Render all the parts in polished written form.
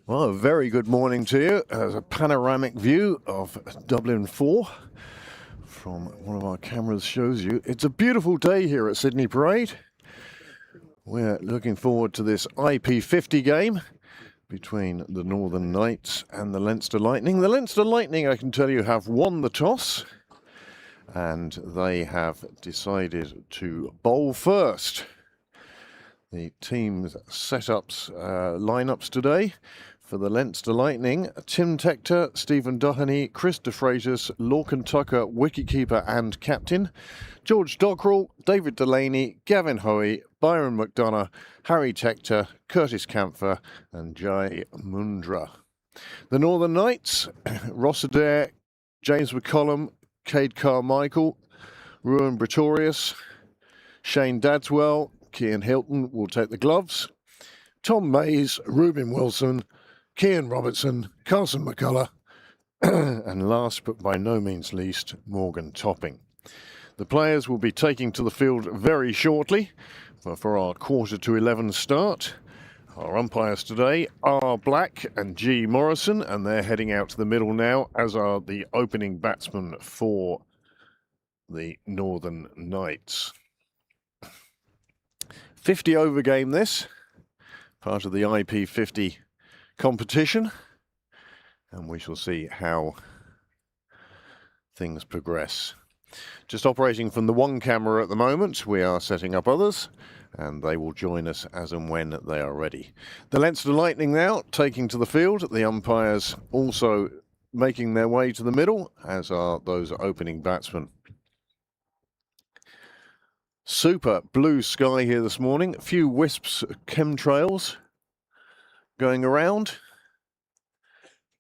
Well, a very good morning to you. There's a panoramic view of Dublin 4 from one of our cameras shows you. It's a beautiful day here at Sydney Parade. We're looking forward to this IP50 game between the Northern Knights and the Leinster Lightning. The Leinster Lightning, I can tell you, have won the toss and they have decided to bowl first. The team's setups, lineups today for the Leinster Lightning: Tim Tector, Stephen Doheny, Chris de Freitas, Lorcan Tucker, wicketkeeper and captain, George Dockrell, David Delaney, Gavin Hoey, Byron McDonough, Harry Tector, Curtis Campher and Jai Mundra. The Northern Knights: Ross Adair, James McCollum, Cade Carmichael, Ruan Pretorius, Shane Dadswell, Cian Hilton will take the gloves. Tom Mays, Reuben Wilson, Cian Robertson, Carson McCullough, and last but by no means least, Morgan Topping. The players will be taking to the field very shortly for our 11:15 start. Our umpires today are Black and G. Morrison, and they're heading out to the middle now, as are the opening batsmen for the Northern Knights. 50 over game this, part of the IP50 competition, and we shall see how things progress. Just operating from the one camera at the moment. We are setting up others and they will join us as and when they are ready. The Leinster Lightning now taking to the field, the umpires also making their way to the middle, as are those opening batsmen. Super blue sky here this morning. A few wisps of chemtrails going around,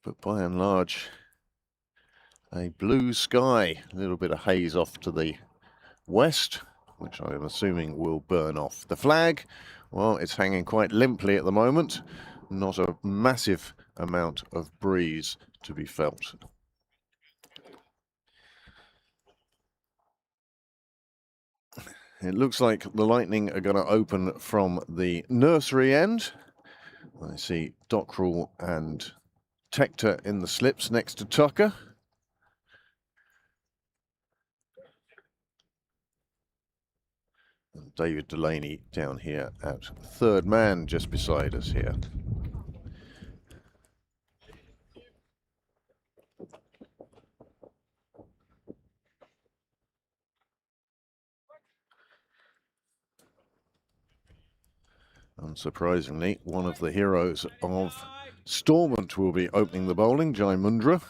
but by and large, a blue sky. A little bit of haze off to the west, which I am assuming will burn off. The flag, well, it's hanging quite limply at the moment. Not a massive amount of breeze to be felt. It looks like the Lightning are going to open from the nursery end. I see Dockrell and Tector in the slips next to Tucker. And David Delaney down here at third man, just beside us here. Unsurprisingly, one of the heroes of Stormont will be opening the bowling, Jai Mundra,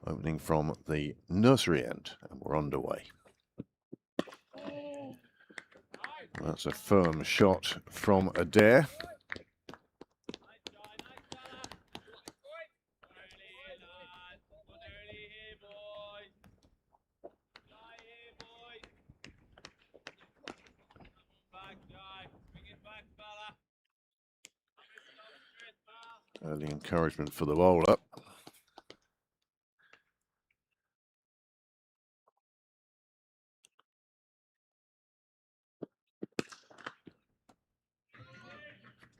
opening from the nursery end, and we're underway. That's a firm shot from Adair. Early encouragement for the bowler.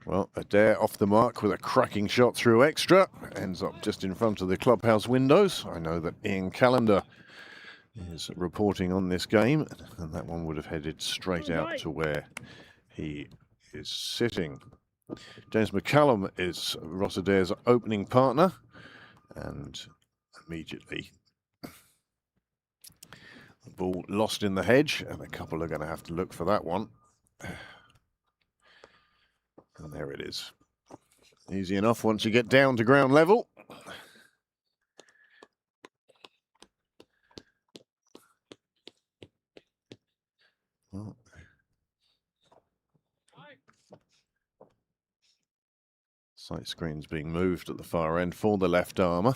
Well, Adair off the mark with a cracking shot through extra. Ends up just in front of the clubhouse windows. I know that Ian Callender is reporting on this game, and that one would have headed straight out to where he is sitting. James McCallum is Ross Adair's opening partner, and immediately the ball lost in the hedge, and a couple are going to have to look for that one. And there it is. Easy enough once you get down to ground level. Well, sight screen's being moved at the far end for the left armour.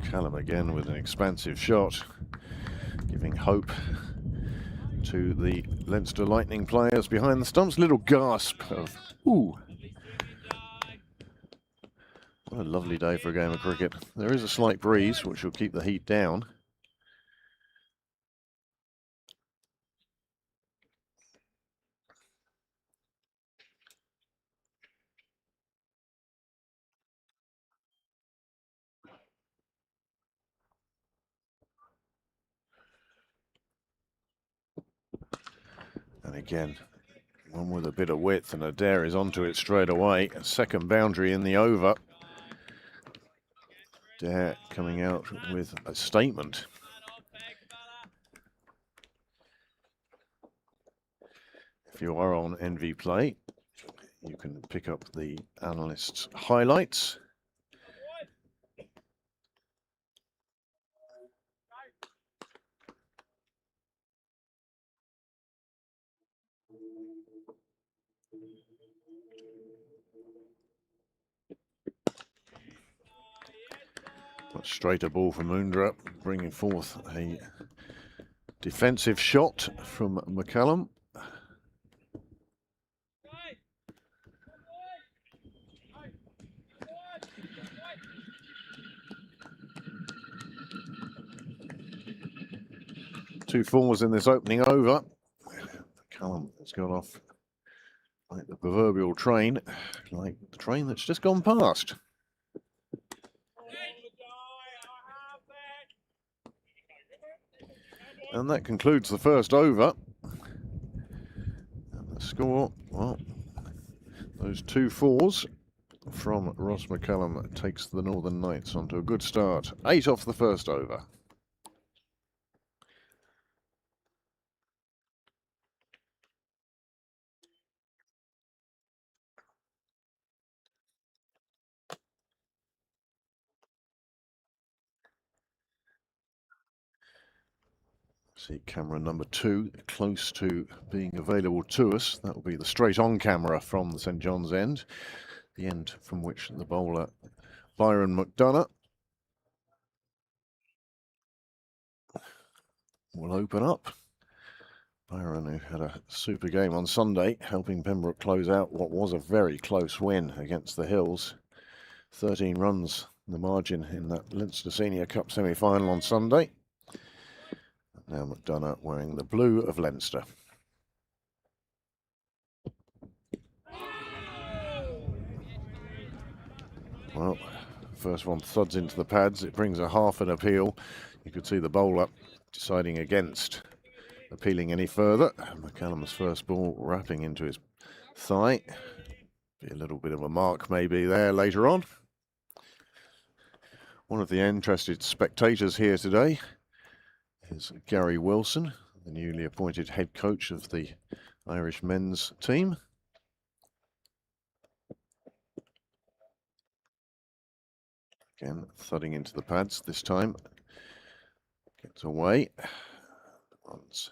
Callum again with an expansive shot, giving hope to the Leinster Lightning players behind the stumps. Little gasp of, ooh. A lovely day for a game of cricket. There is a slight breeze, which will keep the heat down. And again, one with a bit of width, and Adair is onto it straight away. A second boundary in the over. Adair coming out with a statement. If you are on NV Play, you can pick up the analyst's highlights. Much straighter ball from Mundra, bringing forth a defensive shot from McCallum. Two fours in this opening over. McCallum has gone off like the proverbial train, like the train that's just gone past. And that concludes the first over. And the score, well, those two fours from Ross McCallum takes the Northern Knights onto a good start. 8 off the first over. See camera number 2 close to being available to us. That will be the straight on camera from the St John's end, the end from which the bowler Byron McDonough will open up. Byron, who had a super game on Sunday, helping Pembroke close out what was a very close win against the Hills. 13 runs the margin in that Leinster Senior Cup semi-final on Sunday. Now McDonough wearing the blue of Leinster. Well, first one thuds into the pads. It brings a half an appeal. You could see the bowler deciding against appealing any further. McCallum's first ball wrapping into his thigh. Be a little bit of a mark maybe there later on. One of the interested spectators here today is Gary Wilson, the newly appointed head coach of the Irish men's team. Again, thudding into the pads this time. Gets away. Runs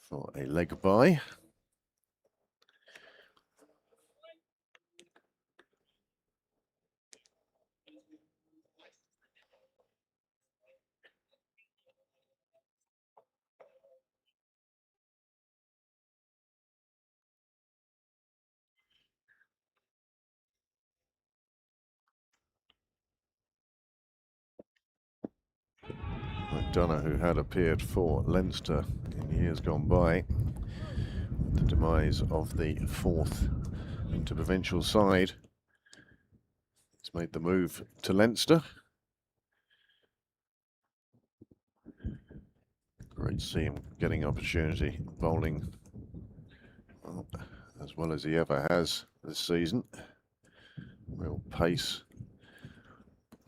for a leg bye. McDonough, who had appeared for Leinster in years gone by, with the demise of the 4th interprovincial side, he's made the move to Leinster. Great to see him getting opportunity, bowling well, as well as he ever has this season. Real pace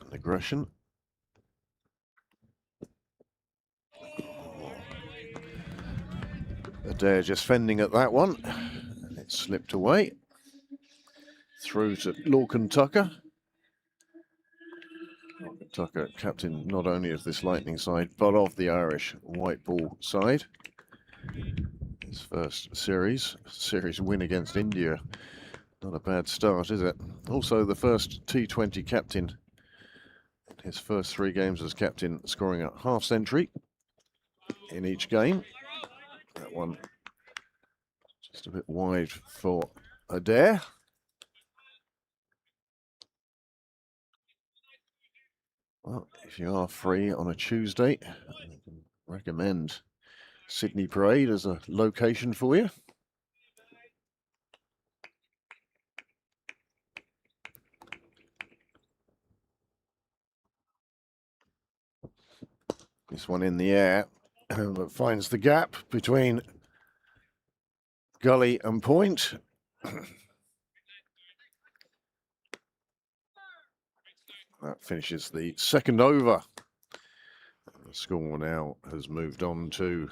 and aggression. Adair just fending at that one, and it slipped away. Through to Lorcan Tucker. Lorcan Tucker, captain not only of this Lightning side, but of the Irish white ball side. His first series win against India. Not a bad start, is it? Also the first T20 captain. His first 3 games as captain, scoring a half century in each game. That one just a bit wide for Adair. Well, if you are free on a Tuesday, I can recommend Sydney Parade as a location for you. This one in the air, but finds the gap between gully and point. That finishes the second over. The score now has moved on to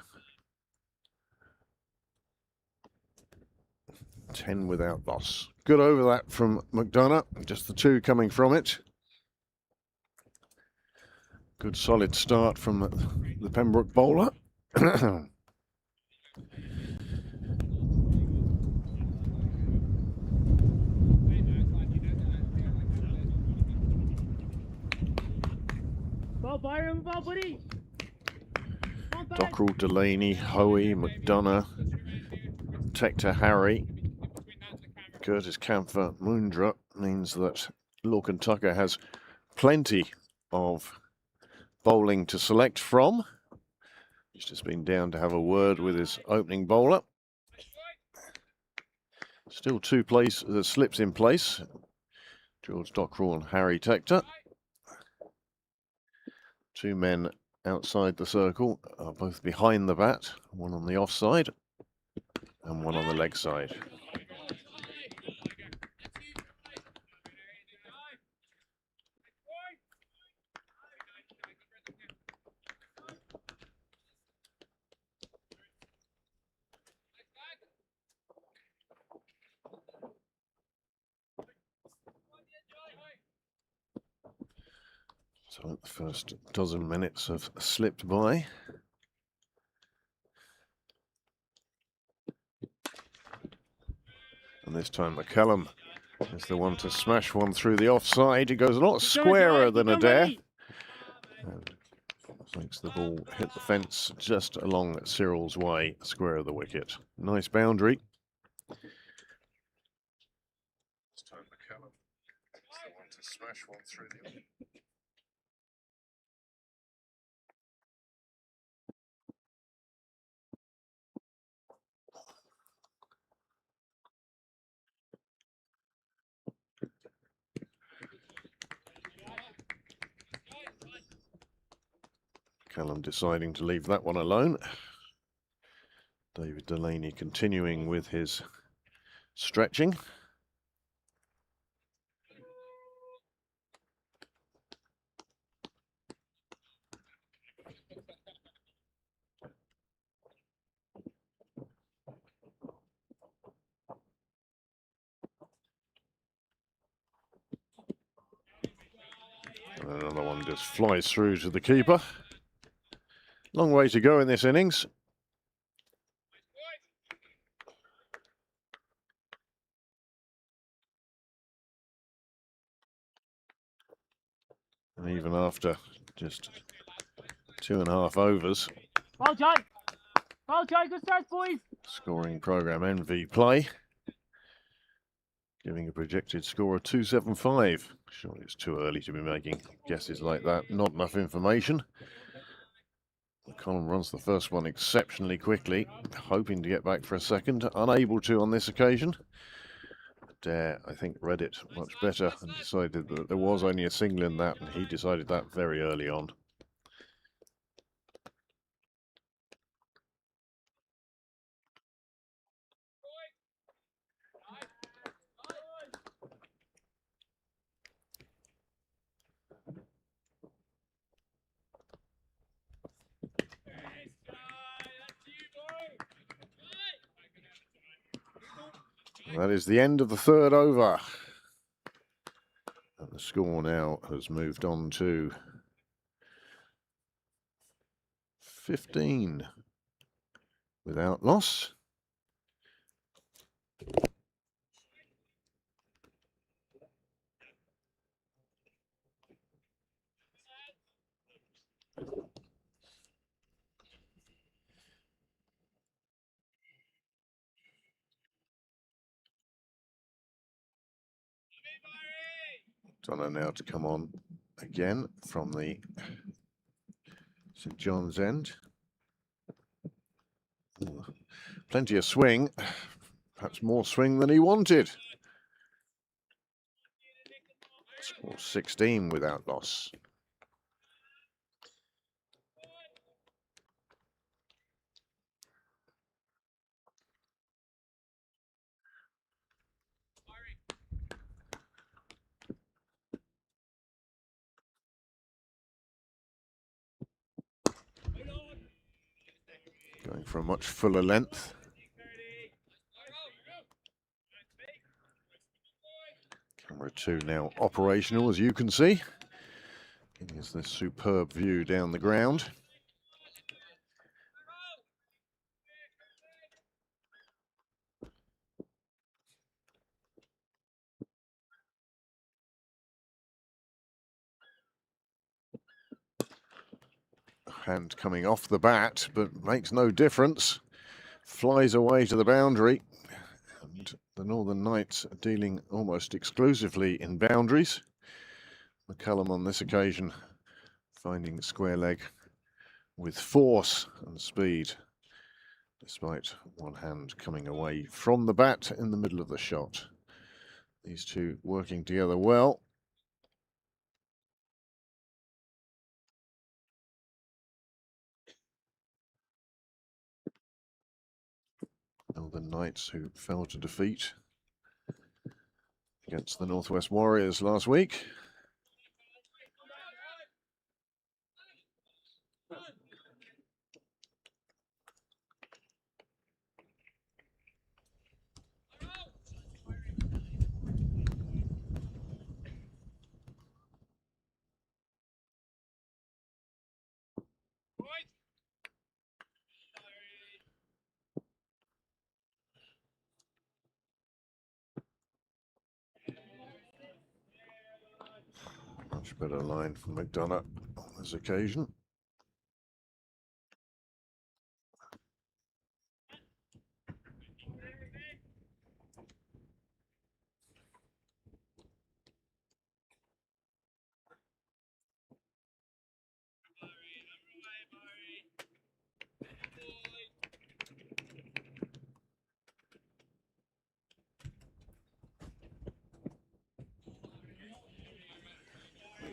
10 without loss. Good over that from McDonough, just the two coming from it. Good solid start from the Pembroke bowler. Dockrell, Delaney, Hoey, McDonough, Tector, Harry, Curtis, Camphor, Mundra means that Lorcan Tucker has plenty of bowling to select from. He's just been down to have a word with his opening bowler. Still two slips in place. George Dockrell and Harry Tector. Two men outside the circle are both behind the bat, one on the offside and one on the leg side. So the first dozen minutes have slipped by. And this time McCallum is the one to smash one through the offside. It goes a lot squarer than Adair. And thinks the ball hit the fence just along Cyril's way, square of the wicket. Nice boundary. This time McCallum is the one to smash one through the... Callum deciding to leave that one alone. David Delaney continuing with his stretching. And another one just flies through to the keeper. Long way to go in this innings. And even after just 2.5 overs. Well done. Well done. Good start, boys. Scoring programme NV play. Giving a projected score of 275. Surely it's too early to be making guesses like that. Not enough information. Colin runs the first one exceptionally quickly, hoping to get back for a second. Unable to on this occasion. Adair, I think, read it much better and decided that there was only a single in that, and he decided that very early on. That is the end of the third over. And the score now has moved on to 15 without loss. Donna now to come on again from the St John's end. Plenty of swing, perhaps more swing than he wanted. Score 16 without loss. Going for a much fuller length. Camera 2 now operational, as you can see. Giving us this superb view down the ground. Hand coming off the bat, but makes no difference. Flies away to the boundary. And the Northern Knights are dealing almost exclusively in boundaries. McCullum on this occasion finding square leg with force and speed, despite one hand coming away from the bat in the middle of the shot. These two working together well. Northern Knights, who fell to defeat against the Northwest Warriors last week. Much better line from McDonough on this occasion.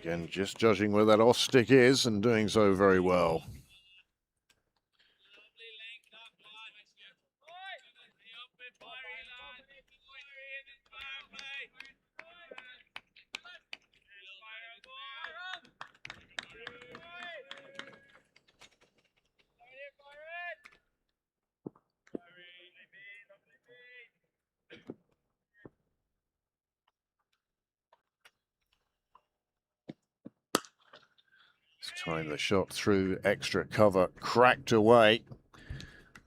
Again, just judging where that off stick is and doing so very well. Time the shot through extra cover, cracked away.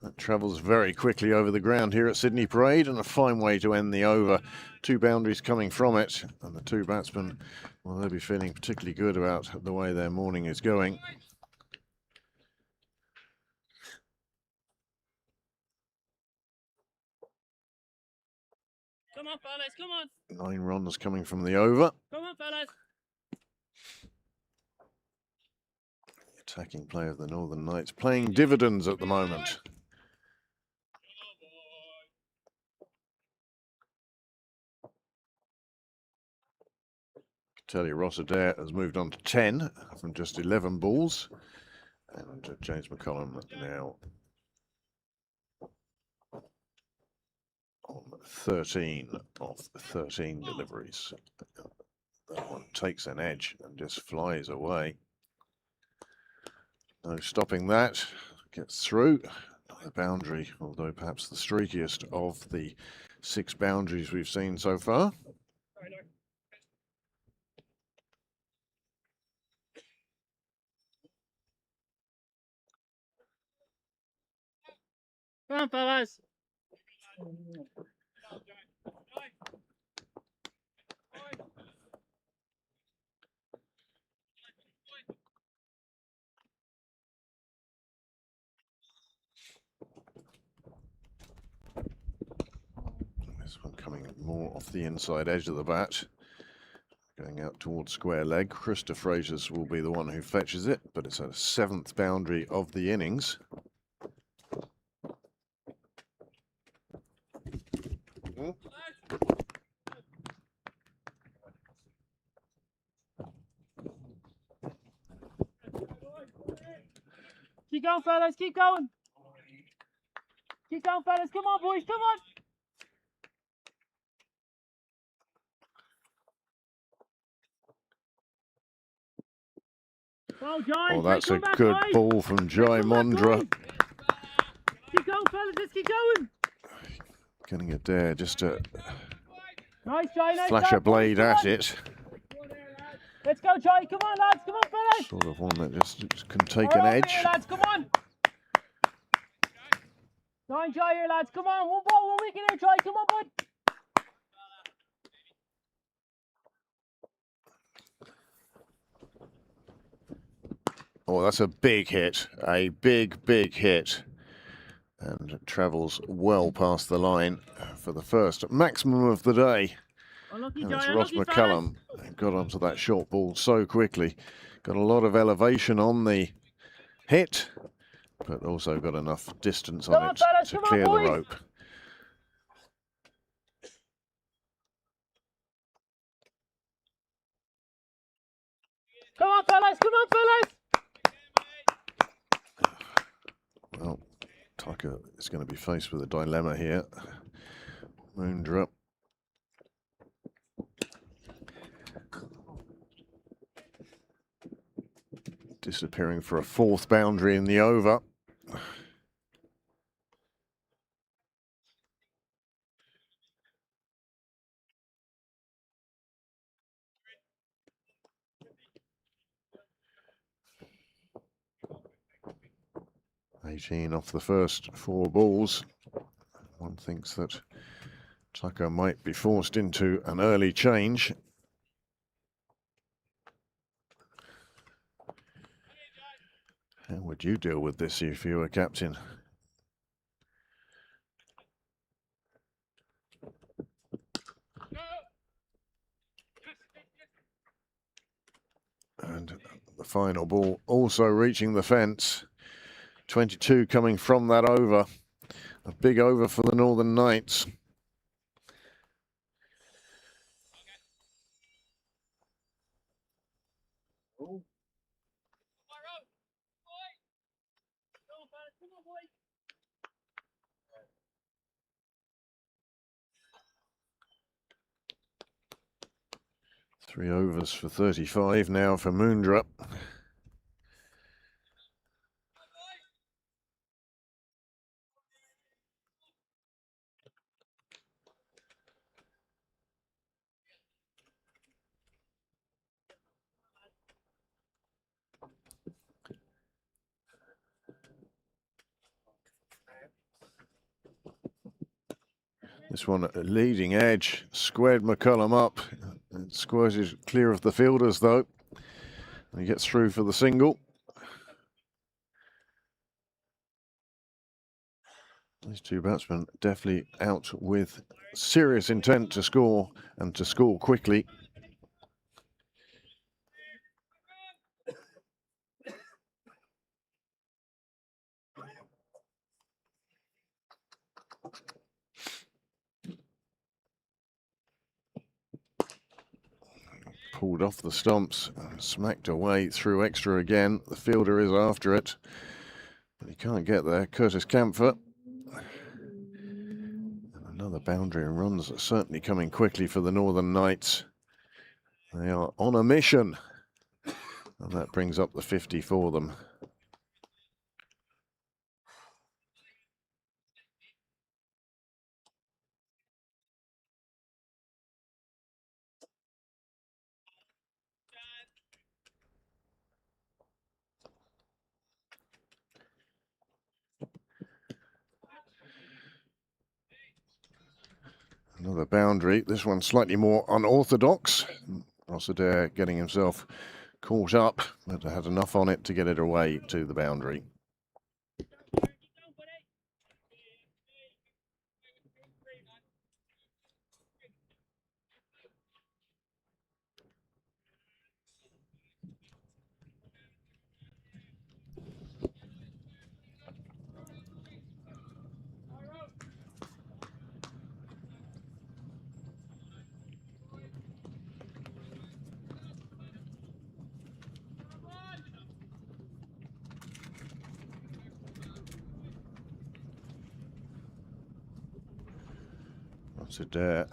That travels very quickly over the ground here at Sydney Parade, and a fine way to end the over. Two boundaries coming from it, and the two batsmen, well, they'll be feeling particularly good about the way their morning is going. Come on, fellas, come on. 9 runs coming from the over. Come on, fellas. Attacking play of the Northern Knights playing dividends at the moment. Tell you, Ross Adair has moved on to 10 from just 11 balls, and James McCullum now on 13 of 13 deliveries. That one takes an edge and just flies away. No stopping that. Gets through the boundary, although perhaps the streakiest of the 6 boundaries we've seen so far. Come on, fellas. This one coming more off the inside edge of the bat. Going out towards square leg. Krista Fraser's will be the one who fetches it, but it's a 7th boundary of the innings. Keep going, fellas, keep going. Keep going, fellas, come on, boys, come on. Go, Jai. Oh, that's a back, good boys. ball from Jai Mondra. Keep going, fellas, let's keep going. Getting it there, just to Nice, Jai, nice flash a blade at it. Let's go, Jai, come on, lads, come on, fellas. Sort of one that just can take an edge. Here, lads, come on. Nine, Jai here, lads, come on. One ball, 1 wicket here, Jai, come on, bud. Oh, that's a big hit. A big, big hit. And it travels well past the line for the first maximum of the day. Unlucky, And Jai, it's Ross unlucky, McCullum got onto that short ball so quickly. Got a lot of elevation on the hit, but also got enough distance on it to clear the rope. Come on, fellas, come on, fellas. Well, Tucker is going to be faced with a dilemma here. Moondra. Disappearing for a 4th boundary in the over. 18 off the first 4 balls. One thinks that Tucker might be forced into an early change. How would you deal with this if you were captain? And the final ball also reaching the fence. 22 coming from that over. A big over for the Northern Knights. Three overs for 35 now for Moondra. This one at leading edge, squared McCullum up. It squirted clear of the fielders though. And he gets through for the single. These two batsmen definitely out with serious intent to score and to score quickly. Pulled off the stumps, smacked away through extra again. The fielder is after it, but he can't get there. Curtis Camphor. And another boundary and runs certainly coming quickly for the Northern Knights. They are on a mission, and that brings up the 50 for them. Another boundary, this one slightly more unorthodox. Rossiter getting himself caught up, but had enough on it to get it away to the boundary. Adair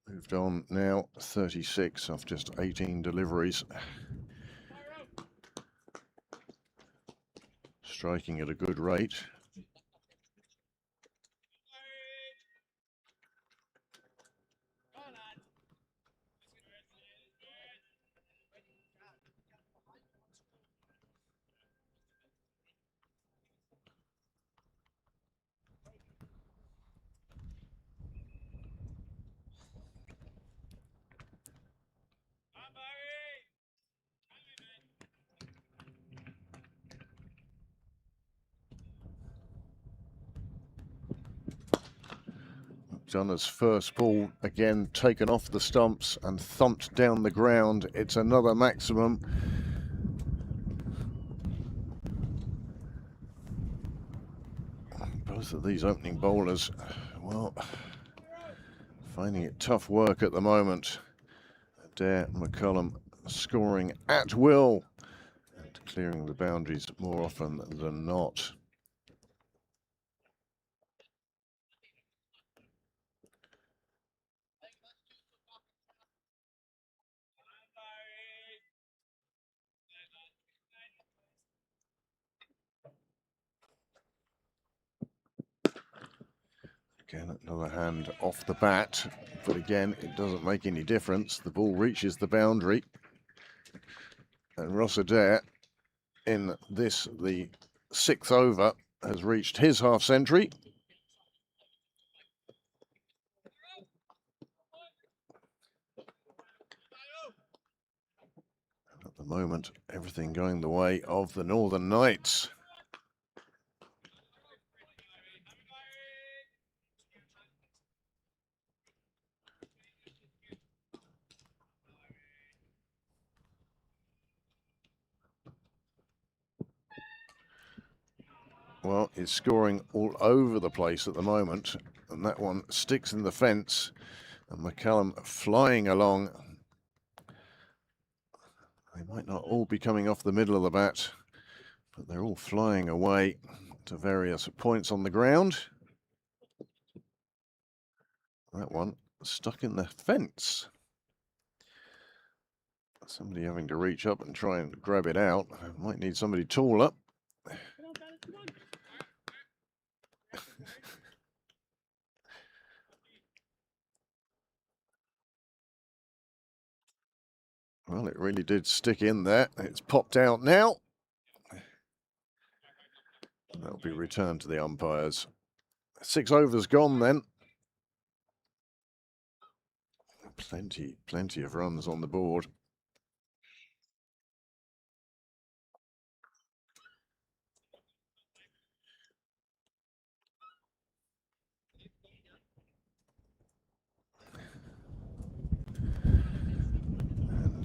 moved on now, 36 off just 18 deliveries. Striking at a good rate. Dunner's first ball again taken off the stumps and thumped down the ground. It's another maximum. Both of these opening bowlers, well, finding it tough work at the moment. Adair, McCullum scoring at will and clearing the boundaries more often than not. Again, another hand off the bat, but again, it doesn't make any difference. The ball reaches the boundary. And Ross Adair, in this, the 6th over, has reached his half century. And at the moment, everything going the way of the Northern Knights. Well, he's scoring all over the place at the moment, and that one sticks in the fence, and McCullum flying along. They might not all be coming off the middle of the bat, but they're all flying away to various points on the ground. That one stuck in the fence. Somebody having to reach up and try and grab it out. Might need somebody taller. Well, it really did stick in there. It's popped out now. That'll be returned to the umpires. 6 overs gone then. Plenty of runs on the board.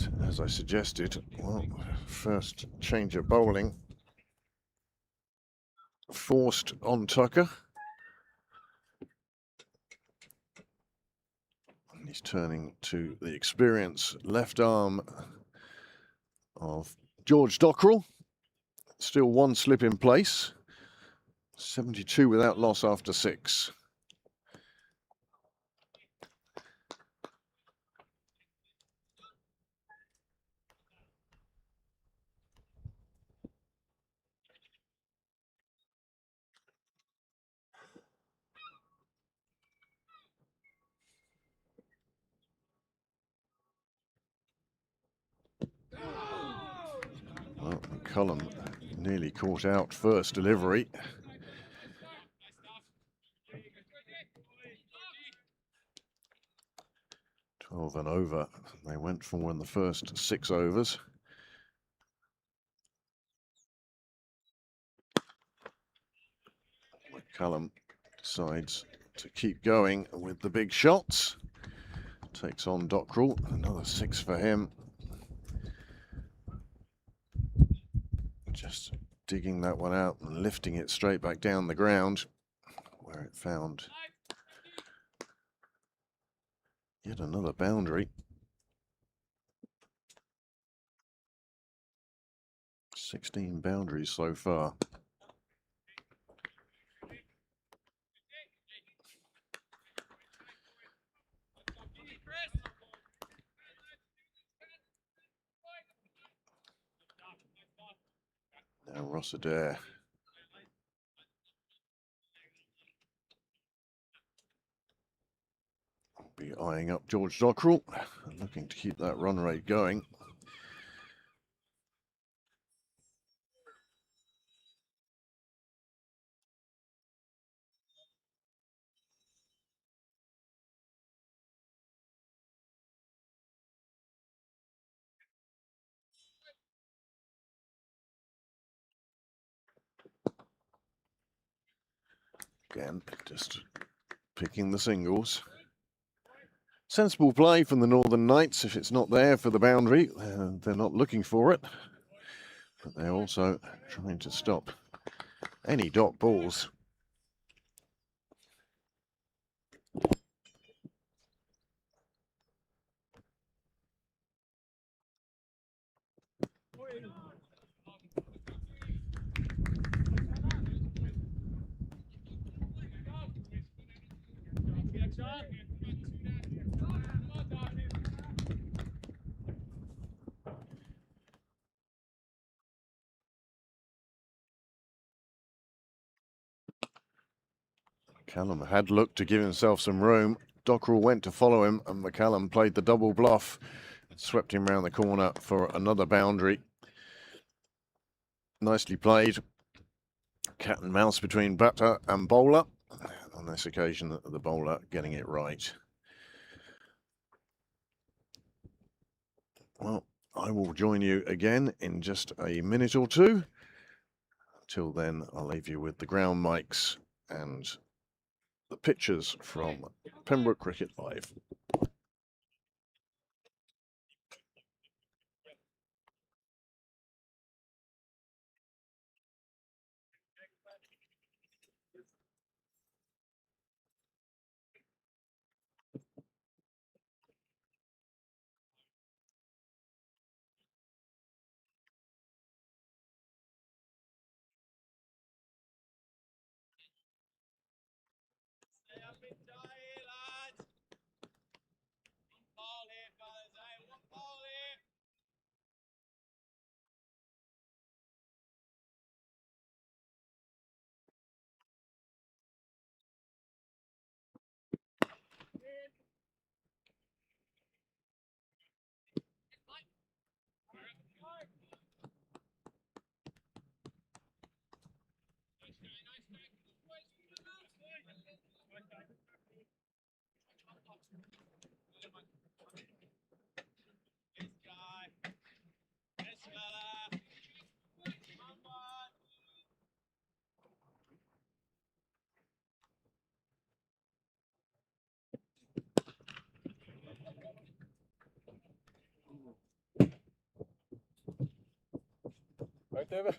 And as I suggested, well, first change of bowling forced on Tucker. And he's turning to the experience left arm of George Dockrell. Still one slip in place. 72 without loss after 6. Well, McCullum nearly caught out first delivery. Twelve and over they went for in the first 6 overs. McCullum decides to keep going with the big shots. Takes on Dockrell, another 6 for him. Just digging that one out and lifting it straight back down the ground where it found yet another boundary. 16 boundaries so far. across Adair. I'll be eyeing up George Dockrell, looking to keep that run rate going. Again, just picking the singles. Sensible play from the Northern Knights. If it's not there for the boundary, they're not looking for it. But they're also trying to stop any dot balls. McCallum had looked to give himself some room. Dockrell went to follow him, and McCallum played the double bluff and swept him round the corner for another boundary. Nicely played. Cat and mouse between batter and bowler. On this occasion, the bowler getting it right. Well, I will join you again in just a minute or two. Until then, I'll leave you with the ground mics and the pictures from Pembroke Cricket Live. Right there.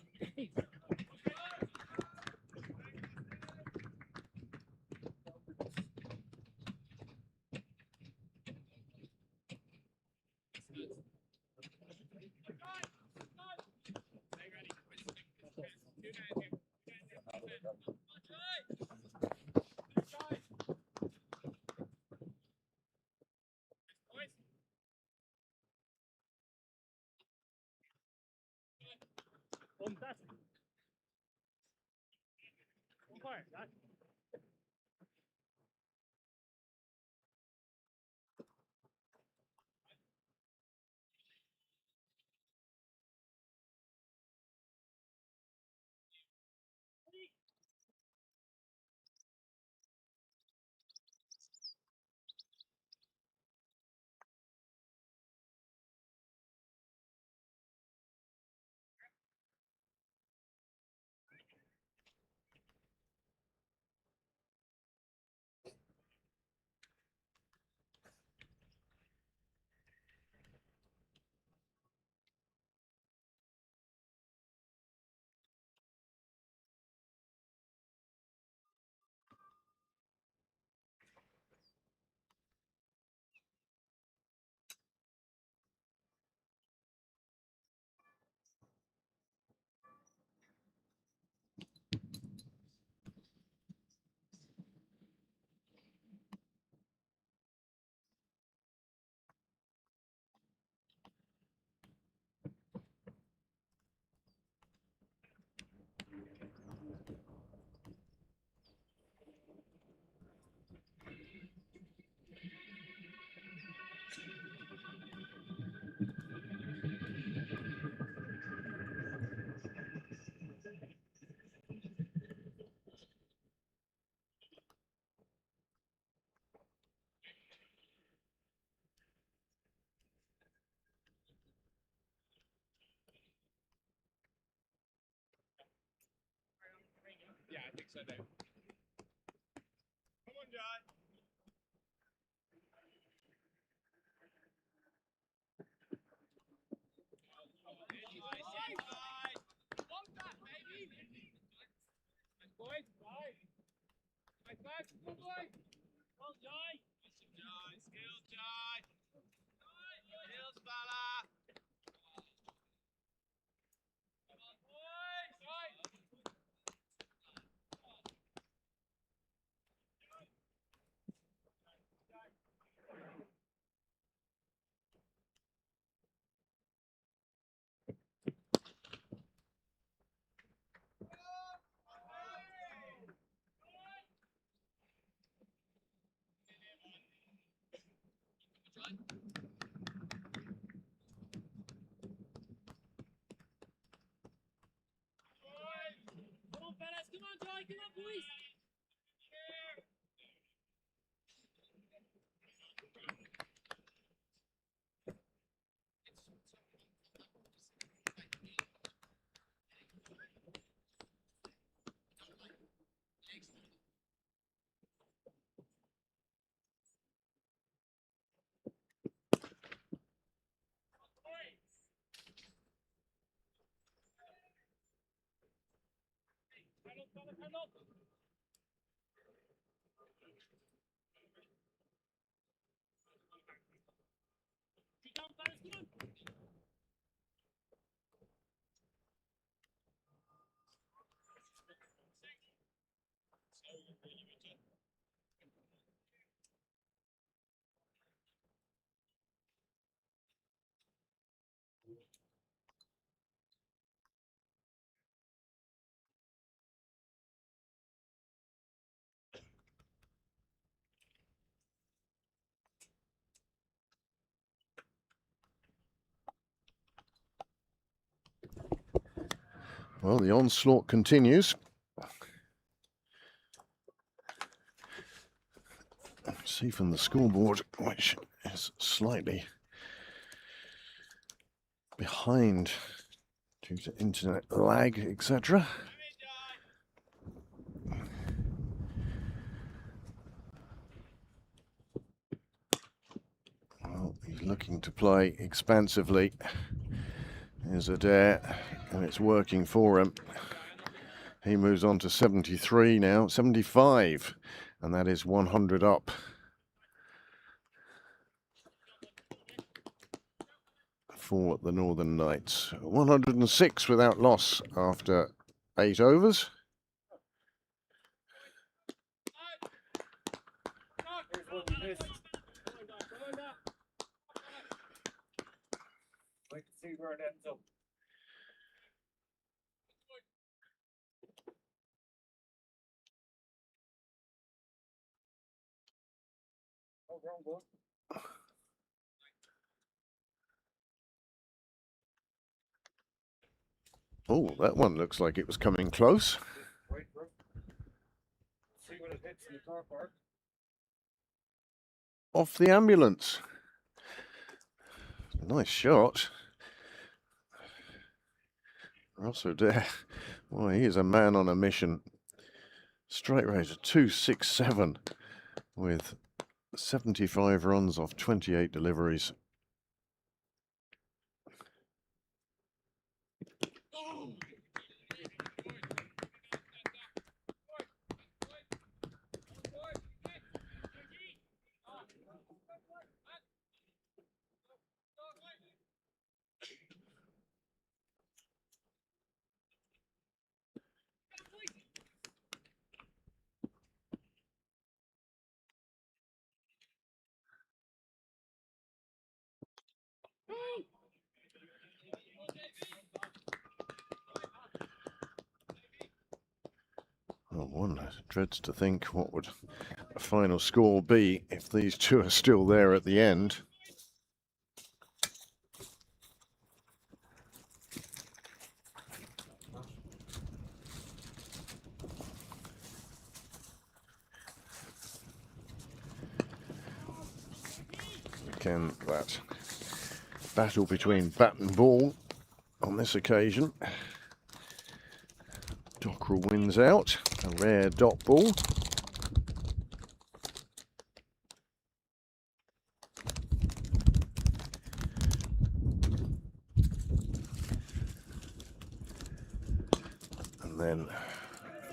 think so, Dave. Come on, Jai. Want that, baby. Nice boy. Nice back. Good boy. Well, Jai. Listen, Jai. Skills, Jai. Skills, fella. Come on, boys. Right. Come on, fellas. Come on, Jai. Come on, boys. Hand up. Keep down, fellas. Come on. Well, the onslaught continues. See from the scoreboard, which is slightly behind due to internet lag, etc. Well, he's looking to play expansively. Here's Adair, and it's working for him. He moves on to 73 now, 75, and that is 100 up. For the Northern Knights. 106 without loss after 8 overs. Wait to see where it ends up. Oh, wrong ball. Oh, that one looks like it was coming close. Wait, bro. See when it hits in the car park. Off the ambulance. Nice shot. Ross Adair. Boy, he is a man on a mission. Strike rate of 267 with 75 runs off 28 deliveries. Well, one dreads to think what would a final score be if these two are still there at the end. Again, that battle between bat and ball on this occasion. Doc Interpro wins out, a rare dot ball. And then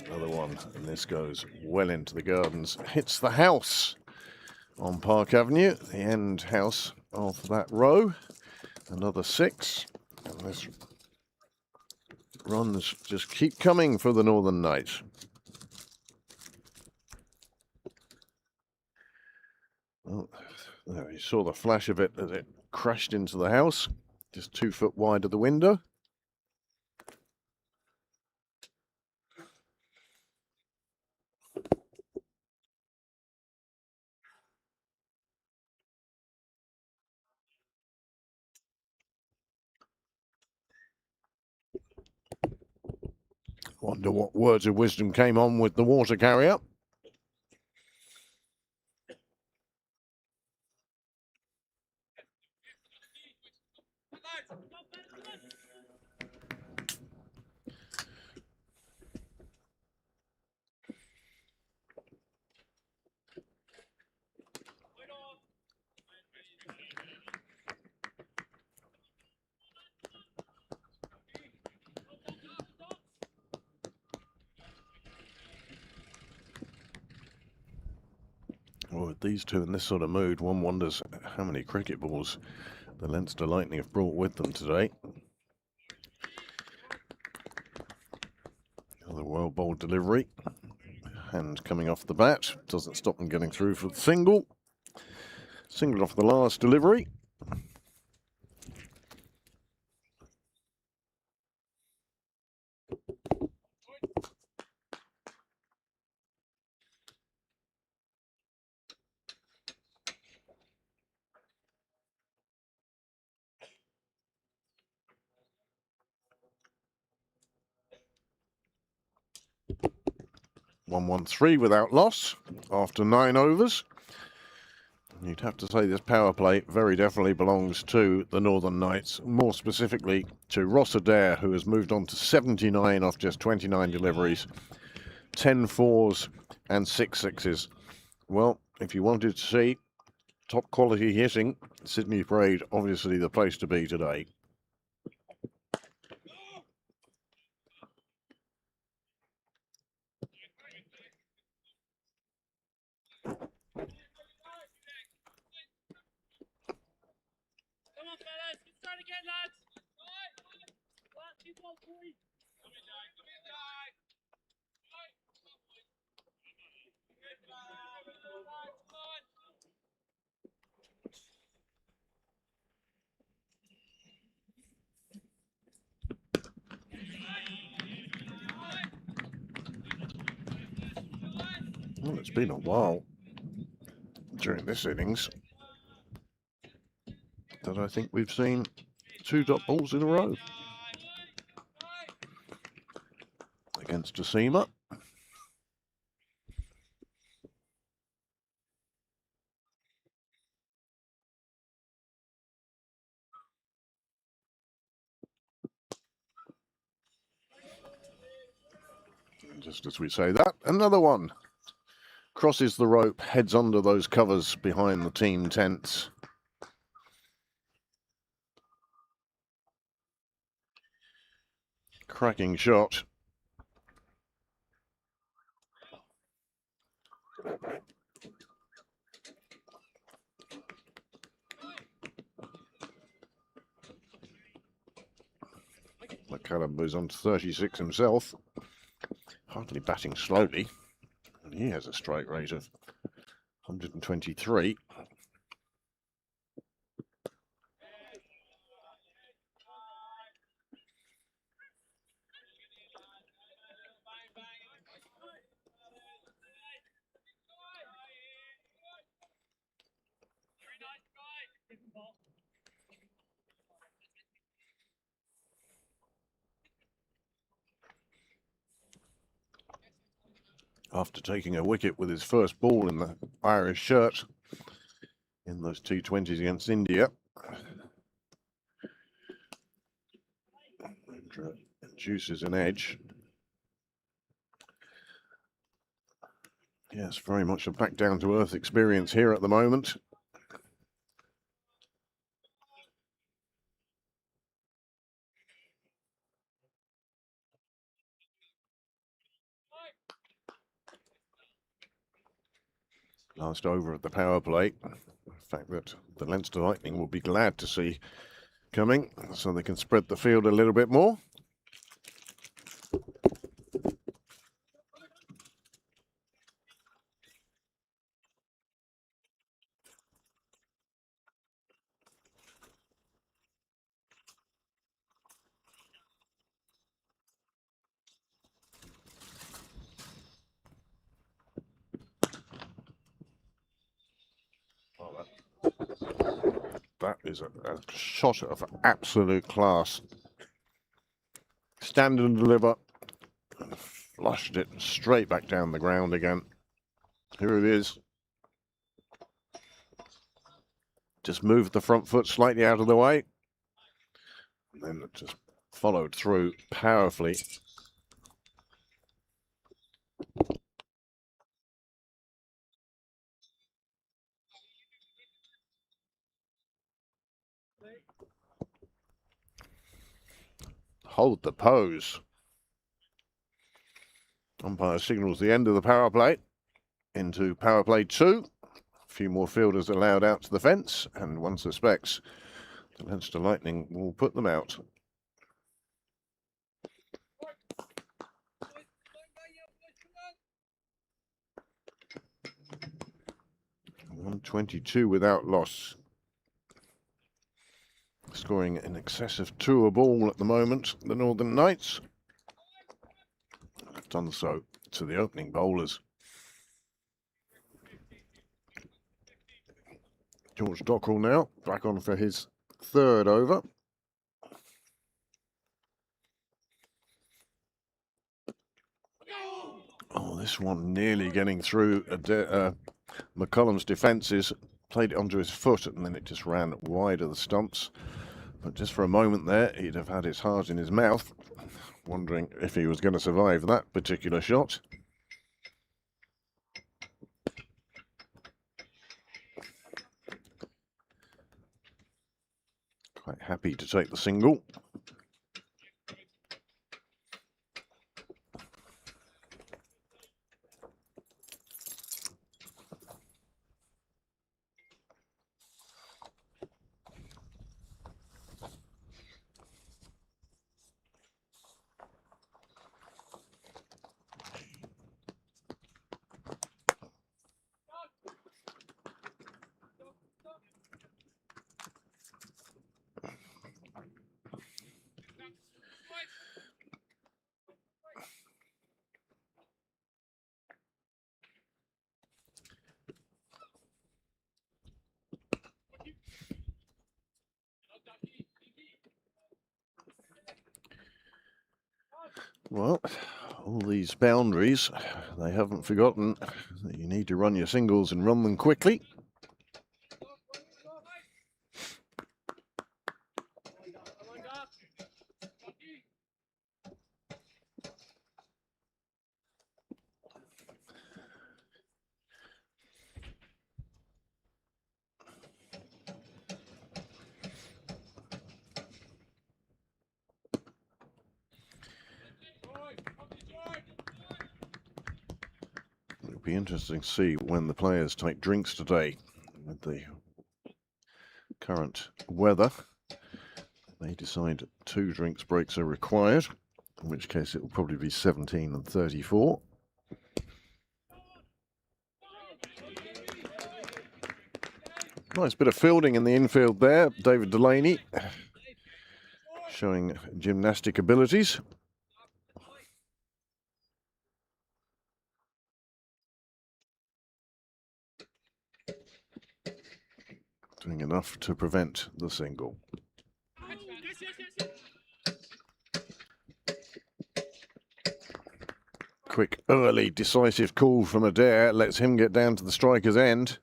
another one, and this goes well into the gardens. Hits the house on Park Avenue, the end house of that row. Another 6, and this runs just keep coming for the Northern Knights. Well, there you saw the flash of it as it crashed into the house, just 2 foot wide of the window. Wonder what words of wisdom came on with the water carrier. Well, with these two in this sort of mood, one wonders how many cricket balls the Leinster Lightning have brought with them today. Another well bowled delivery. Hand coming off the bat. Doesn't stop them getting through for the single. Single off the last delivery. (1-1-3) without loss after 9 overs. You'd have to say this power play very definitely belongs to the Northern Knights, more specifically to Ross Adair, who has moved on to 79 off just 29 deliveries, 10 fours and 6 sixes. Well, if you wanted to see top quality hitting, Sydney Parade obviously the place to be today. Well, it's been a while during this innings that I think we've seen 2 dot balls in a row against Asima. Just as we say that, another one crosses the rope, heads under those covers behind the team tents. Cracking shot. McCallum moves on to 36 himself, hardly batting slowly, and he has a strike rate of 123. After taking a wicket with his first ball in the Irish shirt in those T20s against India. Juices an edge. Yes, very much a back down to earth experience here at the moment. Last over at the power play. The fact that the Leinster Lightning will be glad to see coming, so they can spread the field a little bit more. That is a shot of absolute class. Stand and deliver. And flushed it straight back down the ground again. Here it is. Just moved the front foot slightly out of the way. And then it just followed through powerfully. Hold the pose. Umpire signals the end of the power play into power play 2. A few more fielders allowed out to the fence, and one suspects the Leinster Lightning will put them out. 122 without loss. Scoring in excess of 2 a ball at the moment, the Northern Knights have done so to the opening bowlers. George Dockrell now back on for his 3rd over. Oh, this one nearly getting through McCullum's defences. Played it onto his foot and then it just ran wide of the stumps. But just for a moment there, he'd have had his heart in his mouth, wondering if he was going to survive that particular shot. Quite happy to take the single. Well, all these boundaries, they haven't forgotten that you need to run your singles and run them quickly. It'll be interesting to see when the players take drinks today with the current weather. They decide 2 drinks breaks are required, in which case it will probably be 17 and 34. Nice bit of fielding in the infield there. David Delaney showing gymnastic abilities. Doing enough to prevent the single. Quick, early, decisive call from Adair lets him get down to the striker's end.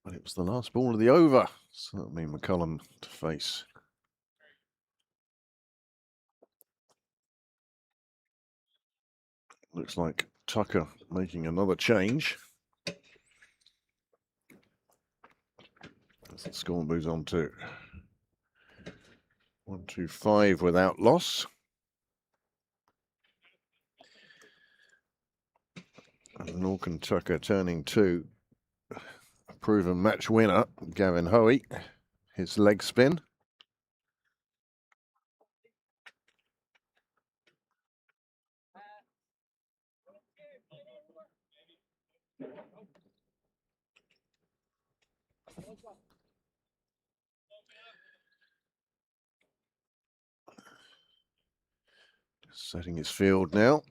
But it was the last ball of the over, so that'll mean McCullum to face. Looks like Tucker making another change. As the score moves on to 1-2-5 without loss. And Norcan Tucker turning to a proven match winner, Gavin Hoey. His leg spin. Setting his field now.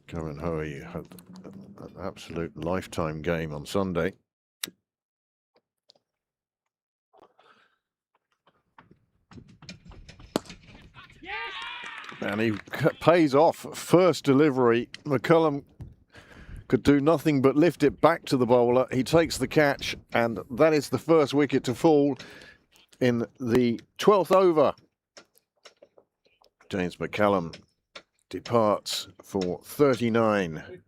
Gavin Hoey had an absolute lifetime game on Sunday. And he pays off. First delivery, McCullum could do nothing but lift it back to the bowler. He takes the catch, and that is the first wicket to fall in the 12th over. James McCullum departs for 39.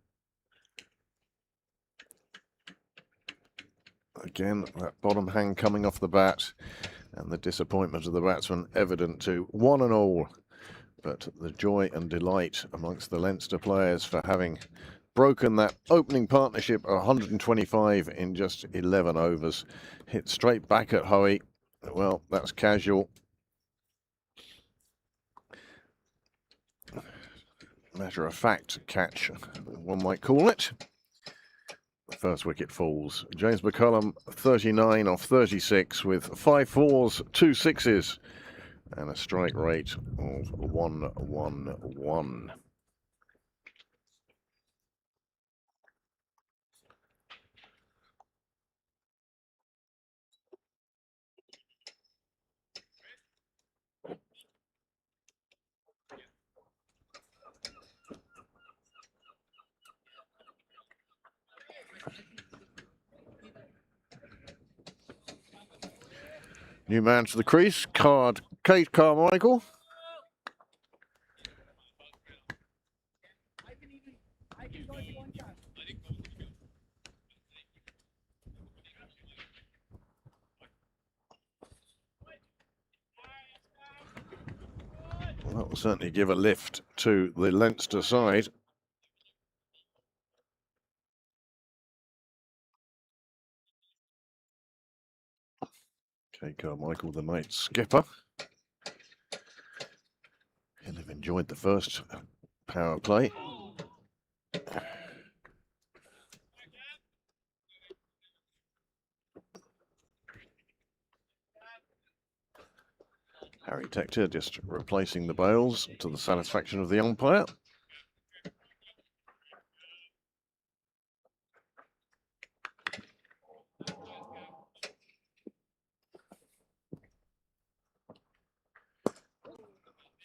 Again, that bottom hand coming off the bat, and the disappointment of the batsman evident to one and all. But the joy and delight amongst the Leinster players for having broken that opening partnership, 125 in just 11 overs. Hit straight back at Hoey. Well, that's casual. Matter of fact catch, one might call it. The first wicket falls. James McCullum, 39 off 36 with 5 fours, 2 sixes. And a strike rate of 111. New man to the crease, Kate Carmichael. Well, that will certainly give a lift to the Leinster side. Kate Carmichael, the night skipper. He'll have enjoyed the first power play. Harry Tector just replacing the bails to the satisfaction of the umpire.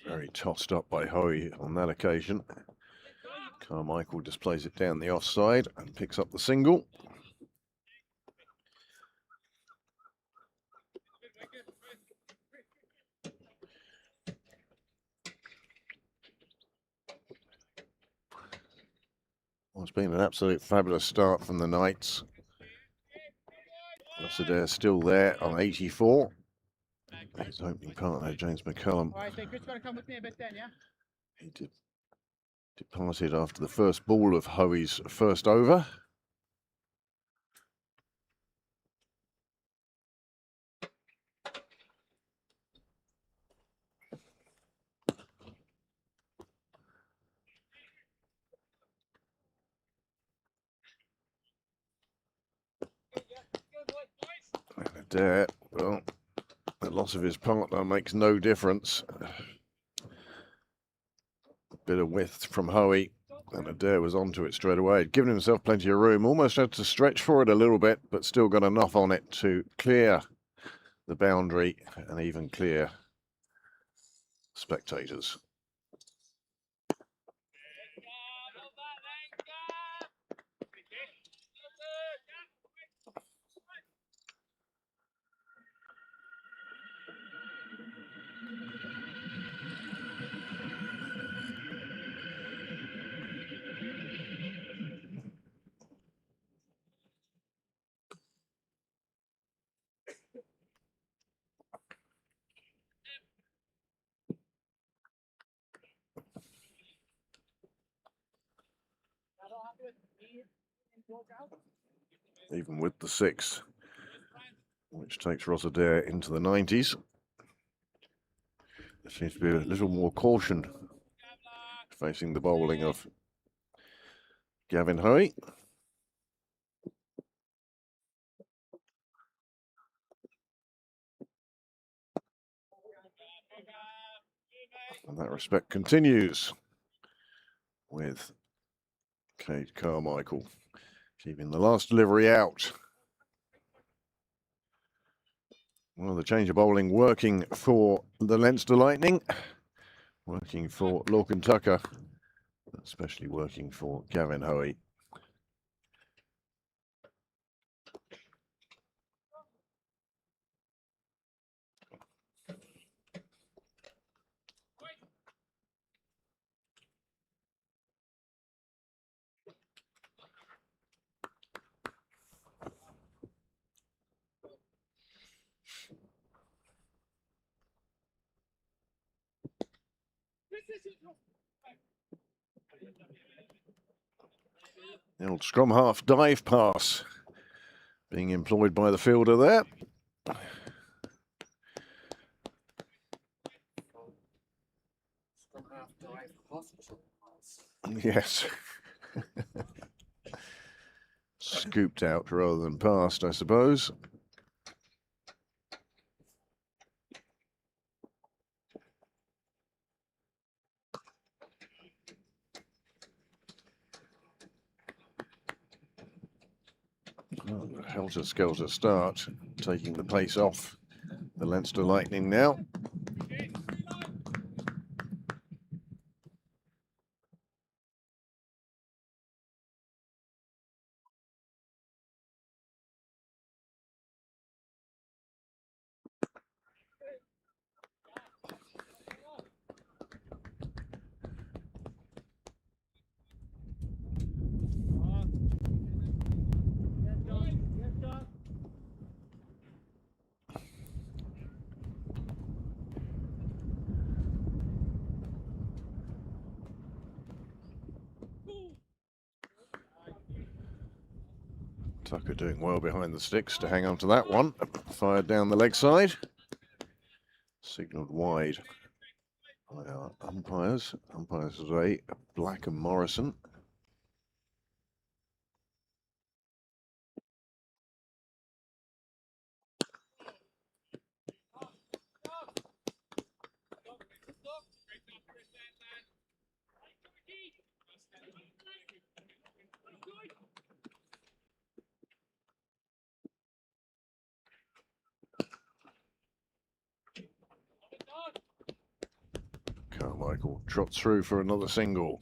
Very tossed up by Hoey on that occasion. Carmichael displays it down the offside and picks up the single. Well, it's been an absolute fabulous start from the Knights. Adair still there on 84. His opening partner, James McCullum. All right, then Chris, gotta come with me a bit then, yeah? He departed after the first ball of Hoey's first over. And Adair, well, the loss of his partner makes no difference. Bit of width from Hoey, and Adair was onto it straight away. He'd given himself plenty of room, almost had to stretch for it a little bit, but still got enough on it to clear the boundary and even clear spectators. Even with the 6, which takes Rosadair into the 90s. There seems to be a little more caution facing the bowling of Gavin Hoey. And that respect continues with Kate Carmichael keeping the last delivery out. Well, the change of bowling working for the Leinster Lightning, working for Lorcan Tucker, especially working for Gavin Hoey. The old scrum half dive pass being employed by the fielder there. Yes. Scooped out rather than passed, I suppose. Oh, helter-skelter start, taking the pace off the Leinster Lightning now. Tucker doing well behind the sticks to hang on to that one. Fired down the leg side. Signalled wide by our umpires. Umpires today, Black and Morrison. Carmichael trots through for another single.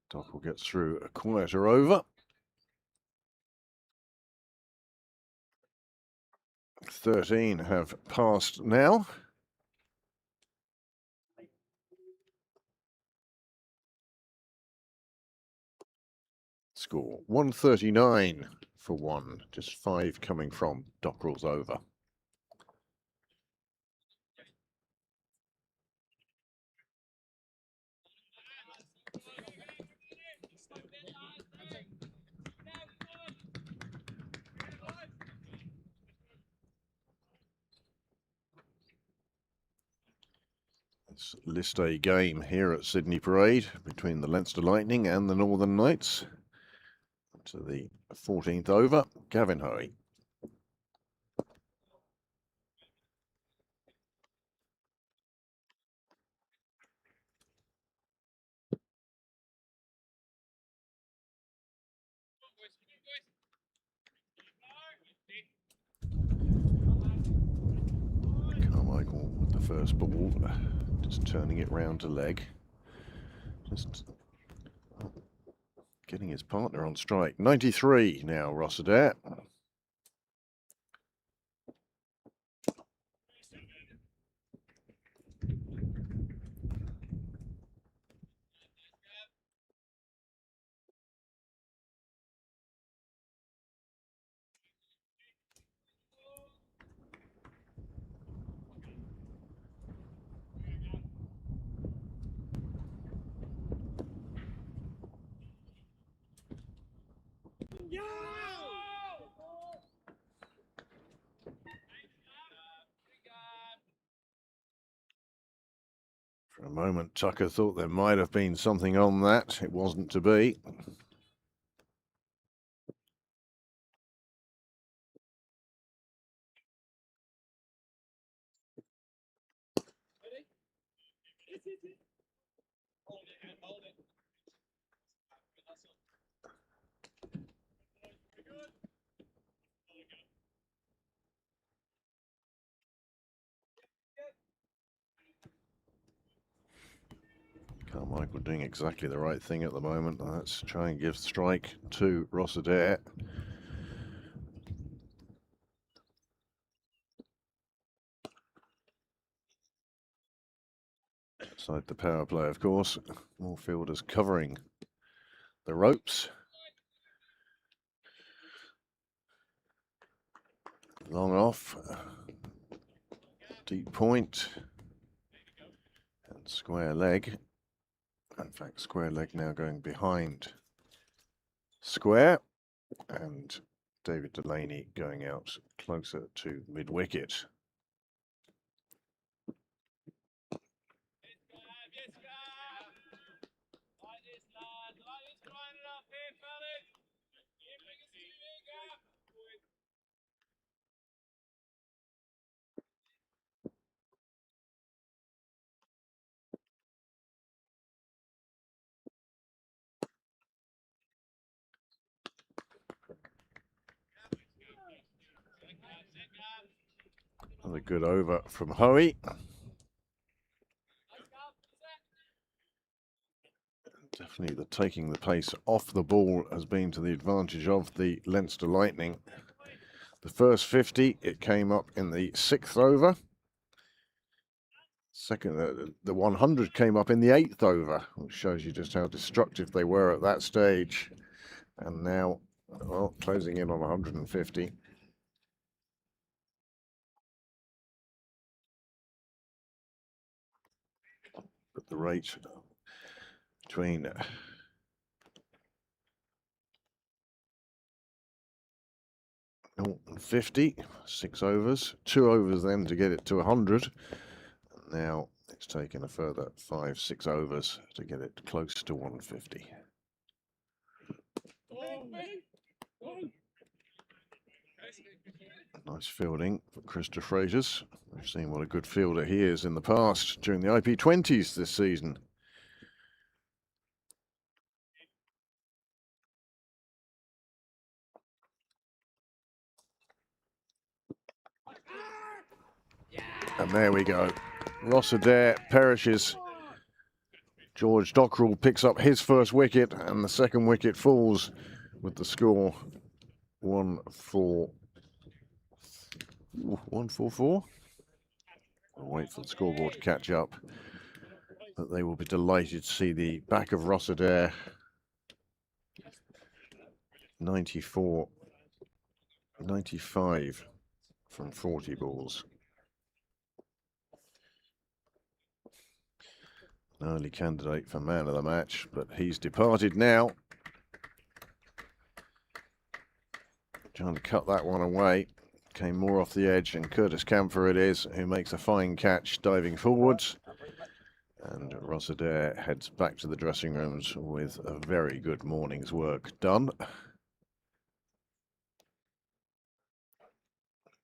Doc will get through a quieter over. 13 have passed now. Score 139 for 1, just 5 coming from Dockrell's over. It's list A game here at Sydney Parade between the Leinster Lightning and the Northern Knights. To the 14th over, Gavin Hoey. Carmichael with the first ball, just turning it round to leg. Just getting his partner on strike. 93 now, Rossiter. For a moment, Tucker thought there might have been something on that. It wasn't to be. Carmichael doing exactly the right thing at the moment. Let's try and give strike to Rossiter. Outside the power play, of course. More fielders covering the ropes. Long off. Deep point. And square leg. In fact, square leg now going behind square. And David Delaney going out closer to mid-wicket. Another good over from Hoey. Definitely the taking the pace off the ball has been to the advantage of the Leinster Lightning. The first 50, it came up in the 6th over. Second, the 100 came up in the 8th over, which shows you just how destructive they were at that stage. And now, well, closing in on 150. But the rate between 0 and 50, 6 overs, 2 overs then to get it to 100. And now it's taken a further 5, 6 overs to get it close to 150. Nice fielding for Christopher Fraziers. We've seen what a good fielder he is in the past during the IP20s this season. And there we go. Rossiter perishes. George Dockrell picks up his first wicket, and the second wicket falls with the score 1-4. 1-4-4. I'll wait for the scoreboard to catch up. But they will be delighted to see the back of Rossiter. 94, 95 from 40 balls. An early candidate for man of the match, but he's departed now. Trying to cut that one away. Came more off the edge, and Curtis Camphor it is, who makes a fine catch diving forwards. And Rossiter heads back to the dressing rooms with a very good morning's work done.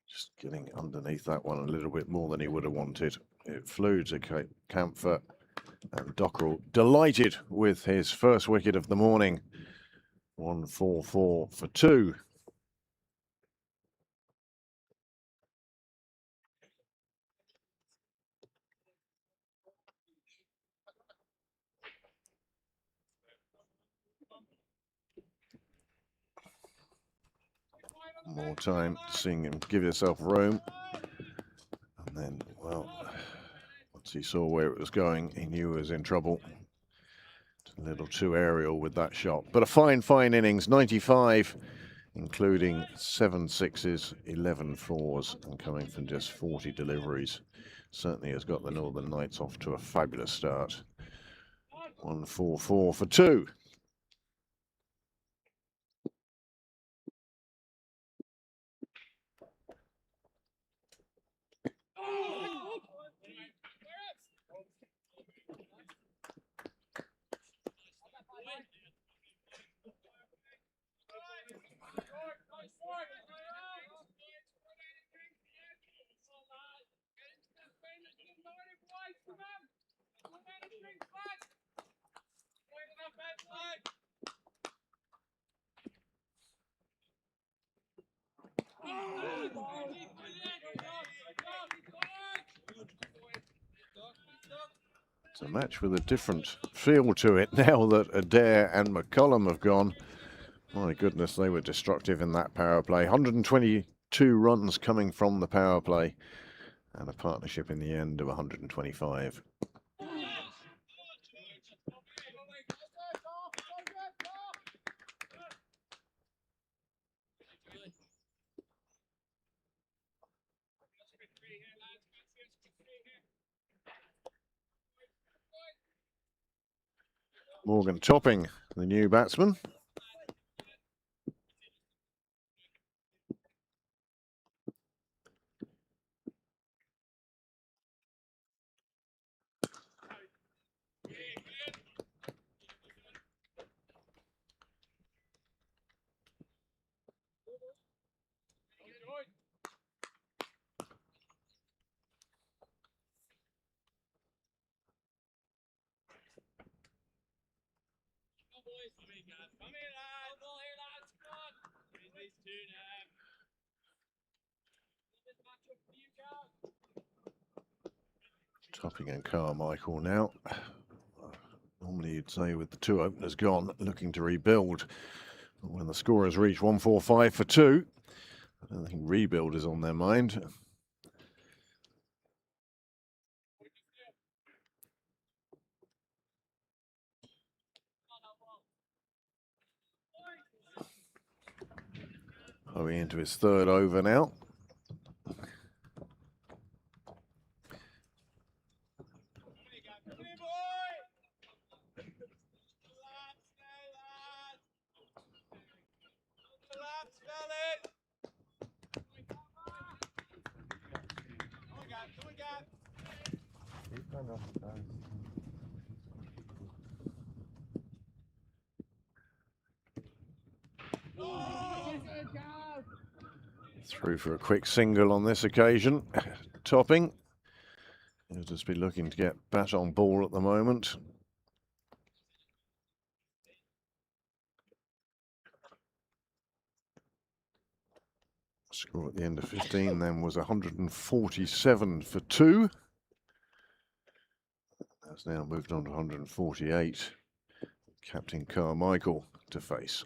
Just getting underneath that one a little bit more than he would have wanted. It flew to Camphor, and Dockrell delighted with his first wicket of the morning. 144 for 2. More time seeing him give himself room. And then, well, once he saw where it was going, he knew he was in trouble. A little too aerial with that shot. But a fine, fine innings. 95, including 7 sixes, 11 fours, and coming from just 40 deliveries. Certainly has got the Northern Knights off to a fabulous start. 144 for 2. It's a match with a different feel to it now that Adair and McCullum have gone. My goodness, they were destructive in that power play. 122 runs coming from the power play, and a partnership in the end of 125. Morgan Topping, the new batsman. Topping and Carmichael now. Normally you'd say with the 2 openers gone, looking to rebuild. But when the score has reached 145 for 2, I don't think rebuild is on their mind. Going into his 3rd over now. Through for a quick single on this occasion. Topping. He'll just be looking to get bat on ball at the moment. Score at the end of 15 then was 147 for 2. That's now moved on to 148. Captain Carmichael to face.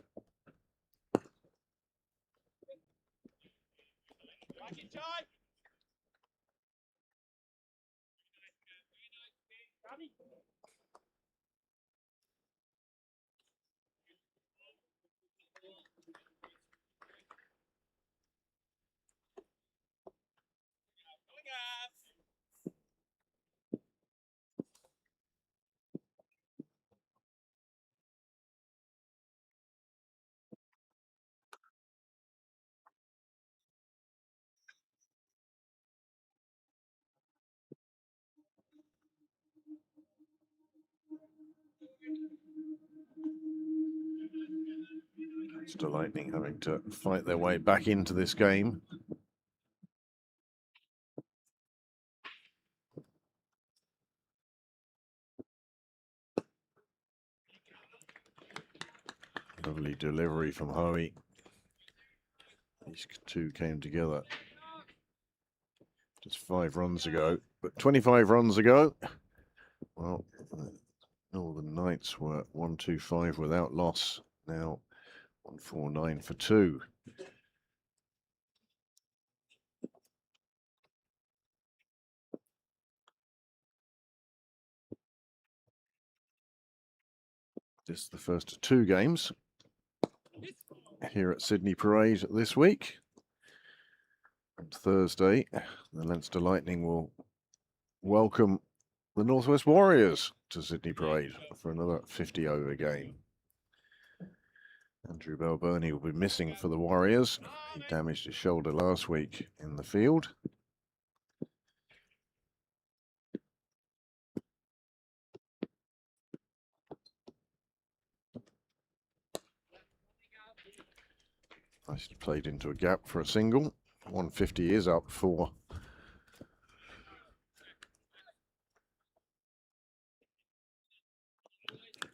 Leinster Lightning having to fight their way back into this game. Lovely delivery from Hoey. These two came together just 5 runs ago, but 25 runs ago, well, Northern Knights were 125 without loss. Now 149 for 2. Just the first of 2 games here at Sydney Parade this week. On Thursday, the Leinster Lightning will welcome the Northwest Warriors to Sydney Parade for another 50 over game. Andrew Balbirnie will be missing for the Warriors. He damaged his shoulder last week in the field. Nicely played into a gap for a single. 150 is up for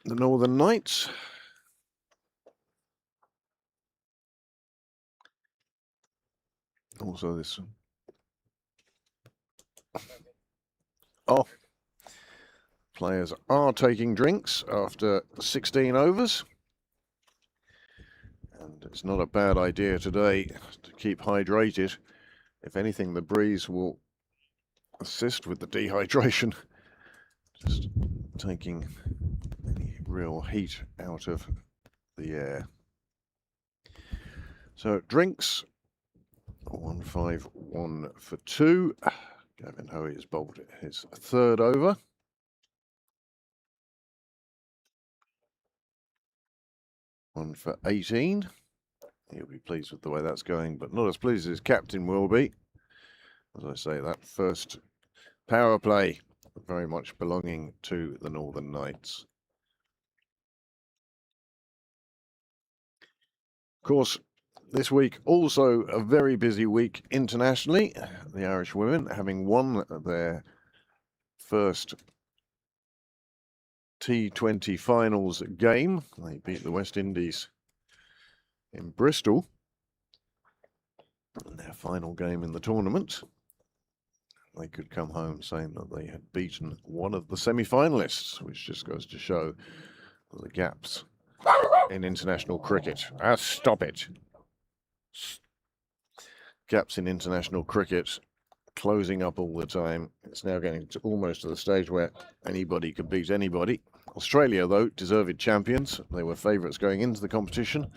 the Northern Knights. Also this one. Oh, players are taking drinks after 16 overs. And it's not a bad idea today to keep hydrated. If anything, the breeze will assist with the dehydration. Just taking any real heat out of the air. So drinks, 151 for 2. Gavin Hoey has bowled his 3rd over. One for 18. He'll be pleased with the way that's going, but not as pleased as his captain will be. As I say, that first power play very much belonging to the Northern Knights. Of course, this week also a very busy week internationally. The Irish women having won their first T20 finals game. They beat the West Indies in Bristol in their final game in the tournament. They could come home saying that they had beaten one of the semi-finalists, which just goes to show the gaps in international cricket. Stop it. Gaps in international cricket closing up all the time. It's now getting to almost to the stage where anybody can beat anybody. Australia, though, deserved champions. They were favourites going into the competition,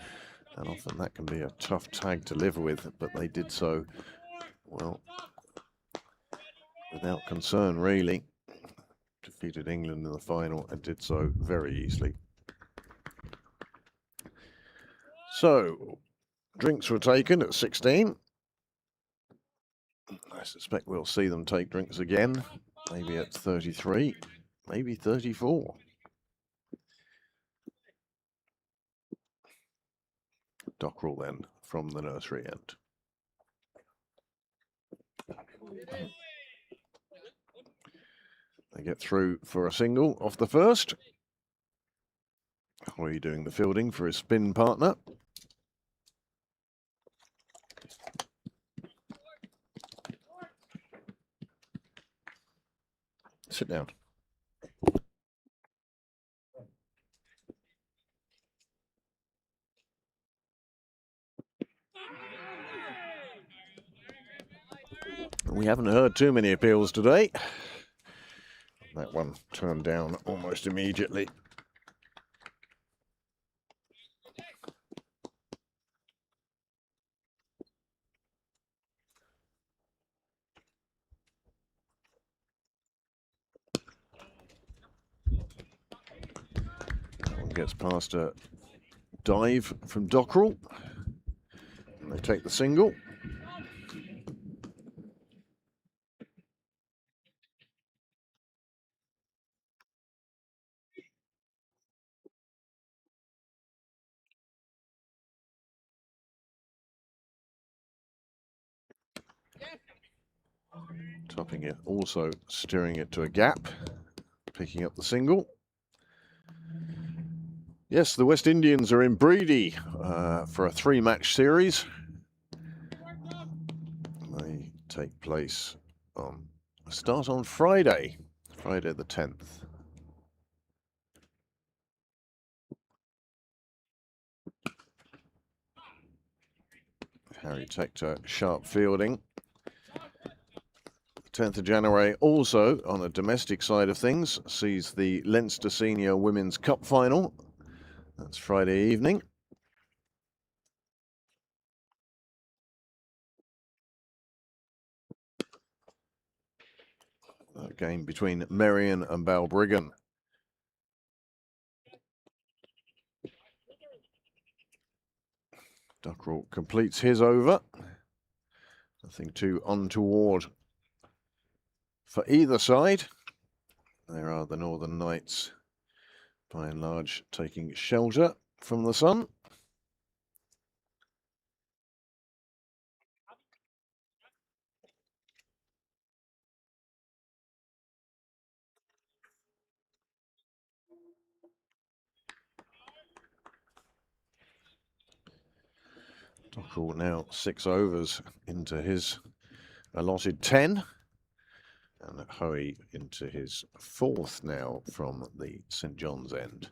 and often that can be a tough tag to live with, but they did so, well, without concern, really. Defeated England in the final and did so very easily. So, drinks were taken at 16. I suspect we'll see them take drinks again, maybe at 33, maybe 34. Dockrell then from the nursery end. They get through for a single off the first. Hoy doing the fielding for his spin partner. Sit down. We haven't heard too many appeals today. That one turned down almost immediately. That one gets past a dive from Dockrell. And they take the single. Topping it, also steering it to a gap, picking up the single. Yes, the West Indians are in Breedy for a 3-match series. They take place start on Friday the 10th. Harry Tector, sharp fielding. 10th of January also, on a domestic side of things, sees the Leinster Senior Women's Cup final. That's Friday evening. A game between Merrion and Balbriggan. Duckrell completes his over. Nothing too untoward for either side. There are the Northern Knights, by and large, taking shelter from the sun. Duckrell now 6 overs into his allotted 10. And Hoey into his 4th now from the St John's end.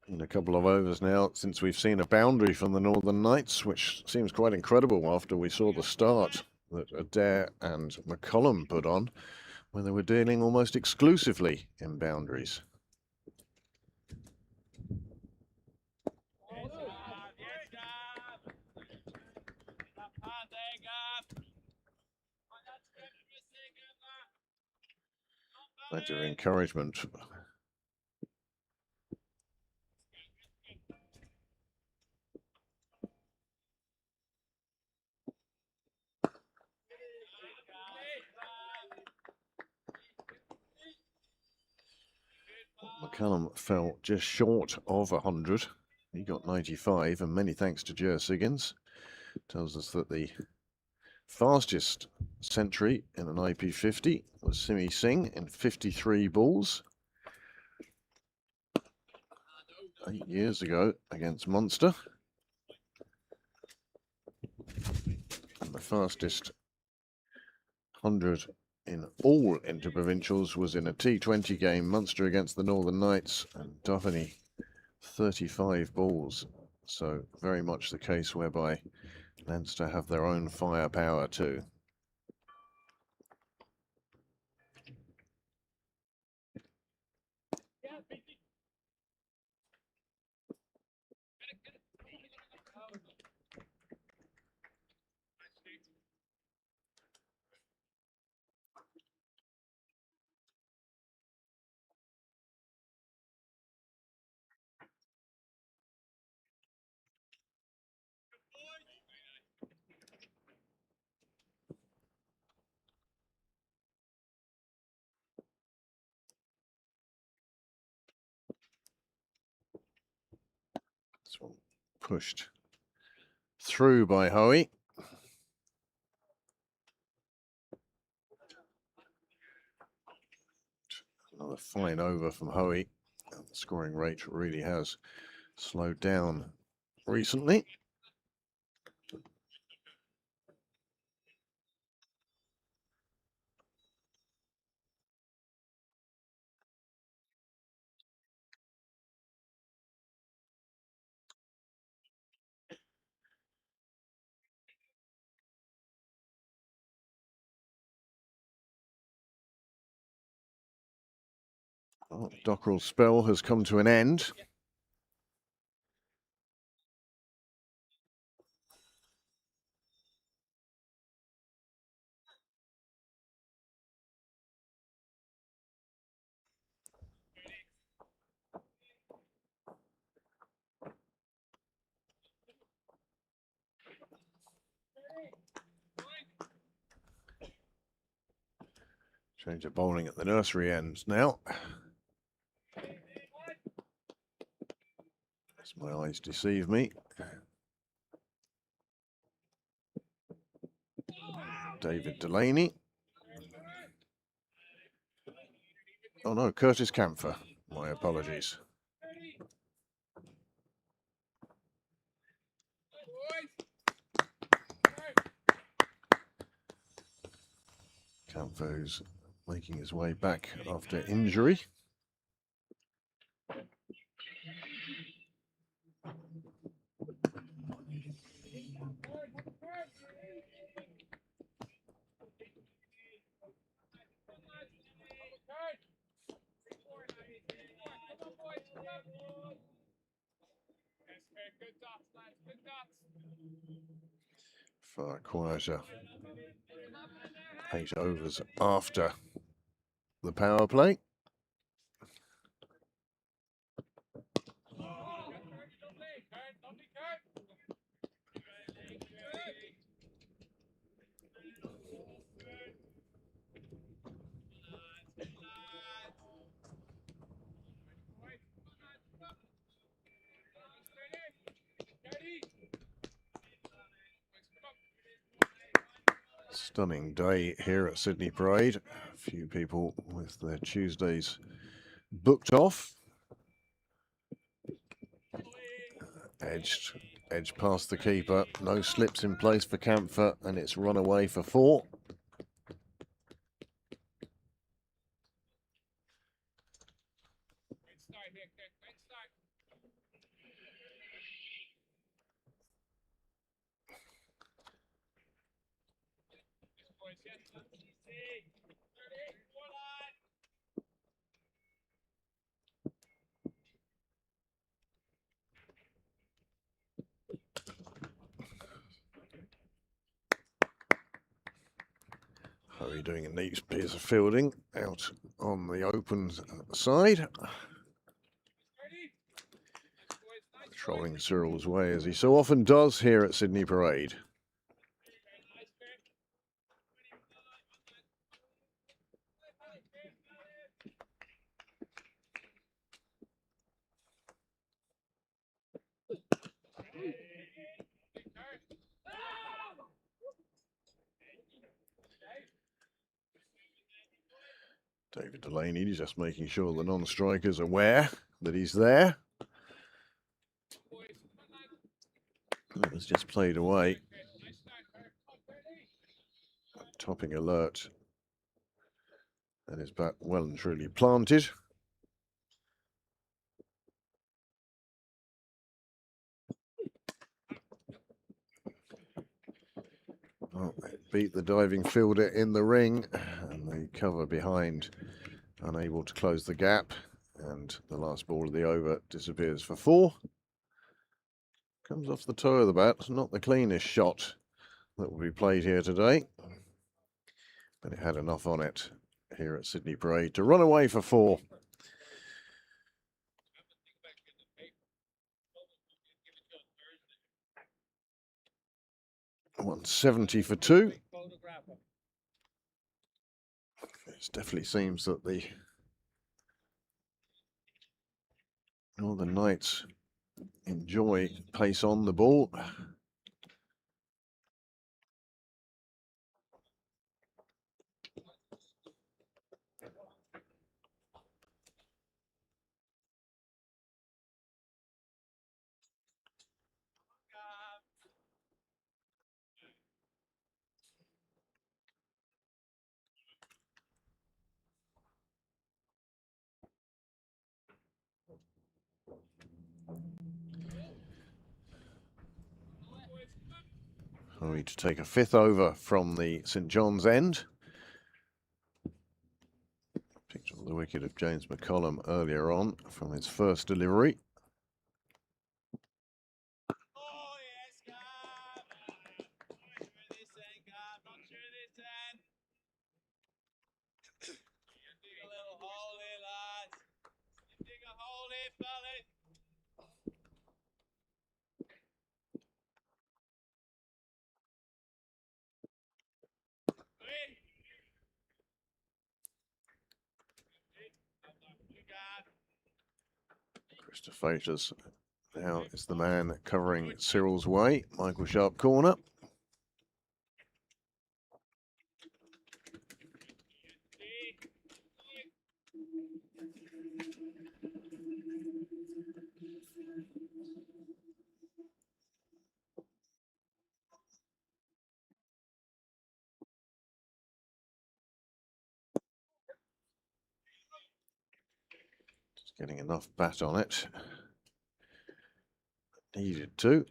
In a couple of overs now since we've seen a boundary from the Northern Knights, which seems quite incredible after we saw the start that Adair and McCollum put on, when they were dealing almost exclusively in boundaries. That's your encouragement. McCallum fell just short of 100. He got 95, and many thanks to Jer Siggins. Tells us that the fastest century in an IP50 was Simi Singh in 53 balls 8 years ago against Munster. And the fastest 100 in all interprovincials was in a T20 game, Munster against the Northern Knights, and Duffany 35 balls. So very much the case whereby Leinster have their own firepower too. This one pushed through by Hoey. Another fine over from Hoey. The scoring rate really has slowed down recently. Oh, Dockrell's spell has come to an end. Change of bowling at the nursery ends now. As my eyes deceive me. David Delaney. Oh no, Curtis Camphor. My apologies. Camphor, who's making his way back after injury. Far quieter. 8 overs after the power play. Stunning day here at Sydney Parade. A few people with their Tuesdays booked off. Edged past the keeper. No slips in place for Camphor, and it's run away for 4. Harry doing a neat piece of fielding out on the open side. Trolling Cyril's way, as he so often does here at Sydney Parade. David Delaney just making sure the non-striker's aware that he's there. It was just played away. Topping alert. And his bat well and truly planted. Oh, beat the diving fielder in the ring, and the cover behind unable to close the gap, and the last ball of the over disappears for 4. Comes off the toe of the bat. Not the cleanest shot that will be played here today, but it had enough on it here at Sydney Parade to run away for 4. 170 for 2. It definitely seems that the Northern Knights enjoy pace on the ball. Only to take a 5th over from the St John's end. Picked up the wicket of James McCollum earlier on from his first delivery. Mr. Fayters now is the man covering Cyril's way. Michael Sharp corner. Just getting enough bat on it. Needed to.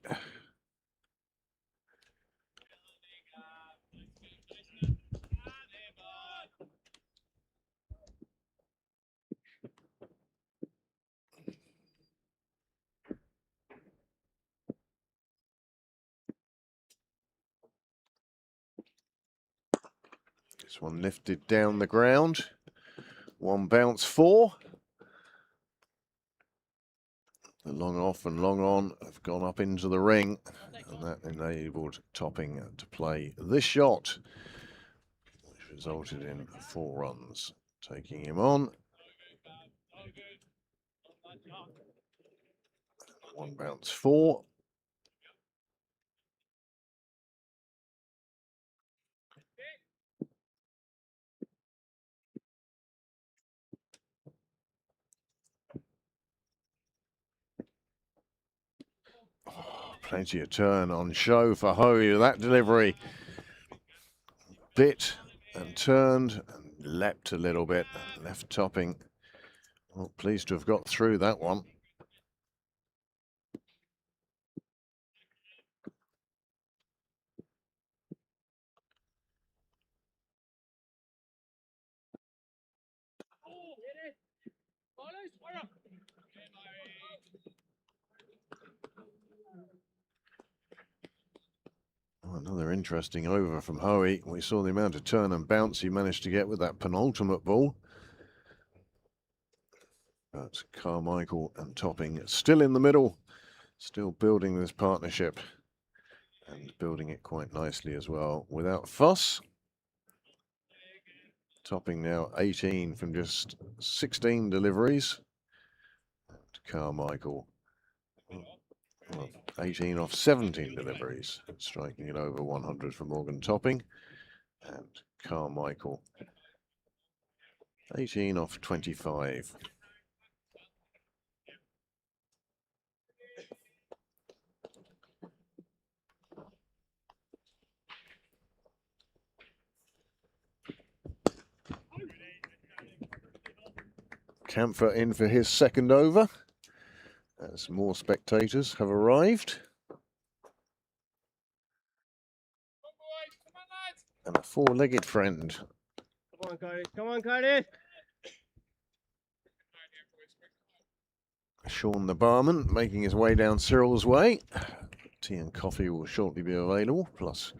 This one lifted down the ground. One bounce 4. The long off and long on have gone up into the ring, and that enabled Topping to play this shot, which resulted in 4 runs, taking him on. One bounce 4. Plenty of turn on show for Hoey with that delivery. Bit and turned and leapt a little bit, left Topping. Well, pleased to have got through that one. Oh, another interesting over from Hoey. We saw the amount of turn and bounce he managed to get with that penultimate ball. But Carmichael and Topping still in the middle, still building this partnership and building it quite nicely as well without fuss. Topping now 18 from just 16 deliveries. And Carmichael, well, 18 off 17 deliveries, striking it over 100 for Morgan Topping. And Carmichael, 18 off 25. Camphor in for his second over, as more spectators have arrived. And a 4-legged friend. Come on, Cardi. Come on, Cardi. Sean the barman making his way down Cyril's way. Tea and coffee will shortly be available, plus I'm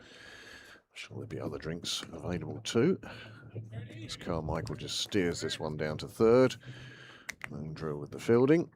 sure there'll be other drinks available too. As Carmichael just steers this one down to third. And drill with the fielding.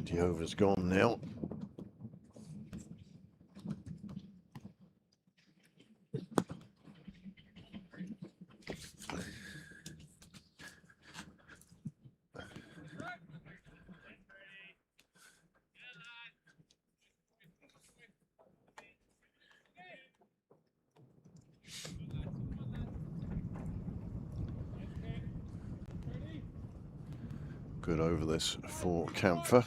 The over's gone now. Good over this for Camphor.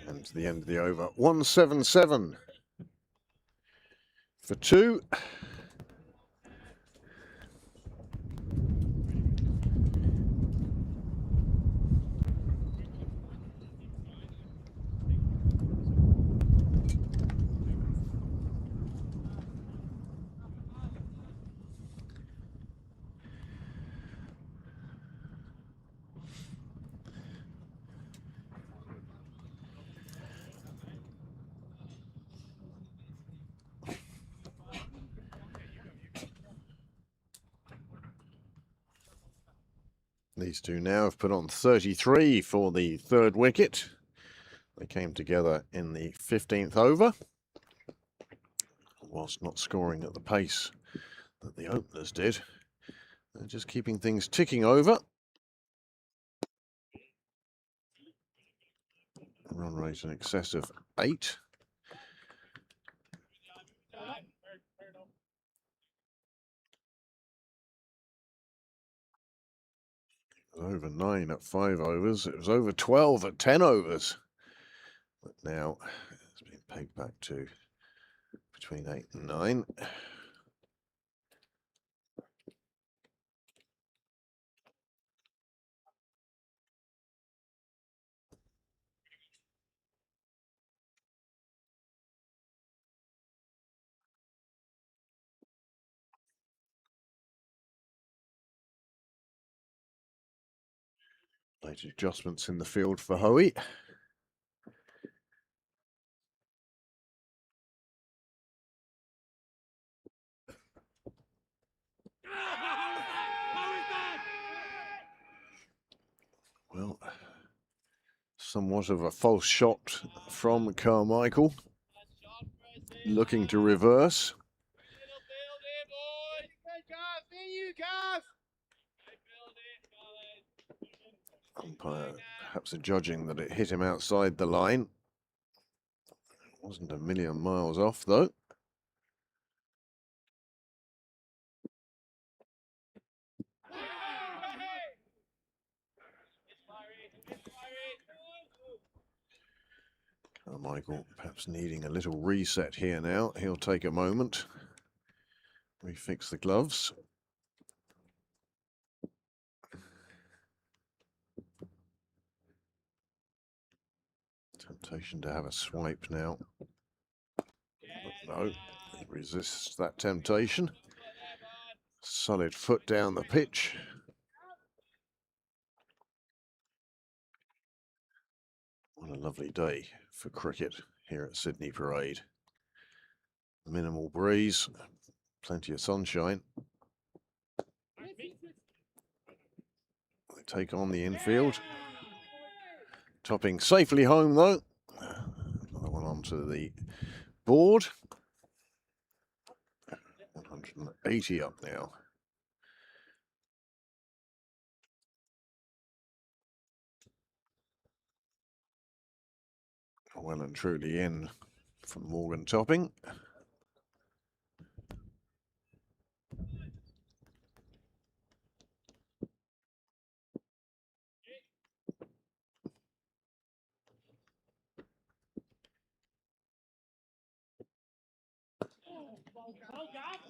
And to the end of the over, 177 for 2. These two now have put on 33 for the third wicket. They came together in the 15th over, whilst not scoring at the pace that the openers did. They're just keeping things ticking over. Run rate in excess of 8. Over 9 at 5 overs. It was over 12 at 10 overs. But now it's been pegged back to between 8 and 9. Late adjustments in the field for Hoey. Well, somewhat of a false shot from Carmichael, looking to reverse. Umpire perhaps judging that it hit him outside the line. Wasn't a million miles off though. Carmichael perhaps needing a little reset here now. He'll take a moment, refix the gloves. Temptation to have a swipe now. But no, he resists that temptation. Solid foot down the pitch. What a lovely day for cricket here at Sydney Parade. Minimal breeze, plenty of sunshine. They take on the infield. Topping safely home though. Another one onto the board. 180 up now. Well and truly in from Morgan Topping.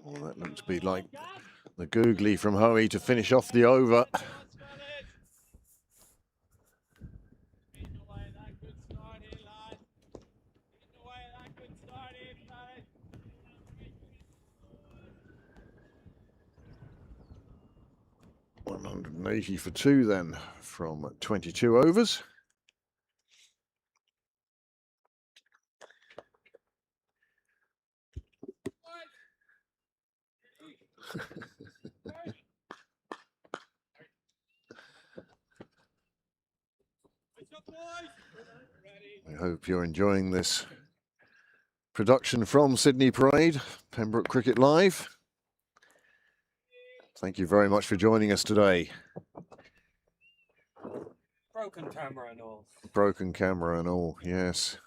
Well, that looks to be like the googly from Hoey to finish off the over. $180 for 2 then from 22 overs. I hope you're enjoying this production from Sydney Parade, Pembroke Cricket Live. Thank you very much for joining us today. Broken camera and all. Broken camera and all, yes.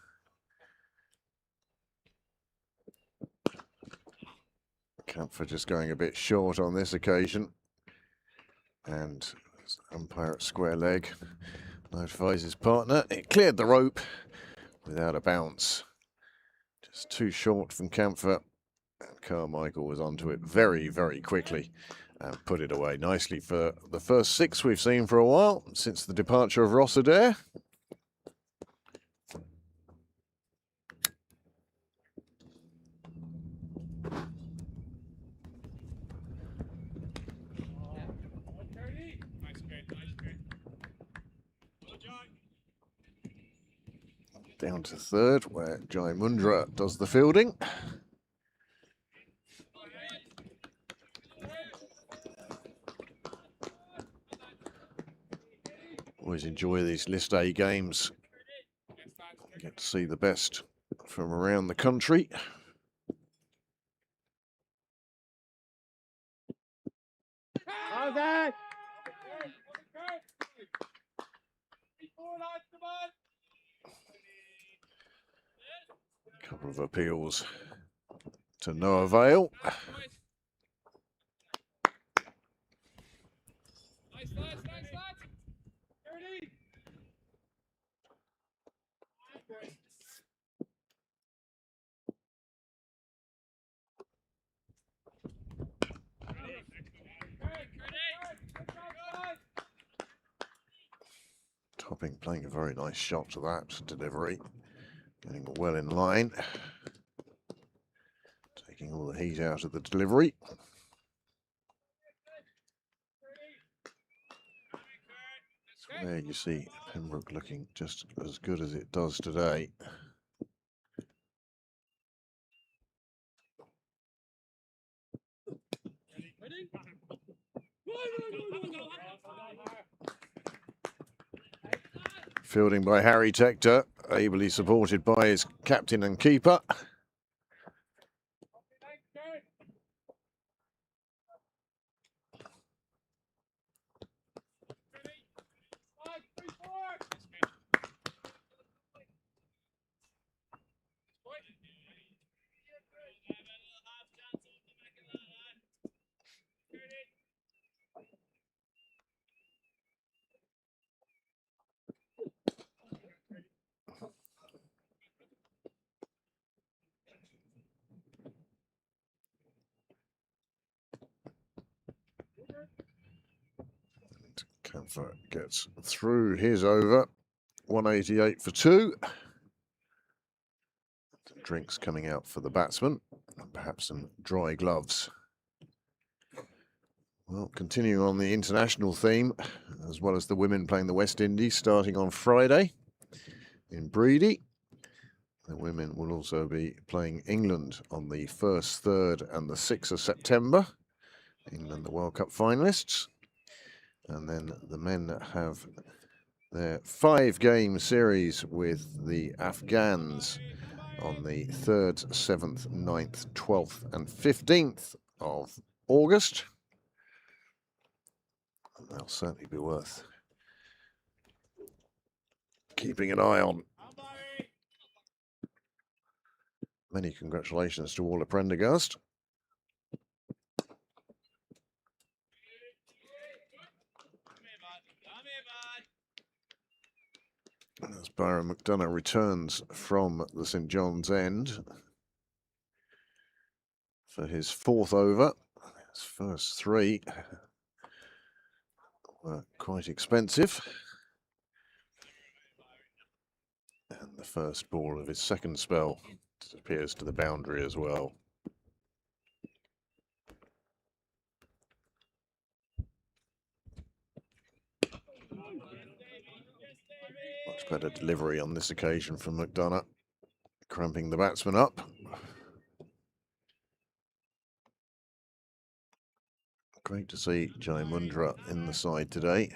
Kampfer just going a bit short on this occasion. And umpire at square leg notifies his partner. It cleared the rope without a bounce. Just too short from Kampfer. And Carmichael was onto it very, very quickly and put it away nicely for the first 6 we've seen for a while since the departure of Rossadair. Down to third, where Jai Mundra does the fielding. Always enjoy these List A games. Get to see the best from around the country. Okay. Couple of appeals to no avail. Topping playing a very nice shot to that delivery. Getting well in line. Taking all the heat out of the delivery. There you see Pembroke looking just as good as it does today. Fielding by Harry Tector, ably supported by his captain and keeper. Kampfer gets through his over, 188 for 2. Drinks coming out for the batsman, and perhaps some dry gloves. Well, continuing on the international theme, as well as the women playing the West Indies starting on Friday in Breedy. The women will also be playing England on the 1st, 3rd and the 6th of September. England, the World Cup finalists. And then the men have their 5-game series with the Afghans on the 3rd, 7th, 9th, 12th and 15th of August. And they'll certainly be worth keeping an eye on. Many congratulations to all the Prendergast. As Byron McDonough returns from the St John's End for his 4th over. His first 3 were quite expensive. And the first ball of his 2nd spell disappears to the boundary as well. Much better delivery on this occasion from McDonough, cramping the batsman up. Great to see Jai Mundra in the side today.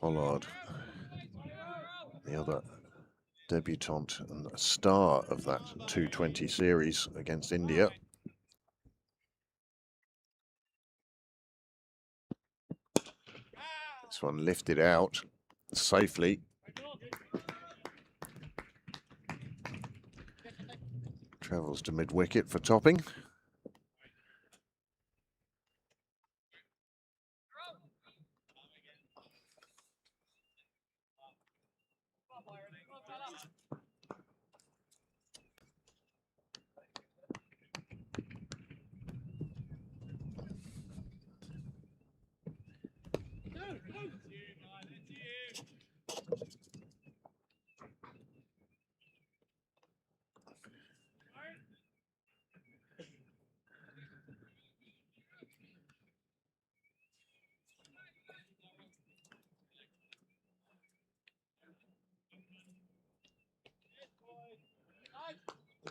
Hollard, the other debutant and a star of that 220 series against India. This one lifted out safely. Travels to mid-wicket for topping.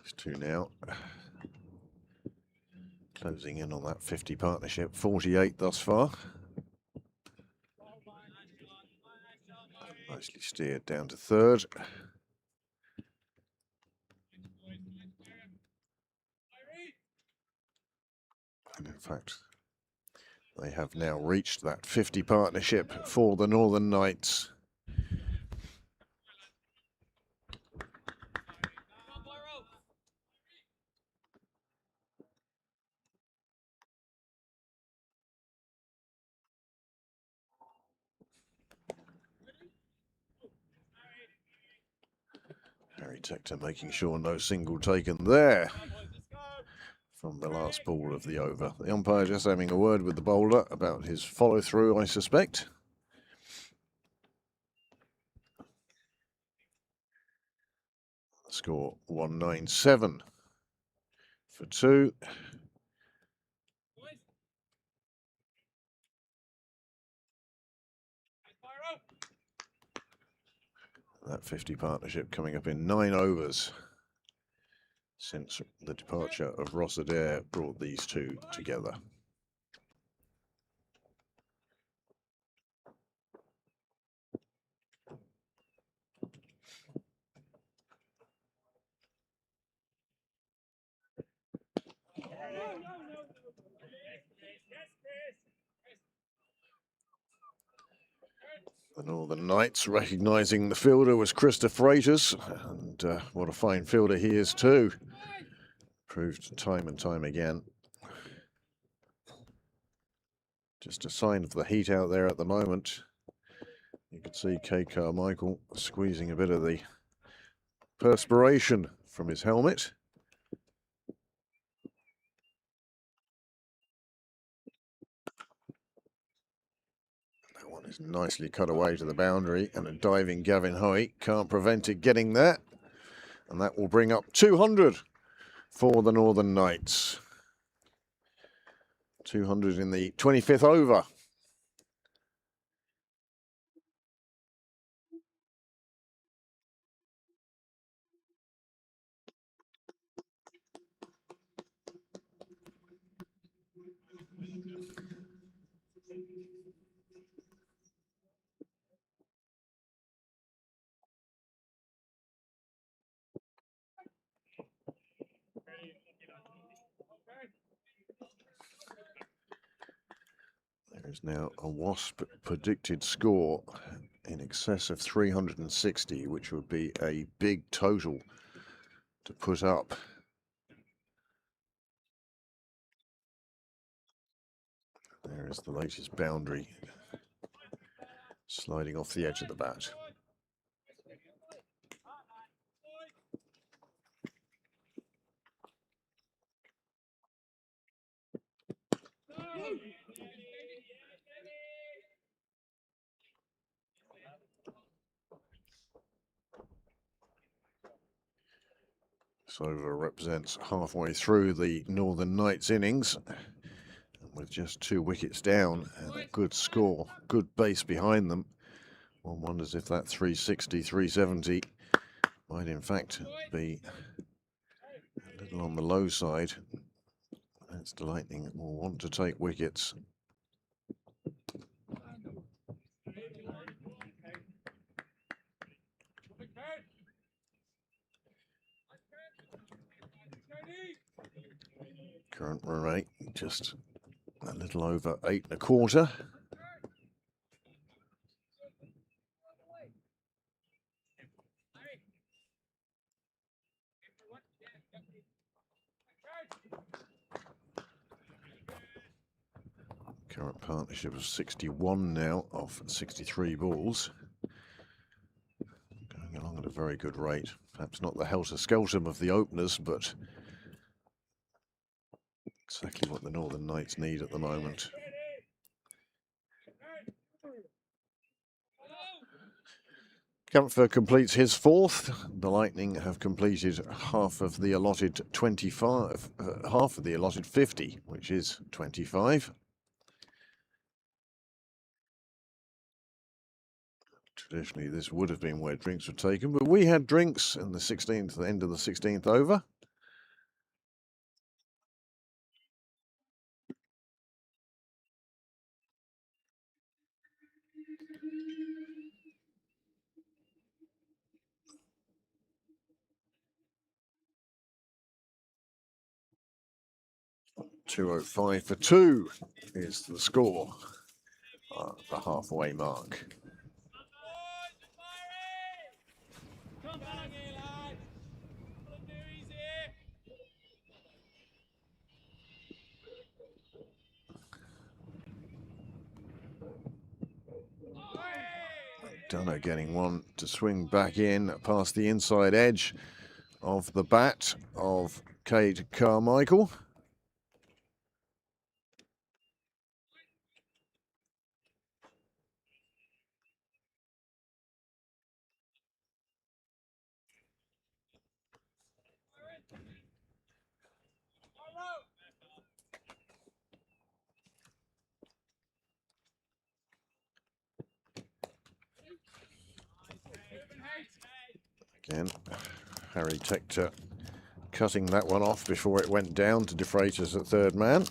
These two now closing in on that 50 partnership, 48 thus far. Nicely steered down to third. And in fact, they have now reached that 50 partnership for the Northern Knights. Harry Tector making sure no single taken there from the last ball of the over. The umpire just having a word with the bowler about his follow-through, I suspect. Score 197 for 2. That 50 partnership coming up in 9 overs since the departure of Ross Adair brought these two together. The Northern Knights recognising the fielder was Krista Freitas, and what a fine fielder he is too. Proved time and time again. Just a sign of the heat out there at the moment. You can see Kay Carmichael squeezing a bit of the perspiration from his helmet. That one is nicely cut away to the boundary, and a diving Gavin Hoey can't prevent it getting there. And that will bring up 200 for the Northern Knights. 200 in the 25th over. There is now a Wasp predicted score in excess of 360, which would be a big total to put up. There is the latest boundary sliding off the edge of the bat. This over represents halfway through the Northern Knights innings, and with just 2 wickets down and a good score, good base behind them. One wonders if that 360, 370 might in fact be a little on the low side. Leinster Lightning will want to take wickets. Current run rate just a little over 8 1/4. partnership of 61 now of 63 balls. Going along at a very good rate. Perhaps not the helter-skelter of the openers, but exactly what the Northern Knights need at the moment. Kampfer completes his fourth. The Lightning have completed half of the allotted 25, half of the allotted 50, which is 25. Traditionally, this would have been where drinks were taken, but we had drinks in the 16th, the end of the 16th over. .205 for 2 is the score at the halfway mark. Dunner getting one to swing back in past the inside edge of the bat of Kate Carmichael. Again, Harry Tector cutting that one off before it went down to De Freitas at third man.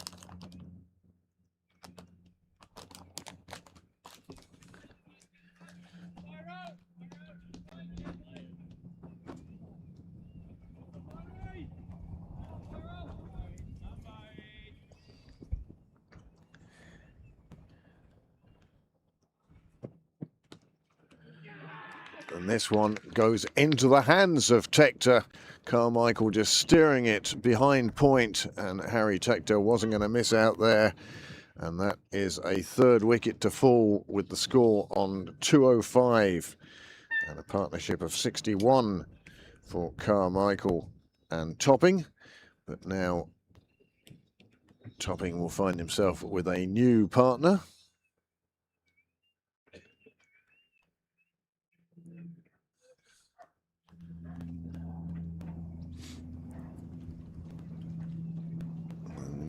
And this one goes into the hands of Tector. Carmichael just steering it behind point, and Harry Tector wasn't going to miss out there. And that is a third wicket to fall with the score on 205 and a partnership of 61 for Carmichael and Topping. But now Topping will find himself with a new partner.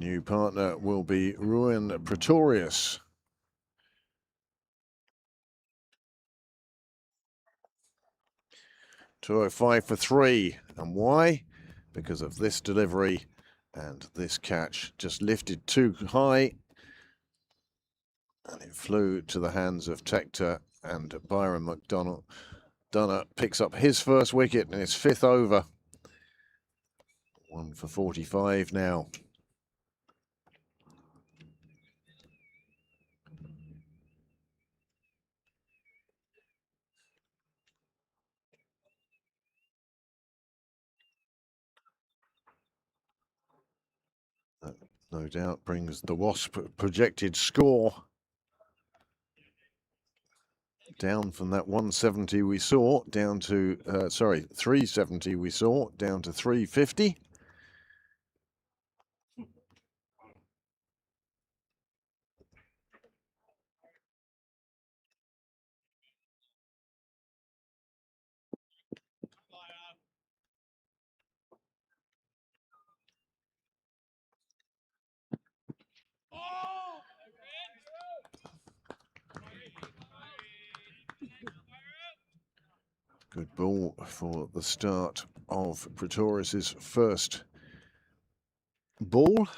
The new partner will be Ruin Pretorius. .205 for 3. And why? Because of this delivery and this catch just lifted too high. And it flew to the hands of Tector, and Byron McDonald. Dunner picks up his first wicket in his fifth over. 1 for 45 now. That no doubt brings the Wasp projected score down from that 170 we saw down to 370 we saw down to 350. Good ball for the start of Pretorius's first ball.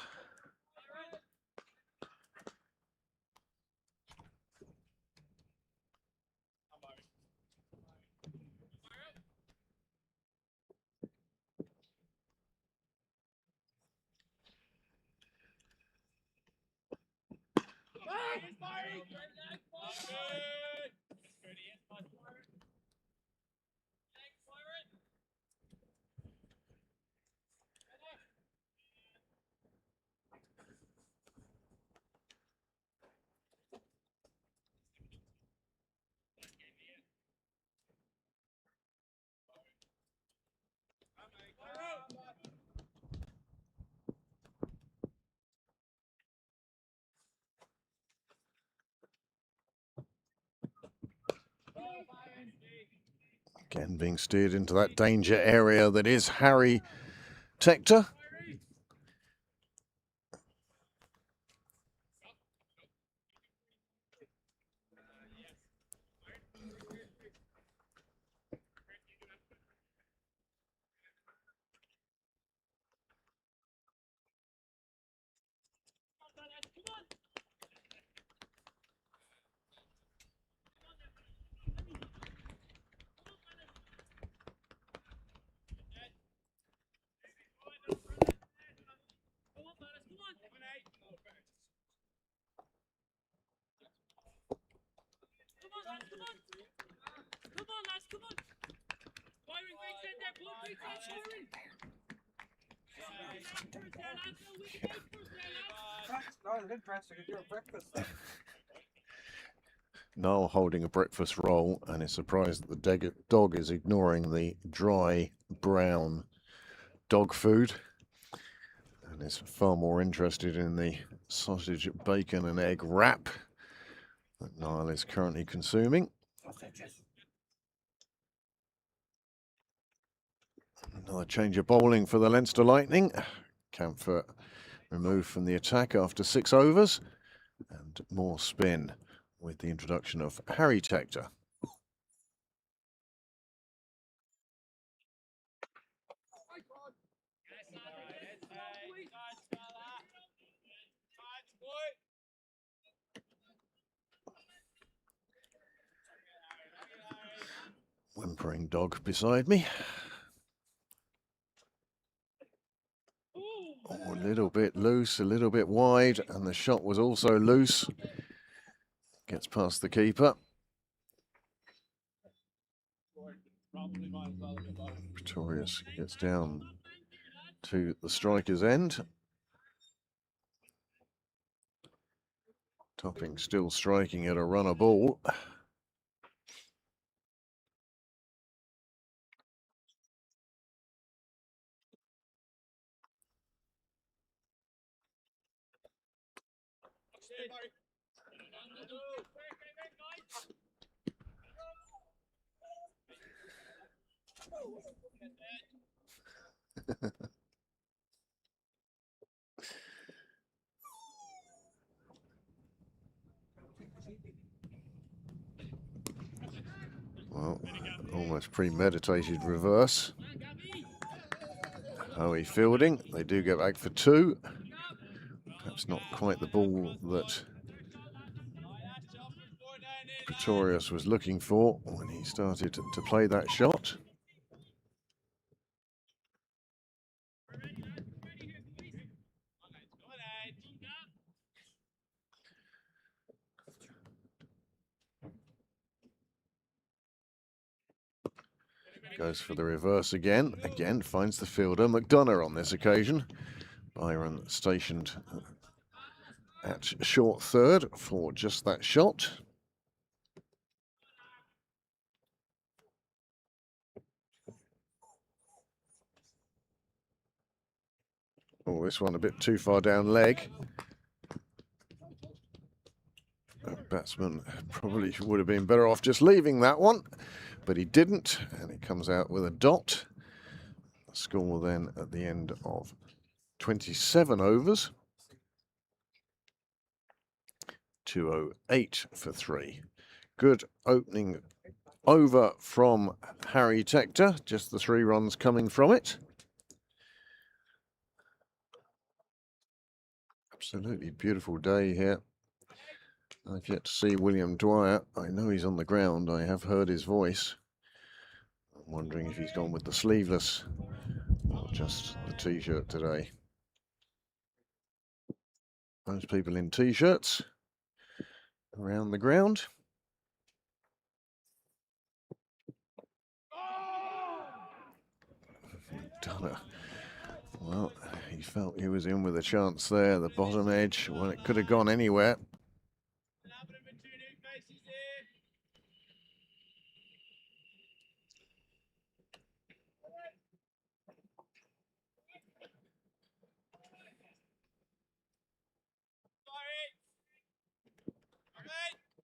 Again, being steered into that danger area that is Harry Tector. Noel holding a breakfast roll and is surprised that the dog is ignoring the dry brown dog food and is far more interested in the sausage, bacon and egg wrap that Niall is currently consuming. Another change of bowling for the Leinster Lightning. Camphor removed from the attack after 6 overs, and more spin with the introduction of Harry Tector. Whimpering dog beside me. Oh, a little bit loose, a little bit wide, and the shot was also loose. Gets past the keeper. Pretorius gets down to the striker's end. Topping still striking at a runner ball. Well, almost premeditated reverse. Hoey fielding. They do get back for 2. Perhaps not quite the ball that Pretorius was looking for when he started to play that shot. Goes for the reverse again. Again, finds the fielder. McDonough on this occasion. Byron stationed at short third for just that shot. Oh, this one a bit too far down leg. The batsman probably would have been better off just leaving that one, but he didn't, and it comes out with a dot. The score then at the end of 27 overs. 208 for 3. Good opening over from Harry Tector, just the 3 runs coming from it. Absolutely beautiful day here. I've yet to see William Dwyer. I know he's on the ground. I have heard his voice. I'm wondering if he's gone with the sleeveless or just the t-shirt today. Most people in t-shirts around the ground. Donna. Well, he felt he was in with a chance there, the bottom edge, when it could have gone anywhere.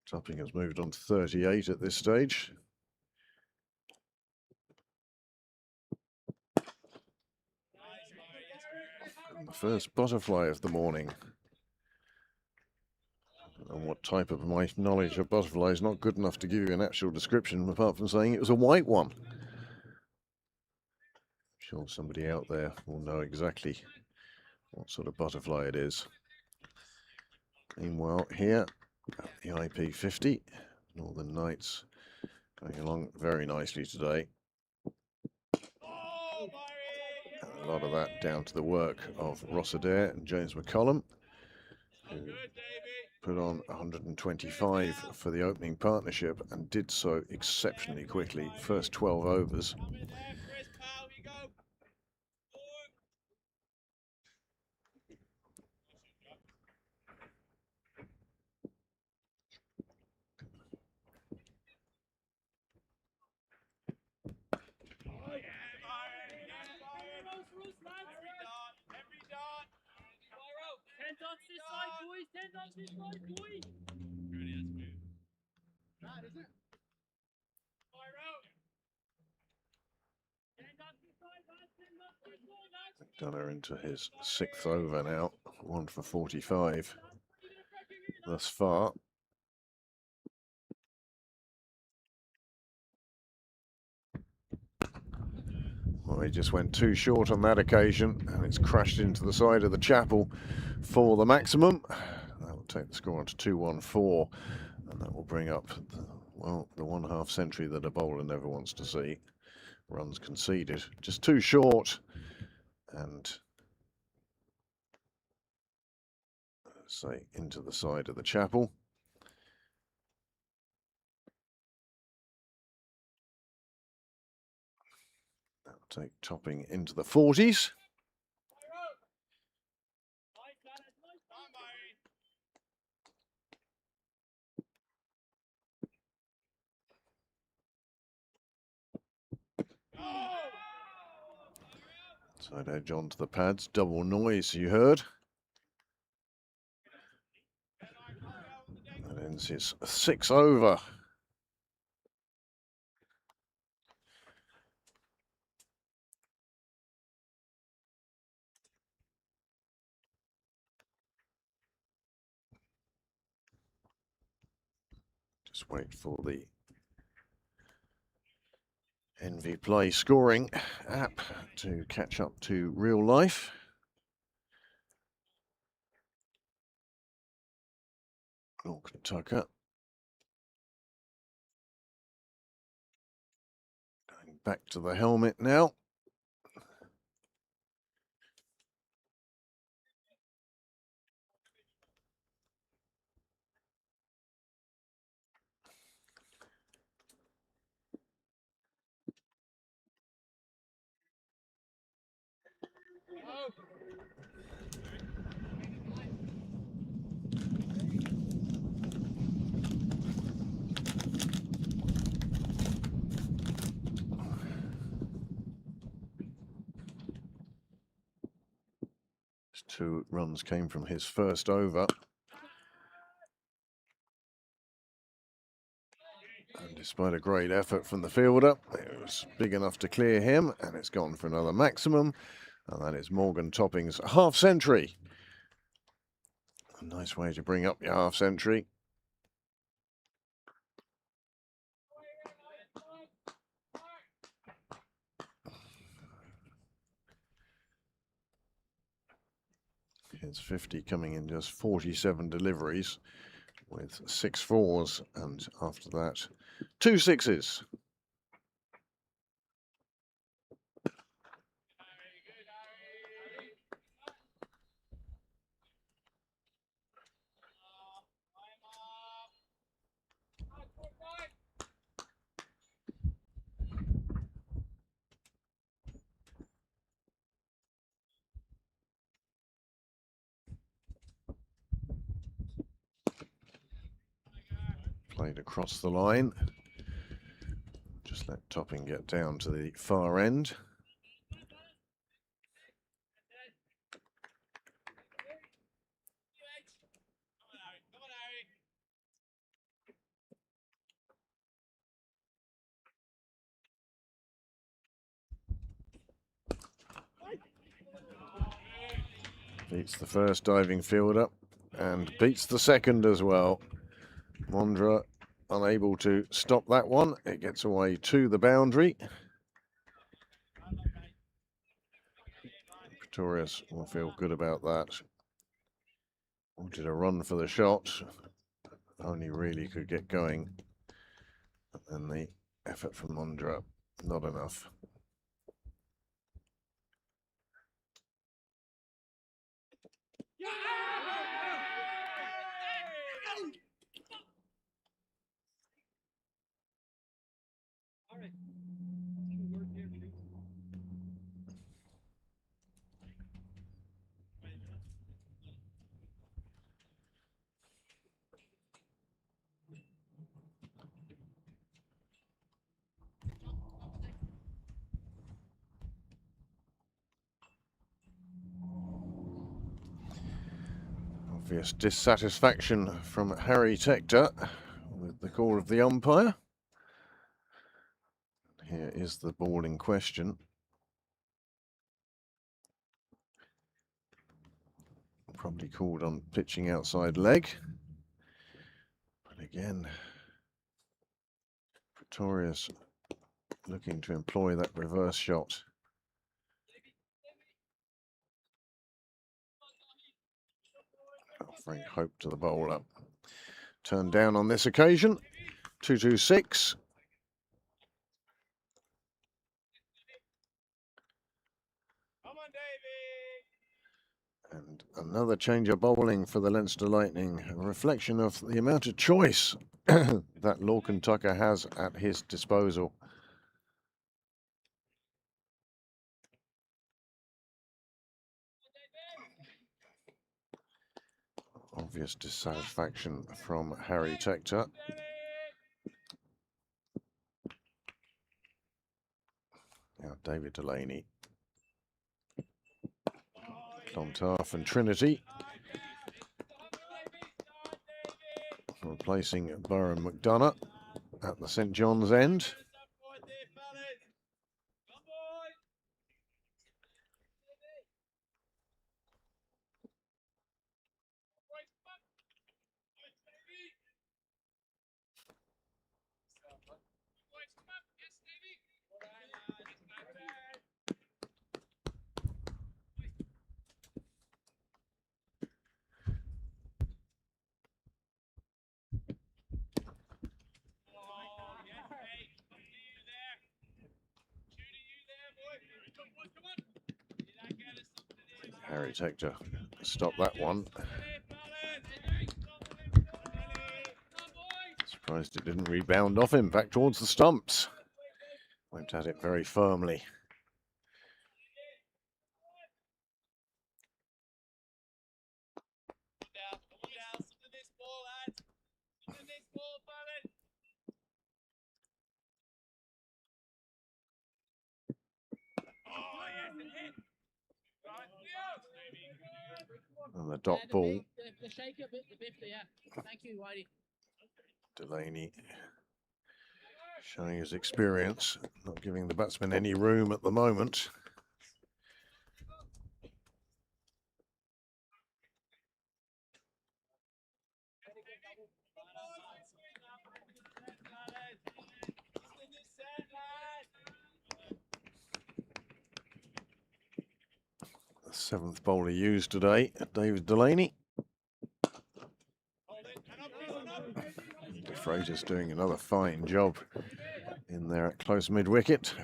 Topping has moved on to 38 at this stage. The first butterfly of the morning. And what type of my knowledge of butterflies is not good enough to give you an actual description apart from saying it was a white one. I'm sure somebody out there will know exactly what sort of butterfly it is. Meanwhile, here, the IP50, Northern Nights, going along very nicely today. And a lot of that down to the work of Ross Adair and James McCullum, who put on 125 for the opening partnership and did so exceptionally quickly. First 12 overs. Dunner into his 6th over now, 1 for 45 thus far. Well, he just went too short on that occasion, and it's crashed into the side of the chapel for the maximum. That will take the score on to 214, and that will bring up, the 1/2 century that a bowler never wants to see. Runs conceded, just too short, and say into the side of the chapel. That'll take Topping into the 40s. Side edge onto the pads, double noise you heard. That ends his 6 over. Just wait for the Envy Play scoring app to catch up to real life. Auckland Tucker going back to the helmet now. His 2 runs came from his first over. And despite a great effort from the fielder, it was big enough to clear him, and it's gone for another maximum. And that is Morgan Topping's half century. A nice way to bring up your half century. His 50 coming in just 47 deliveries with 6 fours, and after that 2 sixes. Played across the line. Just let Topping get down to the far end. Beats the first diving fielder and beats the second as well. Mondra unable to stop that one. It gets away to the boundary. Pretorius will feel good about that. Wanted a run for the shot. Only really could get going. And the effort from Mondra, not enough. Obvious dissatisfaction from Harry Tector with the call of the umpire. Here is the ball in question. Probably called on pitching outside leg. But again, Pretorius looking to employ that reverse shot. Offering hope to the bowler. Turned down on this occasion. 2-2-6. And another change of bowling for the Leinster Lightning, a reflection of the amount of choice that Lorcan Tucker has at his disposal. Obvious dissatisfaction from Harry Tector. Now David Delaney. Clontarf and Trinity. Replacing Burren McDonough at the St John's end. Harry Tector stop that one. Surprised it didn't rebound off him back towards the stumps. Went at it very firmly. And the dot ball. Delaney showing his experience, not giving the batsman any room at the moment. The seventh bowler used today, David Delaney. Fraser's doing another fine job in there at close mid-wicket.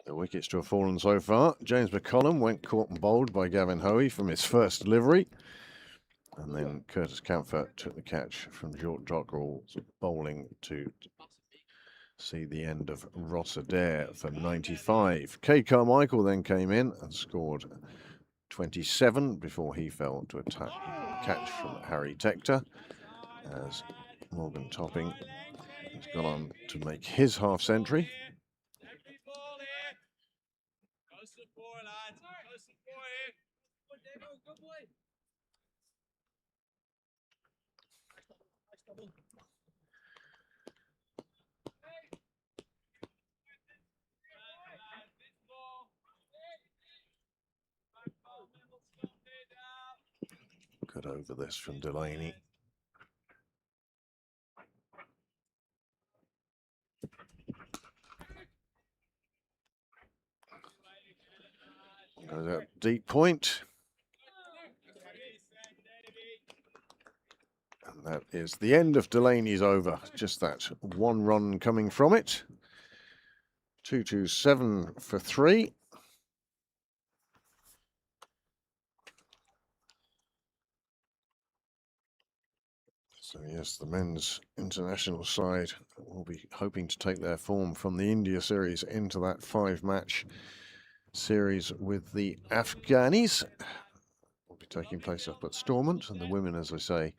The wickets to have fallen so far. James McCollum went caught and bowled by Gavin Hoey from his first delivery. And then Curtis Camphor took the catch from George Dockrell's bowling to see the end of Ross Adair for 95. Kay Carmichael then came in and scored 27 before he fell to a catch from Harry Tector, as Morgan Topping has gone on to make his half-century. Good over this from Delaney. Goes out deep point. And that is the end of Delaney's over. Just that one run coming from it. 227 for 3. So yes, the men's international side will be hoping to take their form from the India series into that 5-match series with the Afghanis. Will be taking place up at Stormont, and the women, as I say,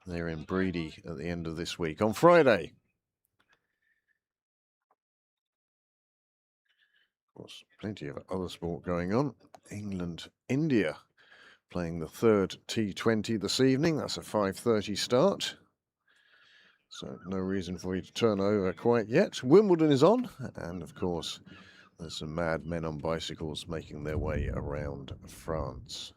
they're in Breedy at the end of this week. On Friday, of course, plenty of other sport going on. England, India playing the third T20 this evening. That's a 5:30 start. So no reason for you to turn over quite yet. Wimbledon is on, and of course, there's some mad men on bicycles making their way around France.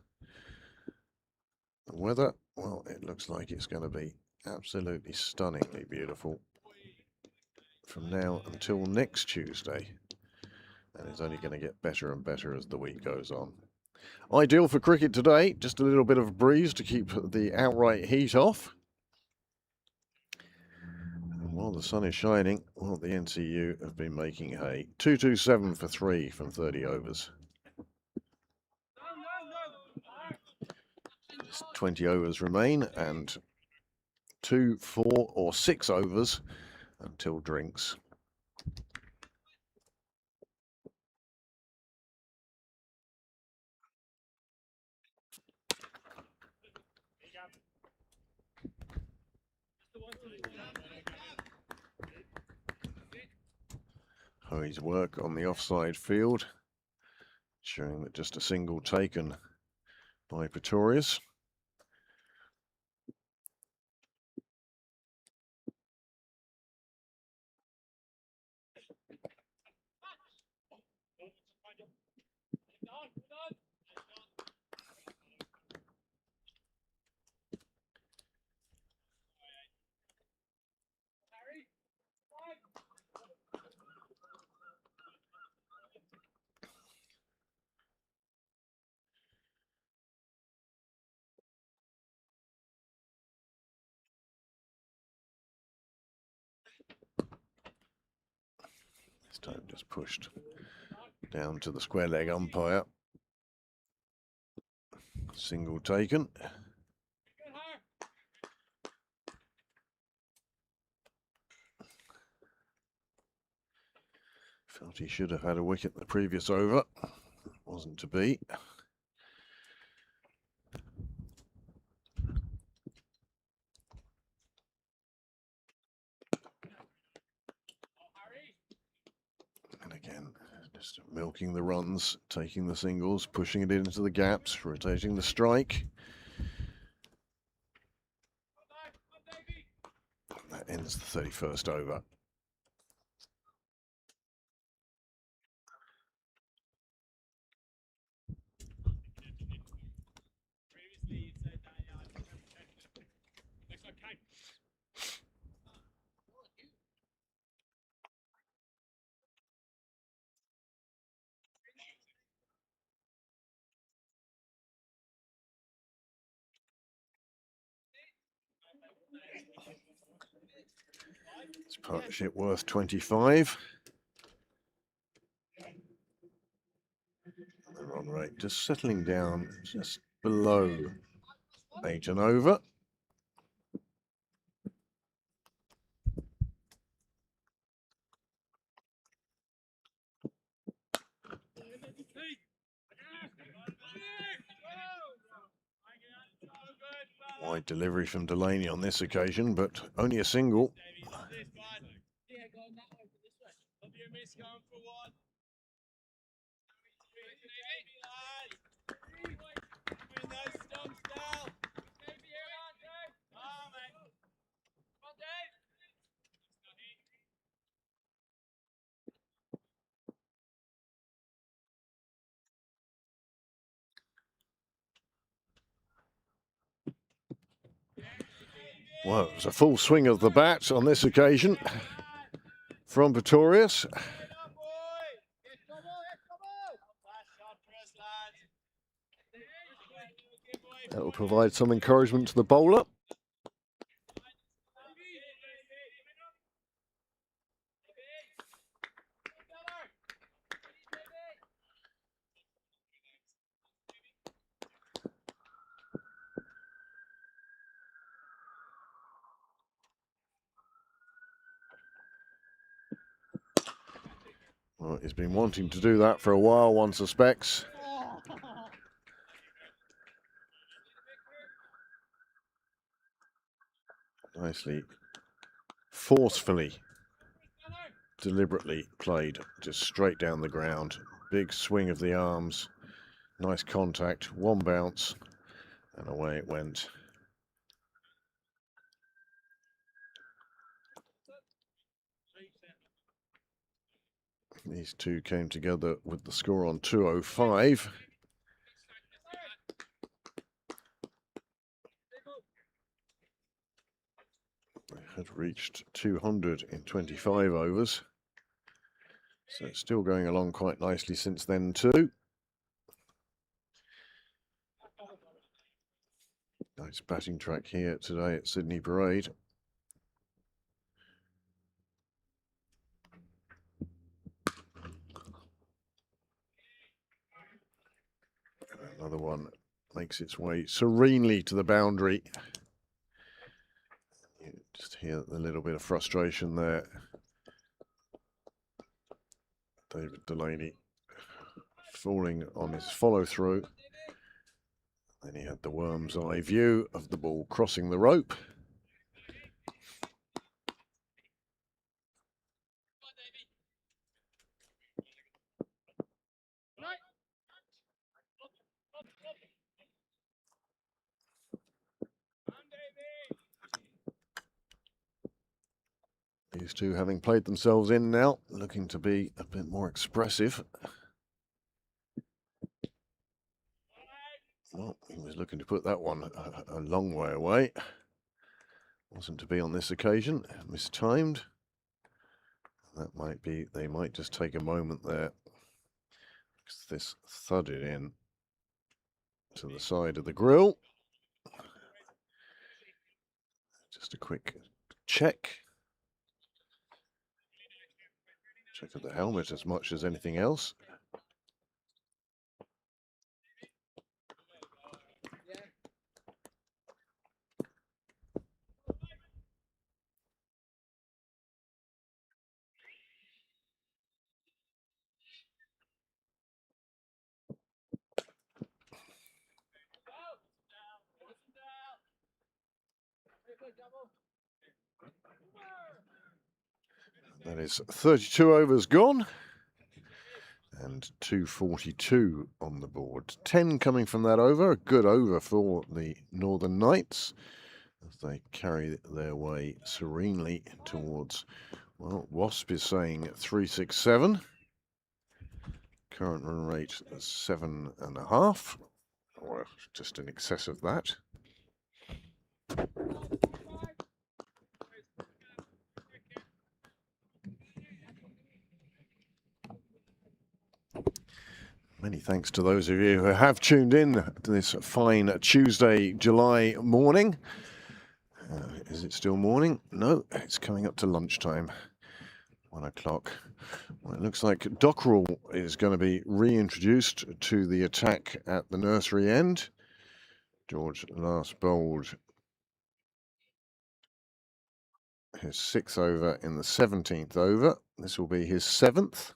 The weather, well, it looks like it's going to be absolutely stunningly beautiful from now until next Tuesday. And it's only going to get better and better as the week goes on. Ideal for cricket today, just a little bit of a breeze to keep the outright heat off. And while the sun is shining, well, the NCU have been making hay. 227 for 3 from 30 overs. 20 overs remain, and 2, 4 or 6 overs until drinks. Hoey's work on the offside field, showing that just a single taken by Pretorius. This time just pushed down to the square leg umpire. Single taken. Felt he should have had a wicket the previous over. Wasn't to be. And again, just milking the runs, taking the singles, pushing it into the gaps, rotating the strike. That ends the 31st over. It's partnership worth 25. The run rate just settling down just below 8 and over. Wide delivery from Delaney on this occasion, but only a single. Well, it was a full swing of the bat on this occasion from Pretorius. That will provide some encouragement to the bowler. Well, he's been wanting to do that for a while, one suspects. Nicely, forcefully, deliberately played, just straight down the ground. Big swing of the arms, nice contact, one bounce, and away it went. These two came together with the score on 205. They had reached 200 in 25 overs. So it's still going along quite nicely since then too. Nice batting track here today at Sydney Parade. Another one makes its way serenely to the boundary. You just hear a little bit of frustration there. David Delaney falling on his follow through. Then he had the worm's eye view of the ball crossing the rope. These two having played themselves in now, looking to be a bit more expressive. Well, he was looking to put that one a long way away. Wasn't to be on this occasion, mistimed. That might be, they might just take a moment there, because this thudded in to the side of the grill. Just a quick check. Check at the helmet as much as anything else. That is 32 overs gone and 242 on the board. 10 coming from that over, a good over for the Northern Knights as they carry their way serenely towards, well, Wasp is saying 367. Current run rate is 7.5, or just in excess of that. Many thanks to those of you who have tuned in to this fine Tuesday, July morning. Is it still morning? No, it's coming up to lunchtime, 1 o'clock. Well, it looks like Dockrell is going to be reintroduced to the attack at the nursery end. George last bowled his 6th over in the 17th over. This will be his 7th.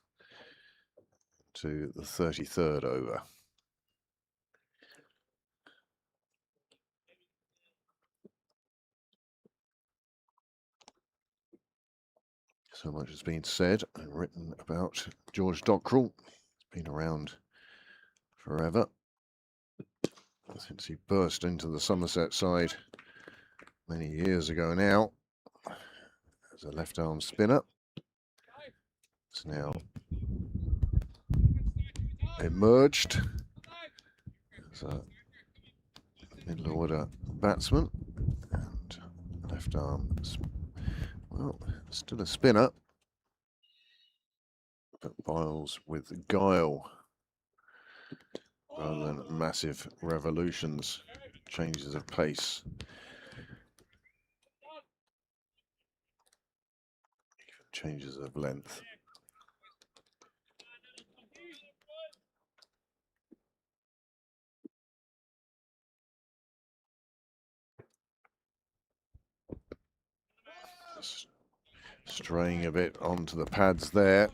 To the 33rd over. So much has been said and written about George Dockrell. He's been around forever, since he burst into the Somerset side many years ago now as a left-arm spinner. It's now emerged as a middle-order batsman and Left arm, well, still a spinner, but Biles with guile rather than massive revolutions, changes of pace. Changes of length. Straying a bit onto the pads there.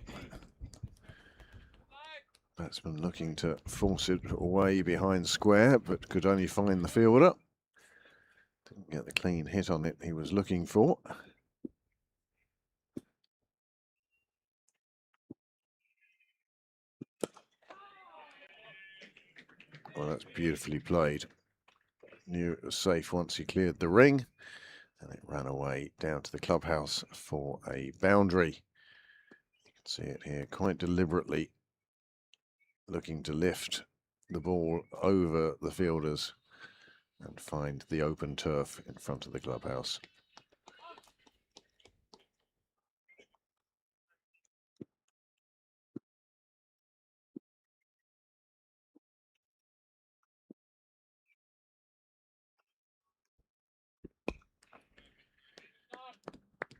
Batsman looking to force it away behind square, but could only find the fielder. Didn't get the clean hit on it he was looking for. Well, that's beautifully played. Knew it was safe once he cleared the ring, and it ran away down to the clubhouse for a boundary. You can see it here quite deliberately, looking to lift the ball over the fielders and find the open turf in front of the clubhouse.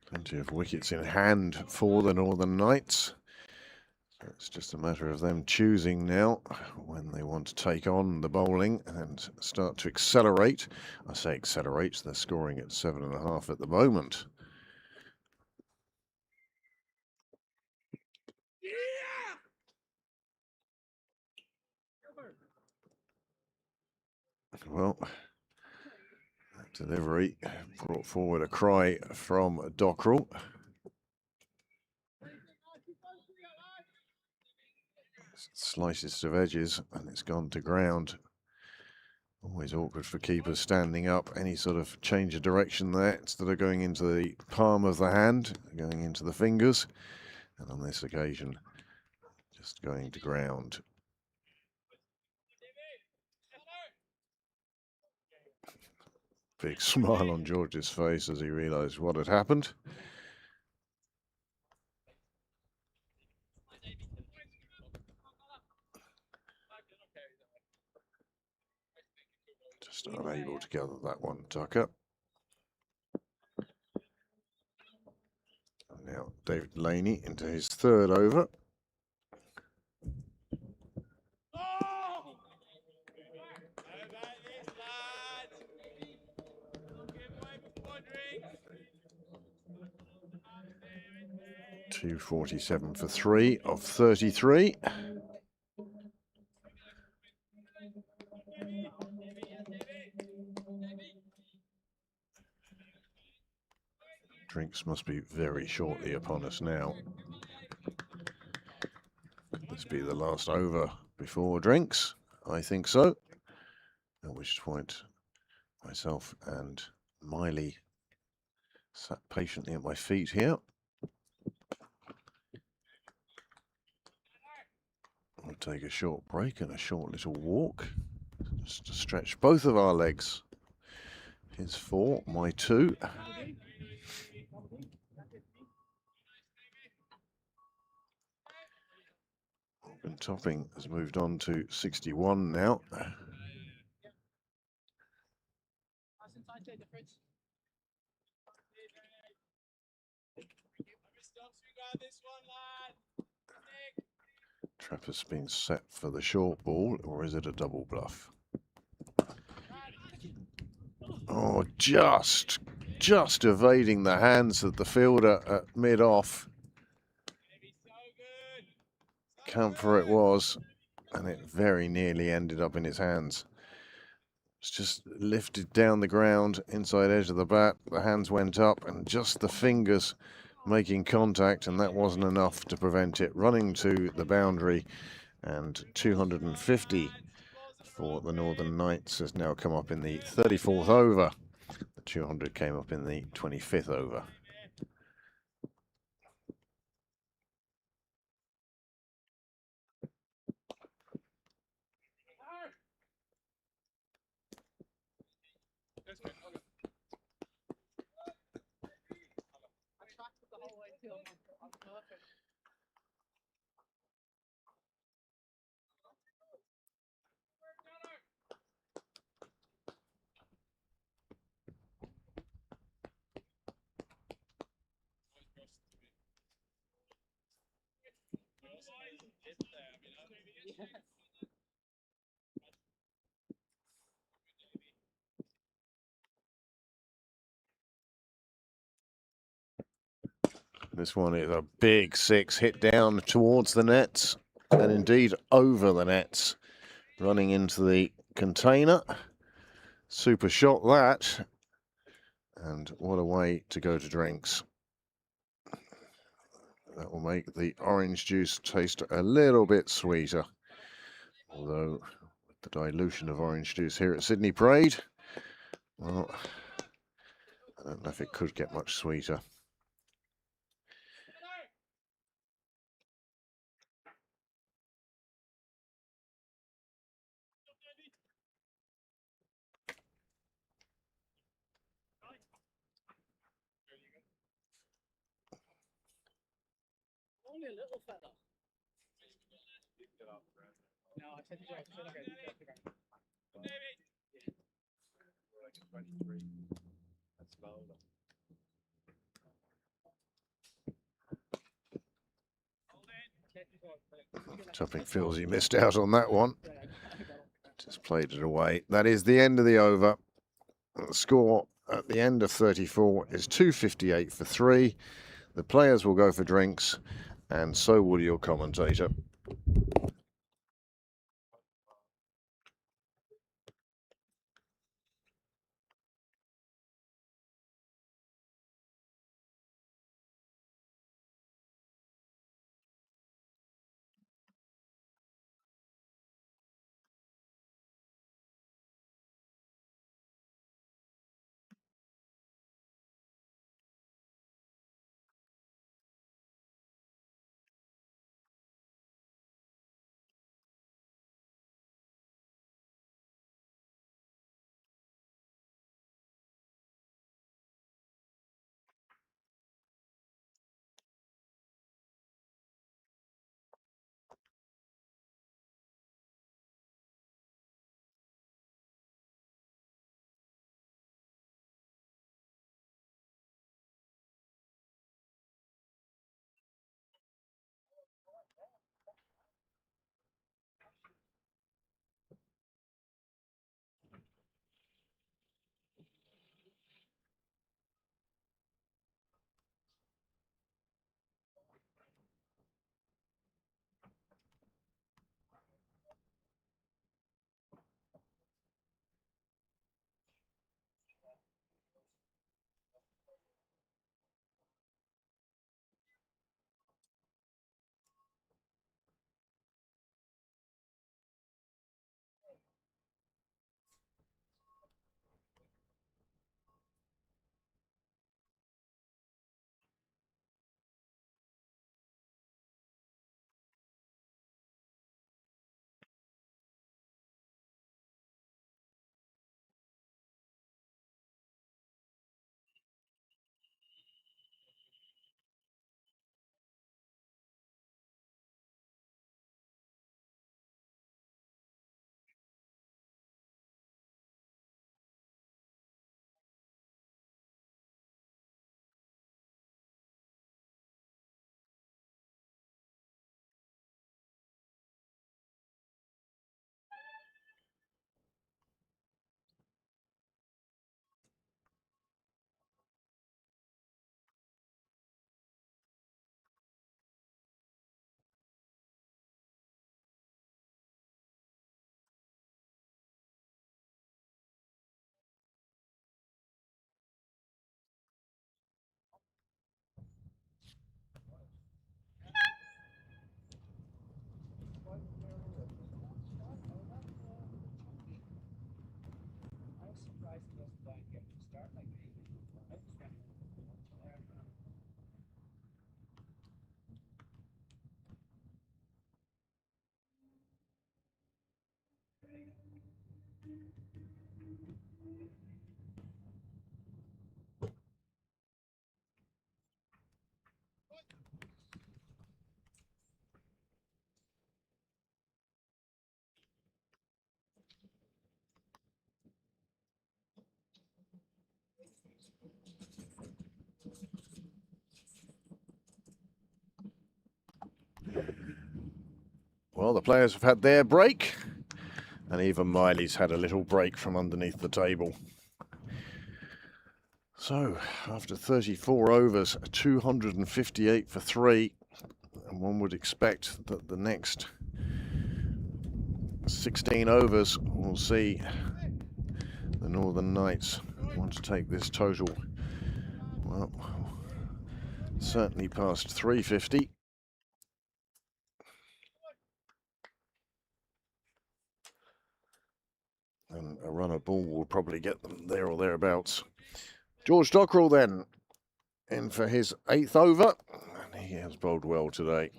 Plenty of wickets in hand for the Northern Knights. So it's just a matter of them choosing now when they want to take on the bowling and start to accelerate. I say accelerate, they're scoring at 7.5 at the moment. Well, that delivery brought forward a cry from Dockrell. Slightest of edges, and it's gone to ground. Always awkward for keepers standing up. Any sort of change of direction there, instead of going into the palm of the hand, going into the fingers. And on this occasion, just going to ground. Big smile on George's face as he realised what had happened. Just unable to gather that one, Tucker. And now David Laney into his third over. Oh! 247 for 3 of 33. Drinks must be very shortly upon us now. Could this be the last over before drinks? I think so. At which point, myself and Miley sat patiently at my feet here. We'll take a short break and a short little walk, just to stretch both of our legs. His 4, my 2. And Topping has moved on to 61 now. Trap has been set for the short ball, or is it a double bluff? Oh, just evading the hands of the fielder at mid-off. Camphor it was, and it very nearly ended up in his hands. It's just lifted down the ground, inside edge of the bat. The hands went up, and just the fingers making contact, and that wasn't enough to prevent it running to the boundary. And 250 for the Northern Knights has now come up in the 34th over. The 200 came up in the 25th over. This one is a big six, hit down towards the nets and indeed over the nets, running into the container. Super shot that, and what a way to go to drinks. That will make the orange juice taste a little bit sweeter, although with the dilution of orange juice here at Sydney Parade, well, I don't know if it could get much sweeter. Only a little fella. No, I said to Topping feels he missed out on that one. Just played it away. That is the end of the over. The score at the end of 34 is 258 for 3. The players will go for drinks, and so will your commentator. Well, the players have had their break, and even Miley's had a little break from underneath the table. So, after 34 overs, 258 for 3, and one would expect that the next 16 overs will see the Northern Knights want to take this total, well, certainly past 350. And a run of ball will probably get them there or thereabouts. George Dockrell then in for his 8th over, and he has bowled well today.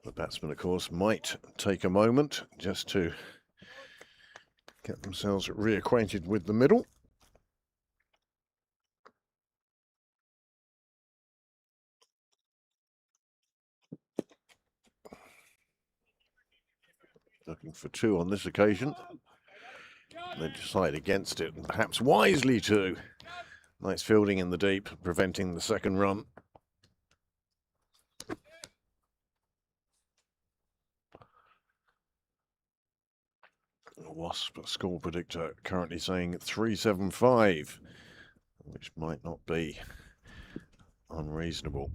The batsmen, of course, might take a moment just to get themselves reacquainted with the middle. Looking for 2 on this occasion. They decide against it, and perhaps wisely too. Nice fielding in the deep, preventing the second run. Wasp score predictor currently saying 375, which might not be unreasonable.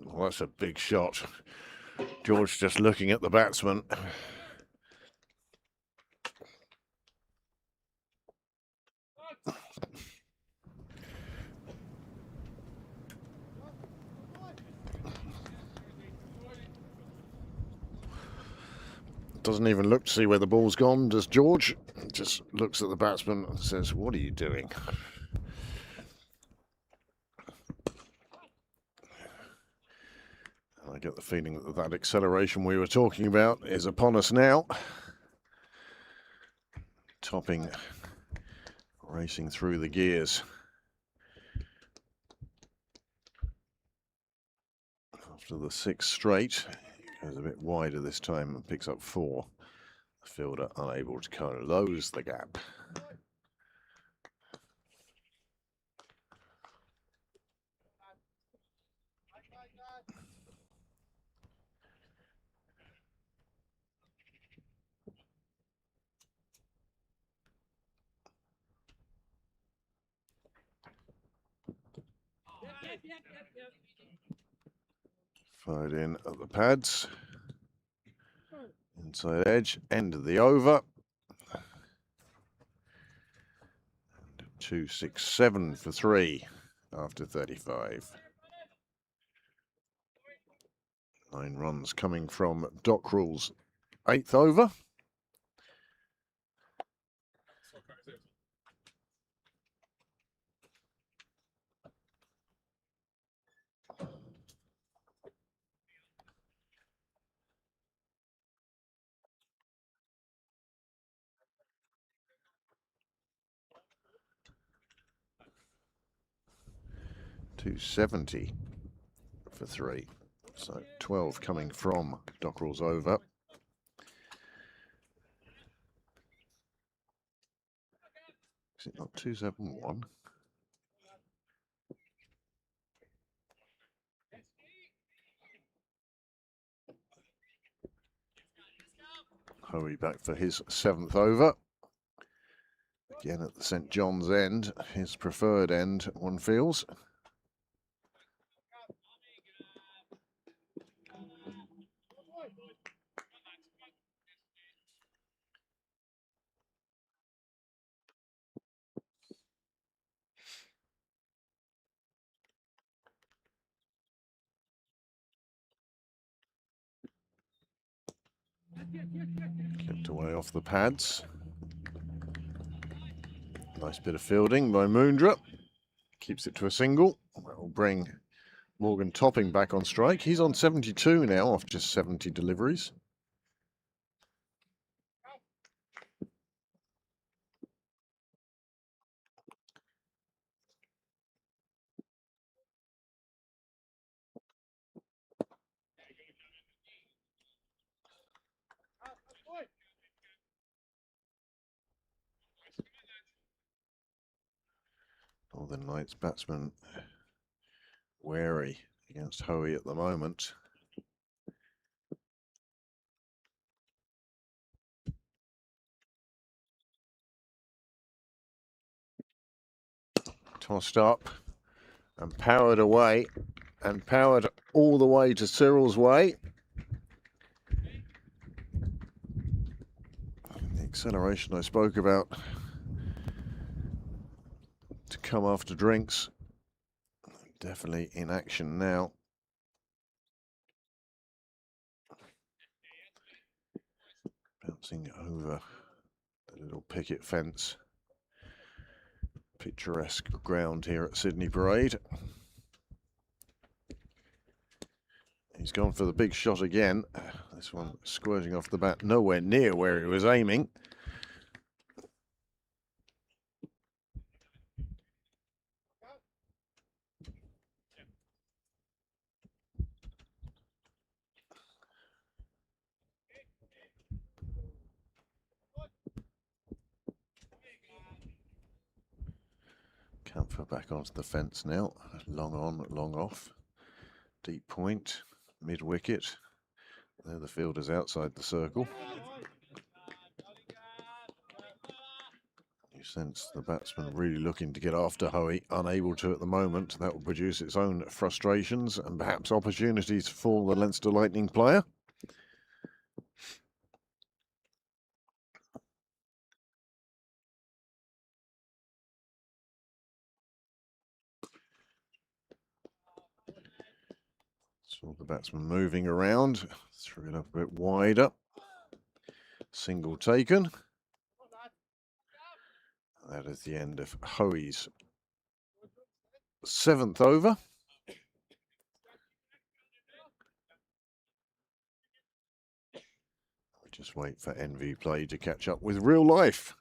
Well, that's a big shot. George just looking at the batsman. Doesn't even look to see where the ball's gone, does George? Just looks at the batsman and says, "What are you doing?" I get the feeling that that acceleration we were talking about is upon us now. Topping, racing through the gears. After the 6th straight, goes a bit wider this time and picks up 4. The fielder unable to close the gap. Fired in at the pads. Inside edge, end of the over. And 267 for 3 after 35. 9 runs coming from Dockrell's 8th over. .270 for 3. So 12 coming from Dockrell's over. Is it not 271? Hurry back for his 7th over. Again at the St John's end, his preferred end, one feels. Clipped away off the pads. Nice bit of fielding by Moondra. Keeps it to a single. That will bring Morgan Topping back on strike. He's on 72 now off just 70 deliveries. Northern Lights batsman wary against Hoey at the moment. Tossed up and powered away, and powered all the way to Cyril's way. The acceleration I spoke about to come after drinks, definitely in action now. Bouncing over the little picket fence. Picturesque ground here at Sydney Parade. He's gone for the big shot again. This one squirting off the bat, nowhere near where he was aiming. Camphor back onto the fence now. Long on, long off. Deep point, mid wicket. There the fielders outside the circle. You sense the batsman really looking to get after Hoey, unable to at the moment. That will produce its own frustrations and perhaps opportunities for the Leinster Lightning player. Saw the batsman moving around, threw it up a bit wider. Single taken. That is the end of Hoey's 7th over. We just wait for NV Play to catch up with real life.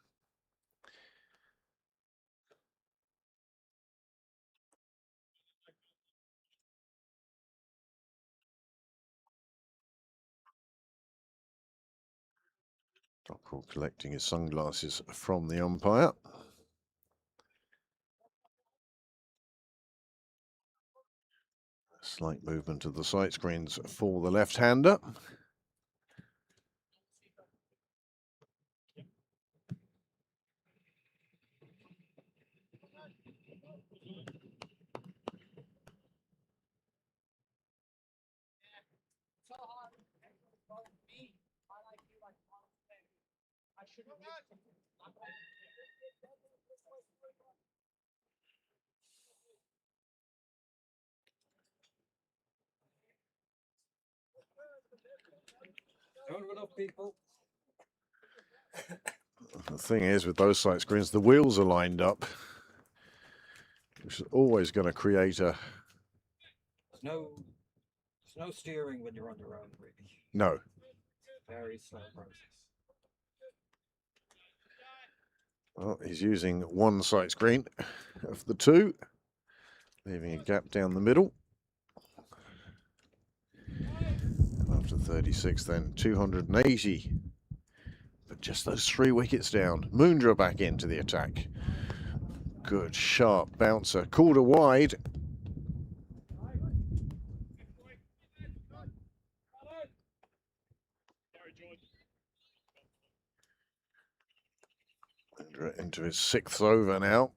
Dockrell collecting his sunglasses from the umpire. Slight movement of the sight screens for the left-hander. The thing is, with those sight screens, the wheels are lined up, which is always going to create a... There's no steering when you're on your own, really. No. Very slow process. Well, he's using one sight screen of the two, leaving a gap down the middle. And after 36, then 280. But just those 3 wickets down. Moondra back into the attack. Good, sharp bouncer. Called a wide. Moondra into his 6th over now.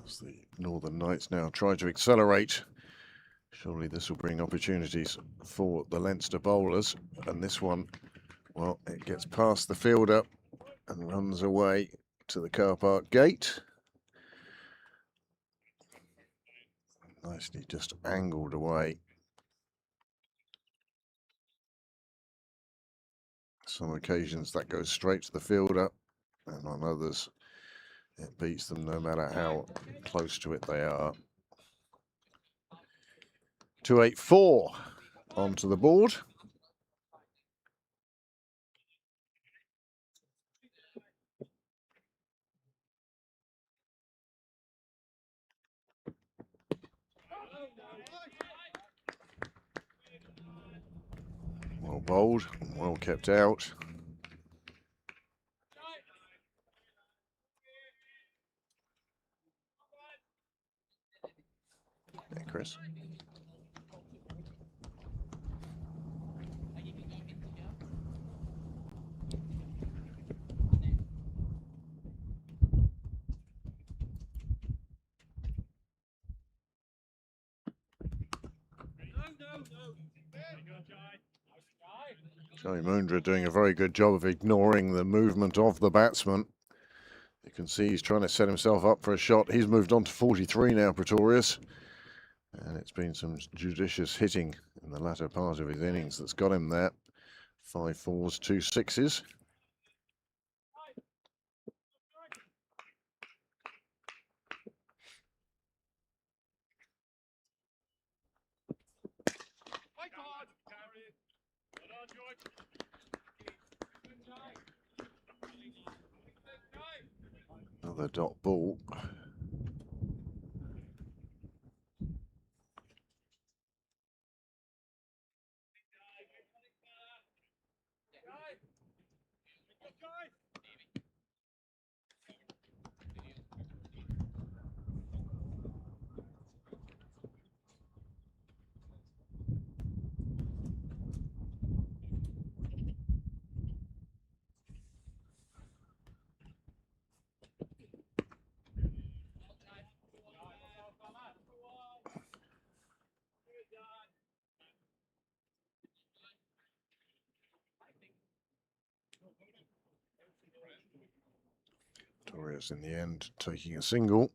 As the Northern Knights now try to accelerate. Surely this will bring opportunities for the Leinster bowlers. And this one, well, it gets past the fielder and runs away to the car park gate. Nicely just angled away. Some occasions that goes straight to the fielder, and on others it beats them no matter how close to it they are. 284 onto the board. Well bowled, well kept out. Yeah, Chris. Joey Mundra doing a very good job of ignoring the movement of the batsman. You can see he's trying to set himself up for a shot. He's moved on to 43 now, Pretorius. And it's been some judicious hitting in the latter part of his innings that's got him there. 5 fours, 2 sixes. Another dot ball. Pretorius in the end taking a single.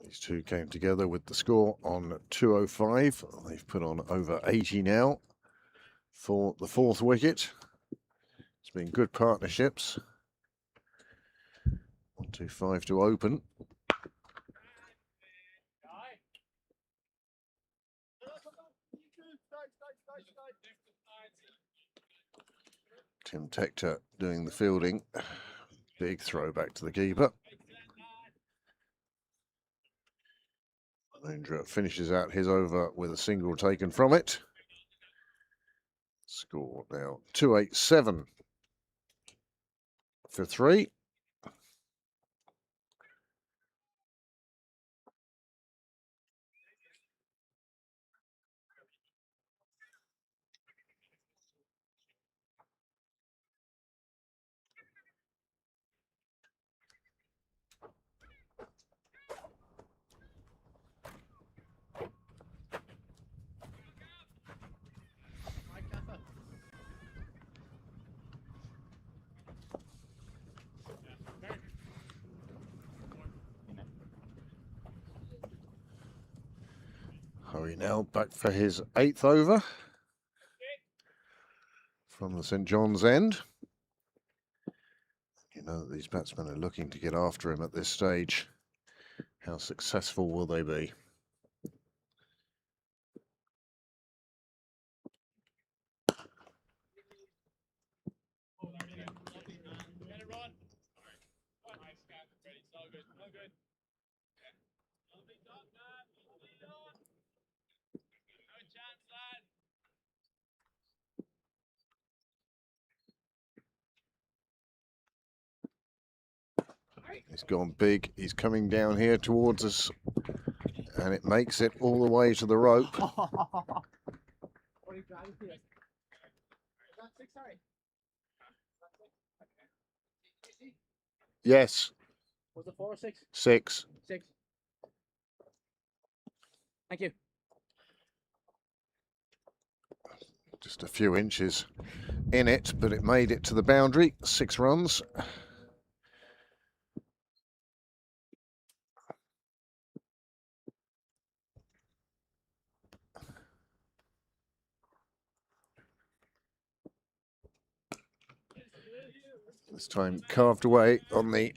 These two came together with the score on 205. They've put on over 80 now for the 4th wicket. It's been good partnerships. 125 to open. Tim Tector doing the fielding. Big throw back to the keeper. Mundra finishes out his over with a single taken from it. Score now 287 for 3. Hurry now back for his 8th over from the St John's end. You know that these batsmen are looking to get after him at this stage. How successful will they be? He's gone big. He's coming down here towards us, and it makes it all the way to the rope. Yes. Was it 4 or 6? 6. 6. Thank you. Just a few inches in it, but it made it to the boundary. 6 runs. This time carved away on the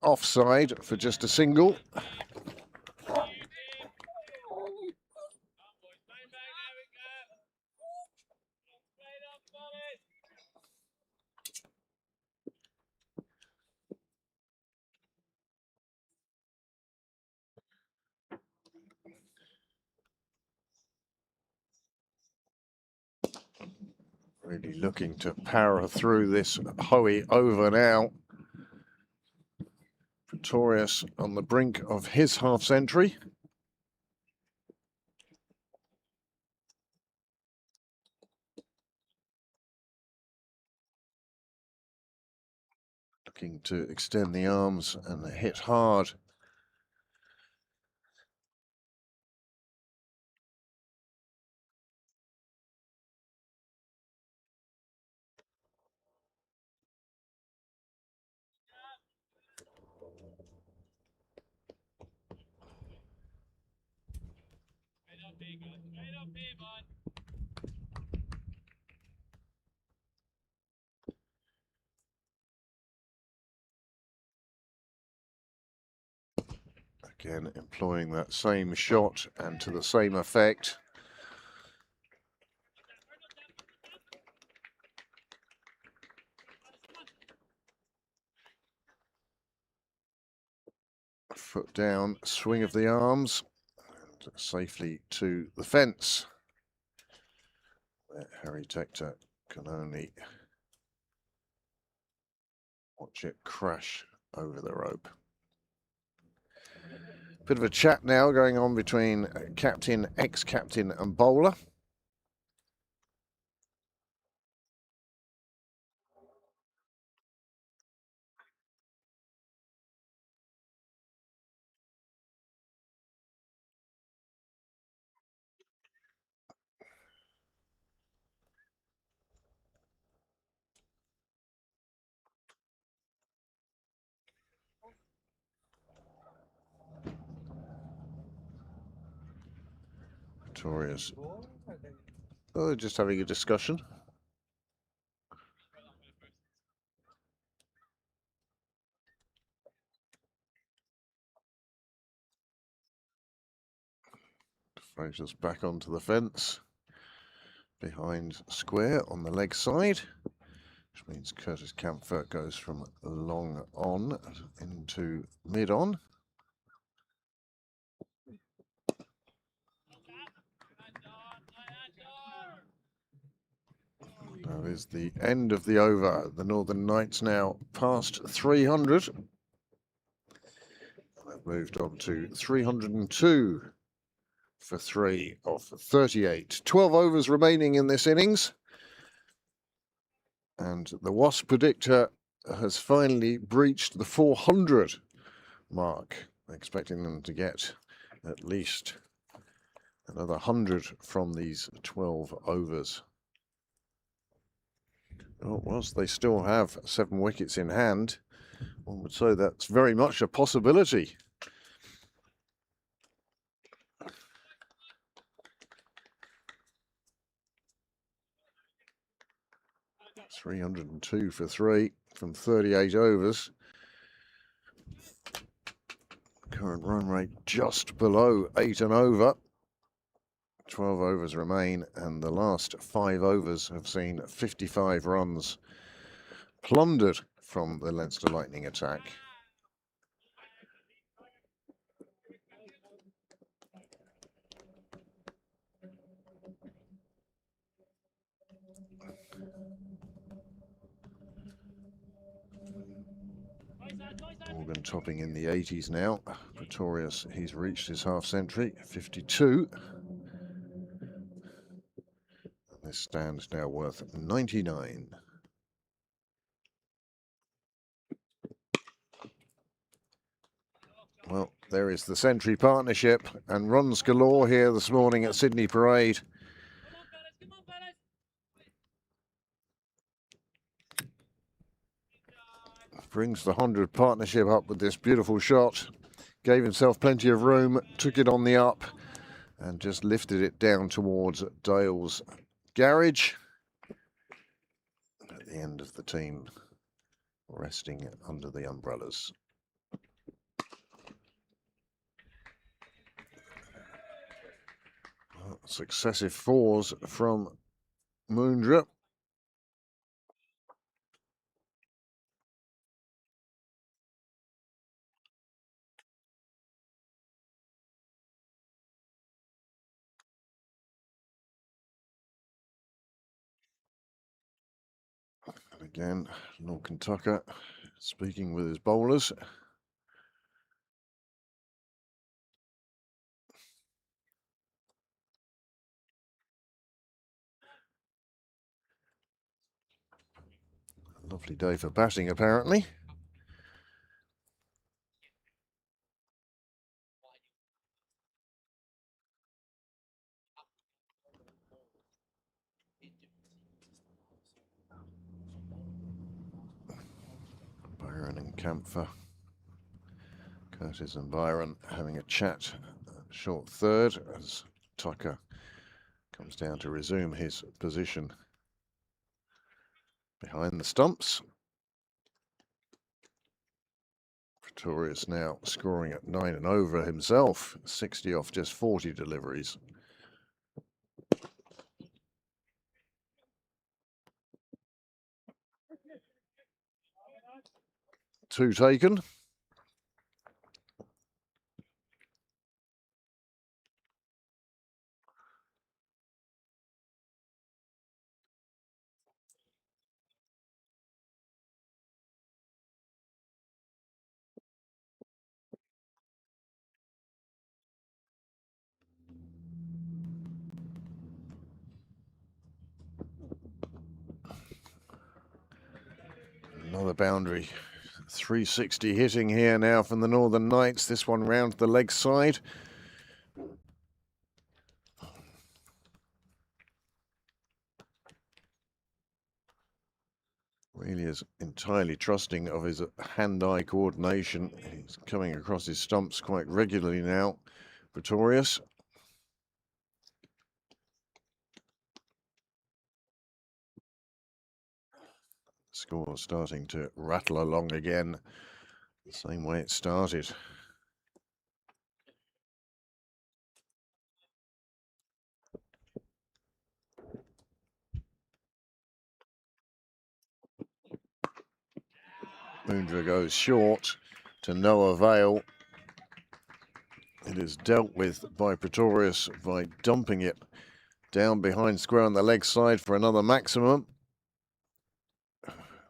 offside for just a single. Really looking to power through this Hoey over now. Pretorius on the brink of his half century. Looking to extend the arms and hit hard. Again, employing that same shot and to the same effect. Foot down, swing of the arms, and safely to the fence. Where Harry Tector can only watch it crash over the rope. Bit of a chat now going on between captain, ex-captain and bowler. Pretorius. Oh, they're just having a discussion. Fraser's back onto the fence. Behind square on the leg side. Which means Curtis Camphor goes from long on into mid on. That is the end of the over. The Northern Knights now past 300. They've moved on to 302 for 3 of 38. 12 overs remaining in this innings. And the Wasp predictor has finally breached the 400 mark, expecting them to get at least another 100 from these 12 overs. Well, whilst they still have 7 wickets in hand, one would say that's very much a possibility. $302 for 3 from 38 overs. Current run rate just below 8 and over. 12 overs remain, and the last 5 overs have seen 55 runs plundered from the Leinster Lightning attack. Morgan topping in the 80s now. Pretorius, he's reached his half century, 52. This stands now worth 99. Well, there is the century partnership and runs galore here this morning at Sydney Parade. Brings the 100 partnership up with this beautiful shot. Gave himself plenty of room, took it on the up and just lifted it down towards Dale's garage at the end of the team resting under the umbrellas. Successive fours from Moondra. And again, Lord Kentucker speaking with his bowlers. Lovely day for batting, apparently. Byron and Camphor, Curtis and Byron having a chat, short third, as Tucker comes down to resume his position behind the stumps. Pretorius now scoring at 9 and over himself, 60 off just 40 deliveries. Two taken. Another boundary. 360 hitting here now from the Northern Knights. This one round the leg side. Really is entirely trusting of his hand-eye coordination. He's coming across his stumps quite regularly now, Pretorius. Score starting to rattle along again, the same way it started. Moondra goes short to no avail. It is dealt with by Pretorius by dumping it down behind square on the leg side for another maximum.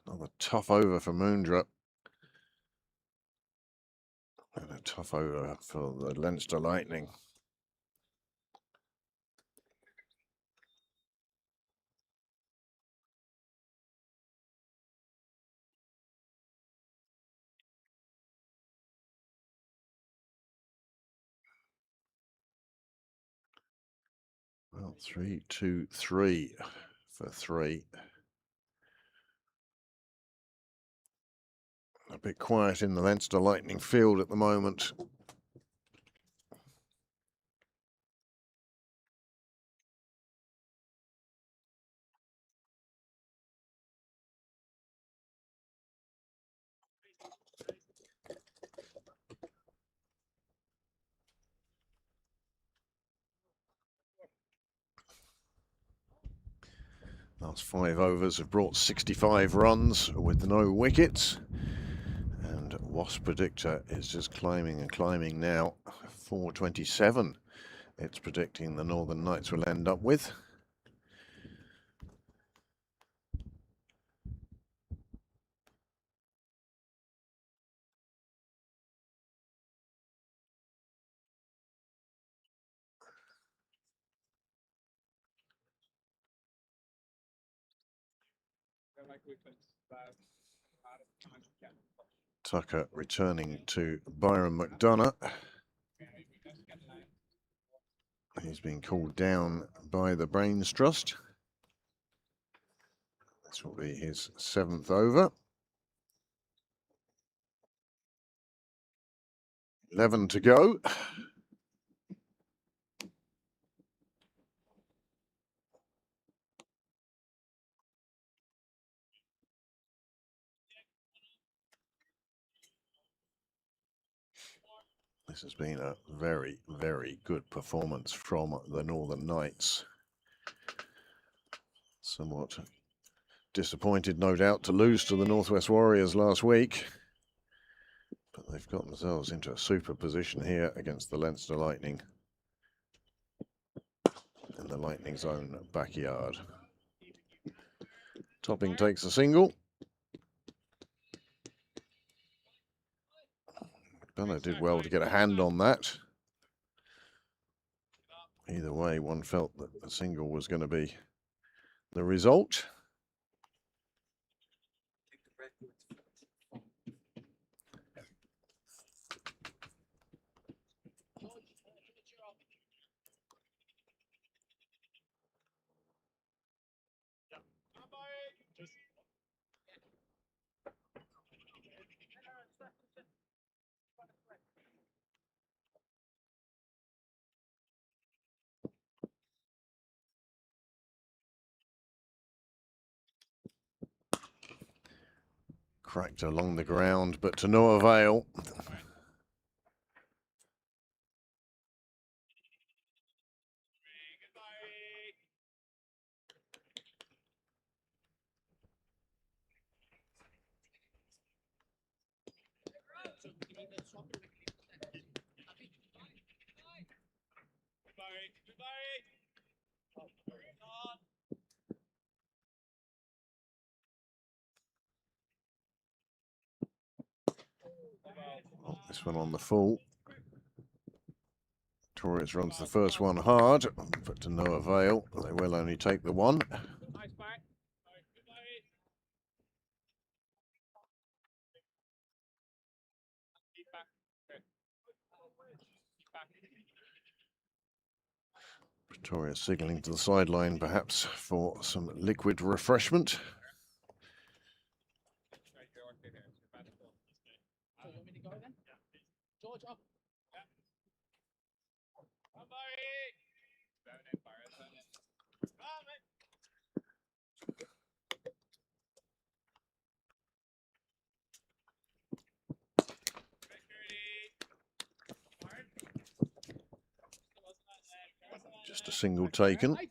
Another tough over for Moondra. And a tough over for the Leinster Lightning. Well, 3-2-3 for 3. A bit quiet in the Leinster Lightning field at the moment. Last 5 overs have brought 65 runs with no wickets. And Wasp Predictor is just climbing and climbing now. 427 it's predicting the Northern Knights will end up with. Tucker returning to Byron McDonough. He's been called down by the Brains Trust. This will be his 7th over. 11 to go. This has been a very, very good performance from the Northern Knights. Somewhat disappointed, no doubt, to lose to the Northwest Warriors last week. But they've got themselves into a super position here against the Leinster Lightning in the Lightning's own backyard. Topping takes a single. McDonough did well to get a hand on that. Either way, one felt that a single was going to be the result. Cracked along the ground, but to no avail. Oh, this one on the full. Torres runs the first one hard, but to no avail. They will only take the one. Pretoria signalling to the sideline, perhaps for some liquid refreshment. Just a single taken. It's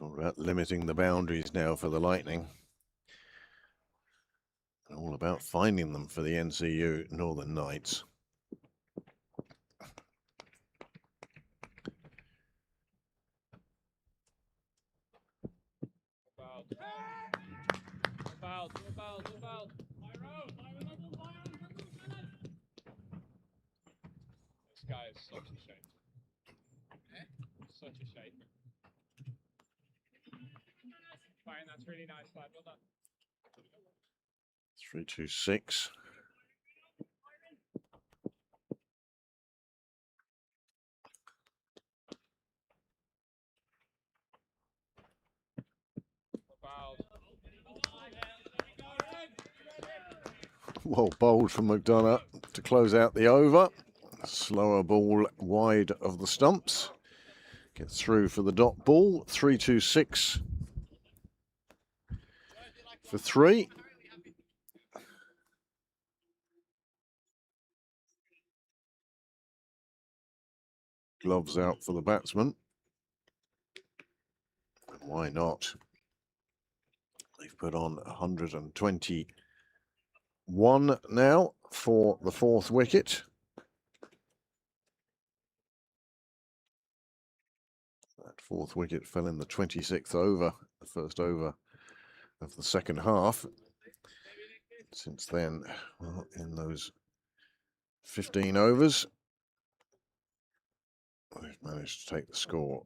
all about limiting the boundaries now for the Lightning. All about finding them for the NCU Northern Knights. This guy is such a shape. Such a shape. Fine, that's really nice, lad. Well done. 3-2-6. Well bowled from McDonough to close out the over. Slower ball wide of the stumps. Gets through for the dot ball. 3-2-6 for 3. Gloves out for the batsman. And why not? They've put on 121 now for the 4th wicket. That 4th wicket fell in the 26th over, the first over of the second half. Since then, well, in those 15 overs, they've managed to take the score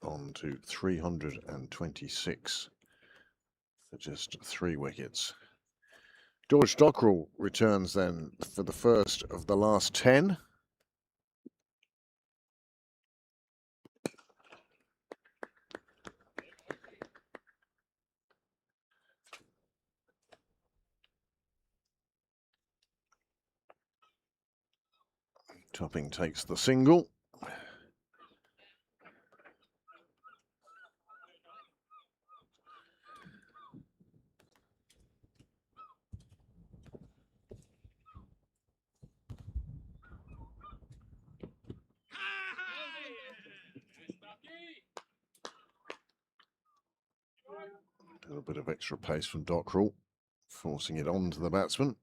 on to 326 for just 3 wickets. George Dockrell returns then for the first of the last 10. Topping takes the single. A little bit of extra pace from Dockrell, forcing it on to the batsman.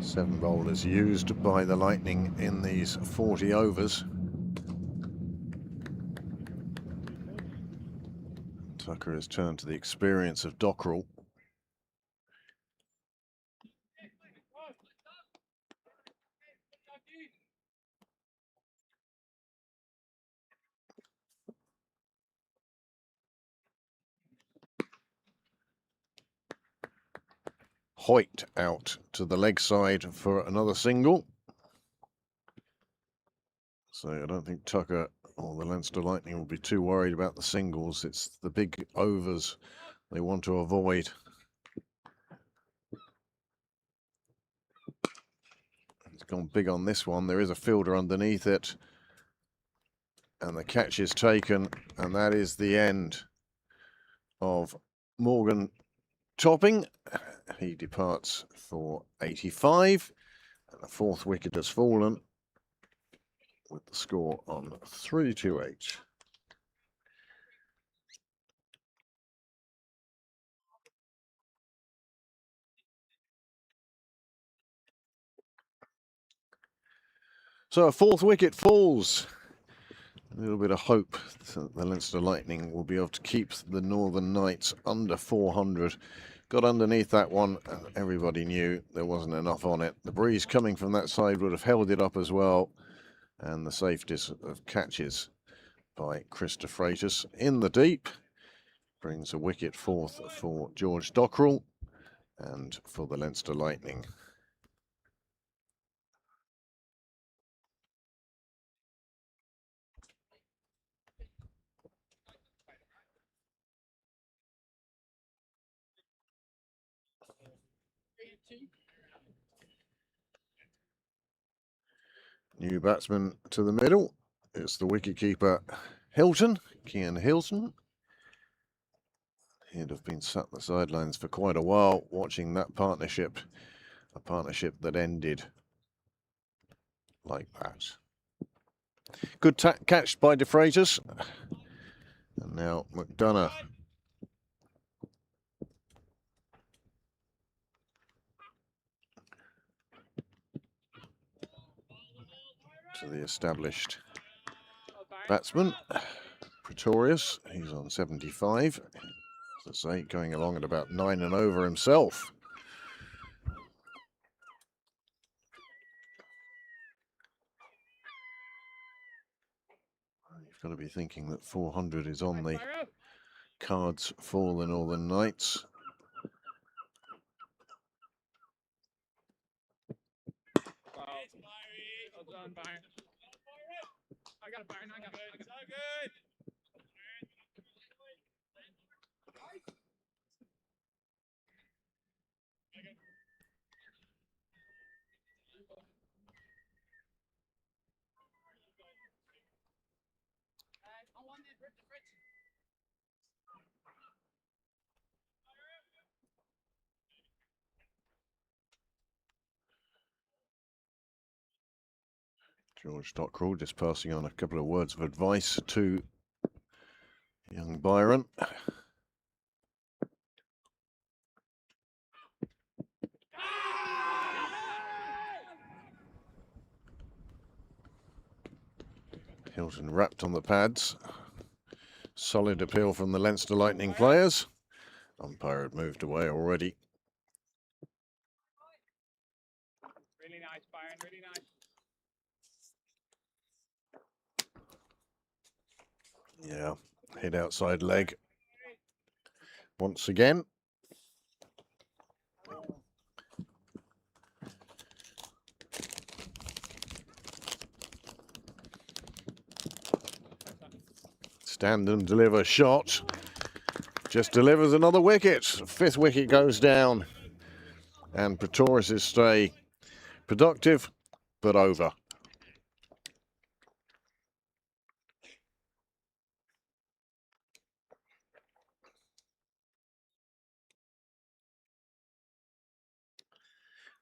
Seven bowlers used by the Lightning in these 40 overs. Tucker has turned to the experience of Dockrell. Hoyt out to the leg side for another single. So I don't think Tucker or the Leinster Lightning will be too worried about the singles. It's the big overs they want to avoid. He's gone big on this one. There is a fielder underneath it. And the catch is taken. And that is the end of Morgan Topping. He departs for 85. And the fourth wicket has fallen with the score on 3-8. So a fourth wicket falls. A little bit of hope that the Leinster Lightning will be able to keep the Northern Knights under 400. Got underneath that one, and everybody knew there wasn't enough on it. The breeze coming from that side would have held it up as well. And the safeties of catches by Krista Freitas in the deep brings a wicket fourth for George Dockrell and for the Leinster Lightning. New batsman to the middle. It's the wicketkeeper Hilton, Cian Hilton. He'd have been sat the sidelines for quite a while watching that partnership, a partnership that ended like that. Good catch by De Freitas. And now McDonough. To the established batsman, Pretorius. He's on 75. As I say, going along at about 9 and over himself. You've got to be thinking that 400 is on the cards for the Northern Knights. Well done, Byron. I got it, Byron. I got it. So good. George Dockrell just passing on a couple of words of advice to young Byron. Hilton wrapped on the pads. Solid appeal from the Leinster Lightning players. Umpire had moved away already. Really nice, Byron. Really nice. Yeah, hit outside leg once again. Stand and deliver shot. just delivers another wicket. Fifth wicket goes down. And Pretorius' stay productive, but over.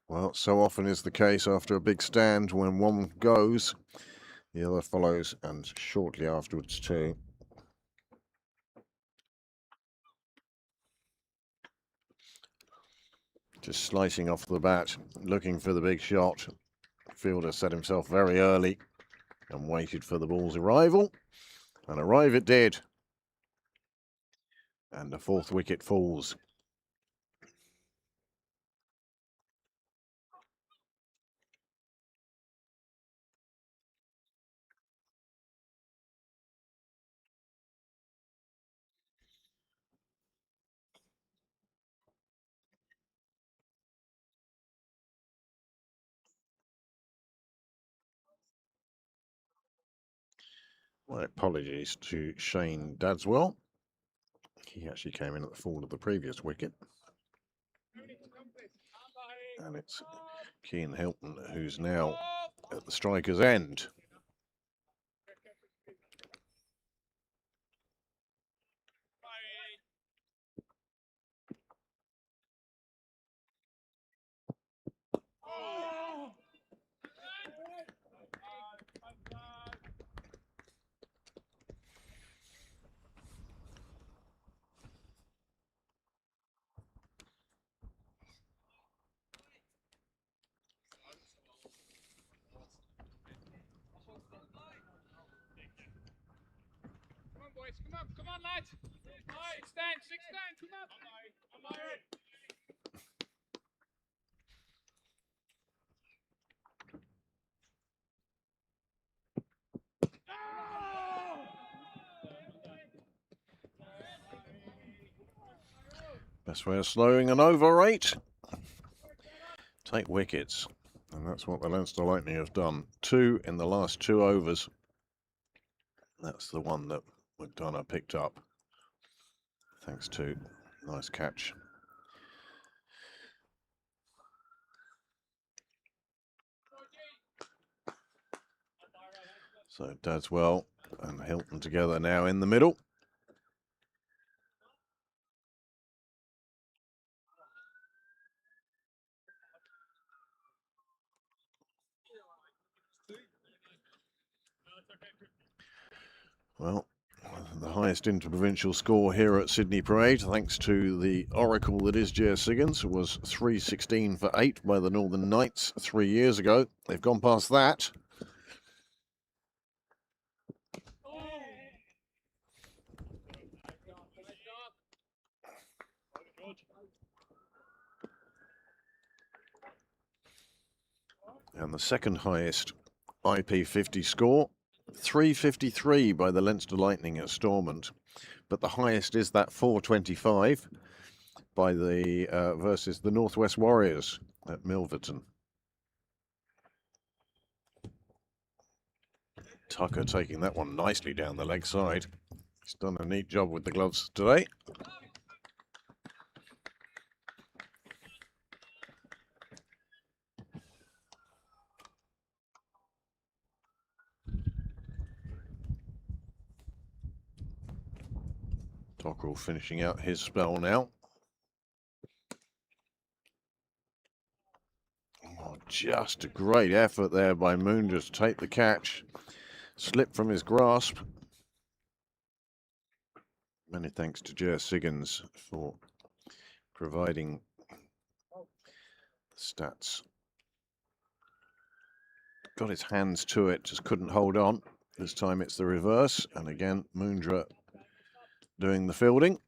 Well, so often is the case after a big stand, when one goes, the other follows, and shortly afterwards too. Just slicing off the bat, looking for the big shot. Fielder set himself very early and waited for the ball's arrival, and arrive it did. And the fourth wicket falls. My apologies to Shane Dadswell. He actually came in at the fall of the previous wicket. And it's Keane Hilton who's now at the striker's end. Come on, lads. Stand, come on. Best way of slowing an over rate, take wickets. And that's what the Leinster Lightning have done. 2 in the last 2 overs. That's the one that McDonough picked up, thanks to nice catch. So Dadswell and Hilton together now in the middle. Well, the highest interprovincial score here at Sydney Parade, thanks to the oracle that is J. Siggins, was 316 for 8 by the Northern Knights 3 years ago. They've gone past that. And the second highest IP50 score, 353 by the Leinster Lightning at Stormont. But the highest is that 425 by the versus the Northwest Warriors at Milverton. Tucker taking that one nicely down the leg side. He's done a neat job with the gloves today. Dockrell finishing out his spell now. Oh, just a great effort there by Moondra to take the catch. Slipped from his grasp. Many thanks to J. Siggins for providing stats. Got his hands to it, just couldn't hold on. This time it's the reverse, and again Moondra doing the fielding.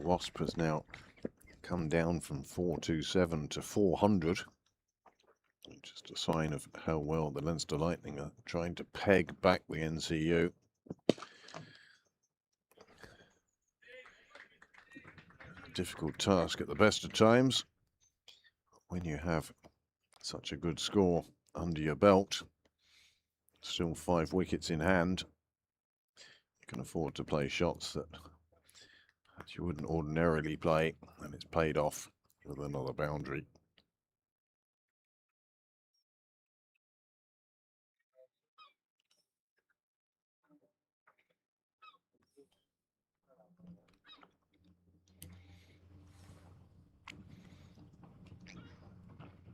Wasp has now come down from 427 to 400. Just a sign of how well the Leinster Lightning are trying to peg back the NCU. Difficult task at the best of times when you have such a good score under your belt. Still 5 wickets in hand. You can afford to play shots that you wouldn't ordinarily play, and it's paid off with another boundary.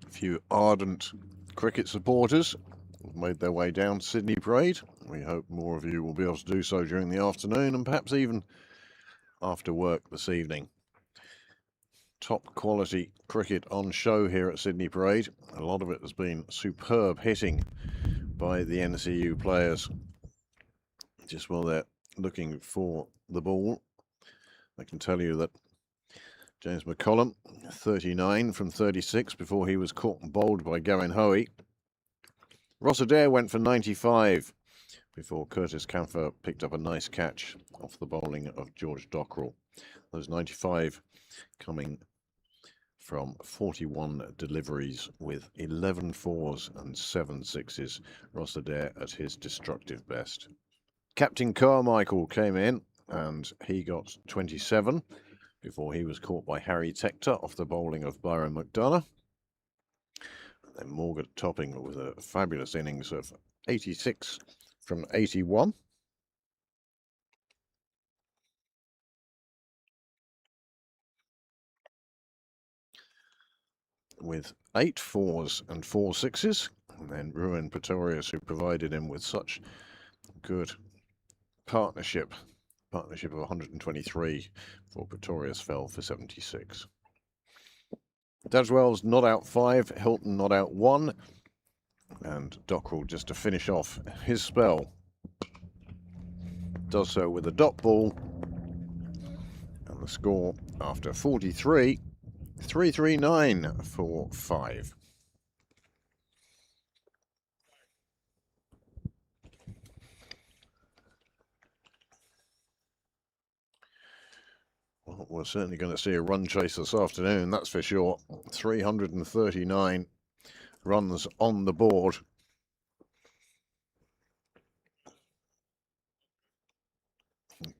A few ardent cricket supporters have made their way down to Sydney Parade. We hope more of you will be able to do so during the afternoon and perhaps even after work this evening. Top quality cricket on show here at Sydney Parade. A lot of it has been superb hitting by the NCU players just while they're looking for the ball. I can tell you that James McCollum, 39 from 36 before he was caught and bowled by Gavin Hoey. Ross Adair went for 95 before Curtis Camphor picked up a nice catch off the bowling of George Dockrell. Those 95 coming from 41 deliveries with 11 fours and 7 sixes. Ross Adair at his destructive best. Captain Carmichael came in and he got 27 before he was caught by Harry Tector off the bowling of Byron McDonough. And then Morgan Topping with a fabulous innings of 86 from 81. With 8 fours and 4 sixes. And then Ruin Pretorius, who provided him with such good partnership of 123 before Pretorius fell for 76. Daswell's not out 5, Hilton not out 1, and Dockrell, just to finish off his spell, does so with a dot ball, and the score after 43, 339 for 5. Well, we're certainly going to see a run chase this afternoon, that's for sure. 339 runs on the board.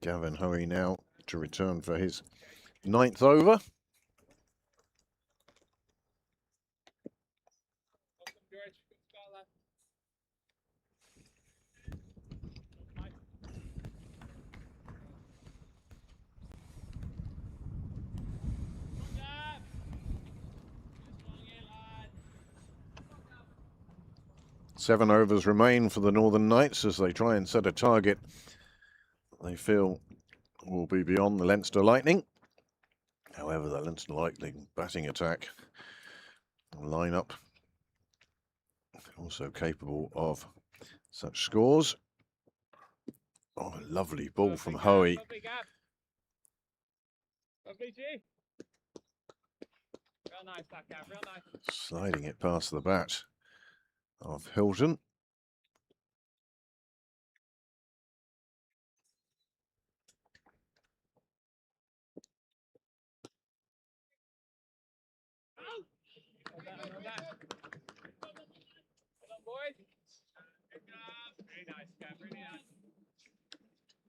Gavin Hoey now to return for his 9th over. Seven overs remain for the Northern Knights as they try and set a target they feel will be beyond the Leinster Lightning. However, the Leinster Lightning batting attack line-up also capable of such scores. Oh, a lovely ball from Hoey. Sliding it past the bat of Hilton.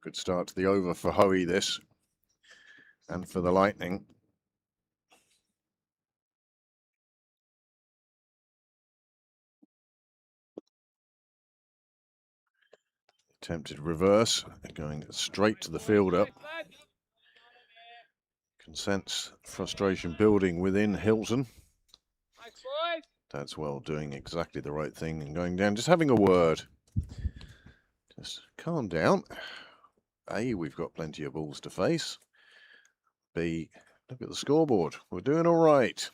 Good start to the over for Hoey this, and for the Lightning. Attempted reverse, going straight to the fielder. Can sense frustration building within Hilton. Dadswell doing exactly the right thing and going down, just having a word. Just calm down. A, we've got plenty of balls to face. B, look at the scoreboard. We're doing all right.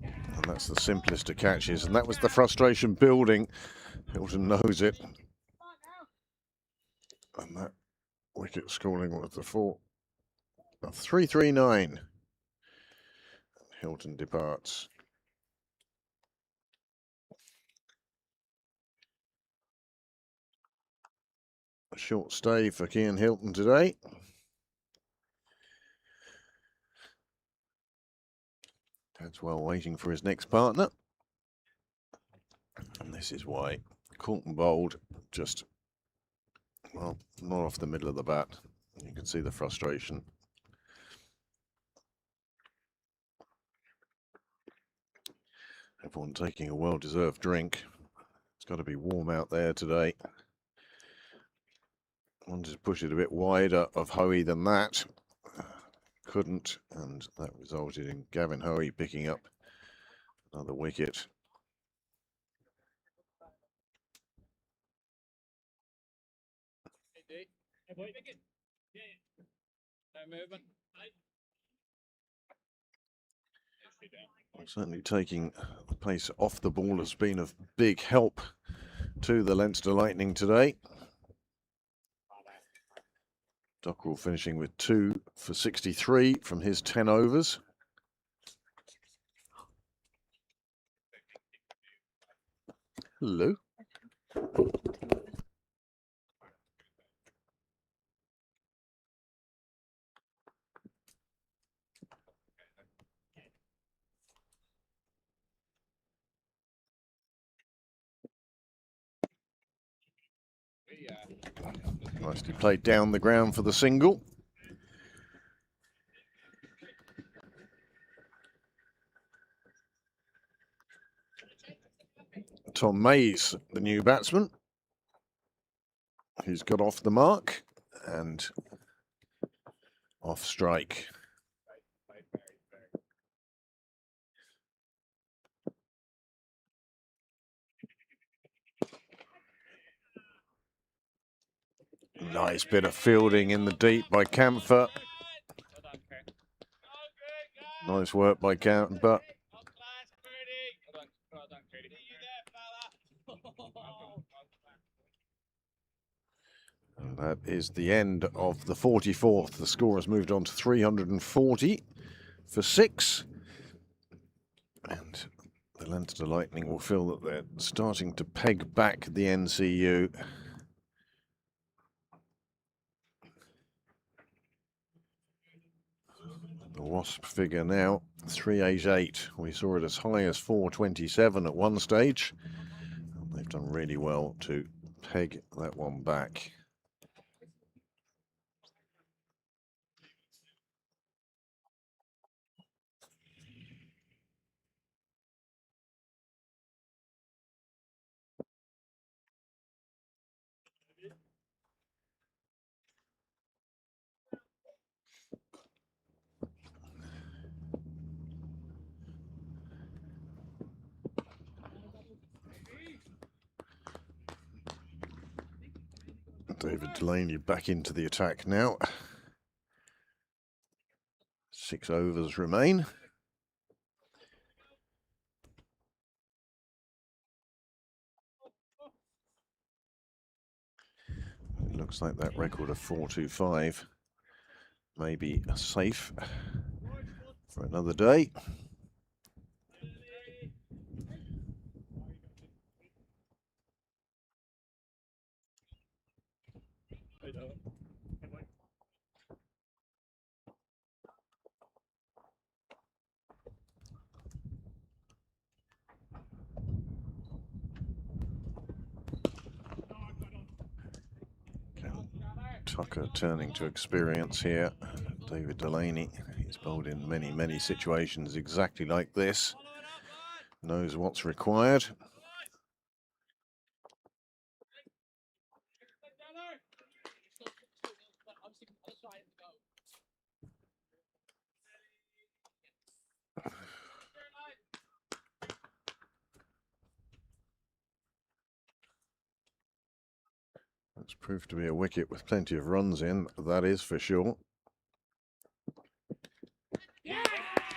And that's the simplest of catches, and that was the frustration building Hilton knows it. And that wicket scoring was the 3-3-9. Hilton departs. A short stay for Cian Hilton today. Dadswell waiting for his next partner. And this is why Coulton bowled just, well, not off the middle of the bat. You can see the frustration. Everyone taking a well-deserved drink. It's got to be warm out there today. Wanted to push it a bit wider of Hoey than that. Couldn't, and that resulted in Gavin Hoey picking up another wicket. Certainly taking the pace off the ball has been of big help to the Leinster Lightning today. Dockrell finishing with 2 for 63 from his 10 overs. Hello. Nicely played down the ground for the single. Tom Mays, the new batsman, who's got off the mark and off strike. Nice bit of fielding in the deep by Camphor. Nice work by Camphor. And that is the end of the 44th. The score has moved on to 340 for 6. And the Leinster Lightning will feel that they're starting to peg back the NCU. The Wasp figure now, 388. We saw it as high as 427 at one stage. They've done really well to peg that one back. David Delaney back into the attack now. 6 overs remain. It looks like that record of 425 may be safe for another day. Tucker turning to experience here. David Delaney, he's bowled in many, many situations exactly like this. Knows what's required. That's proved to be a wicket with plenty of runs in, that is for sure.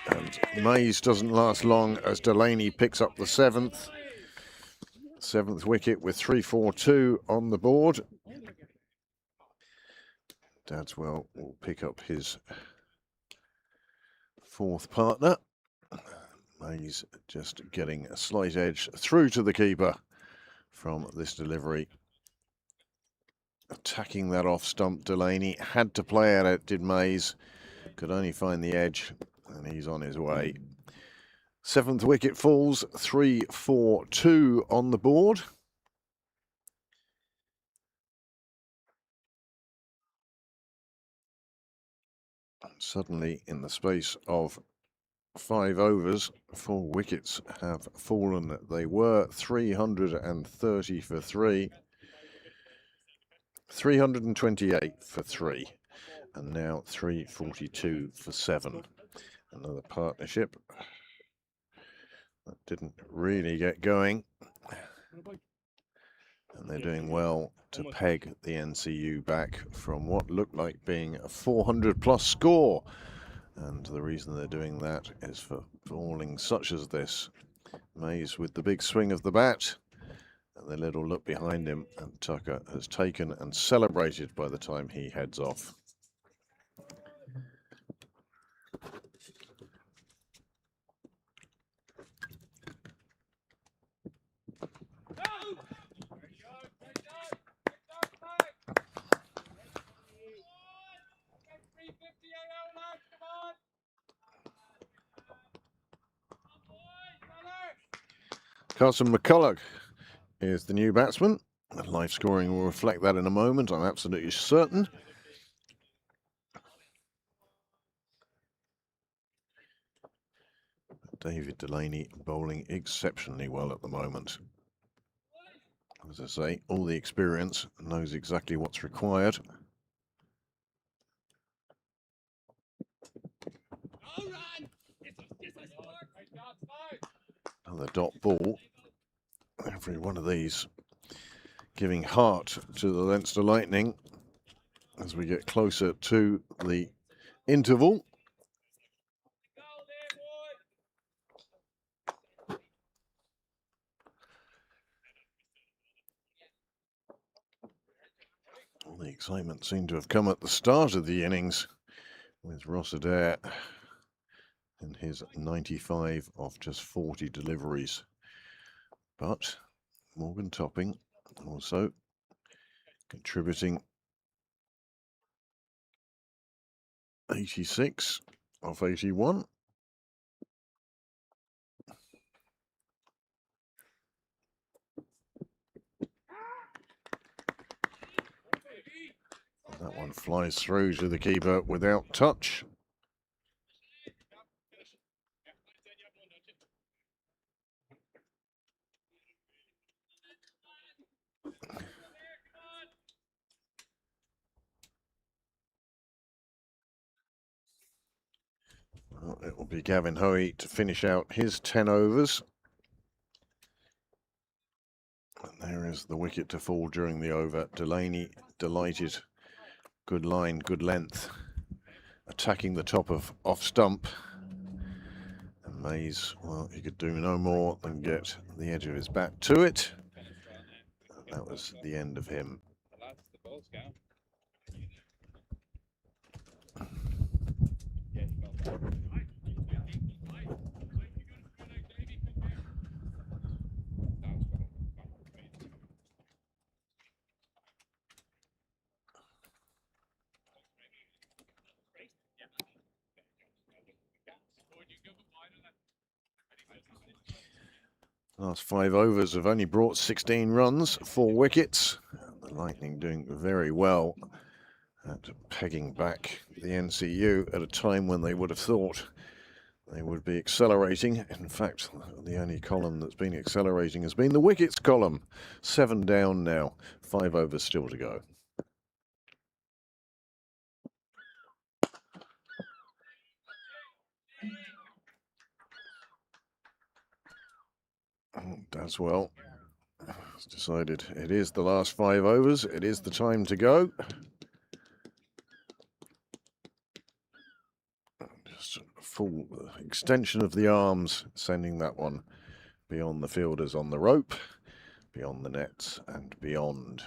And Mays doesn't last long as Delaney picks up the 7th. 7th wicket with 3-4-2 on the board. Dadswell will pick up his 4th partner. Mays just getting a slight edge through to the keeper from this delivery. Attacking that off stump, Delaney had to play at it, did Mays. Could only find the edge, and he's on his way. 7th wicket falls, 3-4-2 on the board. And suddenly, in the space of 5 overs, 4 wickets have fallen. They were 330 for 3, 328 for 3, and now 342 for 7. Another partnership that didn't really get going, and they're doing well to peg the NCU back from what looked like being a 400+ score. And the reason they're doing that is for bowling such as this. Mays with the big swing of the bat, and the little look behind him, and Tucker has taken and celebrated by the time he heads off. Carson McCulloch is the new batsman. The live scoring will reflect that in a moment, I'm absolutely certain. David Delaney bowling exceptionally well at the moment. As I say, all the experience, knows exactly what's required. Another dot ball. Every one of these giving heart to the Leinster Lightning as we get closer to the interval. All the excitement seemed to have come at the start of the innings with Ross Adair in his 95 off just 40 deliveries. But Morgan Topping also contributing 86 off 81. That one flies through to the keeper without touch. Well, it will be Gavin Hoey to finish out his 10 overs. And there is the wicket to fall during the over. Delaney delighted. Good line, good length. Attacking the top of off stump. And Mays, well, he could do no more than get the edge of his bat to it. And that was the end of him. Last 5 overs have only brought 16 runs, 4 wickets. The Lightning doing very well at pegging back the NCU at a time when they would have thought they would be accelerating. In fact, the only column that's been accelerating has been the wickets column. 7 down now, 5 overs still to go. Dadswell has decided it is the last 5 overs. It is the time to go. Just a full extension of the arms, sending that one beyond the fielders on the rope. beyond the nets and beyond.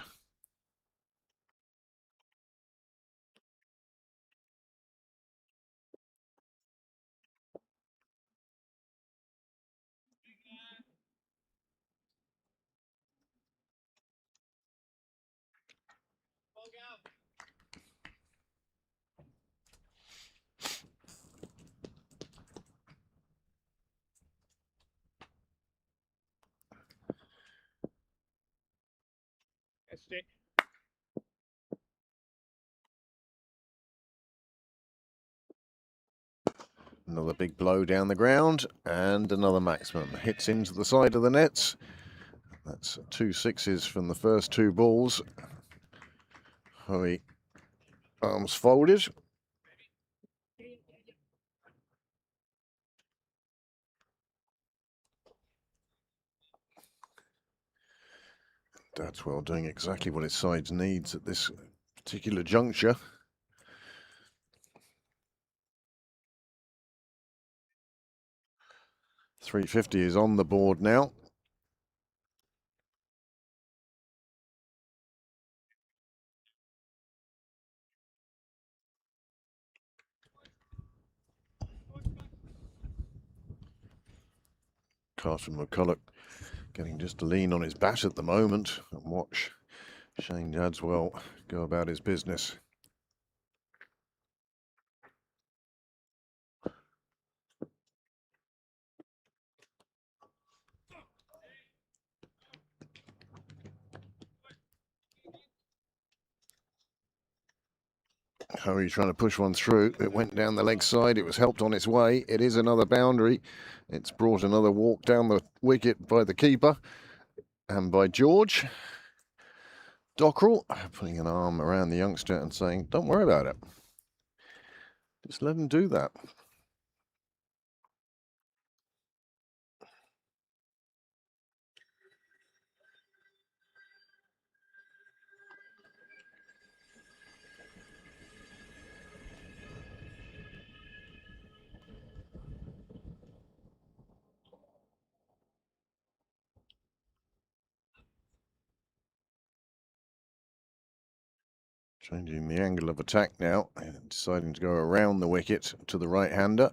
Another big blow down the ground and another maximum. Hits into the side of the nets. That's 2 sixes from the first 2 balls. Hoey, arms folded. Dadswell doing exactly what his side needs at this particular juncture. .350 is on the board now. Carson McCulloch getting just a lean on his bat at the moment, and watch Shane Dadswell go about his business. Hoey trying to push one through. It went down the leg side. It was helped on its way. It is another boundary. It's brought another walk down the wicket by the keeper and by George. Dockrell putting an arm around the youngster and saying, don't worry about it. Just let him do that. Changing the angle of attack now and deciding to go around the wicket to the right-hander.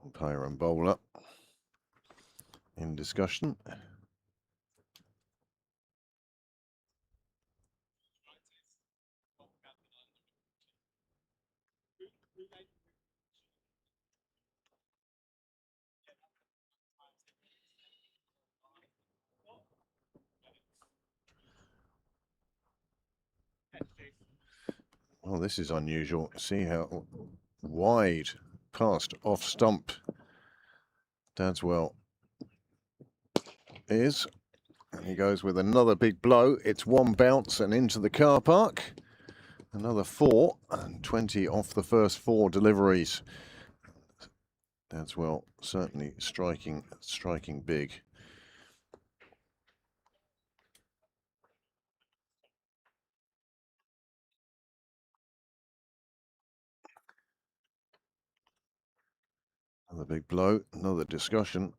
Umpire and bowler in discussion. Well, this is unusual. See how wide past off stump Dadswell is. And he goes with another big blow. It's 1 bounce and into the car park. Another 4 and 20 off the first 4 deliveries. Dadswell certainly striking big. Another big blow, another discussion.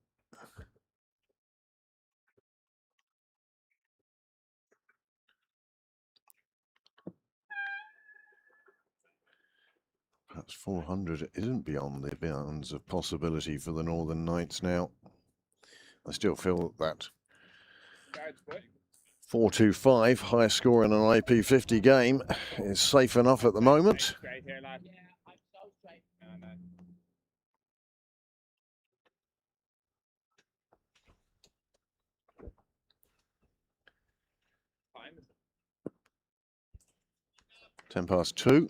Perhaps 400 isn't beyond the bounds of possibility for the Northern Knights now. I still feel that 425, highest score in an IP50 game, is safe enough at the moment. Ten past 2.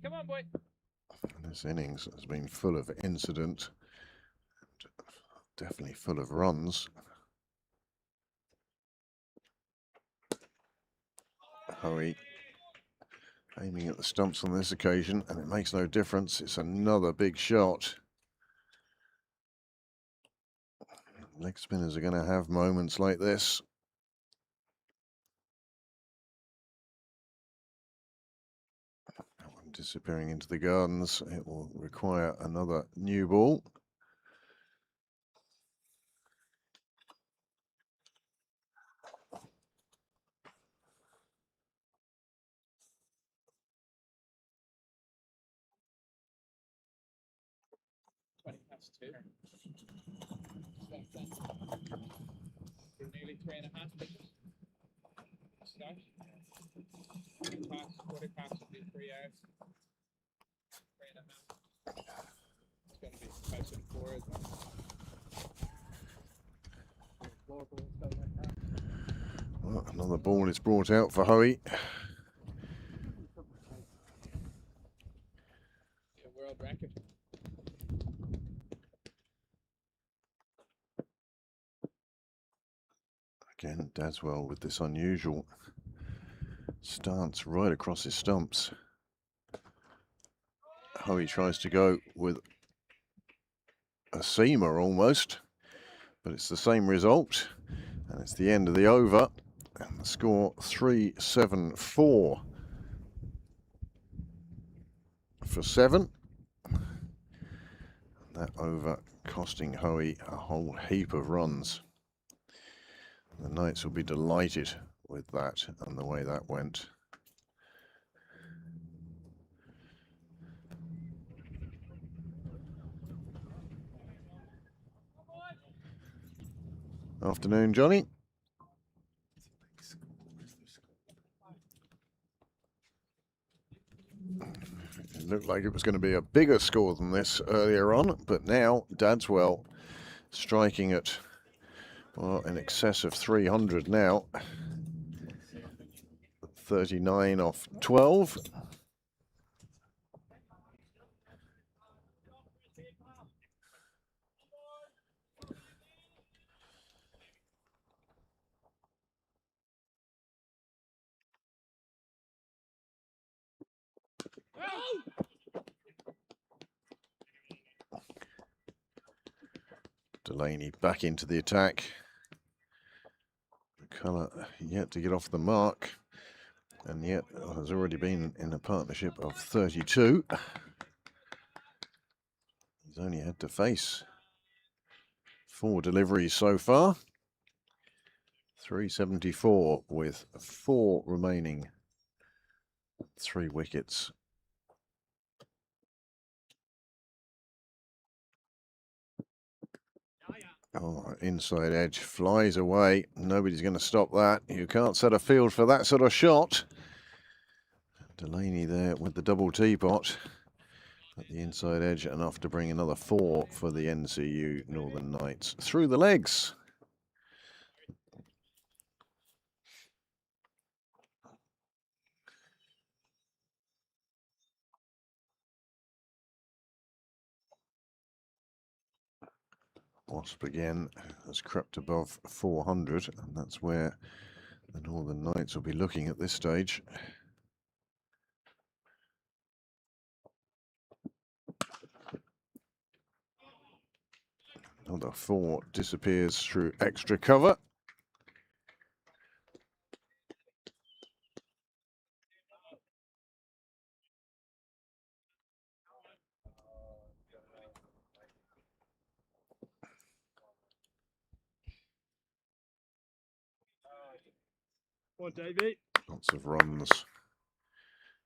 Come on, boy. This innings has been full of incident, definitely full of runs. Hoey aiming at the stumps on this occasion, and it makes no difference. It's another big shot. Leg spinners are going to have moments like this. That one disappearing into the gardens. It will require another new ball. Nearly 3.5 meters. Start. Quarter past will be 3 hours. 3.5. It's going to be closer to 4 as well. Well, another ball is brought out for Hoey. World record. Again, Daswell with this unusual stance right across his stumps. Hoey tries to go with a seamer almost, but it's the same result, and it's the end of the over, and the score 3-7-4 for 7. That over costing Hoey a whole heap of runs. The Knights will be delighted with that and the way that went. Afternoon, Johnny. It looked like it was going to be a bigger score than this earlier on, but now Dadswell striking at, well, in excess of 300 now. 39 off 12. Delaney back into the attack. McCullough yet to get off the mark, and yet has already been in a partnership of 32. He's only had to face 4 deliveries so far. 374 with 4 remaining. 3 wickets. Oh, inside edge flies away. Nobody's going to stop that. You can't set a field for that sort of shot. Delaney there with the double teapot at the inside edge, enough to bring another 4 for the NCU Northern Knights. Through the legs. Wasp again has crept above 400, and that's where the Northern Knights will be looking at this stage. Another 4 disappears through extra cover. Come on, Davey. Lots of runs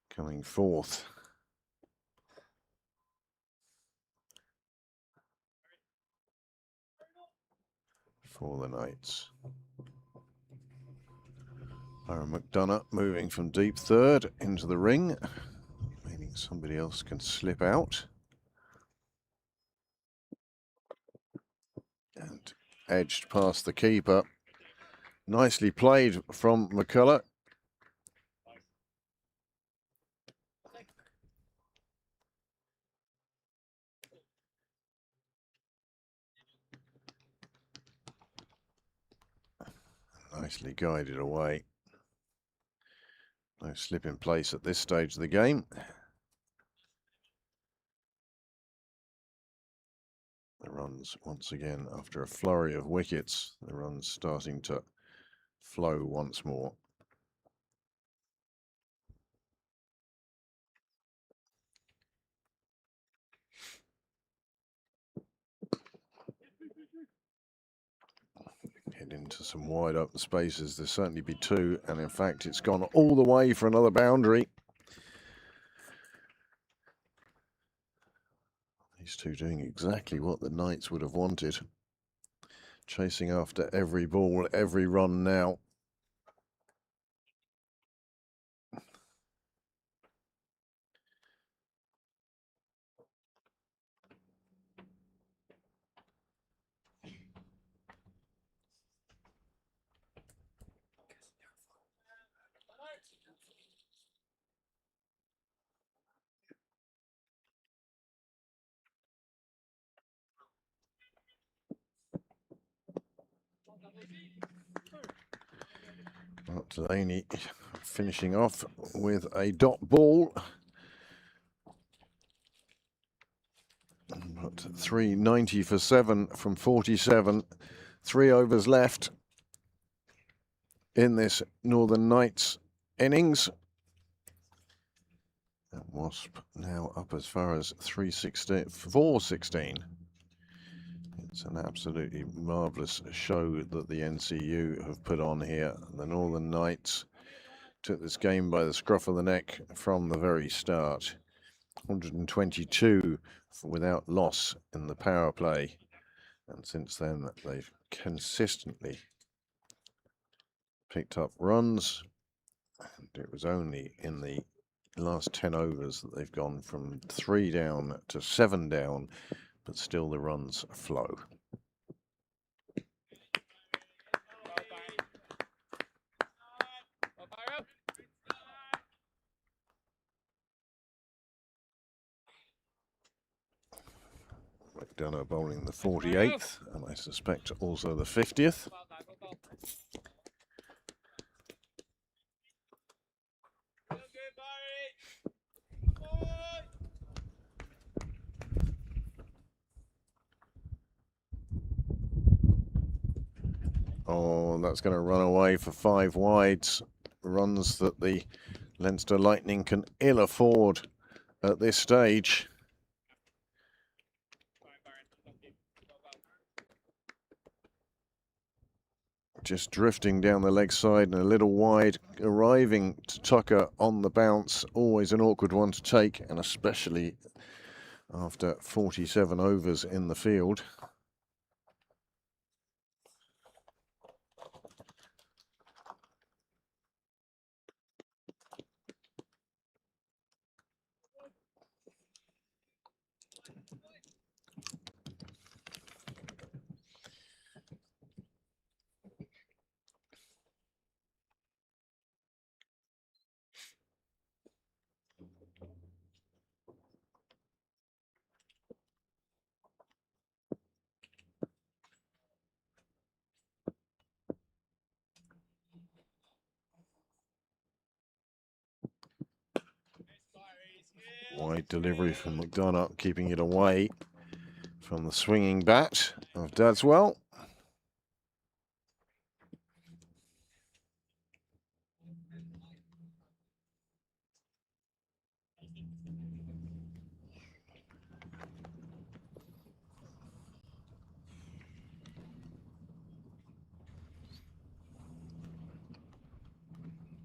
coming forth. For the Knights. Aaron McDonough moving from deep third into the ring, meaning somebody else can slip out. And edged past the keeper. Nicely played from McCullough. Nicely guided away. No slip in place at this stage of the game. the runs once again after a flurry of wickets. The runs starting to flow once more. Head into some wide open spaces. There'll certainly be two, and in fact it's gone all the way for another boundary. These two doing exactly what the Knights would have wanted. Chasing after every ball, every run now. But Delaney finishing off with a dot ball. But 390 for 7 from 47. 3 overs left in this Northern Knights innings. And Wasp now up as far as 416. It's an absolutely marvellous show that the NCU have put on here. The Northern Knights took this game by the scruff of the neck from the very start. 122 without loss in the power play. And since then, they've consistently picked up runs. And it was only in the last 10 overs that they've gone from 3 down to 7 down, but still the runs flow. McDonough bowling the 48th, and I suspect also the 50th. Oh, that's going to run away for 5 wides. Runs that the Leinster Lightning can ill afford at this stage. Just drifting down the leg side and a little wide, arriving to Tucker on the bounce. Always an awkward one to take, and especially after 47 overs in the field. Wide delivery from McDonough, keeping it away from the swinging bat of Dadswell.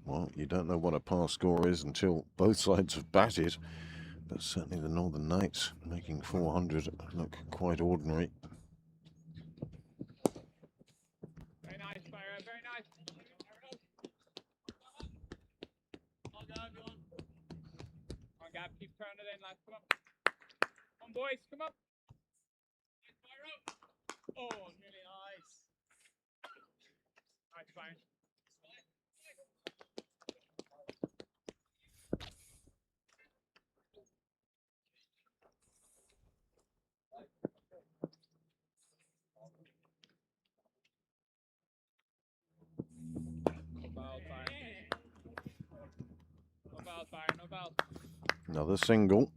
Well, you don't know what a pass score is until both sides have batted, but certainly the Northern Knights making 400 look quite ordinary. Very nice, Byron, very nice. Well done, go on. Come on, Gab, keep throwing it in, lads, come on. Come on, boys, come on. Nice, Byron. Oh, really nice. Nice, Byron. No foul. Another single.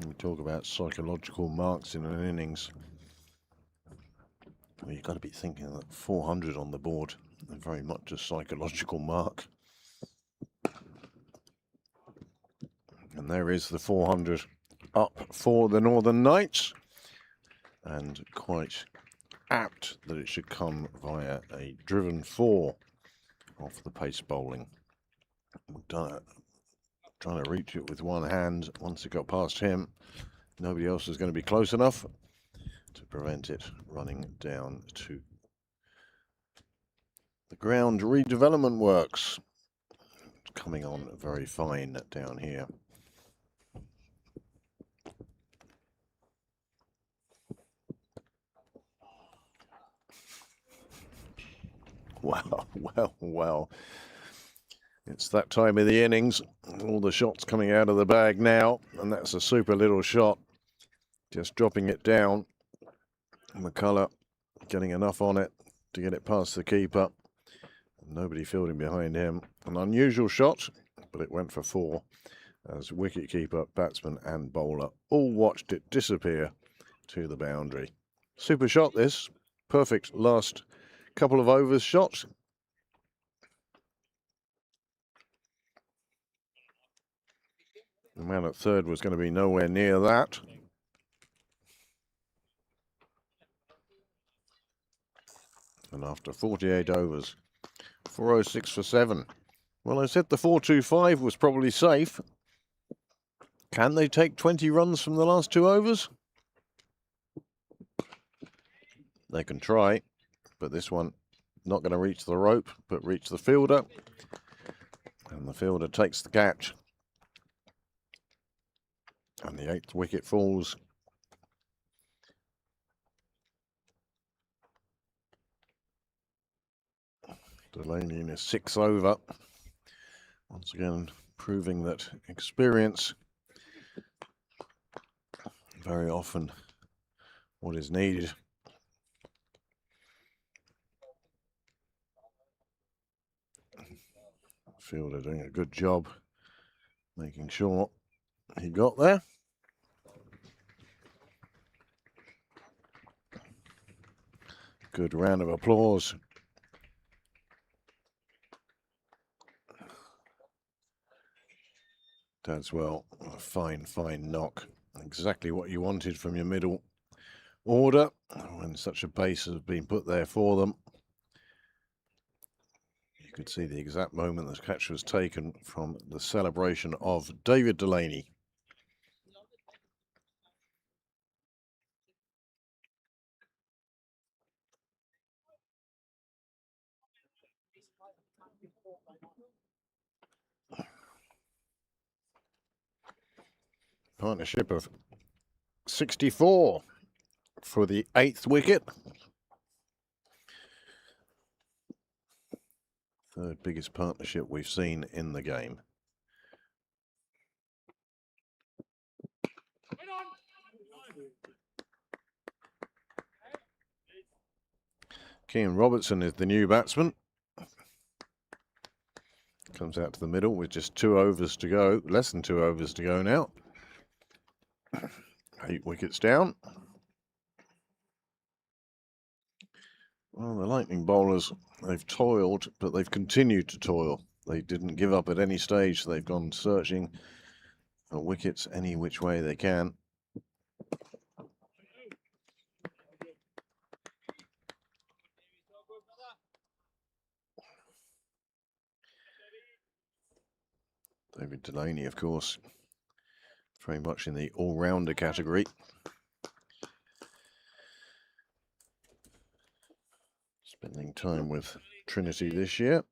We talk about psychological marks in an innings. Well, you've got to be thinking that 400 on the board is very much a psychological mark. And there is the 400 up for the Northern Knights. And quite apt that it should come via a driven 4 off the pace bowling. Trying to reach it with one hand. Once it got past him, nobody else is going to be close enough to prevent it running down to the ground redevelopment works. It's coming on very fine down here. Wow, well. It's that time of the innings. All the shots coming out of the bag now, and that's a super little shot. Just dropping it down. McCullough getting enough on it to get it past the keeper. Nobody fielding behind him. An unusual shot, but it went for 4 as wicketkeeper, batsman and bowler all watched it disappear to the boundary. Super shot this. Perfect last couple of overs shot. The man at third was going to be nowhere near that. And after 48 overs, 406 for 7. Well, I said the 425 was probably safe. Can they take 20 runs from the last 2 overs? They can try, but this one not going to reach the rope, but reach the fielder. And the fielder takes the catch. And the 8th wicket falls. Delaney in his 6th over. Once again, proving that experience very often what is needed. Fielder doing a good job making sure he got there. Good round of applause. Dadswell, a fine knock. Exactly what you wanted from your middle order when such a base has been put there for them. You could see the exact moment the catch was taken from the celebration of David Delaney. Partnership of 64 for the 8th wicket. 3rd biggest partnership we've seen in the game. Kean Robertson is the new batsman. Comes out to the middle with just 2 overs to go, less than 2 overs to go now. 8 wickets down. Well, the Lightning bowlers, they've toiled, but they've continued to toil. They didn't give up at any stage. They've gone searching for wickets any which way they can. David Delaney, of course, very much in the all-rounder category. Spending time with Trinity this year.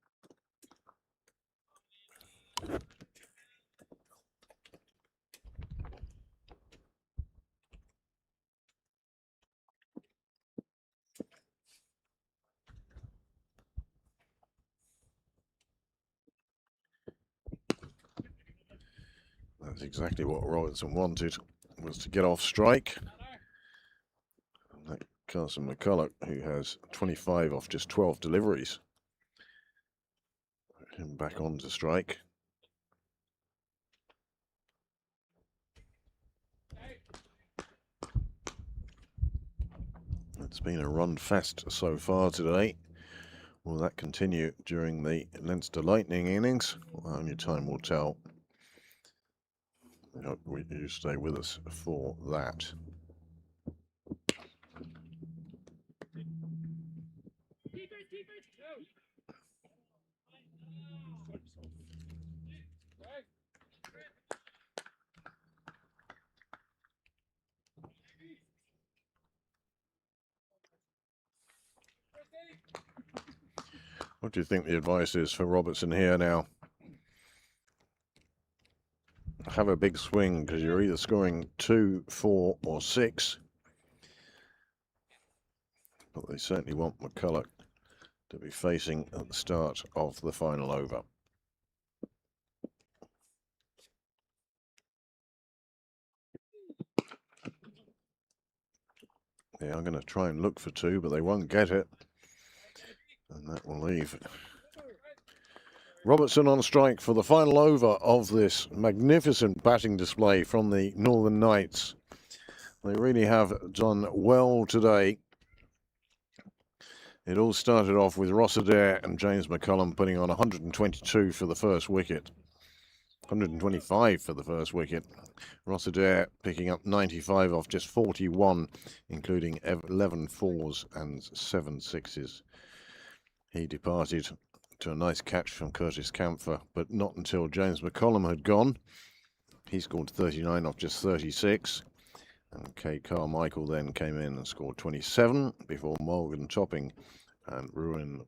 That's exactly what Robertson wanted, was to get off strike. And that Carson McCullough, who has 25 off just 12 deliveries. Put him back onto strike. It's been a run fest so far today. Will that continue during the Leinster Lightning innings? Well, only time will tell. I hope you stay with us for that. What do you think the advice is for Robertson here now? Have a big swing, because you're either scoring 2, 4 or 6. But they certainly want McCulloch to be facing at the start of the final over. They are going to try and look for 2, but they won't get it. And that will leave Robertson on strike for the final over of this magnificent batting display from the Northern Knights. They really have done well today. It all started off with Ross Adair and James McCullum putting on 122 for the first wicket. 125 for the first wicket. Ross Adair picking up 95 off just 41, including 11 fours and 7 sixes. He departed to a nice catch from Curtis Campher, but not until James McCullum had gone. He scored 39 off just 36. And Kay Carmichael then came in and scored 27 before Morgan Topping and Ruin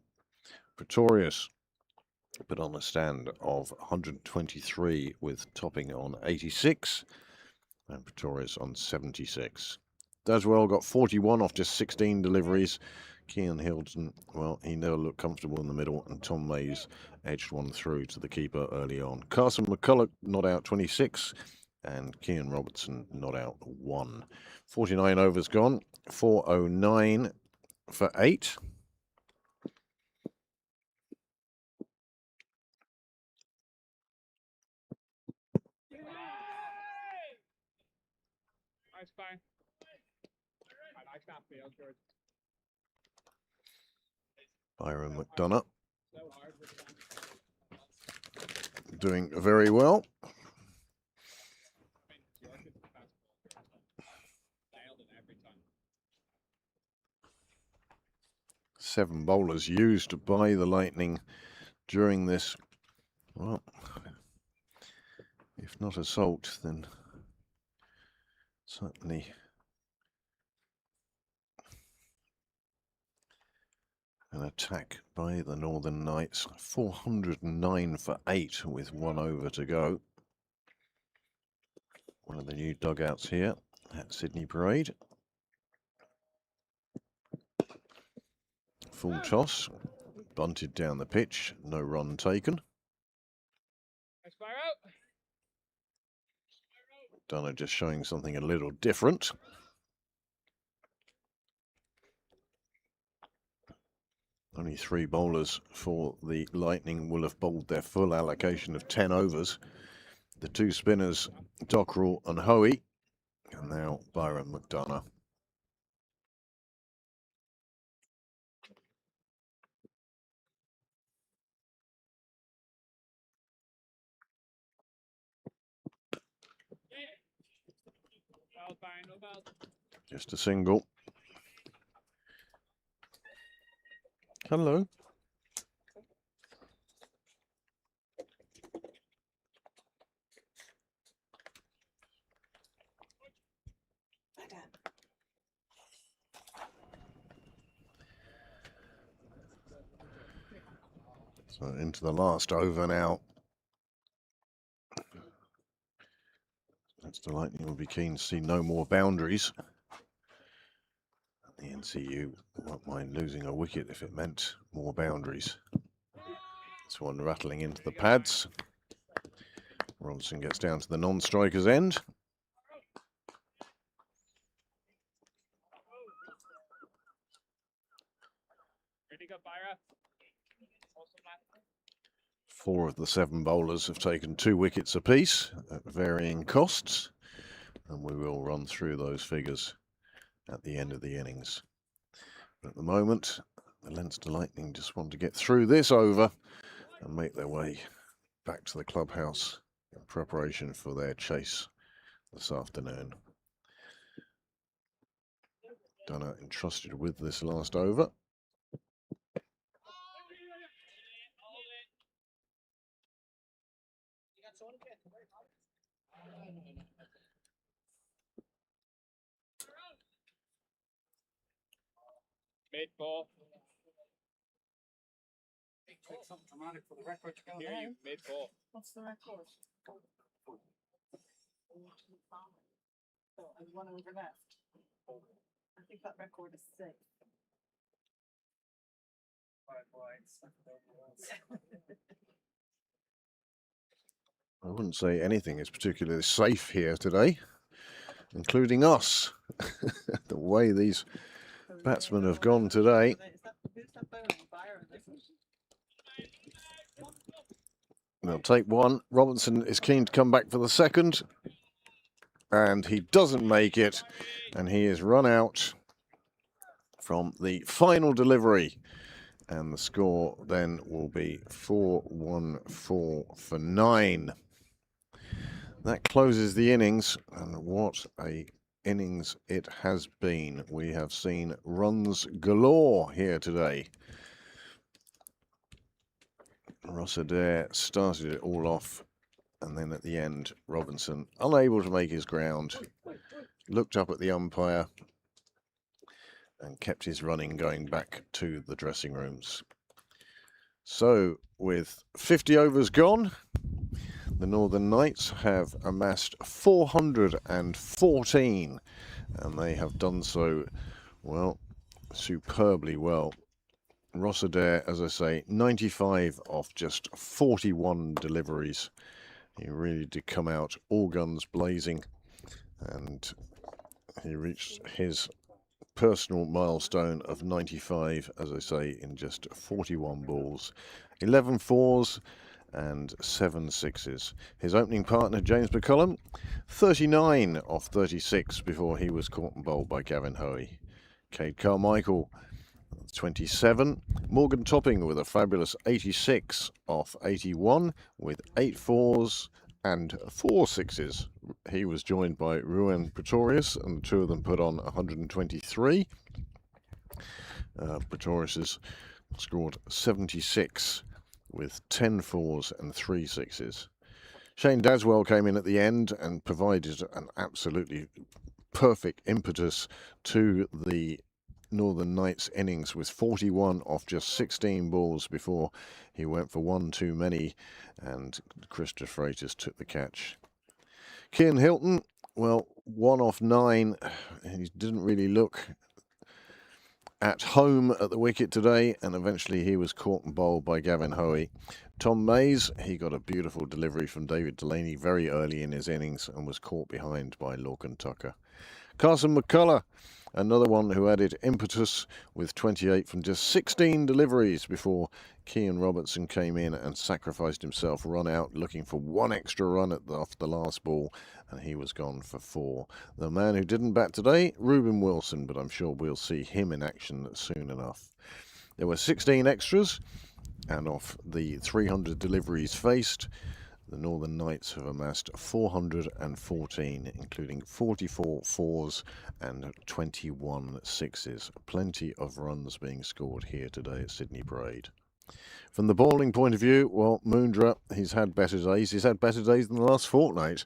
Pretorius put on a stand of 123 with Topping on 86 and Pretorius on 76. Daswell got 41 off just 16 deliveries. Kean Hilton, well, he never looked comfortable in the middle, and Tom Mays edged one through to the keeper early on. Carson McCulloch not out 26, and Kean Robertson not out 1. 49 overs gone, 409 for 8. Nice bang. I like that field, George. Byron McDonough So hard with that. doing very well. I mean, York is the best ball. Nailed it every time. 7 bowlers used by the Lightning during this, well, if not assault, then certainly an attack by the Northern Knights. 409 for 8 with 1 over to go. One of the new dugouts here at Sydney Parade. Full toss, bunted down the pitch, no run taken. Nice fire out. Dunner just showing something a little different. Only 3 bowlers for the Lightning will have bowled their full allocation of 10 overs. The 2 spinners, Dockrell and Hoey, and now Byron McDonough. Well, fine, no ball. Just a single. Hello. So into the last over now. Leinster Lightning will be keen to see no more boundaries. The NCU won't mind losing a wicket if it meant more boundaries. This one rattling into the pads. Robinson gets down to the non-striker's end. Pretty good fire. Awesome lad. 4 of the 7 bowlers have taken 2 wickets apiece at varying costs, and we will run through those figures at the end of the innings. At the moment, the Leinster Lightning just want to get through this over and make their way back to the clubhouse in preparation for their chase this afternoon. Dunner entrusted with this last over. Mid ball. Take something dramatic for the record to go Hear now. you. Mid ball. What's the record? And one over left. I think that record is 6. 5 wides. I wouldn't say anything is particularly safe here today, including us. The way these batsmen have gone today. Who's that bowling? Byron, isn't it? They'll take one. Robinson is keen to come back for the second, and he doesn't make it, and he is run out from the final delivery, and the score then will be 4-1-4 for 9. That closes the innings, and what a innings it has been. We have seen runs galore here today. Ross Adair started it all off, and then at the end, Robinson, unable to make his ground, looked up at the umpire and kept his running going back to the dressing rooms. So, with 50 overs gone, the Northern Knights have amassed 414, and they have done so, well, superbly well. Ross Adair, as I say, 95 off just 41 deliveries. He really did come out all guns blazing, and he reached his personal milestone of 95, as I say, in just 41 balls. 11 fours and 7 sixes. His opening partner, James McCullum, 39 off 36 before he was caught and bowled by Gavin Hoey. Cade Carmichael, 27. Morgan Topping with a fabulous 86 off 81 with 8 fours and 4 sixes. He was joined by Ruan Pretorius, and the two of them put on 123. Pretorius scored 76 with 10 fours and 3 sixes. Shane Daswell came in at the end and provided an absolutely perfect impetus to the Northern Knights innings with 41 off just 16 balls before he went for one too many, and Christopher Freitas took the catch. Cian Hilton, well, 1 off 9. He didn't really look at home at the wicket today, and eventually he was caught and bowled by Gavin Hoey. Tom Mays, he got a beautiful delivery from David Delaney very early in his innings and was caught behind by Lorcan Tucker. Carson McCullough, another one who added impetus with 28 from just 16 deliveries before Kean Robertson came in and sacrificed himself, run out looking for one extra run off the last ball, and he was gone for 4. The man who didn't bat today, Ruben Wilson, but I'm sure we'll see him in action soon enough. There were 16 extras, and off the 300 deliveries faced, the Northern Knights have amassed 414, including 44 fours and 21 sixes. Plenty of runs being scored here today at Sydney Parade. From the bowling point of view, well, Moondra, he's had better days. He's had better days than the last fortnight,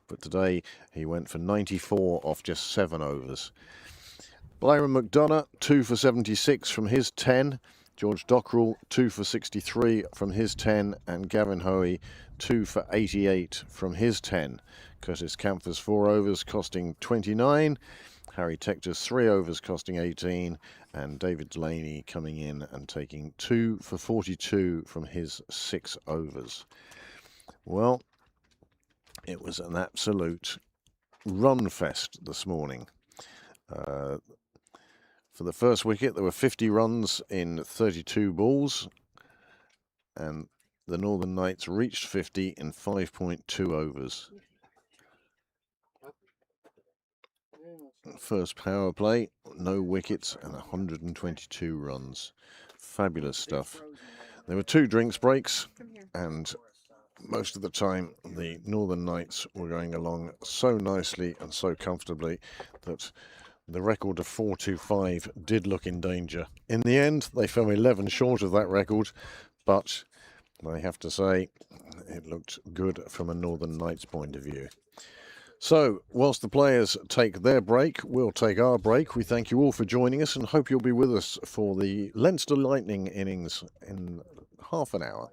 but today he went for 94 off just 7 overs. Byron McDonough, 2 for 76 from his 10. George Dockrell, 2 for 63 from his 10, and Gavin Hoey, 2 for 88 from his 10. Curtis Campher's 4 overs costing 29. Harry Tector's 3 overs costing 18, and David Delaney coming in and taking 2 for 42 from his 6 overs. Well, it was an absolute run fest this morning. For the first wicket, there were 50 runs in 32 balls, and the Northern Knights reached 50 in 5.2 overs. first power play, no wickets and 122 runs. Fabulous stuff. There were 2 drinks breaks, and most of the time the Northern Knights were going along so nicely and so comfortably that the record of 425 did look in danger. In the end, they fell 11 short of that record, but I have to say it looked good from a Northern Knights point of view. So, whilst the players take their break, we'll take our break. We thank you all for joining us and hope you'll be with us for the Leinster Lightning innings in half an hour.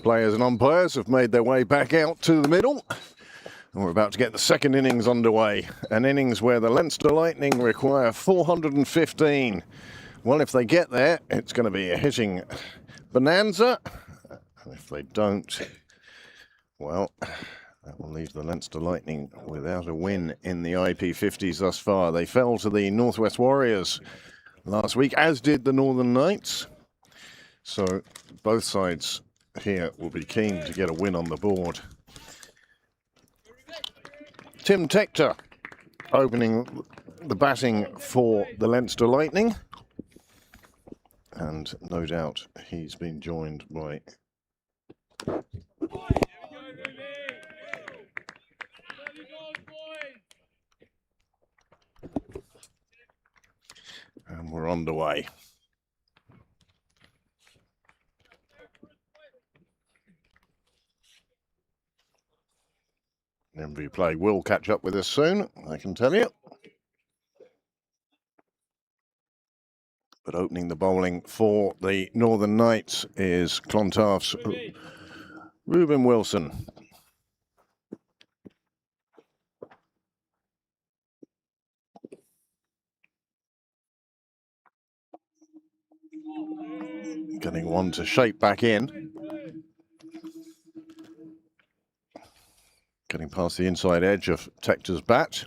Players and umpires have made their way back out to the middle. And we're about to get the second innings underway. An innings where the Leinster Lightning require 415. Well, if they get there, it's going to be a hitting bonanza. And if they don't, well, that will leave the Leinster Lightning without a win in the IP50s thus far. They fell to the Northwest Warriors last week, as did the Northern Knights. So both sides here will be keen to get a win on the board. Tim Tector opening the batting for the Leinster Lightning. And no doubt he's been joined by and we're underway. MV Play will catch up with us soon, I can tell you. But opening the bowling for the Northern Knights is Clontarf's Reuben Wilson. Getting one to shape back in. Getting past the inside edge of Tector's bat.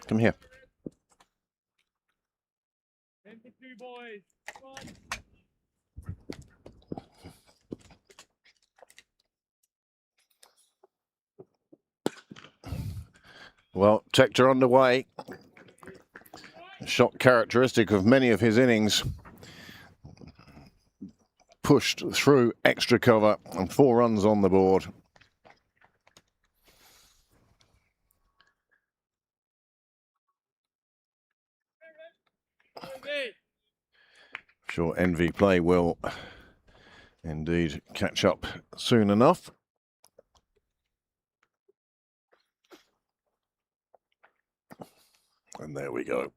Come here. 10-2, boys. Come on. Well, Tector underway. A shot characteristic of many of his innings. Pushed through extra cover and 4 runs on the board. Sure, NV Play will indeed catch up soon enough. And there we go.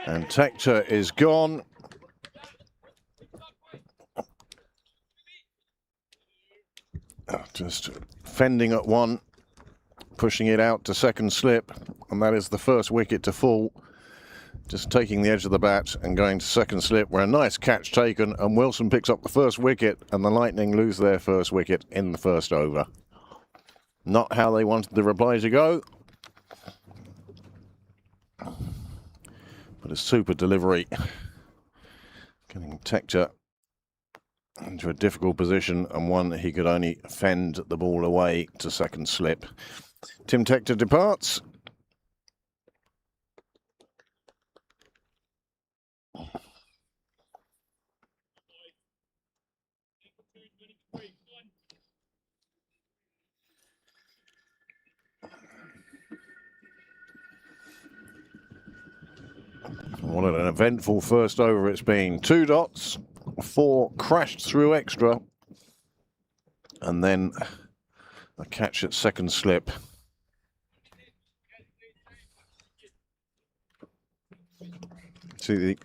And Tector is gone. Just fending at one, pushing it out to second slip, and that is the first wicket to fall. Just taking the edge of the bat and going to second slip, where a nice catch taken, and Wilson picks up the first wicket, and the Lightning lose their first wicket in the first over. Not how they wanted the reply to go, but a super delivery, getting Tector into a difficult position, and one he could only fend the ball away to second slip. Tim Tector departs. What an eventful first over it's been. 2 dots, 4 crashed through extra, and then a catch at second slip. See the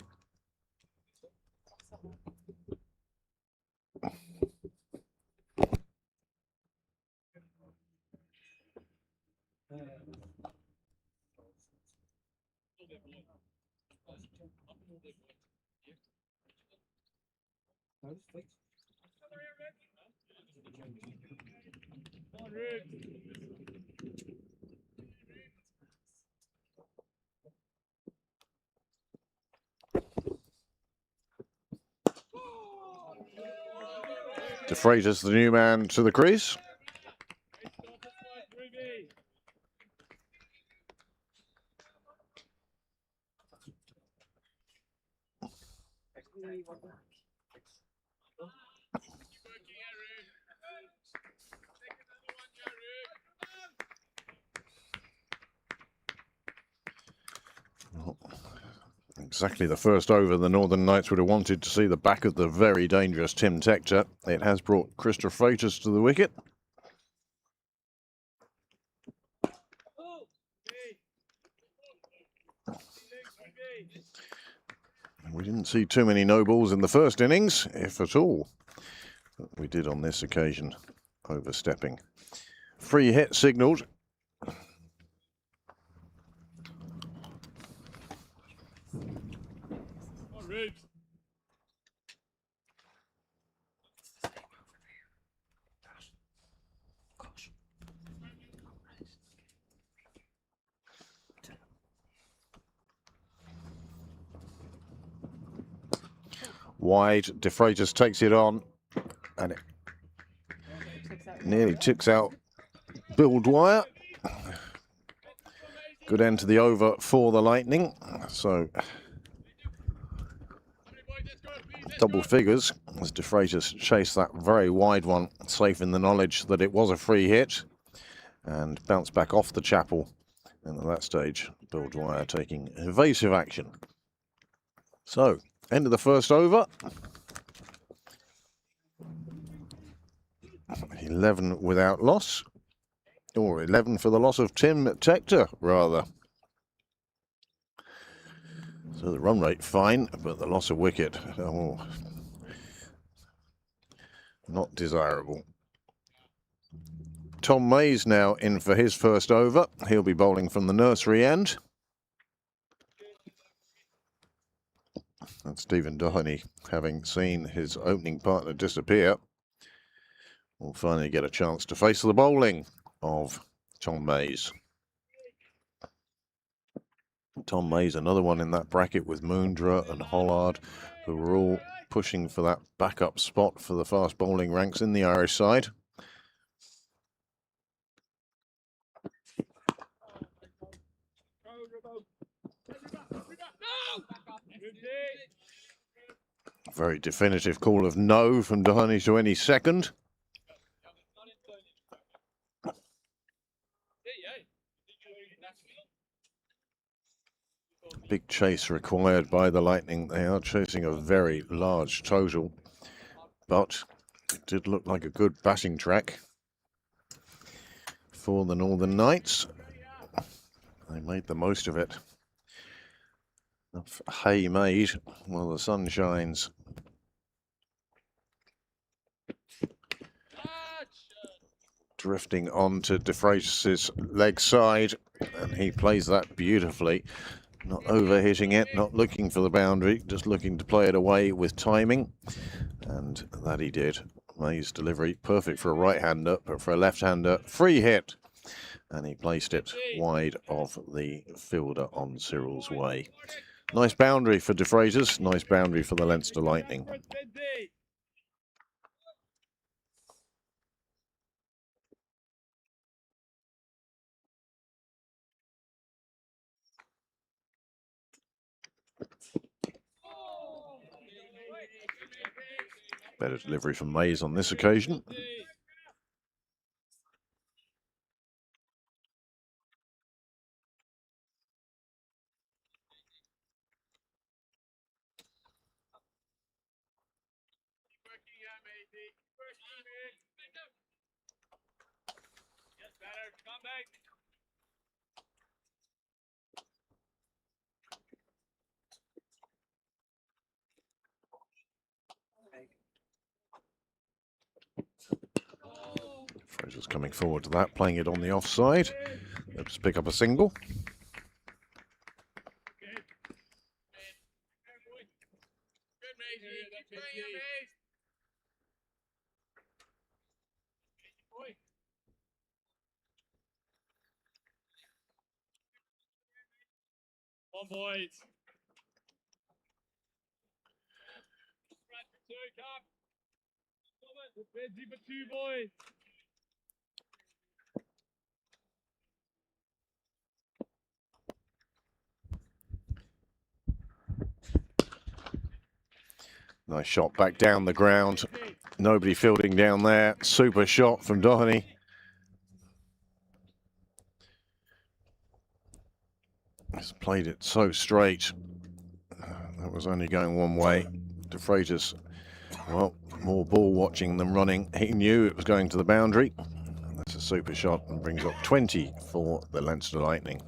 De Freitas, the new man to the crease. exactly the first over the Northern Knights would have wanted to see the back of the very dangerous Tim Tector. It has brought Christopher Freitas to the wicket. We didn't see too many no balls in the first innings, if at all. But we did on this occasion, overstepping. Free hit signalled. Wide, De Freitas takes it on, and it nearly ticks out Bill Dwyer. Good end to the over for the Lightning. So double figures as De Freitas chased that very wide one, safe in the knowledge that it was a free hit, and bounced back off the chapel. And at that stage, Bill Dwyer taking evasive action. So, end of the first over. 11 without loss. Or 11 for the loss of Tim Tector, rather. So the run rate fine, but the loss of wicket, oh, not desirable. Tom May's now in for his first over. He'll be bowling from the nursery end. And Stephen Doheny, having seen his opening partner disappear, will finally get a chance to face the bowling of Tom May's. Tom May's another one in that bracket with Moondra and Hollard, who were all pushing for that backup spot for the fast bowling ranks in the Irish side. Very definitive call of no from Doheny to any second. Big chase required by the Lightning. They are chasing a very large total, but it did look like a good batting track for the Northern Knights. They made the most of it. Hay made while the sun shines. Drifting onto De Freitas' leg side, and he plays that beautifully. Not overhitting it, not looking for the boundary, just looking to play it away with timing. And that he did. May's delivery, perfect for a right-hander, but for a left-hander, free hit. And he placed it wide of the fielder on Cyril's way. Nice boundary for De Freitas, nice boundary for the Leinster Lightning. Better delivery from Mays on this occasion. Fraser's coming forward to that, playing it on the offside. Let's pick up a single. On boys. Busy for two boys. Nice shot back down the ground. Nobody fielding down there. Super shot from Doheny. He's played it so straight. That was only going one way. De Freitas, well, more ball watching than running. He knew it was going to the boundary. That's a super shot and brings up 20 for the Leinster Lightning.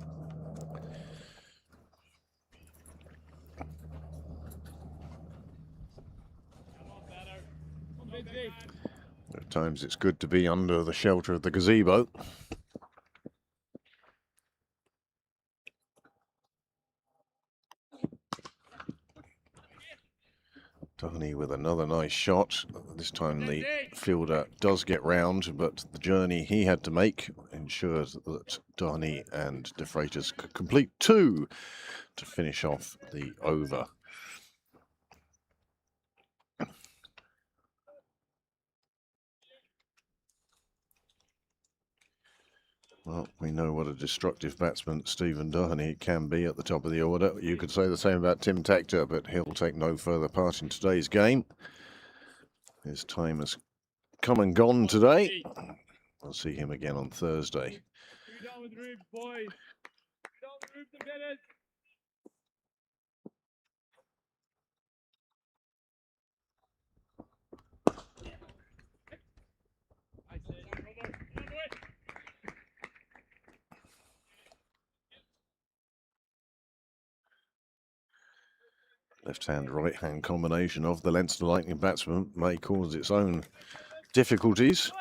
At times it's good to be under the shelter of the gazebo. Doheny with another nice shot. This time the fielder does get round, but the journey he had to make ensures that Doheny and De Freitas could complete 2 to finish off the over. Well, we know what a destructive batsman Stephen Doheny can be at the top of the order. You could say the same about Tim Tector, but he'll take no further part in today's game. His time has come and gone today. We'll see him again on Thursday. Down with Rubes, boys. Down with Rubes and Bennett. I said, Left-hand, right-hand combination of the Leinster Lightning batsman may cause its own difficulties.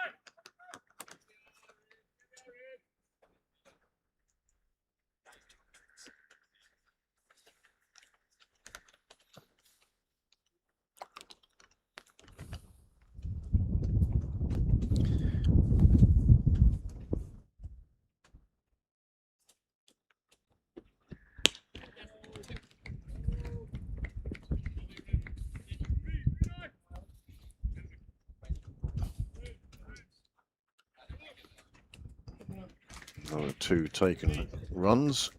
Another 2 taken runs,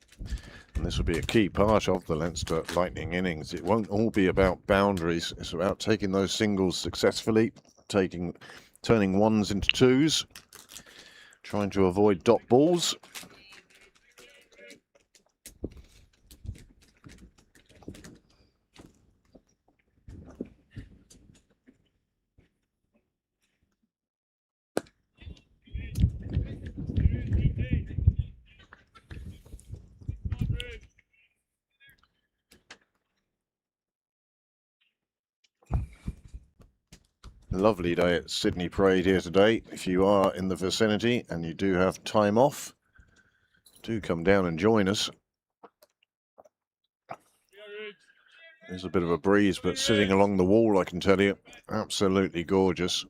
and this will be a key part of the Leinster Lightning innings. It won't all be about boundaries. It's about taking those singles successfully, turning ones into twos, trying to avoid dot balls. Lovely day at Sydney Parade here today. If you are in the vicinity and you do have time off, do come down and join us. There's a bit of a breeze, but sitting along the wall, I can tell you, absolutely gorgeous.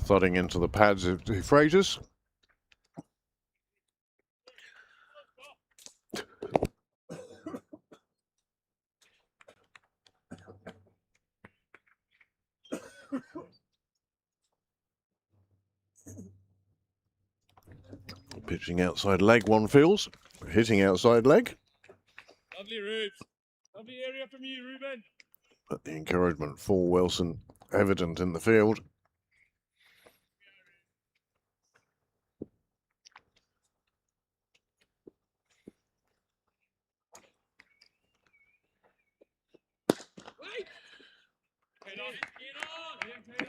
Thudding into the pads of De Freitas. Pitching outside leg, one feels. Hitting outside leg. lovely Rubes. Lovely area from you, Ruben. But the encouragement for Wilson evident in the field.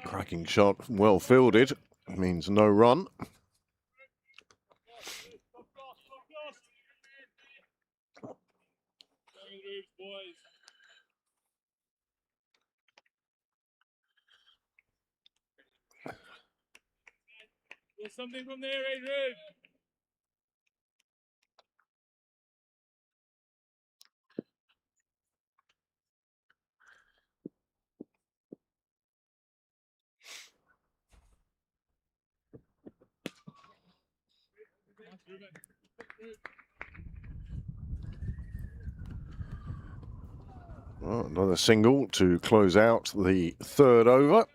Cracking shot, well fielded, means no run. There's something from there, eh, Rube? Well, another single to close out the 3rd over.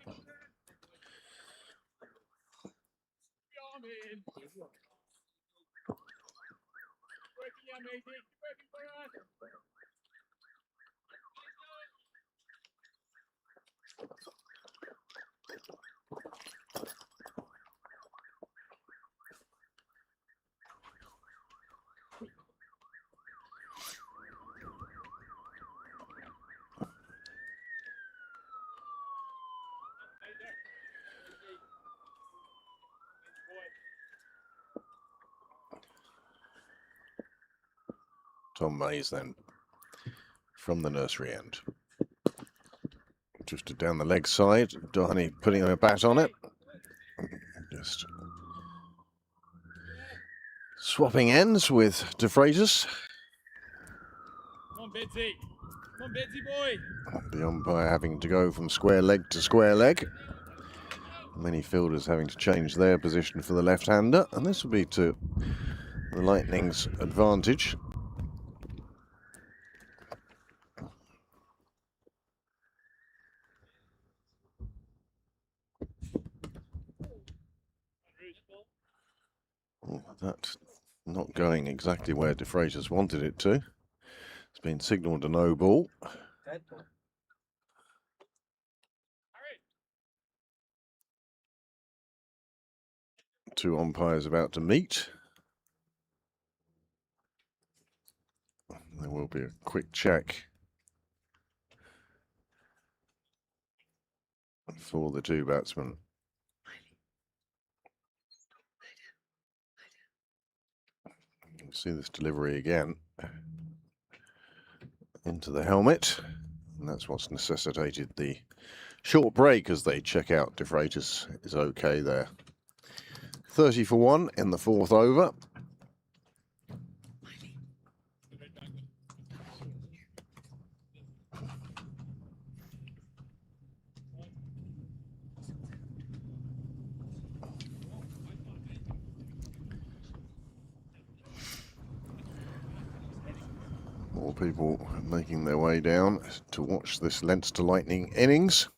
Tom Mays then from the nursery end. Drifted down the leg side, Doheny putting a bat on it. Just swapping ends with De Freitas. Come on, Bidsy. Come on, Bidsy boy. The umpire having to go from square leg to square leg. Many fielders having to change their position for the left-hander, and this will be to the Lightning's advantage. Oh, that's not going exactly where De Freitas wanted it to. It's been signalled a no ball. Dead ball. Two umpires about to meet. There will be a quick check for the two batsmen. You see this delivery again into the helmet, and that's what's necessitated the short break as they check out. De Freitas is okay there. 30 for 1 in the fourth over. More people making their way down to watch this Leinster Lightning innings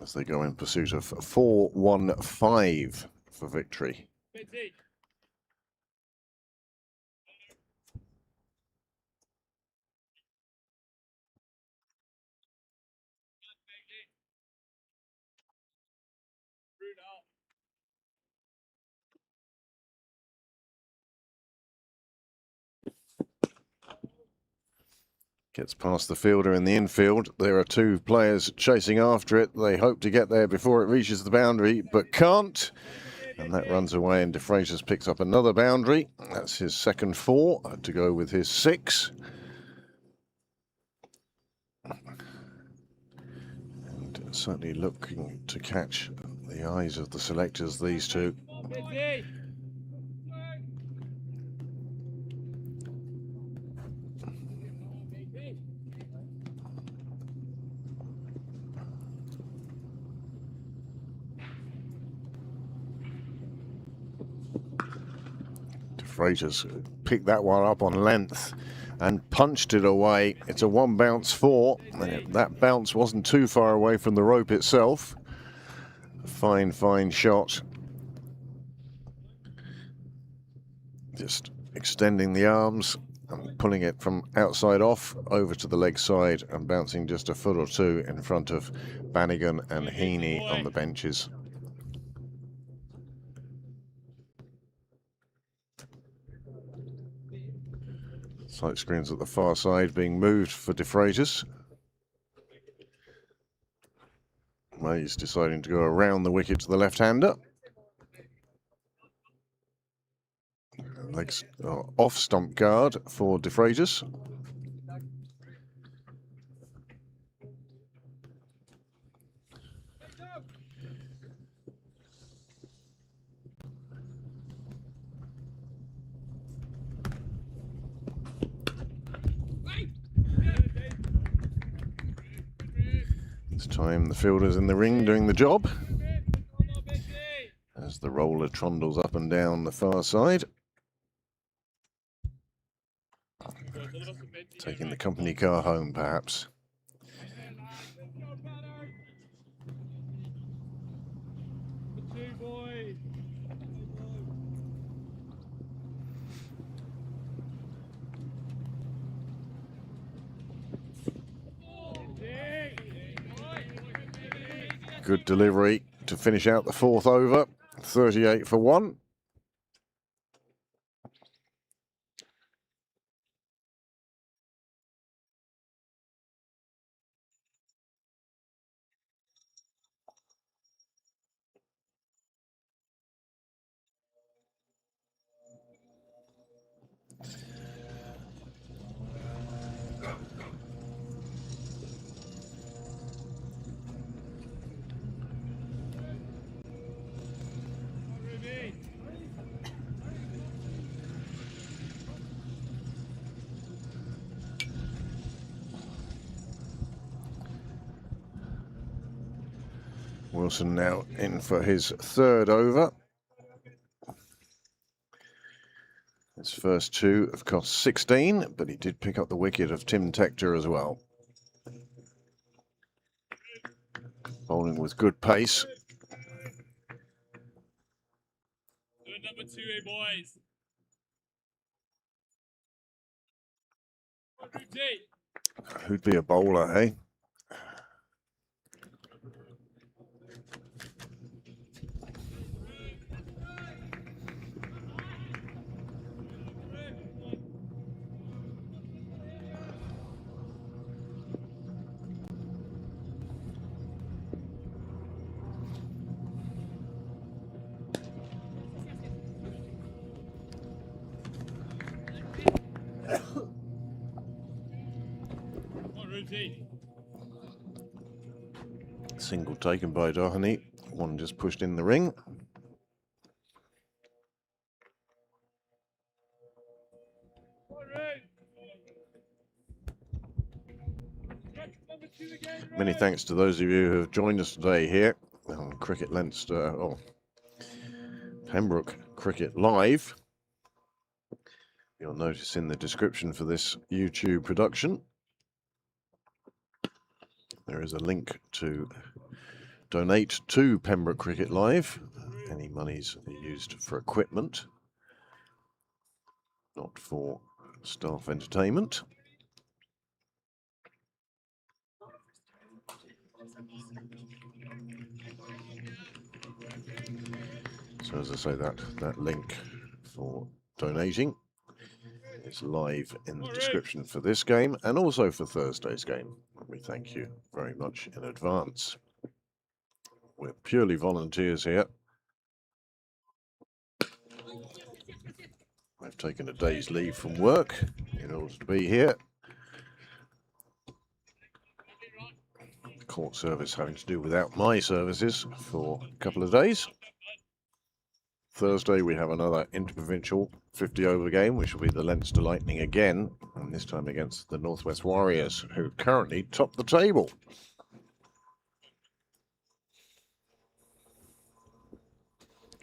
as they go in pursuit of 4-1-5 for victory. Bidsy. Rudolph. Gets past the fielder in the infield. There are two players chasing after it. They hope to get there before it reaches the boundary, but can't. And that runs away, and De Freitas picks up another boundary. That's his second 4 to go with his 6. And certainly looking to catch the eyes of the selectors, these two. Come on, Bidsy. De Freitas picked that one up on length and punched it away. It's a 1 bounce 4, and that bounce wasn't too far away from the rope itself. A fine, fine shot. Just extending the arms and pulling it from outside off over to the leg side and bouncing just a foot or two in front of Bannigan and Heaney on the benches. Sight screens at the far side being moved for De Freitas. Mays deciding to go around the wicket to the left-hander. Legs off stump guard for De Freitas. This time the fielder's in the ring doing the job as the roller trundles up and down the far side, taking the company car home perhaps. Good delivery to finish out the fourth over. 38 for 1. Wilson now in for his third over. His first two have cost 16, but he did pick up the wicket of Tim Tector as well. Bowling with good pace. Good number 2, boys. Who'd be a bowler, eh? Single taken by Doheny. One just pushed in the ring. Many thanks to those of you who have joined us today here on Cricket Leinster, or Pembroke Cricket Live. You'll notice in the description for this YouTube production there is a link to donate to Pembroke Cricket Live. Any monies are used for equipment, not for staff entertainment. So as I say, that link for donating is live in the description for this game and also for Thursday's game. We thank you very much in advance. We're purely volunteers here. I've taken a day's leave from work in order to be here. The court service having to do without my services for a couple of days. Thursday we have another interprovincial 50-over game, which will be the Leinster Lightning again, and this time against the Northwest Warriors, who currently top the table.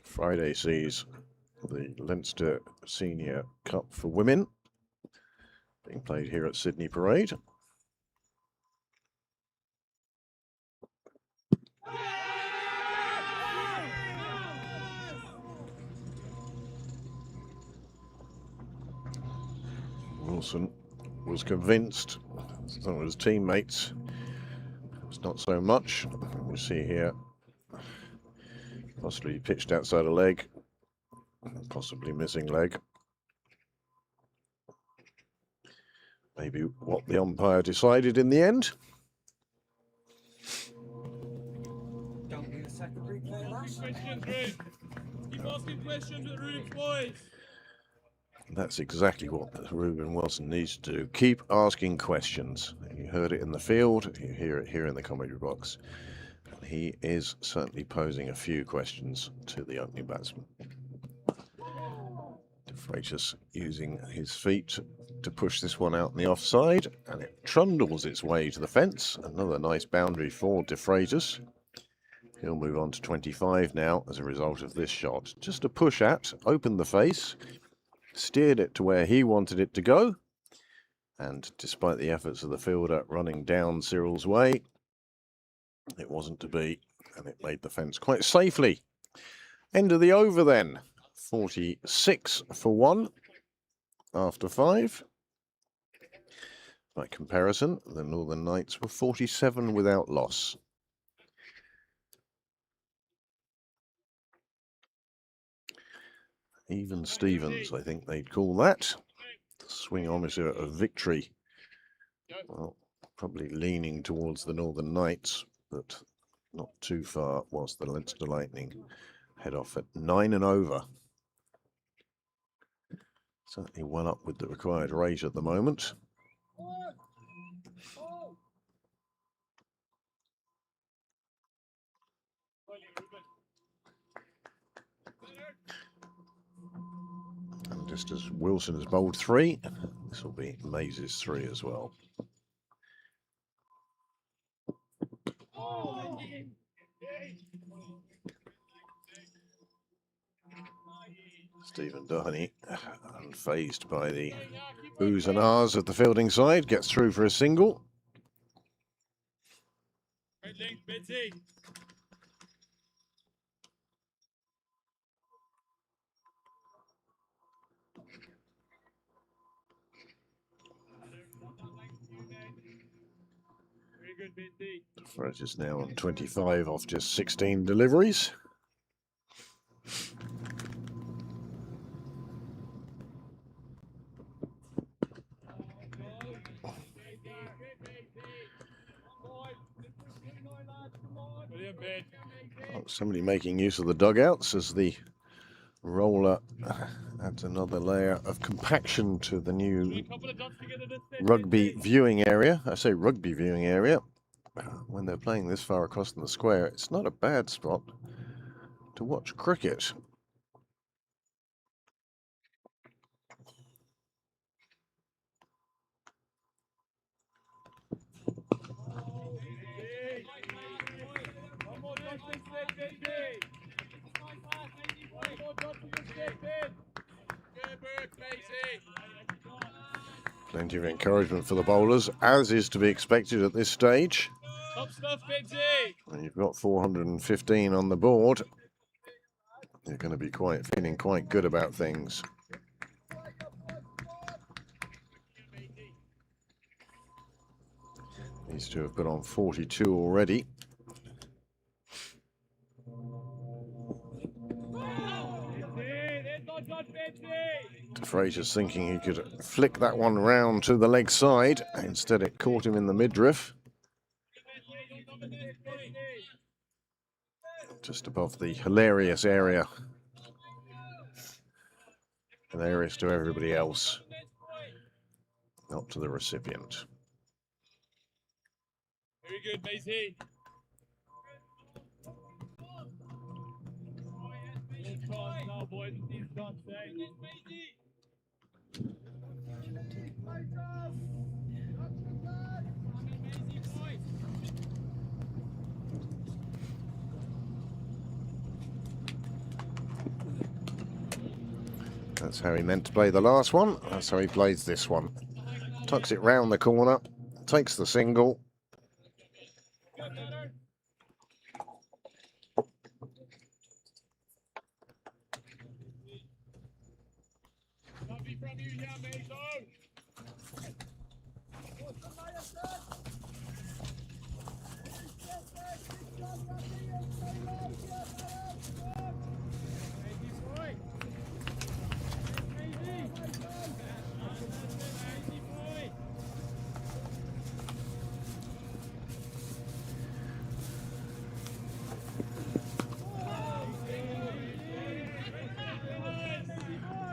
Friday sees the Leinster Senior Cup for Women being played here at Sydney Parade. Wilson was convinced, some of his teammates, it's not so much. You see here, possibly pitched outside a leg, possibly missing leg. Maybe what the umpire decided in the end. Don't need a second replay of that. Questions, Ruth. Keep asking questions at Ruth, boys. That's exactly what Ruben Wilson needs to do. Keep asking questions. You heard it in the field, you hear it here in the commentary box. And he is certainly posing a few questions to the opening batsman. De Freitas using his feet to push this one out in the offside, and it trundles its way to the fence. Another nice boundary for De Freitas. He'll move on to 25 now as a result of this shot. Just a push at, opened the face, steered it to where he wanted it to go, and despite the efforts of the fielder running down Cyril's way, it wasn't to be, and it made the fence quite safely. End of the over then. 46 for 1 after 5. By comparison, the Northern Knights were 47 without loss. Even Stevens, I think they'd call that. Swingometer of victory. Well, probably leaning towards the Northern Knights, but not too far whilst the Leinster Lightning head off at 9 and over. Certainly well up with the required rate at the moment. And just as Wilson has bowled 3, this will be Mays' 3 as well. Stephen Doheny, unfazed by the oohs and ahs of the fielding side, gets through for a single. Right length, Betsy. Very good, Betsy. Fred is now on 25 off just 16 deliveries. Brilliant, Ben. Oh, somebody making use of the dugouts as the roller adds another layer of compaction to the new A couple of dots together this set, rugby Betsy. viewing area. I say rugby viewing area. When they're playing this far across in the square, it's not a bad spot to watch cricket. One more dot this set, Betsy. One more dot to this set, Ben. Good work, Betsy. Plenty of encouragement for the bowlers, as is to be expected at this stage. Top stuff, Betsy. When you've got 415 on the board, you're going to be feeling quite good about things. These two have put on 42 already. There's my dot, Betsy. Fraser's thinking he could flick that one round to the leg side. Instead, it caught him in the midriff, just above the hilarious area. Hilarious to everybody else, not to the recipient. Very good, Betsy. Now, boys, these dots, eh? That's how he meant to play the last one. That's how he plays this one. Tucks it round the corner, takes the single.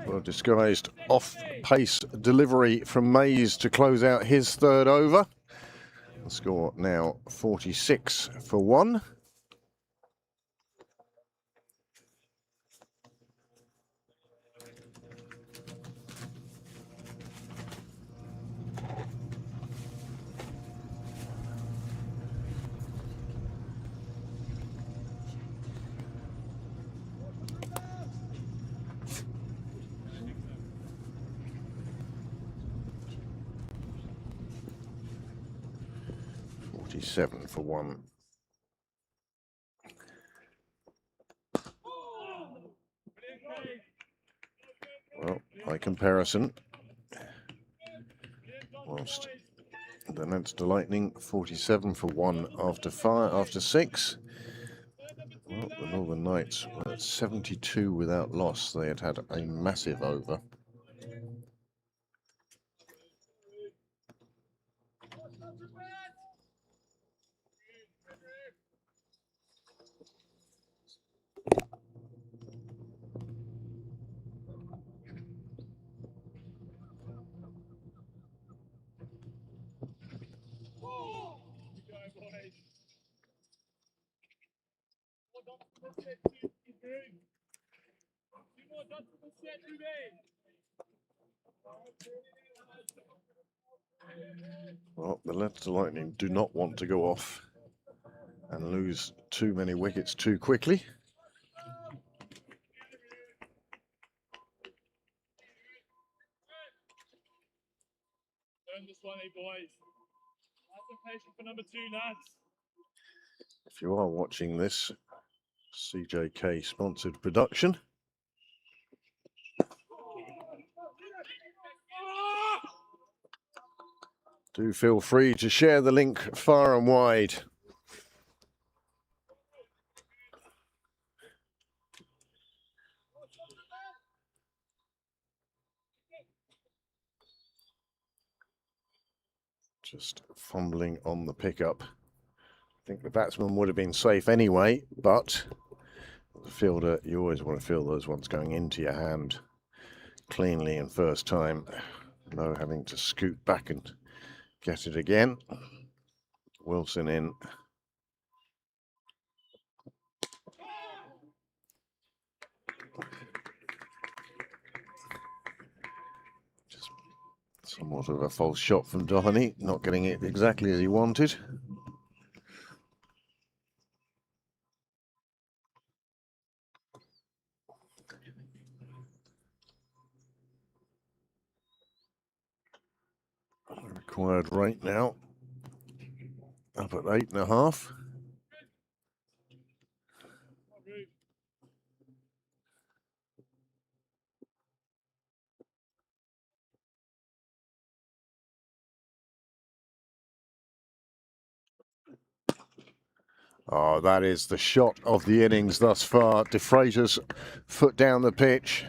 Well disguised off-pace delivery from Mays to close out his third over. The score now 46 for 1. Seven for 1. Well, by comparison, whilst the Leinster Lightning 47 for 1 after 6. Well, the Northern Knights were at 72 without loss. They had had a massive over. Well, the Leinster Lightning do not want to go off and lose too many wickets too quickly. Turn this one, boys. Concentration for number 2, lads. If you are watching this CJK sponsored production, do feel free to share the link far and wide. Just fumbling on the pickup. I think the batsman would have been safe anyway, but the fielder, you always want to feel those ones going into your hand cleanly and first time. No having to scoot back and get it again. Wilson in. Just somewhat of a false shot from Doheny, not getting it exactly as he wanted. Required rate now up at 8.5. Oh, that is the shot of the innings thus far. De Freitas foot down the pitch,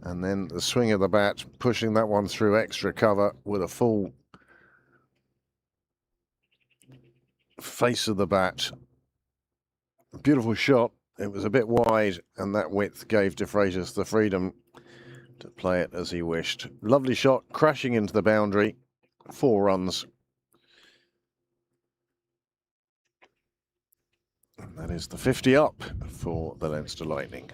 and then the swing of the bat, pushing that one through extra cover with a full face of the bat. Beautiful shot. It was a bit wide, and that width gave De Freitas the freedom to play it as he wished. Lovely shot, crashing into the boundary. 4 runs. And that is the 50 up for the Leinster Lightning.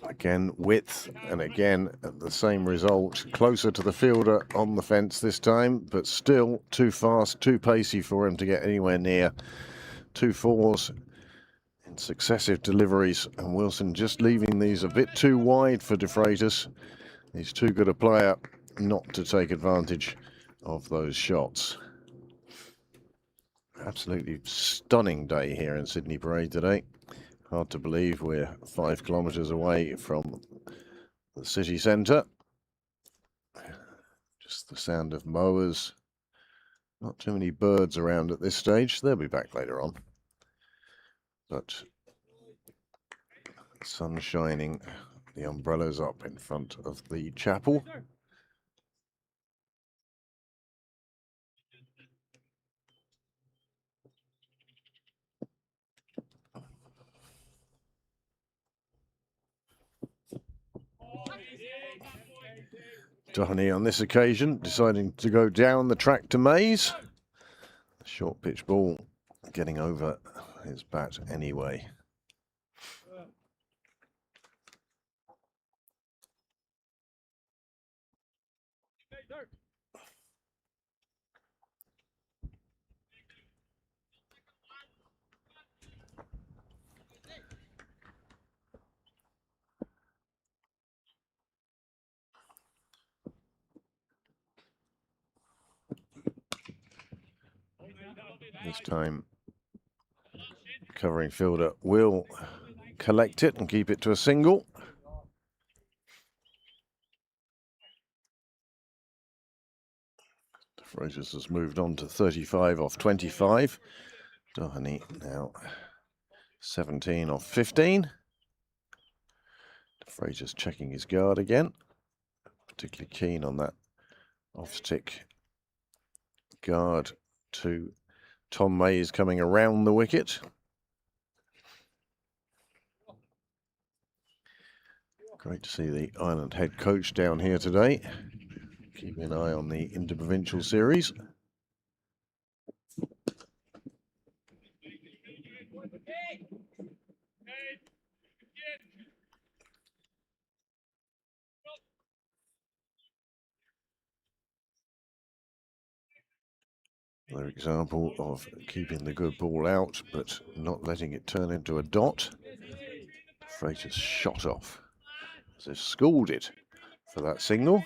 Again, width, and again, the same result. Closer to the fielder on the fence this time, but still too fast, too pacey for him to get anywhere near. 2 fours in successive deliveries, and Wilson just leaving these a bit too wide for De Freitas. He's too good a player not to take advantage of those shots. Absolutely stunning day here in Sydney Parade today. Hard to believe we're 5 kilometres away from the city centre. Just the sound of mowers. Not too many birds around at this stage. They'll be back later on. But sun shining, the umbrellas up in front of the chapel. Doheny on this occasion deciding to go down the track to Mays. Short pitch ball getting over his bat anyway. This time, covering fielder will collect it and keep it to a single. De Freitas has moved on to 35 off 25. Doheny now 17 off 15. De Freitas checking his guard again. Particularly keen on that off-stick guard to Tom Mays coming around the wicket. Great to see the Ireland head coach down here today. Keeping an eye on the interprovincial series. Another example of keeping the good ball out, but not letting it turn into a dot. Freighter's shot off. So schooled it for that signal.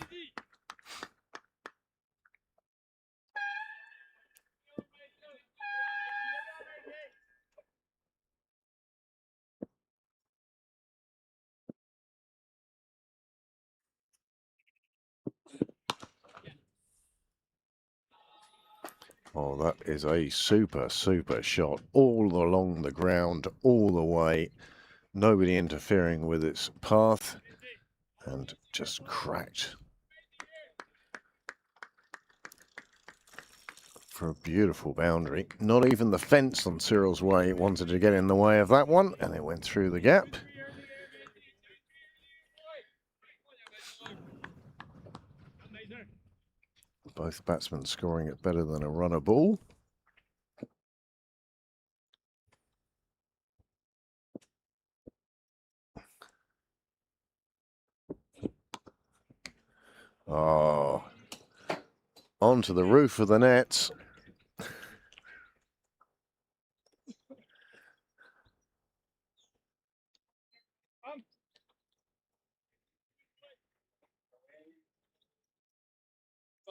Oh, that is a super shot all along the ground, all the way. Nobody interfering with its path, and just cracked for a beautiful boundary. Not even the fence on Cyril's way wanted to get in the way of that one, and it went through the gap. Both batsmen scoring it better than a runner ball. Oh, onto the roof of the nets.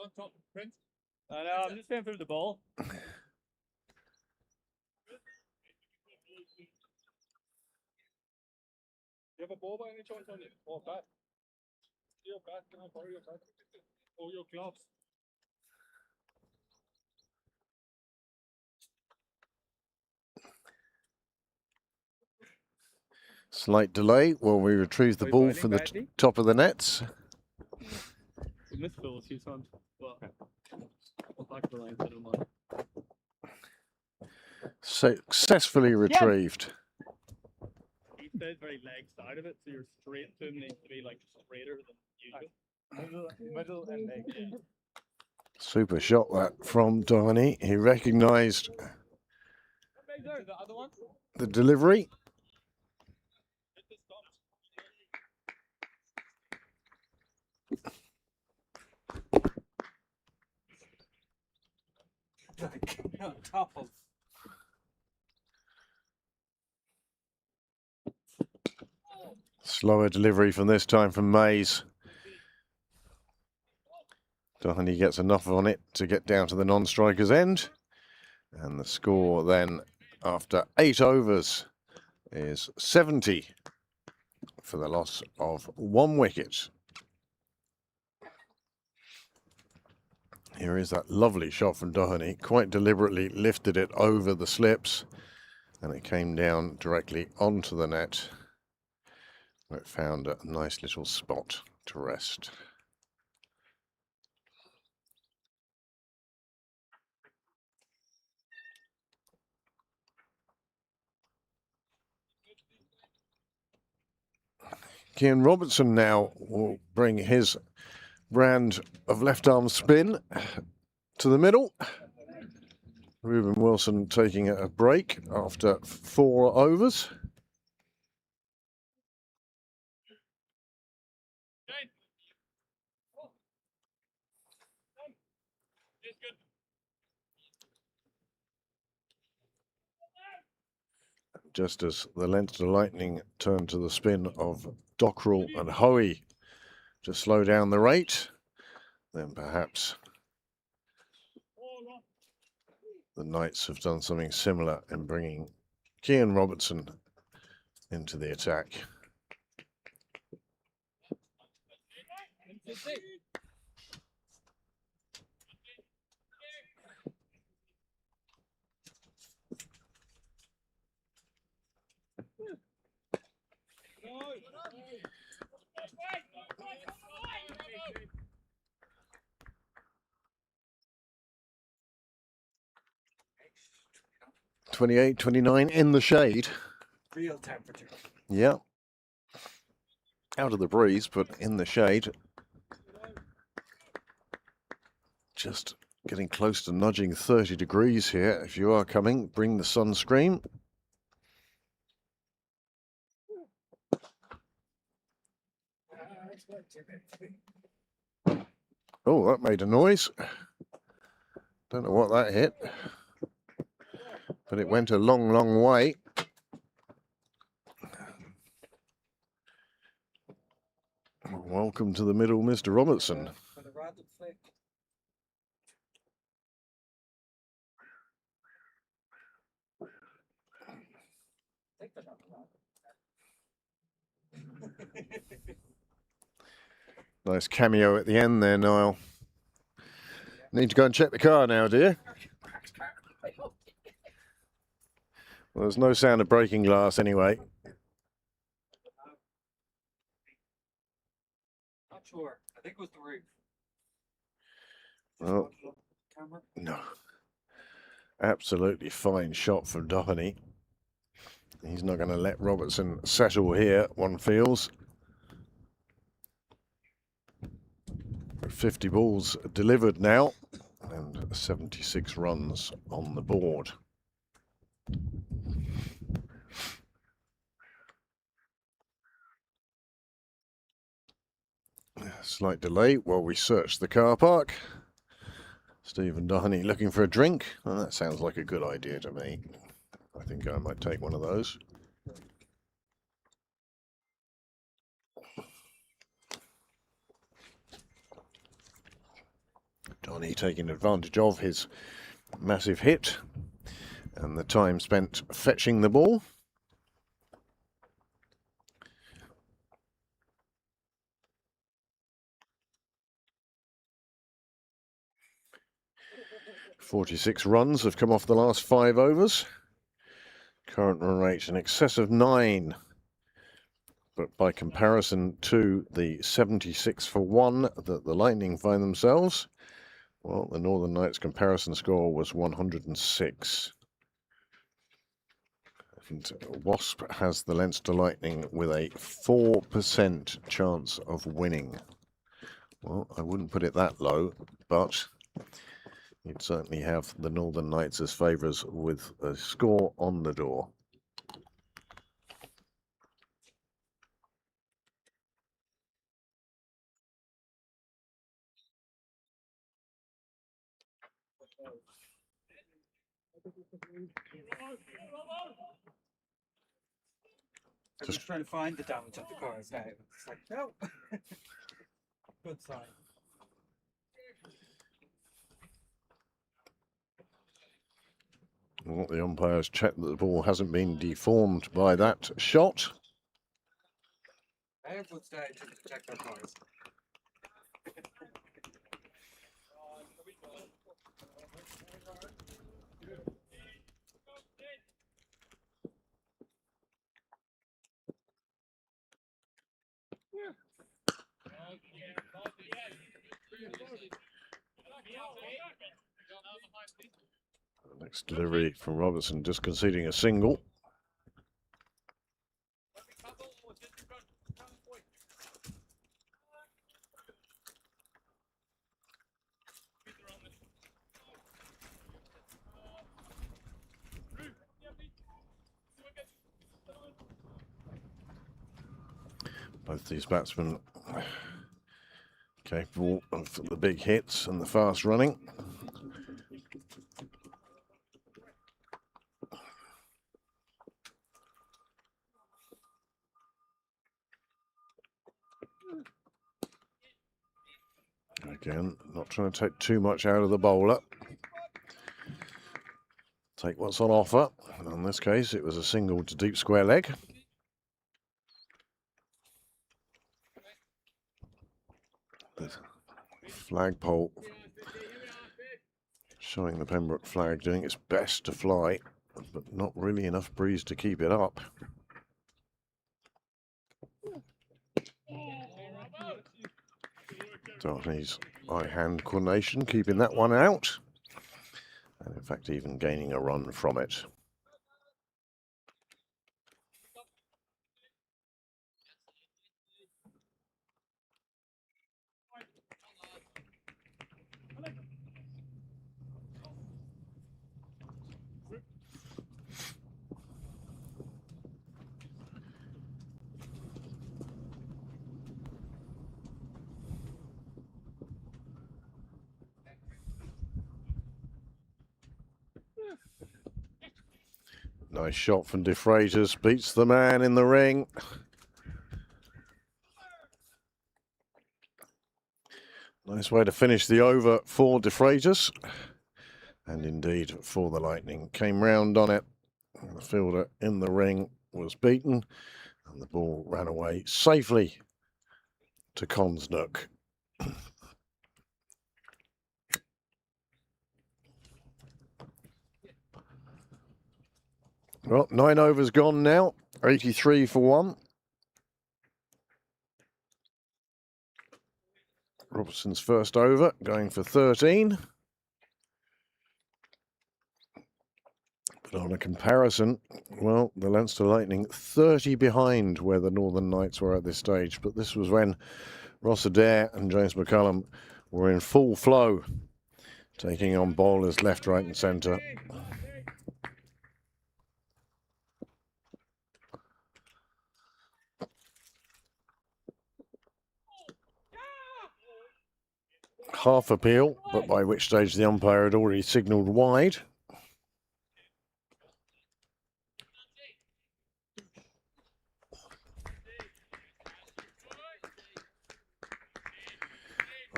On top, Prince. I know, I'm just going through the ball. You have a ball by any chance on it? Or bat? Your bat, can I borrow your bat? Or your gloves? Slight delay while we retrieve the Are you ball biting from the badly? top of the nets. We missed Phil a few times, but I'll back the line, so I don't mind. Successfully retrieved. He stays very leg side of it, so your straight to him needs to be like straighter than usual. Middle and leg. Yeah. Super shot that from Doheny. He recognised The other one? the delivery. On top of. Slower delivery from this time from Mays. Doheny gets enough on it to get down to the non-striker's end. And the score then, after 8 overs, is 70 for the loss of 1 wicket. Here is that lovely shot from Doheny. Quite deliberately lifted it over the slips, and it came down directly onto the net, where it found a nice little spot to rest. Cian Robertson now will bring his brand of left-arm spin to the middle. Reuben Wilson taking a break after 4 overs. Just as the Leinster Lightning turn to the spin of Dockrell and Hoey to slow down the rate, then perhaps the Knights have done something similar in bringing Cian Robertson into the attack. No. 28, 29 in the shade. Real temperature. Yeah. Out of the breeze, but in the shade. Just getting close to nudging 30 degrees here. If you are coming, bring the sunscreen. Oh, that made a noise. Don't know what that hit, but it went a long, long way. Welcome to the middle, Mr. Robertson. For the random flick. Take the shot. Nice cameo at the end there, Niall. Need to go and check the car now, do you? Well, there's no sound of breaking glass anyway. Not sure. I think it was the roof. Oh, Camera. no. Absolutely fine shot from Doherty. He's not going to let Robertson settle here, one feels. 50 balls delivered now and 76 runs on the board. Slight delay while we search the car park. Stephen Doherty looking for a drink. Well, that sounds like a good idea to me. I think I might take one of those. Doherty taking advantage of his massive hit and the time spent fetching the ball. "46 runs have come off the last 5 overs. Current run rate in excess of 9. But by comparison to the 76 for 1 that the Lightning find themselves, well, the Northern Knights comparison score was 106. And Wasp has the Leinster Lightning with a 4% chance of winning. Well, I wouldn't put it that low, but you'd certainly have the Northern Knights as favourites with a score on the door. I'm just trying to find the damage on the cars now. It's like, no. Good sign. Well, the umpires check that the ball hasn't been deformed by that shot. Everyone's down to protect their cars. Next delivery from Robertson, just conceding a single. Both these batsmen capable of the big hits and the fast running. Again, not trying to take too much out of the bowler. Take what's on offer. In this case, it was a single to deep square leg. The flagpole showing the Pembroke flag doing its best to fly, but not really enough breeze to keep it up. Doherty's eye-hand coordination keeping that one out, and in fact even gaining a run from it. Nice shot from De Freitas, beats the man in the ring. Nice way to finish the over for De Freitas. And indeed for the Lightning. Came round on it. The fielder in the ring was beaten. And the ball ran away safely to Consnook. Well, 9 overs gone now. 83 for 1. Robertson's first over, going for 13. But on a comparison, well, the Leinster Lightning 30 behind where the Northern Knights were at this stage. But this was when Ross Adair and James McCullum were in full flow, taking on bowlers left, right and centre. Half appeal, but by which stage the umpire had already signalled wide.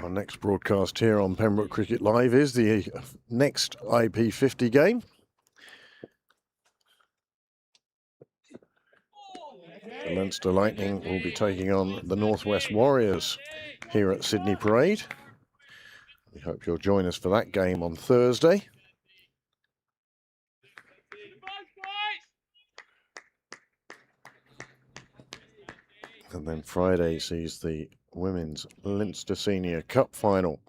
Our next broadcast here on Pembroke Cricket Live is the next IP50 game. The Leinster Lightning will be taking on the Northwest Warriors here at Sydney Parade. We hope you'll join us for that game on Thursday. And then Friday sees the Women's Leinster Senior Cup final.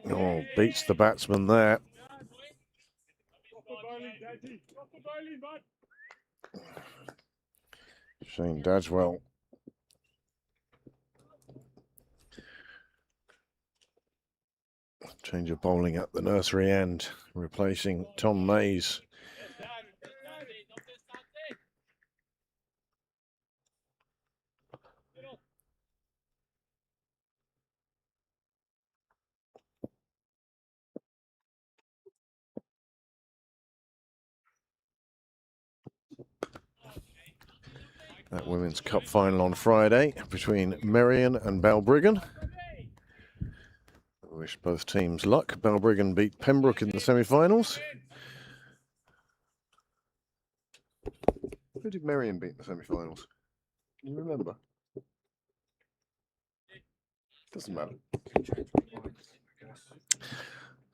Oh, beats the batsman there. Shane Dadswell. Change of bowling at the nursery end, replacing Tom Mays. That Women's Cup final on Friday between Merion and Balbriggan. I wish both teams luck. Balbriggan beat Pembroke in the semi-finals. Who did Merion beat in the semi-finals? Can you remember? Doesn't matter.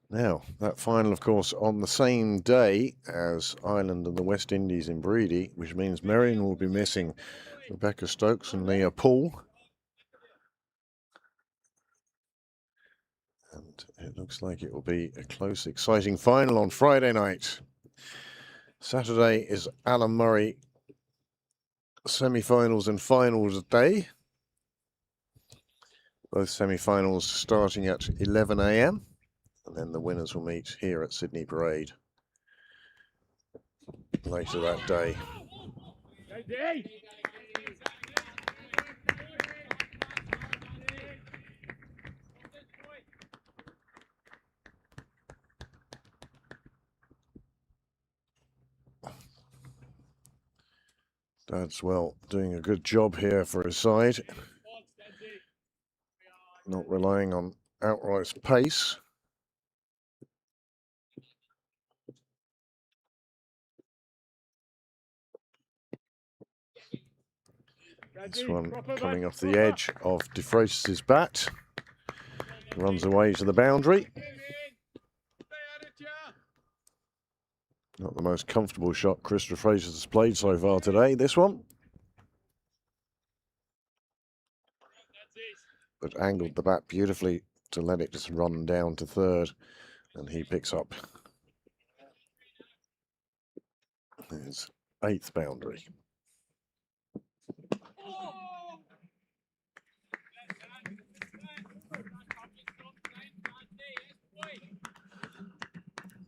Now, that final, of course, on the same day as Ireland and the West Indies in Breedy, which means Merion will be missing Rebecca Stokes and Leah Poole. And it looks like it will be a close, exciting final on Friday night. Saturday is Alan Murray semi-finals and finals day. Both semi-finals starting at 11 AM. And then the winners will meet here at Sydney Parade later that day. Dadswell doing a good job here for his side. Not relying on outright pace. This one coming off the edge of De Freitas' bat. Runs away to the boundary. Not the most comfortable shot Chris De Freitas has played so far today, this one. But angled the bat beautifully to let it just run down to third. And he picks up his 8th boundary.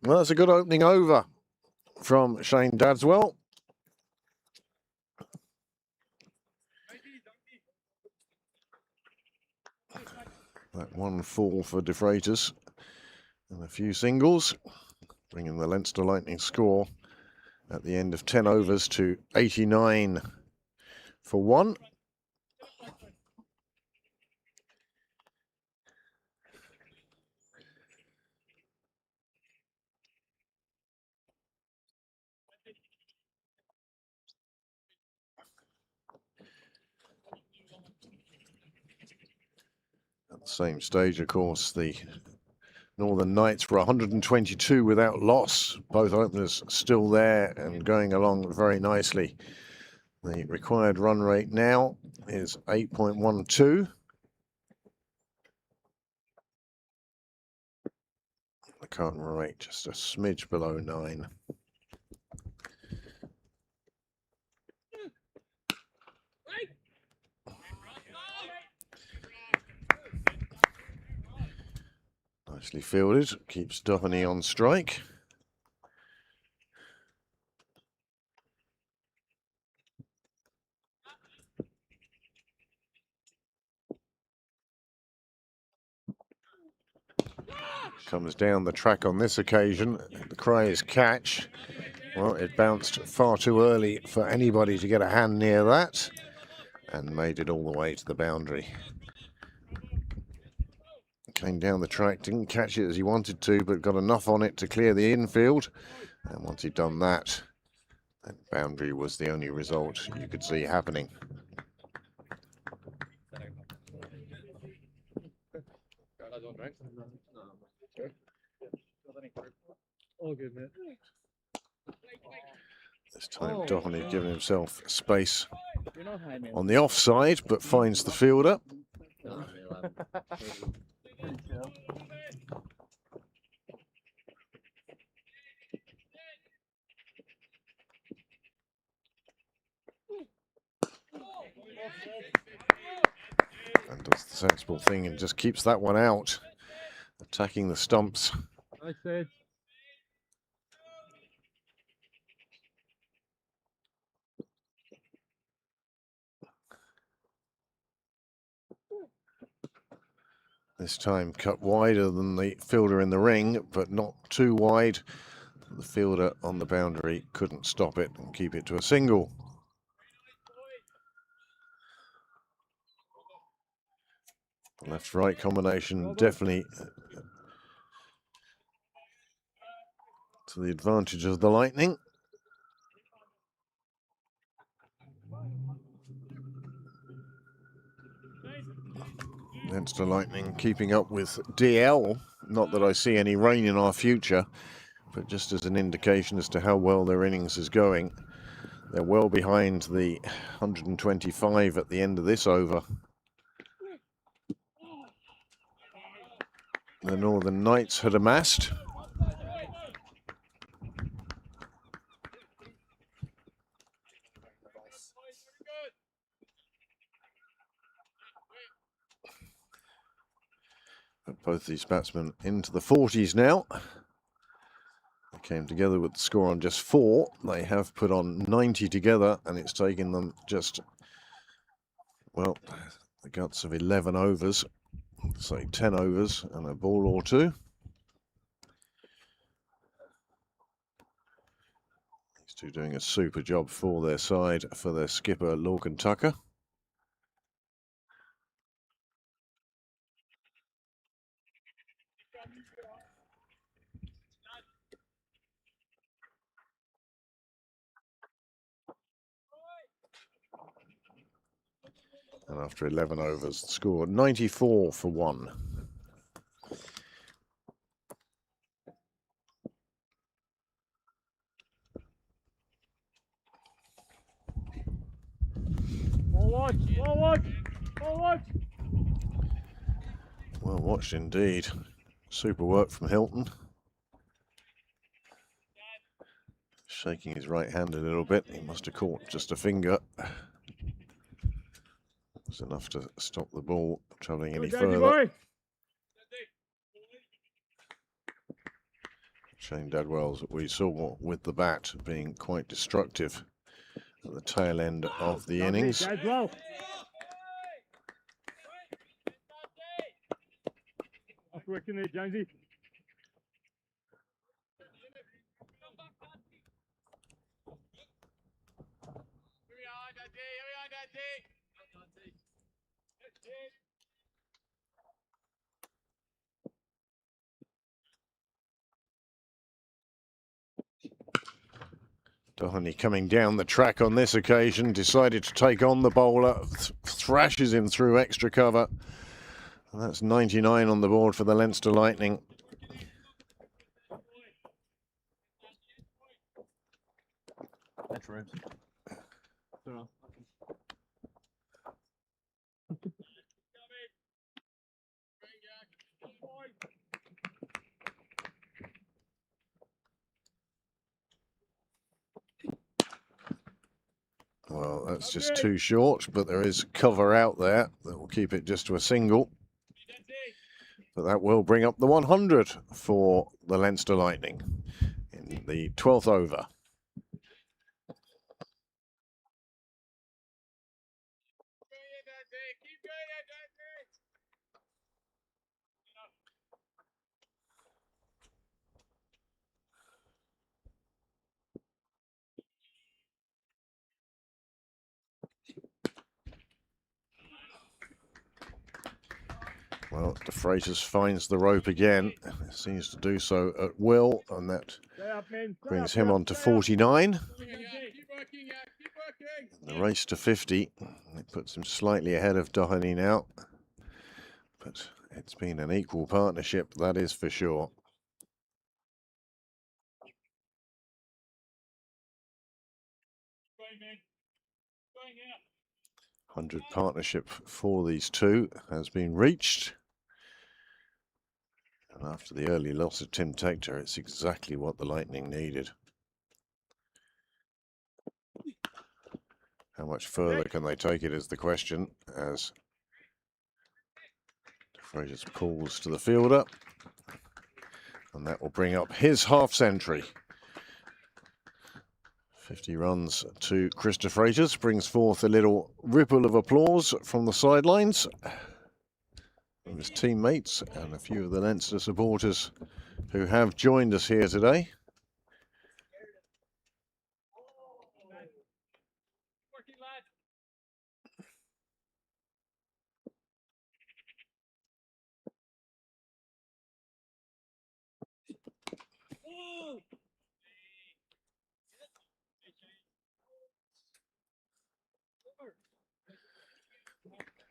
Well, that's a good opening over from Shane Dadswell. That 1-4 for De Freitas and a few singles, bringing the Leinster Lightning score at the end of 10 overs to 89 for 1. At the same stage, of course, the Northern Knights were 122 without loss. Both openers still there and going along very nicely. The required run rate now is 8.12. The current run rate just a smidge below 9. Nicely fielded, keeps Duffany on strike. Comes down the track on this occasion. The Crays catch. Well, it bounced far too early for anybody to get a hand near that and made it all the way to the boundary. Came down the track, didn't catch it as he wanted to, but got enough on it to clear the infield. And once he'd done that, that boundary was the only result you could see happening. This time Duffany had given himself space on the offside, but finds the fielder. And does the sensible thing and just keeps that one out, attacking the stumps. This time cut wider than the fielder in the ring, but not too wide. The fielder on the boundary couldn't stop it and keep it to a single. Left-right combination definitely to the advantage of the Lightning. Leinster Lightning keeping up with DL. Not that I see any rain in our future, but just as an indication as to how well their innings is going. They're well behind the 125 at the end of this over. The Northern Knights had amassed. But both these batsmen into the 40s now. They came together with the score on just 4. They have put on 90 together, and it's taken them just, well, the guts of 11 overs, say 10 overs and a ball or two. These two doing a super job for their side, for their skipper, Lorcan Tucker. And after 11 overs, scored 94 for 1. Well watched indeed. Super work from Hilton. Shaking his right hand a little bit. He must have caught just a finger. It was enough to stop the ball travelling any further. Shane Dadwell's, we saw with the bat being quite destructive at the tail end of the innings. Off working there, Jonesy. Doheny coming down the track on this occasion, decided to take on the bowler, thrashes him through extra cover. And that's 99 on the board for the Leinster Lightning. That's right. Well, that's just too short, but there is cover out there that will keep it just to a single. But that will bring up the 100 for the Leinster Lightning in the 12th over. Well, De Freitas finds the rope again. Seems to do so at will, and that brings him on to 49. The race to 50. It puts him slightly ahead of Doheny now. But it's been an equal partnership, that is for sure. 100 partnership for these two has been reached. And after the early loss of Tim Tector, it's exactly what the Lightning needed. How much further can they take it is the question, as De Freitas pulls to the fielder. And that will bring up his half-century. 50 runs to Chris De Freitas, brings forth a little ripple of applause from the sidelines of his teammates and a few of the Leinster supporters who have joined us here today.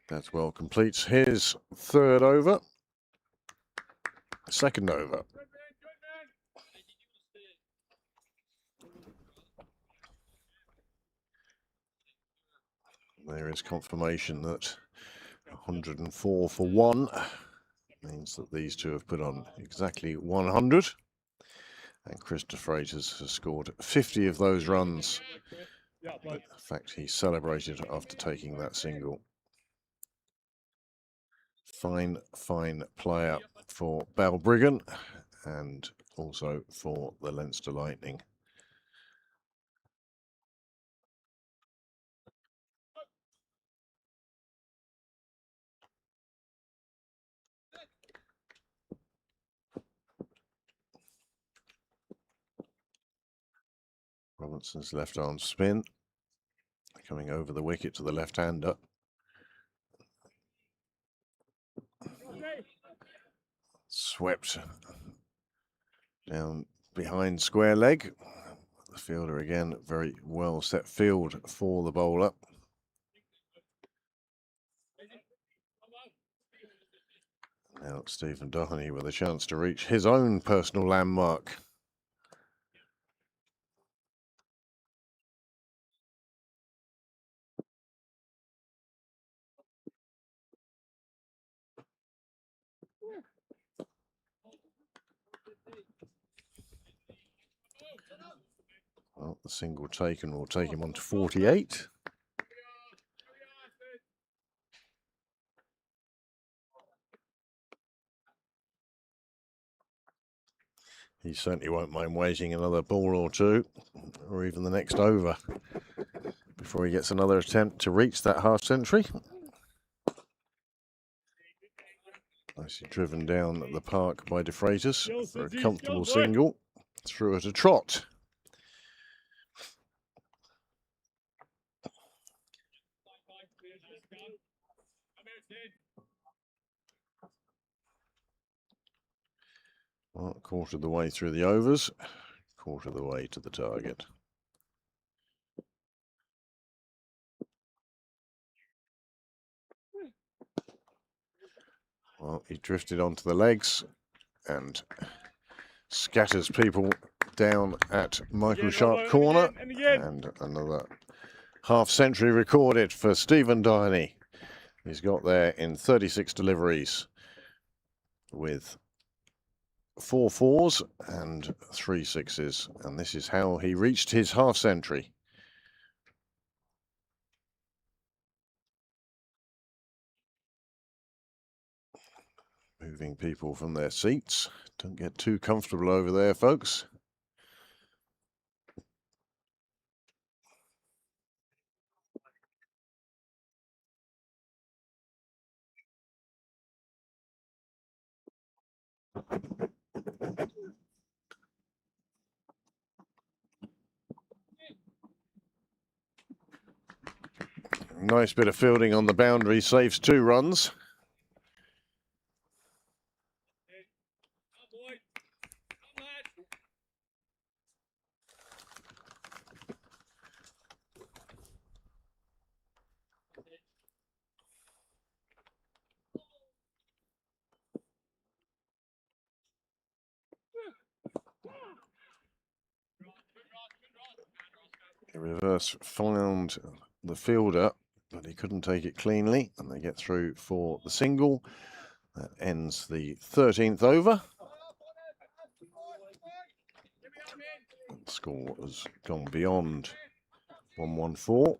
That well completes his third over. Second over. There is confirmation that 104 for one means that these two have put on exactly 100. And Chris De Freitas has scored 50 of those runs. In fact, he celebrated after taking that single. Fine, fine player for Balbriggan and also for the Leinster Lightning. Robertson's left arm spin, coming over the wicket to the left-hander. Swept down behind square leg. The fielder again, very well set field for the bowler. Now Stephen Doheny with a chance to reach his own personal landmark. Well, the single taken will take him on to 48. He certainly won't mind waiting another ball or two, or even the next over, before he gets another attempt to reach that half-century. Nicely driven down at the park by De Freitas for a comfortable single. Through at a trot. Well, quarter of the way through the overs, quarter of the way to the target. Well, he drifted onto the legs and scatters people down at Michael Sharp corner. And another half century recorded for Stephen Doherty. He's got there in 36 deliveries with 4 fours and 3 sixes, and this is how he reached his half century. Moving people from their seats. Don't get too comfortable over there, folks. Nice bit of fielding on the boundary, saves 2 runs. The reverse found the fielder, but he couldn't take it cleanly, and they get through for the single. That ends the 13th over. The score has gone beyond 114.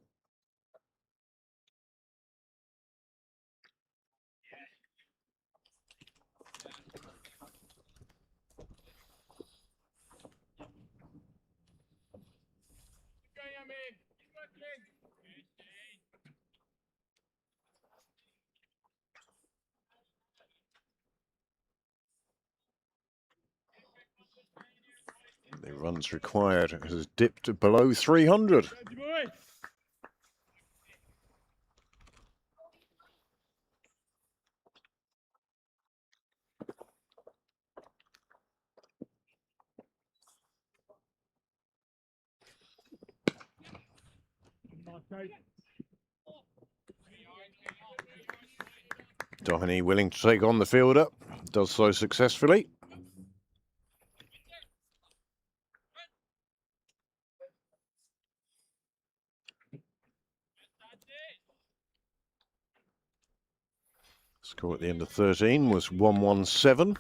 The runs required has dipped below 300. Doherty willing to take on the fielder, does so successfully. Score at the end of 13 was 117.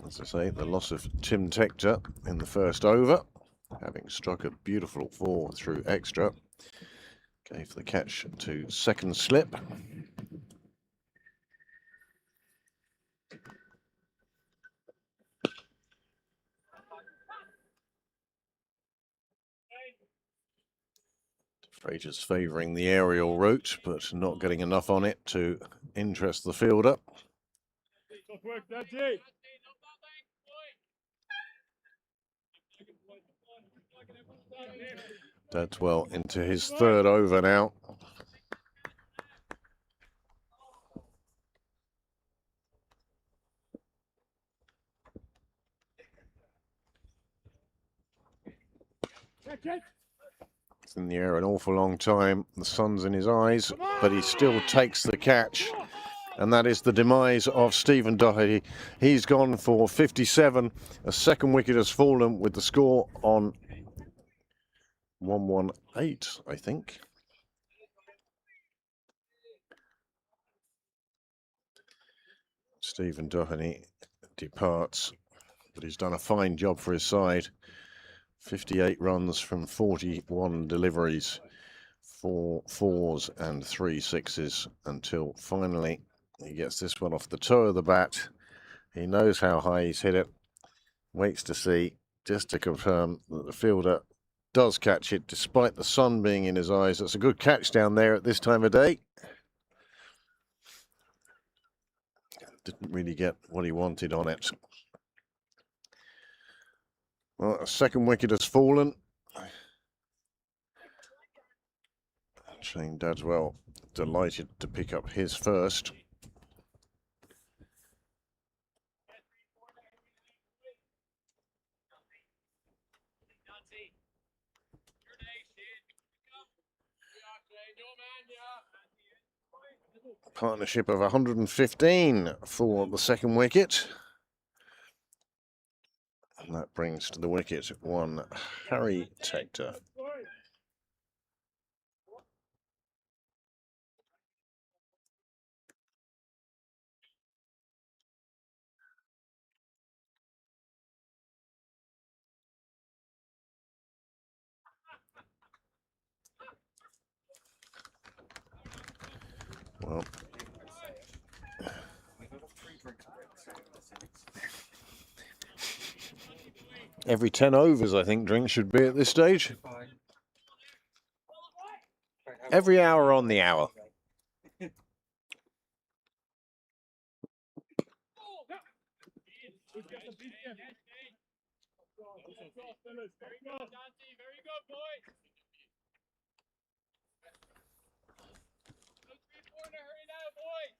As I say, the loss of Tim Tector in the first over, having struck a beautiful 4 through extra, gave the catch to second slip. Fraser's favouring the aerial route, but not getting enough on it to interest the fielder. That's well into his 3rd over now. It's in the air an awful long time. The sun's in his eyes, but he still takes the catch. And that is the demise of Stephen Doherty. He's gone for 57. A second wicket has fallen with the score on 118, I think. Stephen Doherty departs, but he's done a fine job for his side. 58 runs from 41 deliveries, 4 fours and 3 sixes, until finally he gets this one off the toe of the bat. He knows how high he's hit it, waits to see, just to confirm that the fielder does catch it despite the sun being in his eyes. That's a good catch down there at this time of day. didn't really get what he wanted on it. Well, a second wicket has fallen. Shane Dadswell delighted to pick up his first. Partnership of 115 for the second wicket. And that brings to the wicket one Harry Tector. Well, every 10 overs, I think, drinks should be at this stage. Every hour on the hour. Very good, boys. Hurry now, boys.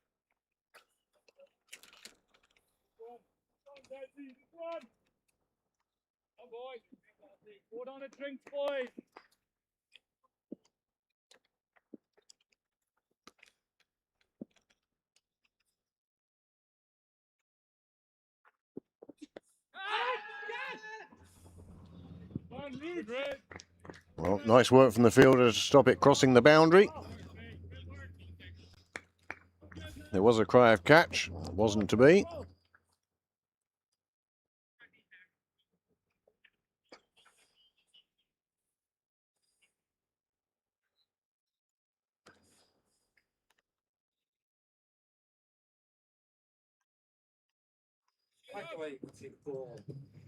Oh, boys. Hold on a drink, boys. Well, nice work from the fielder to stop it crossing the boundary. There was a cry of catch. It wasn't to be. I like the way you can see the ball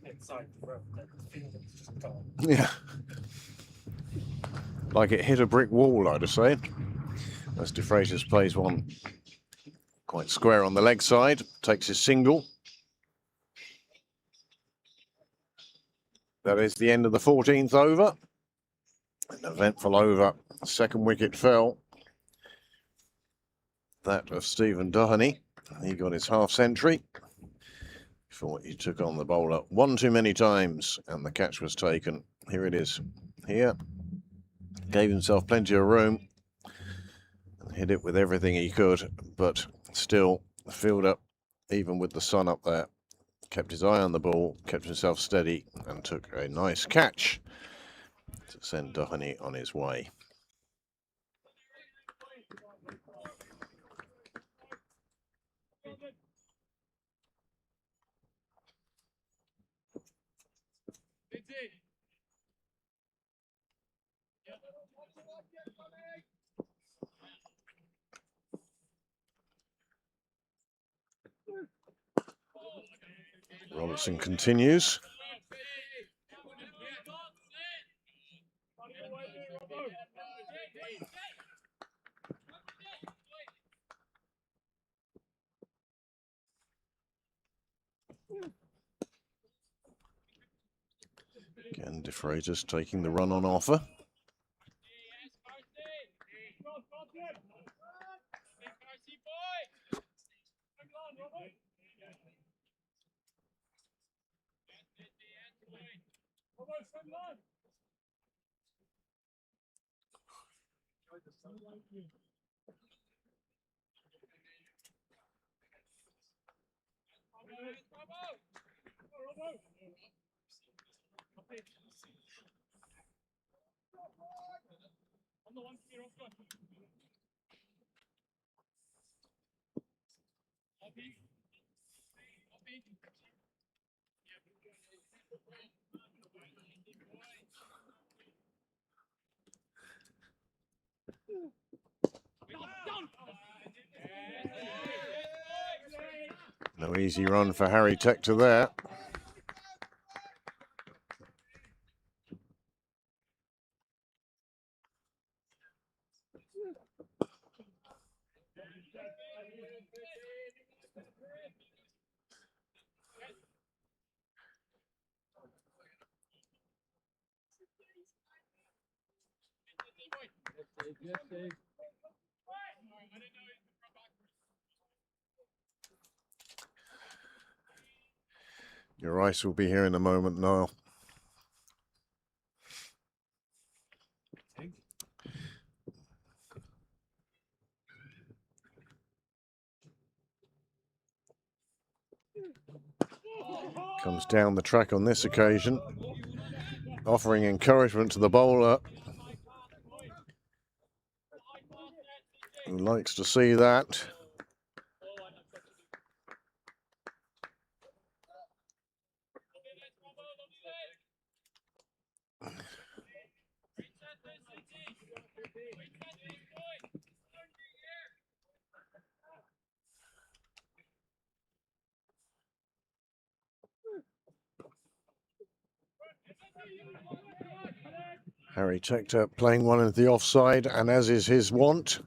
inside the road, and the fielding's just gone. Yeah. Like it hit a brick wall, I'd have said. As De Freitas plays one quite square on the leg side, takes his single. That is the end of the 14th over. An eventful over. The second wicket fell. That of Stephen Doheny. He got his half century before he took on the bowler one too many times and the catch was taken. Here it is. Here. Gave himself plenty of room and hit it with everything he could, but still the fielder, even with the sun up there, kept his eye on the ball, kept himself steady and took a nice catch to send Doheny on his way. Robertson continues. Again, De Freitas taking the run on offer. No easy run for Harry Tector there. Your ice will be here in a moment, Niall. Comes down the track on this occasion, offering encouragement to the bowler, who likes to see that. Harry Tector playing one into the offside, and as is his wont,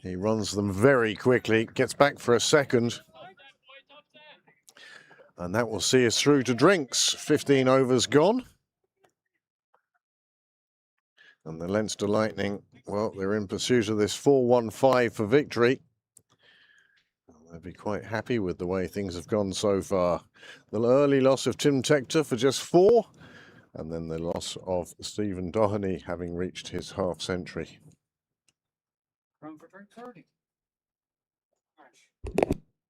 he runs them very quickly, gets back for a second, and that will see us through to drinks. 15 overs gone. And the Leinster Lightning, well, they're in pursuit of this 4-1-5 for victory. They'll be quite happy with the way things have gone so far. The early loss of Tim Tector for just 4, and then the loss of Stephen Doherty having reached his half-century. Round for drink 30.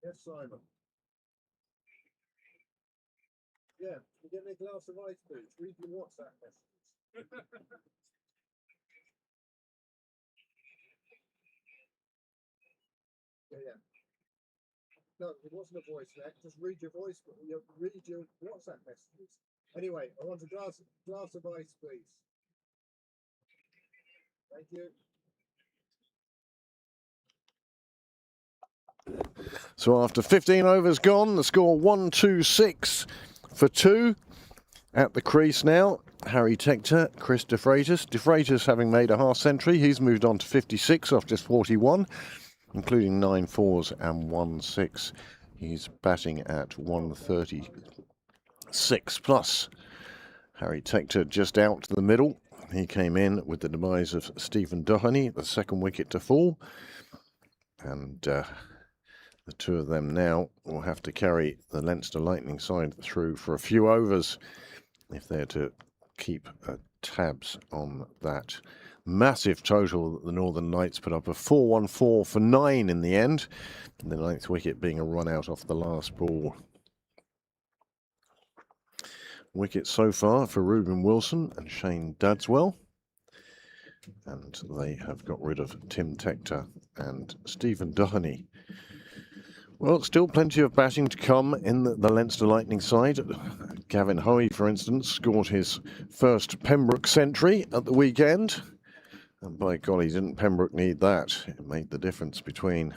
Yes, Simon. Yeah, you get me a glass of ice, please. Read your WhatsApp messages. Yeah. No, it wasn't a voice note. Just read your read your WhatsApp messages. Anyway, I want a glass of ice, please. Thank you. So after 15 overs gone, the score 1-2-6 for 2. At the crease now, Harry Tector, Chris De Freitas. De Freitas having made a half-century, he's moved on to 56 off just 41, including 9 fours and 1 6. He's batting at 136 plus. Harry Tector just out to the middle. He came in with the demise of Stephen Doherty, the second wicket to fall. And the two of them now will have to carry the Leinster Lightning side through for a few overs if they're to keep tabs on that massive total that the Northern Knights put up, a 4-1-4 for 9 in the end, and the 9th wicket being a run out off the last ball. Wicket so far for Reuben Wilson and Shane Dadswell, and they have got rid of Tim Tector and Stephen Doherty. Well, still plenty of batting to come in the Leinster Lightning side. Gavin Hoey, for instance, scored his first Pembroke century at the weekend. And by golly, didn't Pembroke need that? It made the difference between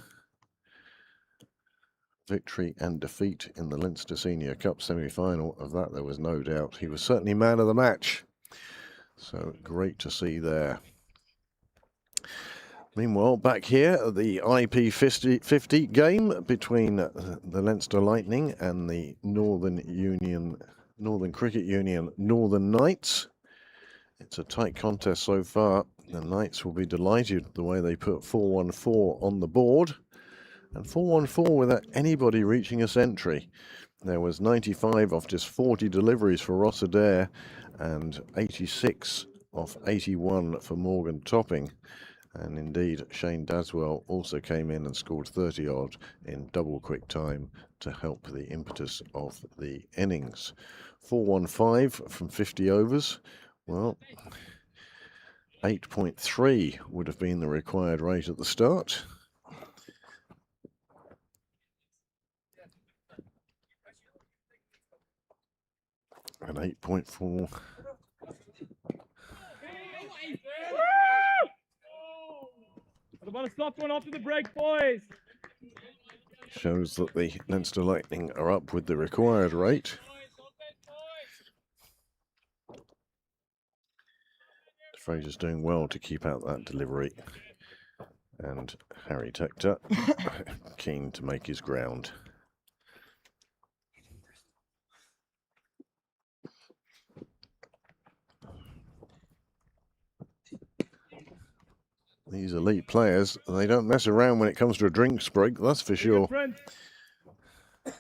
victory and defeat in the Leinster Senior Cup semi-final. Of that, there was no doubt. He was certainly man of the match. So great to see there. Meanwhile, back here, the IP50 game between the Leinster Lightning and the Northern Cricket Union Northern Knights. It's a tight contest so far. The Knights will be delighted with the way they put 4-1-4 on the board. And 4-1-4 without anybody reaching a century. There was 95 off just 40 deliveries for Ross Adair and 86 off 81 for Morgan Topping. And indeed, Shane Dadswell also came in and scored 30-odd in double quick time to help the impetus of the innings. 4-1-5 from 50 overs. Well, 8.3 would have been the required rate at the start. And 8.4. What about a soft one after the break, boys? Shows that the Leinster Lightning are up with the required rate. Fraser's doing well to keep out that delivery. And Harry Tector keen to make his ground. These elite players, they don't mess around when it comes to a drinks break, that's for sure. It's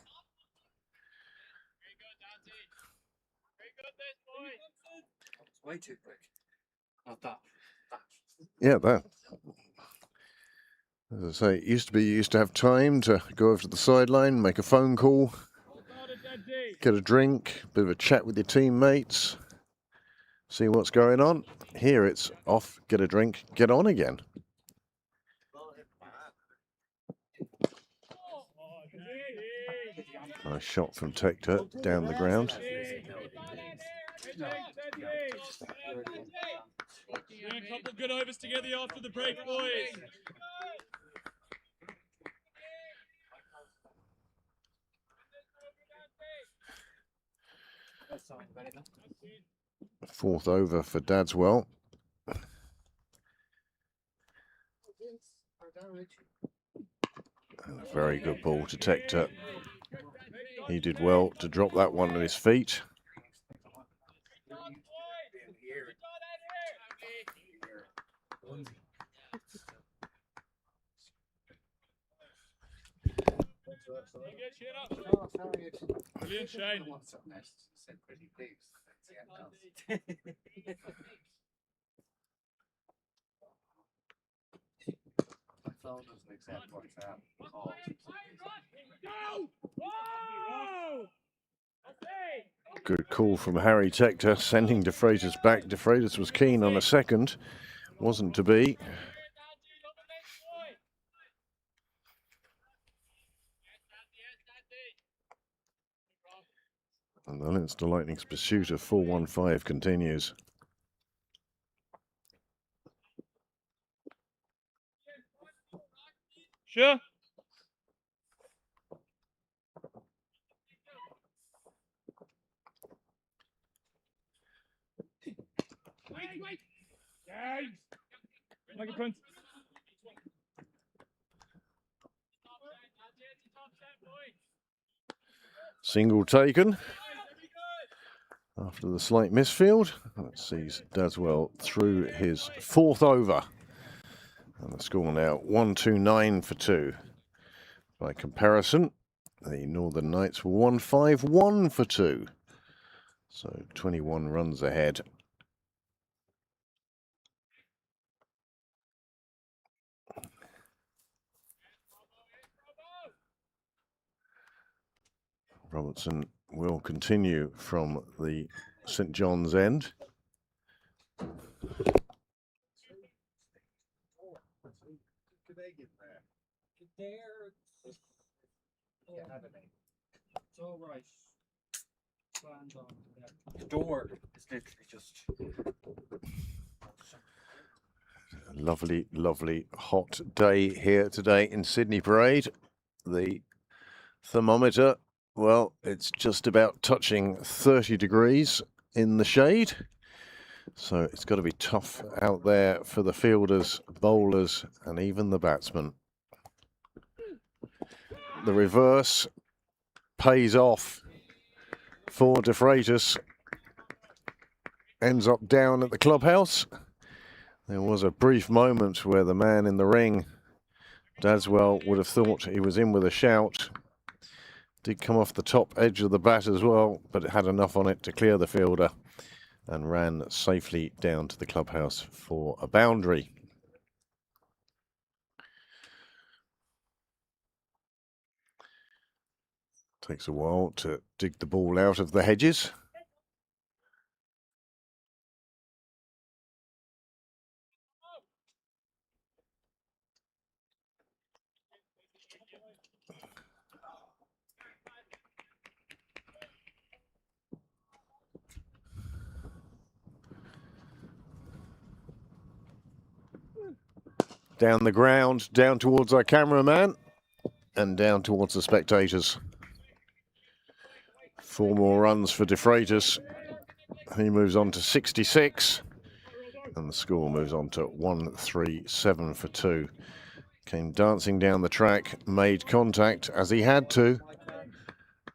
way too quick. Not that. Yeah, that. As I say, it used to be you used to have time to go over to the sideline, make a phone call, get a drink, bit of a chat with your teammates, see what's going on. Here it's off, get a drink, get on again. Nice shot from Tector down the ground. A couple good overs together after the break, boys. Fourth over for Dadswell. And a very good ball to Tector. He did well to drop that one on his feet. Brilliant, Shane. Good call from Harry Tector, sending De Freitas back. De Freitas was keen on a second, wasn't to be. And the Leinster Lightning's pursuit of 4-1-5 continues. Sure. Wait. Like a prince. Single taken after the slight misfield. That sees Dadswell through his fourth over. And the score now 1-2-9 for 2. By comparison, the Northern Knights were 1-5-1 for 2. So 21 runs ahead. Robertson will continue from the St John's end. It's all right. The door is literally just. Lovely, lovely hot day here today in Sydney Parade. The thermometer, well, it's just about touching 30 degrees in the shade. So it's got to be tough out there for the fielders, bowlers, and even the batsmen. The reverse pays off for De Freitas. Ends up down at the clubhouse. There was a brief moment where the man in the ring, Dadswell, would have thought he was in with a shout. Did come off the top edge of the bat as well, but it had enough on it to clear the fielder and ran safely down to the clubhouse for a boundary. Takes a while to dig the ball out of the hedges. Down the ground, down towards our cameraman, and down towards the spectators. 4 more runs for De Freitas. He moves on to 66, and the score moves on to 1-3-7 for 2. Came dancing down the track, made contact as he had to,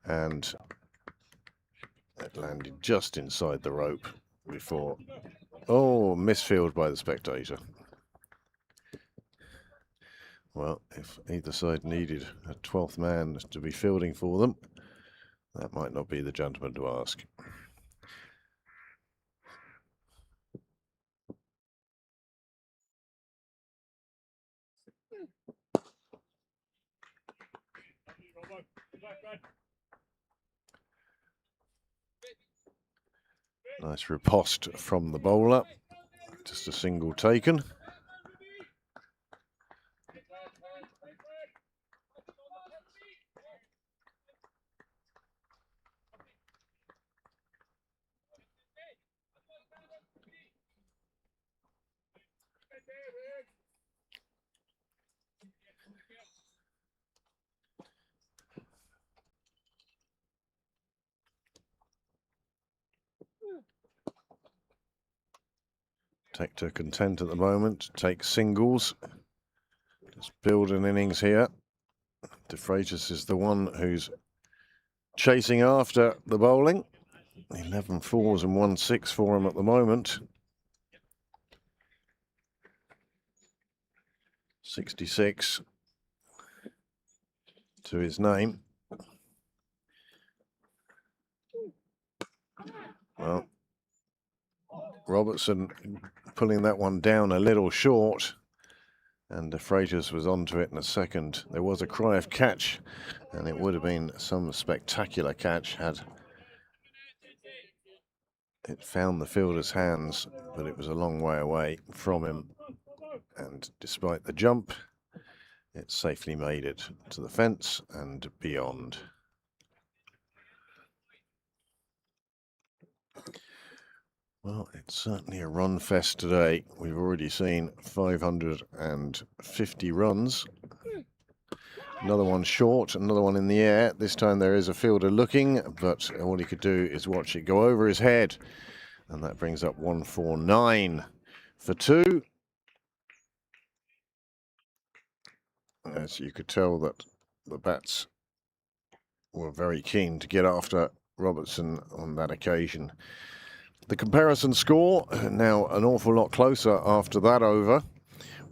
and it landed just inside the rope before, oh, misfield by the spectator. Well, if either side needed a 12th man to be fielding for them, that might not be the gentleman to ask. Nice riposte from the bowler. Just a single taken. Tector content at the moment, take singles. Let's build an innings here. De Freitas is the one who's chasing after the bowling. 11 fours and 1 6 for him at the moment. 66 to his name. Well, Robertson pulling that one down a little short, and De Freitas was onto it in a second. There was a cry of catch, and it would have been some spectacular catch had it found the fielder's hands, but it was a long way away from him, and despite the jump, it safely made it to the fence and beyond. Well, it's certainly a run fest today. We've already seen 550 runs. Another one short, another one in the air. This time there is a fielder looking, but all he could do is watch it go over his head. And that brings up 149 for 2. As you could tell that the bats were very keen to get after Robertson on that occasion. The comparison score now an awful lot closer after that over.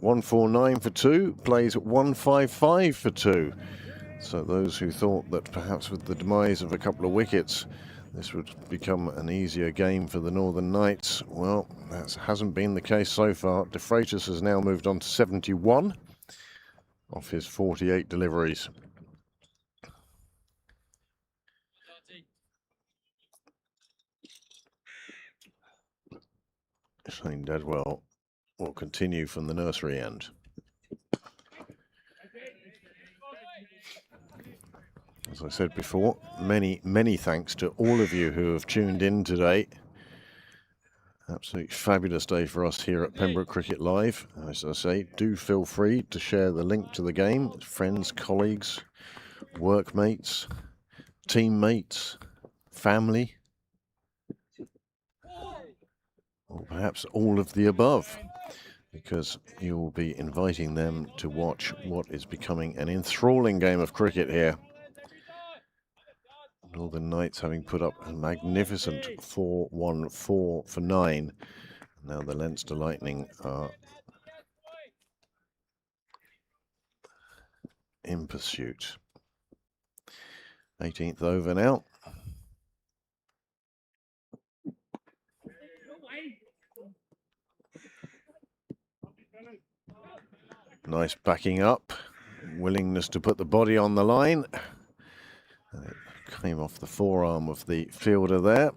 149 for 2, plays at 155 for 2. So those who thought that perhaps with the demise of a couple of wickets this would become an easier game for the Northern Knights, well, that hasn't been the case so far. De Freitas has now moved on to 71 off his 48 deliveries. Shane Dadwell will continue from the nursery end. As I said before, many thanks to all of you who have tuned in today. Absolutely fabulous day for us here at Pembroke Cricket Live. As I say, do feel free to share the link to the game. Friends, colleagues, workmates, teammates, family, or perhaps all of the above, because you will be inviting them to watch what is becoming an enthralling game of cricket here. Northern Knights having put up a magnificent 4-1-4 for 9. Now the Leinster Lightning are in pursuit. 18th over now. Nice backing up, willingness to put the body on the line. And it came off the forearm of the fielder there.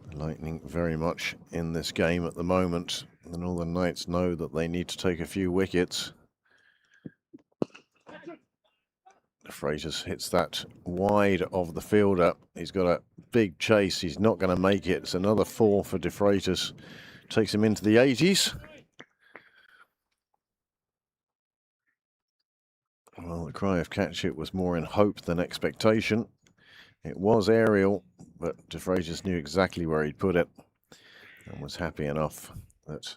The Lightning very much in this game at the moment. The Northern Knights know that they need to take a few wickets. Freitas hits that wide of the fielder. He's got a big chase. He's not going to make it. It's another 4 for De Freitas. Takes him into the 80s. Well, the cry of catch it was more in hope than expectation. It was aerial, but De Freitas knew exactly where he'd put it and was happy enough that,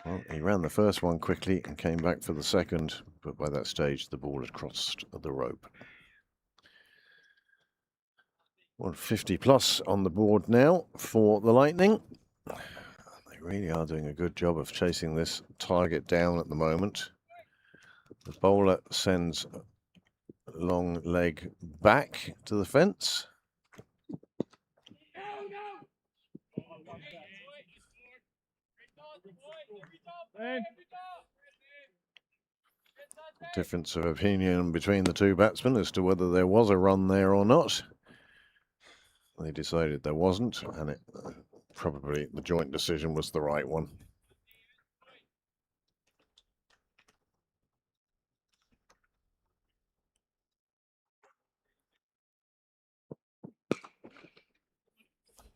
well, he ran the first one quickly and came back for the second. but by that stage the ball had crossed the rope. 150 plus on the board now for the Lightning. They really are doing a good job of chasing this target down at the moment. The bowler sends a long leg back to the fence. Difference of opinion between the two batsmen as to whether there was a run there or not. They decided there wasn't, and it probably the joint decision was the right one.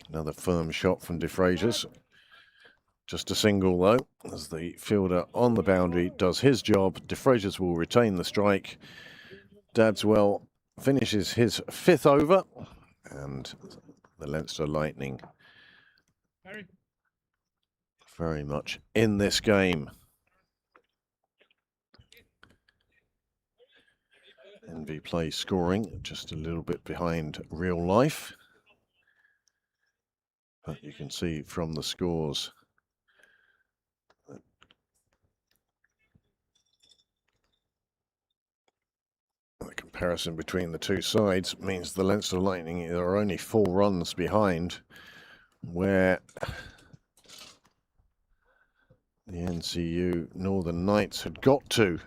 Another firm shot from De Fraziers. Just a single though, as the fielder on the boundary does his job. De Fraziers will retain the strike. Dadswell finishes his 5th over, and the Leinster Lightning very much in this game. NV Play scoring just a little bit behind real life, but you can see from the scores that the comparison between the two sides means the Leinster Lightning are only 4 runs behind where the NCU Northern Knights had got to.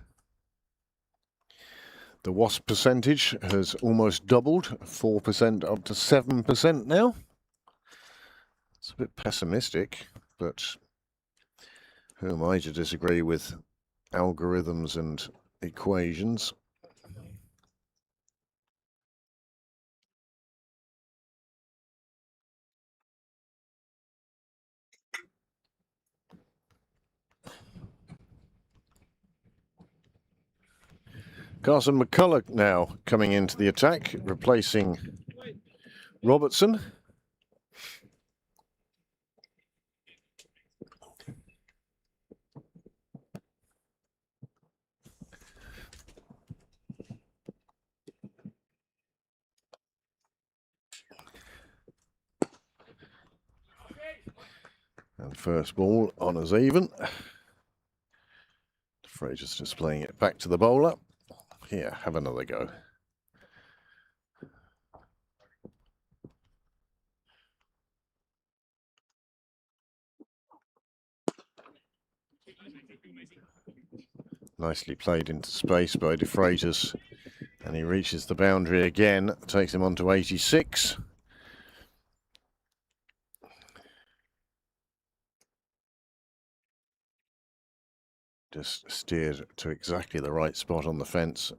The wasp percentage has almost doubled, 4% up to 7% now. It's a bit pessimistic, but who am I to disagree with algorithms and equations? Carson McCulloch now coming into the attack, replacing Robertson. And first ball on as even. Fraser's just playing it back to the bowler. Here, have another go. Nicely played into space by De Fraziers, and he reaches the boundary again, takes him on to 86. Just steered to exactly the right spot on the fence.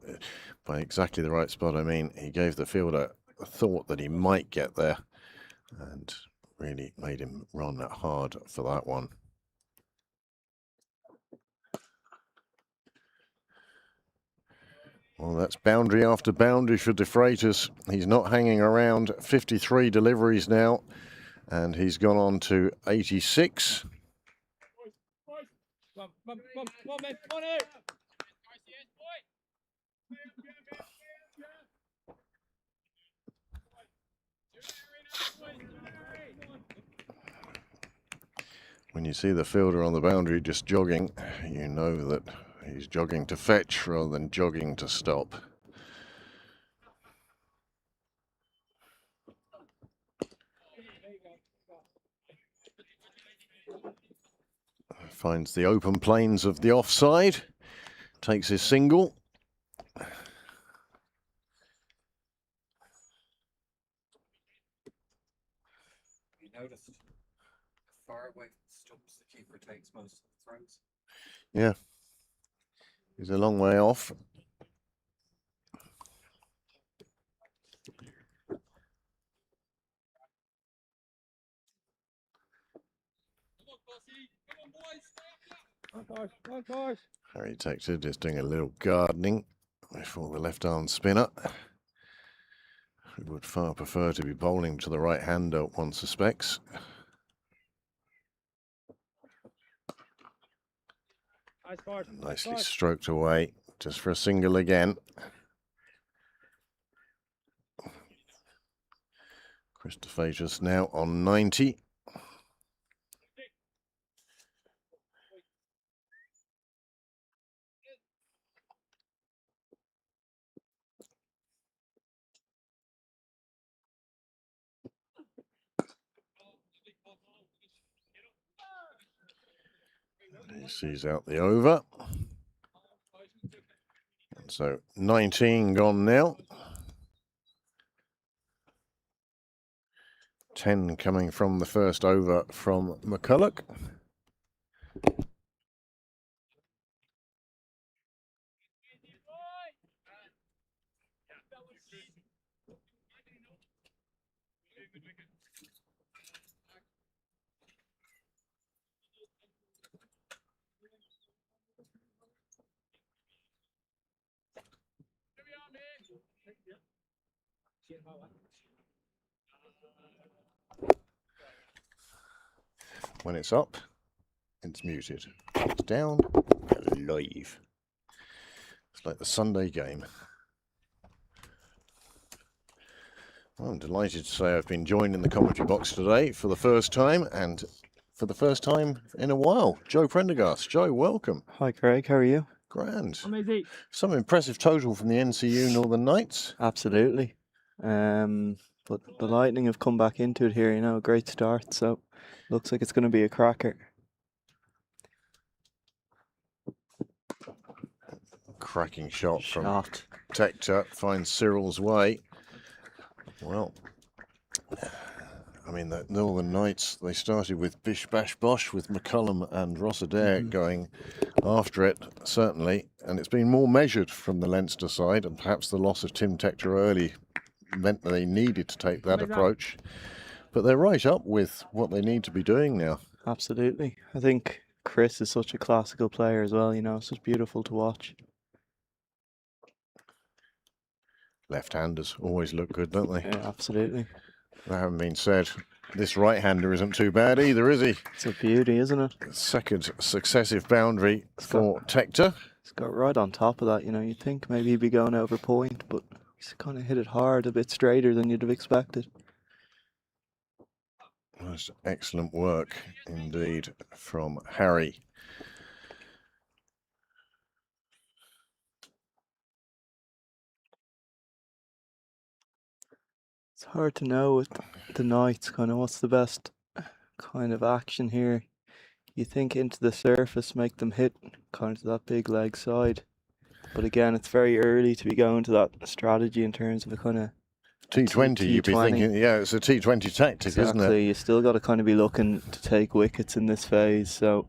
By exactly the right spot, I mean he gave the fielder a thought that he might get there, and really made him run hard for that one. Well, that's boundary after boundary for De Fraziers. He's not hanging around. 53 deliveries now, and he's gone on to 86. When you see the fielder on the boundary just jogging, you know that he's jogging to fetch rather than jogging to stop. Finds the open plains of the offside, takes his single. You noticed far away from the stumps the keeper takes most of the throws. Yeah, he's a long way off. Harry takes it, just doing a little gardening before the left arm spinner. He would far prefer to be bowling to the right hander, one suspects. Nicely stroked away Just for a single again. Christopher's now on 90. He sees out the over. And so 19 gone now. 10 coming from the first over from McCulloch. When it's up, it's muted. It's down, live. It's like the Sunday game. Well, I'm delighted to say I've been joined in the commentary box today for the first time, and for the first time in a while, Joe Prendergast. Joe, welcome. Hi Craig, how are you? Grand. Amazing. Some impressive total from the NCU Northern Knights. Absolutely. But the Lightning have come back into it here, you know, a great start, so looks like it's going to be a cracker. Cracking shot from Tector, finds Cyril's way. Well, I mean, the Northern Knights, they started with Bish Bash Bosh with McCullum and Rossadair going after it, certainly, and it's been more measured from the Leinster side, and perhaps the loss of Tim Tector early meant that they needed to take that approach. But they're right up with what they need to be doing now. Absolutely. I think Chris is such a classical player as well, you know, it's just beautiful to watch. Left-handers always look good, don't they? Yeah, absolutely. That having been said, this right-hander isn't too bad either, is he? It's a beauty, isn't it? Second successive boundary for Tector. He's got right on top of that, you know, you'd think maybe he'd be going over point, but he's kind of hit it hard, a bit straighter than you'd have expected. That's excellent work indeed from Harry. It's hard to know with the Knights, kind of what's the best kind of action here. You think into the surface, make them hit kind of that big leg side. But again, it's very early to be going to that strategy in terms of a kind of T20, you'd be thinking, yeah, it's a T20 tactic, exactly, isn't it? You still got to kind of be looking to take wickets in this phase. So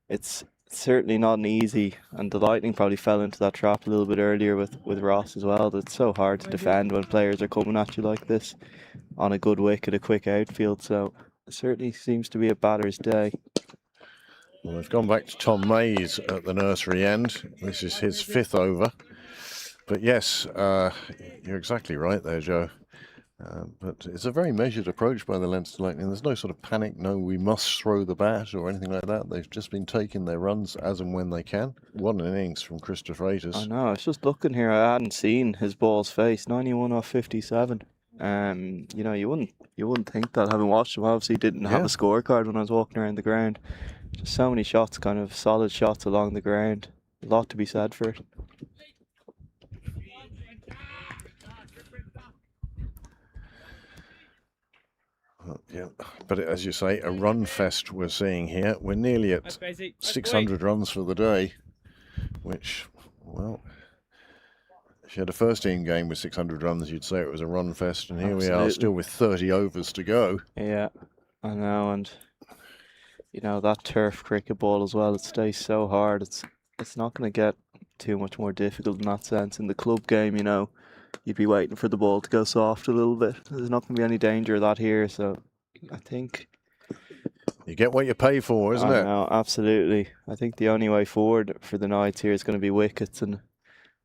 it's certainly not an easy, and the Lightning probably fell into that trap a little bit earlier with Ross as well. It's so hard to defend when players are coming at you like this on a good wicket, a quick outfield. So it certainly seems to be a batter's day. Well, they've gone back to Tom Mays at the nursery end. This is his 5th over. But yes, you're exactly right there, Joe. But it's a very measured approach by the Leinster Lightning. There's no sort of panic, no, we must throw the bat or anything like that. They've just been taking their runs as and when they can. What an innings from Christopher. I know, I was just looking here, I hadn't seen his ball's face, 91 off 57. You know, you wouldn't think that, having watched him. Obviously didn't have a scorecard when I was walking around the ground. Just so many shots, kind of solid shots along the ground. A lot to be said for it. Yeah, but as you say, a run fest we're seeing here. We're nearly at 600 runs for the day, which, well, if you had a first team game with 600 runs, you'd say it was a run fest, and here we are still with 30 overs to go. Yeah, I know, and you know, that turf cricket ball as well, it stays so hard. It's not going to get too much more difficult in that sense. In the club game, you know, you'd be waiting for the ball to go soft a little bit. There's not going to be any danger of that here, so I think you get what you pay for, isn't it? No, absolutely. I think the only way forward for the Knights here is going to be wickets, and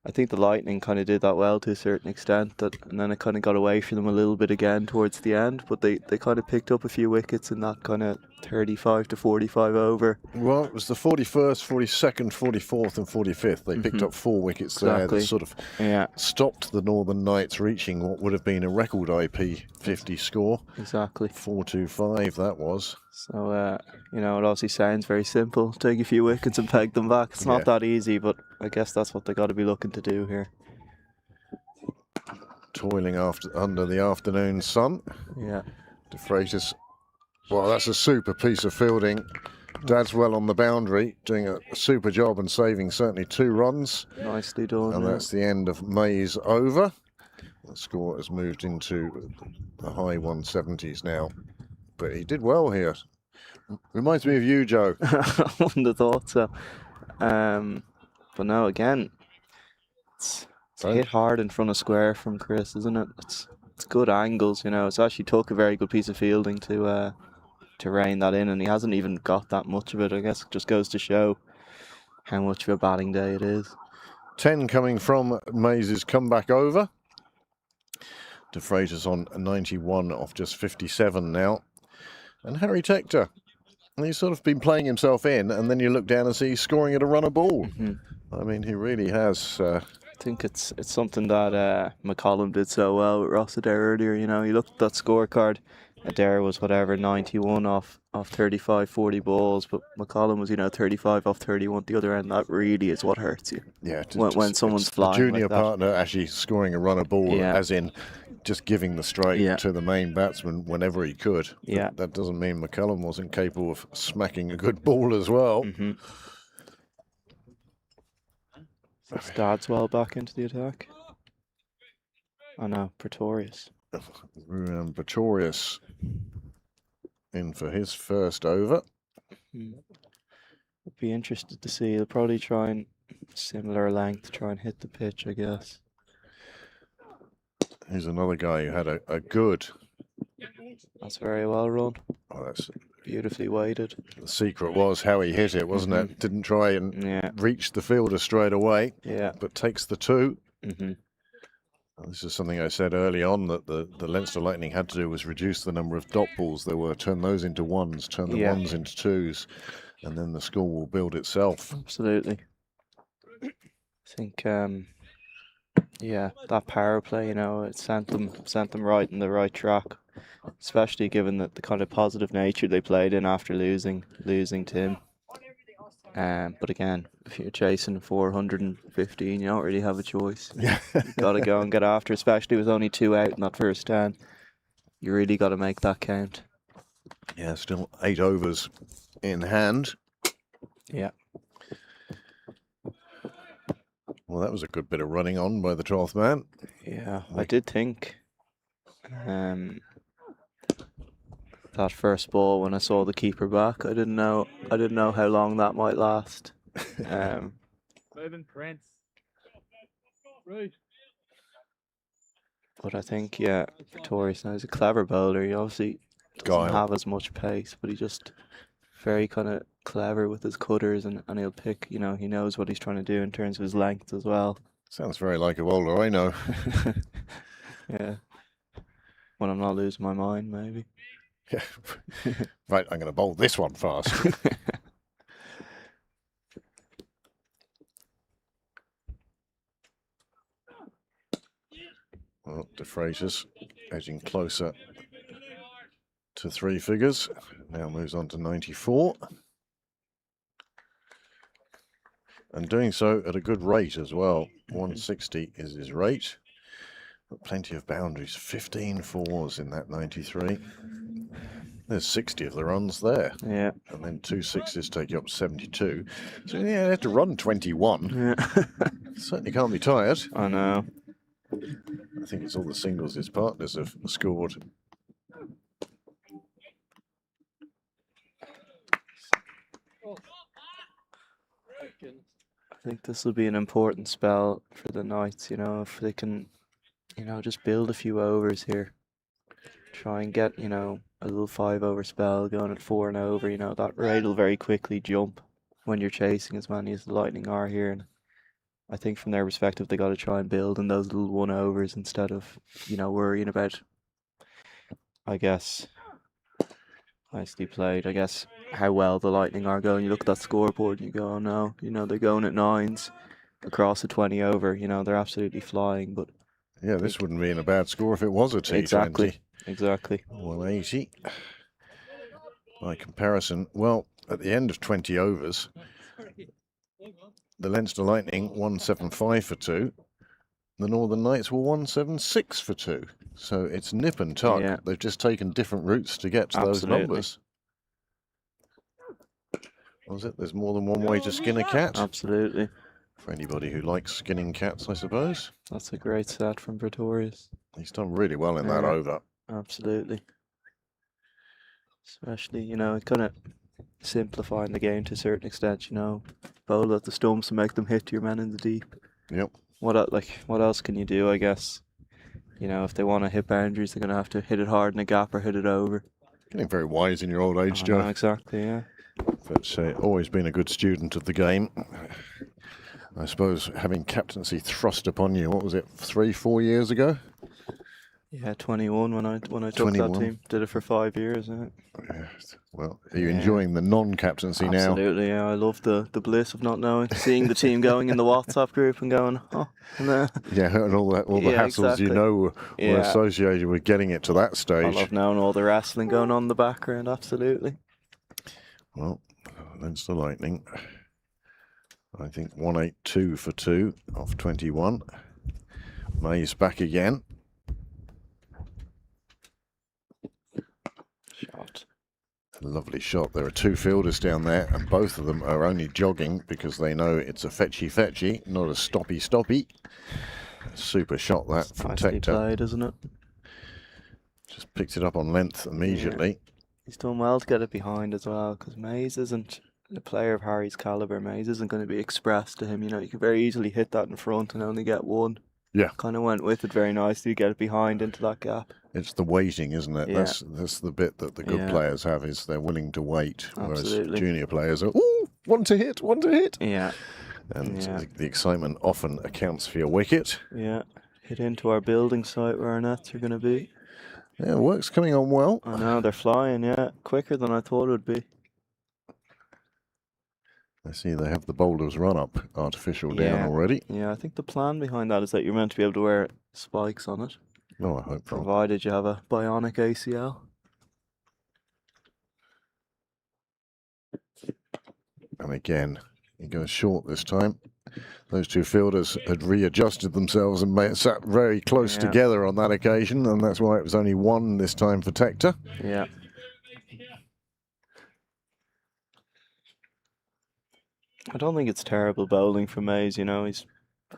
I think the Lightning kind of did that well to a certain extent, and then it kind of got away from them a little bit again towards the end, but they kind of picked up a few wickets in that kind of 35 to 45 over. Well, it was the 41st, 42nd, 44th and 45th. They picked up 4 wickets there Exactly. that sort of Yeah, stopped the Northern Knights reaching what would have been a record IP 50 score. exactly. 4-2-5 that was. So, you know, it obviously sounds very simple. Take a few wickets and peg them back. It's not that easy, but I guess that's what they got to be looking to do here. Toiling under the afternoon sun. Yeah. De Freitas. Well, that's a super piece of fielding. Dadswell on the boundary, doing a super job and saving certainly 2 runs. Nicely done. And that's the end of May's over. The score has moved into the high 170s now. But he did well here. Reminds me of you, Joe. I wouldn't have thought so. But no, again, it's hit hard in front of square from Chris, isn't it? It's good angles, you know. It's actually took a very good piece of fielding to rein that in, and he hasn't even got that much of it. I guess it just goes to show how much of a batting day it is. 10 coming from Mays' comeback over. De Freitas on 91 off just 57 now. And Harry Tector, he's sort of been playing himself in, and then you look down and see he's scoring at a run a ball. I mean, he really has. I think it's something that McCollum did so well with Ross Adair earlier. You know, you looked at that scorecard. Adair was 91 off 35, 40 balls, but McCollum was 35 off 31 at the other end. That really is what hurts you. Yeah, when someone's flying. Junior like that. partner actually scoring a run a ball, as in just giving the strike to the main batsman whenever he could. Yeah. But that doesn't mean McCullum wasn't capable of smacking a good ball as well. Is Dadswell back into the attack? Oh no, Pretorius. Pretorius in for his first over. Would be interested to see. He'll probably try and similar length, try and hit the pitch, I guess. Here's another guy who had a good. That's very well run. Oh, that's beautifully weighted. The secret was how he hit it, wasn't it? Didn't try and reach the fielder straight away. Yeah. But takes the 2. This is something I said early on that the Leinster Lightning had to do was reduce the number of dot balls there were, turn those into 1s, turn the 1s into 2s, and then the score will build itself. Absolutely. I think, that power play, it sent them right in the right track, especially given that the kind of positive nature they played in after losing Tim. But again, if you're chasing 415, you don't really have a choice. Yeah. You've got to go and get after, especially with only 2 out in that first 10. You really got to make that count. Yeah, still 8 overs in hand. Yeah. Well, that was a good bit of running on by the 12th man. Yeah, I did think that first ball when I saw the keeper back, I didn't know how long that might last. Moving Prince. Right. But I think Pretorius now is a clever bowler. He obviously doesn't have as much pace, but he just very kind of clever with his cutters, and he'll pick. He knows what he's trying to do in terms of his length as well. Sounds very like a bowler I know. Yeah. When I'm not losing my mind, maybe. Yeah. Right, I'm going to bowl this one fast. Well, De Freitas edging closer to 3 figures. Now moves on to 94. And doing so at a good rate as well. 160 is his rate. But plenty of boundaries. 15 4s in that 93. There's 60 of the runs there. Yeah. And then 2 6s take you up to 72. So yeah, they have to run 21. Yeah. Certainly can't be tired. I know. I think it's all the singles his partners have scored. I think this will be an important spell for the Knights, if they can, just build a few overs here. Try and get, a little 5 over spell going at 4 and over, that rate will very quickly jump when you're chasing as many as the Lightning are here. And I think from their perspective, they got to try and build in those little 1 overs instead of, worrying about, I guess, Nicely played. I guess how well the Lightning are going. You look at that scoreboard and you go, oh no, they're going at 9s across a 20 over. They're absolutely flying. But Yeah, this wouldn't be in a bad score if it was a T20. Exactly. 180. By comparison, well, at the end of 20 overs, the Leinster Lightning 175 for 2. The Northern Knights were 176 for 2. So it's nip and tuck. Yeah. They've just taken different routes to get to those Absolutely. numbers. Was it? There's more than one way to skin a cat. Absolutely. For anybody who likes skinning cats, I suppose. That's a great stat from Pretorius. He's done really well in that Yeah. over. Absolutely. Especially, kind of simplifying the game to a certain extent, bowl at the stumps and make them hit your men in the deep. Yep. What else can you do, I guess? If they want to hit boundaries, they're going to have to hit it hard in a gap or hit it over. Getting very wise in your old age, I Joe. know, exactly, yeah. But always been a good student of the game. I suppose having captaincy thrust upon you, what was it, 3-4 years ago? Yeah, 21 when I took 21. that team. Did it for 5 years, yeah. Yes. Well, are you enjoying the non-captaincy now? Absolutely, yeah. I love the bliss of not knowing, seeing the team going in the WhatsApp group and going, oh, no. Yeah, and all the Yeah, hassles exactly. were Yeah. associated with getting it to that I stage. love knowing all the wrestling going on in the background, absolutely. Well, Leinster Lightning, I think 182 for 2 off 21. May's back again. Shot. A lovely shot. There are 2 fielders down there, and both of them are only jogging because they know it's a fetchy, not a stoppy. Super shot that from Nicely Tector. played, isn't it? Just picked it up on length immediately. He's done well to get it behind as well, because Mays isn't a player of Harry's calibre. Mays isn't going to be expressed to him. You can very easily hit that in front and only get 1. Yeah. Kind of went with it very nicely, get it behind into that gap. It's the waiting, isn't it? Yeah. That's the bit that the good players have, is they're willing to wait, whereas Absolutely. junior players are, ooh, one to hit. Yeah. And Yeah. the excitement often accounts for your wicket. Yeah. Hit into our building site where our nets are going to be. Yeah, work's coming on well. I know, they're flying, yeah. Quicker than I thought it would be. I see they have the boulders run up artificial down already. Yeah, I think the plan behind that is that you're meant to be able to wear spikes on it, Oh, I hope not. provided you have a bionic ACL. And again, he goes short this time. Those 2 fielders had readjusted themselves and sat very close Yeah. together on that occasion, and that's why it was only 1 this time for Tector. Yeah. I don't think it's terrible bowling from Mays, He's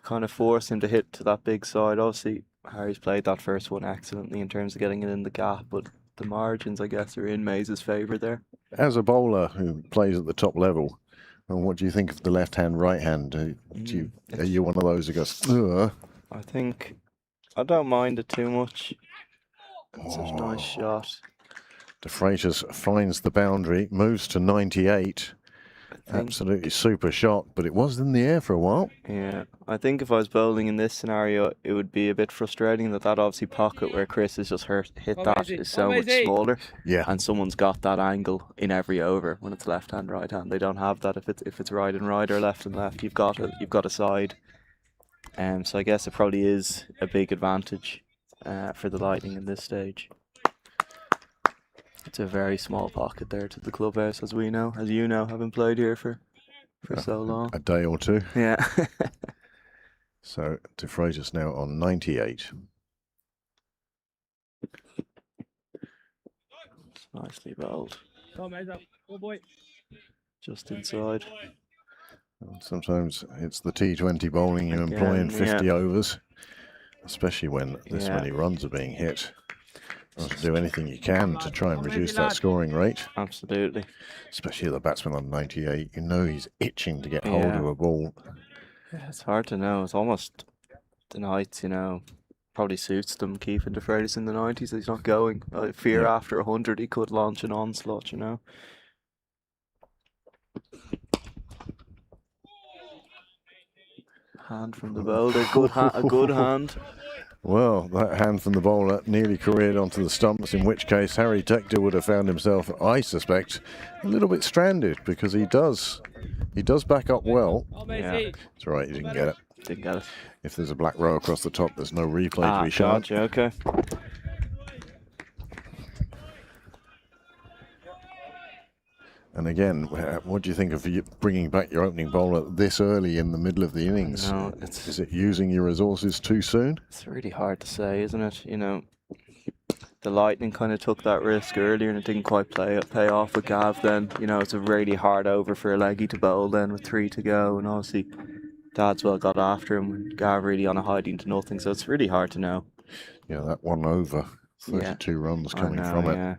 kind of forced him to hit to that big side. Obviously, Harry's played that first one excellently in terms of getting it in the gap, but the margins, I guess, are in Mays' favour there. As a bowler who plays at the top level, well, what do you think of the left hand, right hand? Are you one of those who goes, ugh? I don't mind it too much. It's a nice shot. De Freitas finds the boundary, moves to 98. Absolutely super shot, but it was in the air for a while. Yeah, I think if I was bowling in this scenario, it would be a bit frustrating that obviously pocket where Chris has just hit that is so much smaller. Yeah. And someone's got that angle in every over when it's left hand, right hand. They don't have that if it's right and right or left and left. You've got a side. So I guess it probably is a big advantage for the Lightning in this stage. It's a very small pocket there to the clubhouse, as you know, having played here for so long. A day or 2. Yeah. So De Freitas now on 98. Nicely bowled. Come on, up. Good boy. Just inside. And sometimes it's the T20 bowling you employ in 50 overs, especially when this many runs are being hit. You have to do anything you can to try and reduce that scoring rate. Absolutely. Especially the batsman on 98. He's itching to get hold of a ball. Yeah, it's hard to know. It's almost the Knights, probably suits them keeping De Freitas in the 90s. He's not going. I fear after 100 he could launch an onslaught, Hand from the bowler. A good hand. Well, that hand from the bowler nearly careered onto the stumps, in which case Harry Tector would have found himself, I suspect, a little bit stranded, because he does back up well. Yeah. That's right, he didn't get it. Didn't get it. If there's a black row across the top, there's no replay to be shown. Gotcha, okay. And again, what do you think of bringing back your opening bowler this early in the middle of the innings? No, Is it using your resources too soon? It's really hard to say, isn't it? You know, the Lightning kind of took that risk earlier and it didn't quite pay off with Gav then. You know, it's a really hard over for a leggy to bowl then with 3 to go. And obviously, Dadswell got after him with Gav really on a hiding to nothing. So it's really hard to know. Yeah, that 1 over, 32 runs coming from it. Yeah.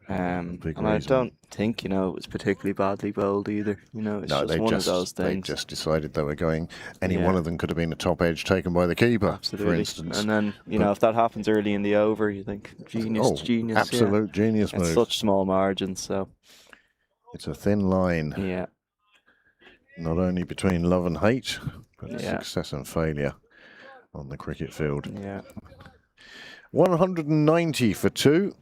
And reason. I don't think, you know, it was particularly badly bowled either. You know, it's just one of those they things. just decided they were going. Any Yeah. one of them could have been a top edge taken by the keeper, Absolutely. for instance. And then, you know, if that happens early in the over, you think, genius. Absolute genius It's move. such small margins, so. It's a thin line, Yeah. not only between love and hate, but Yeah. success and failure on the cricket field. Yeah. 190 for 2.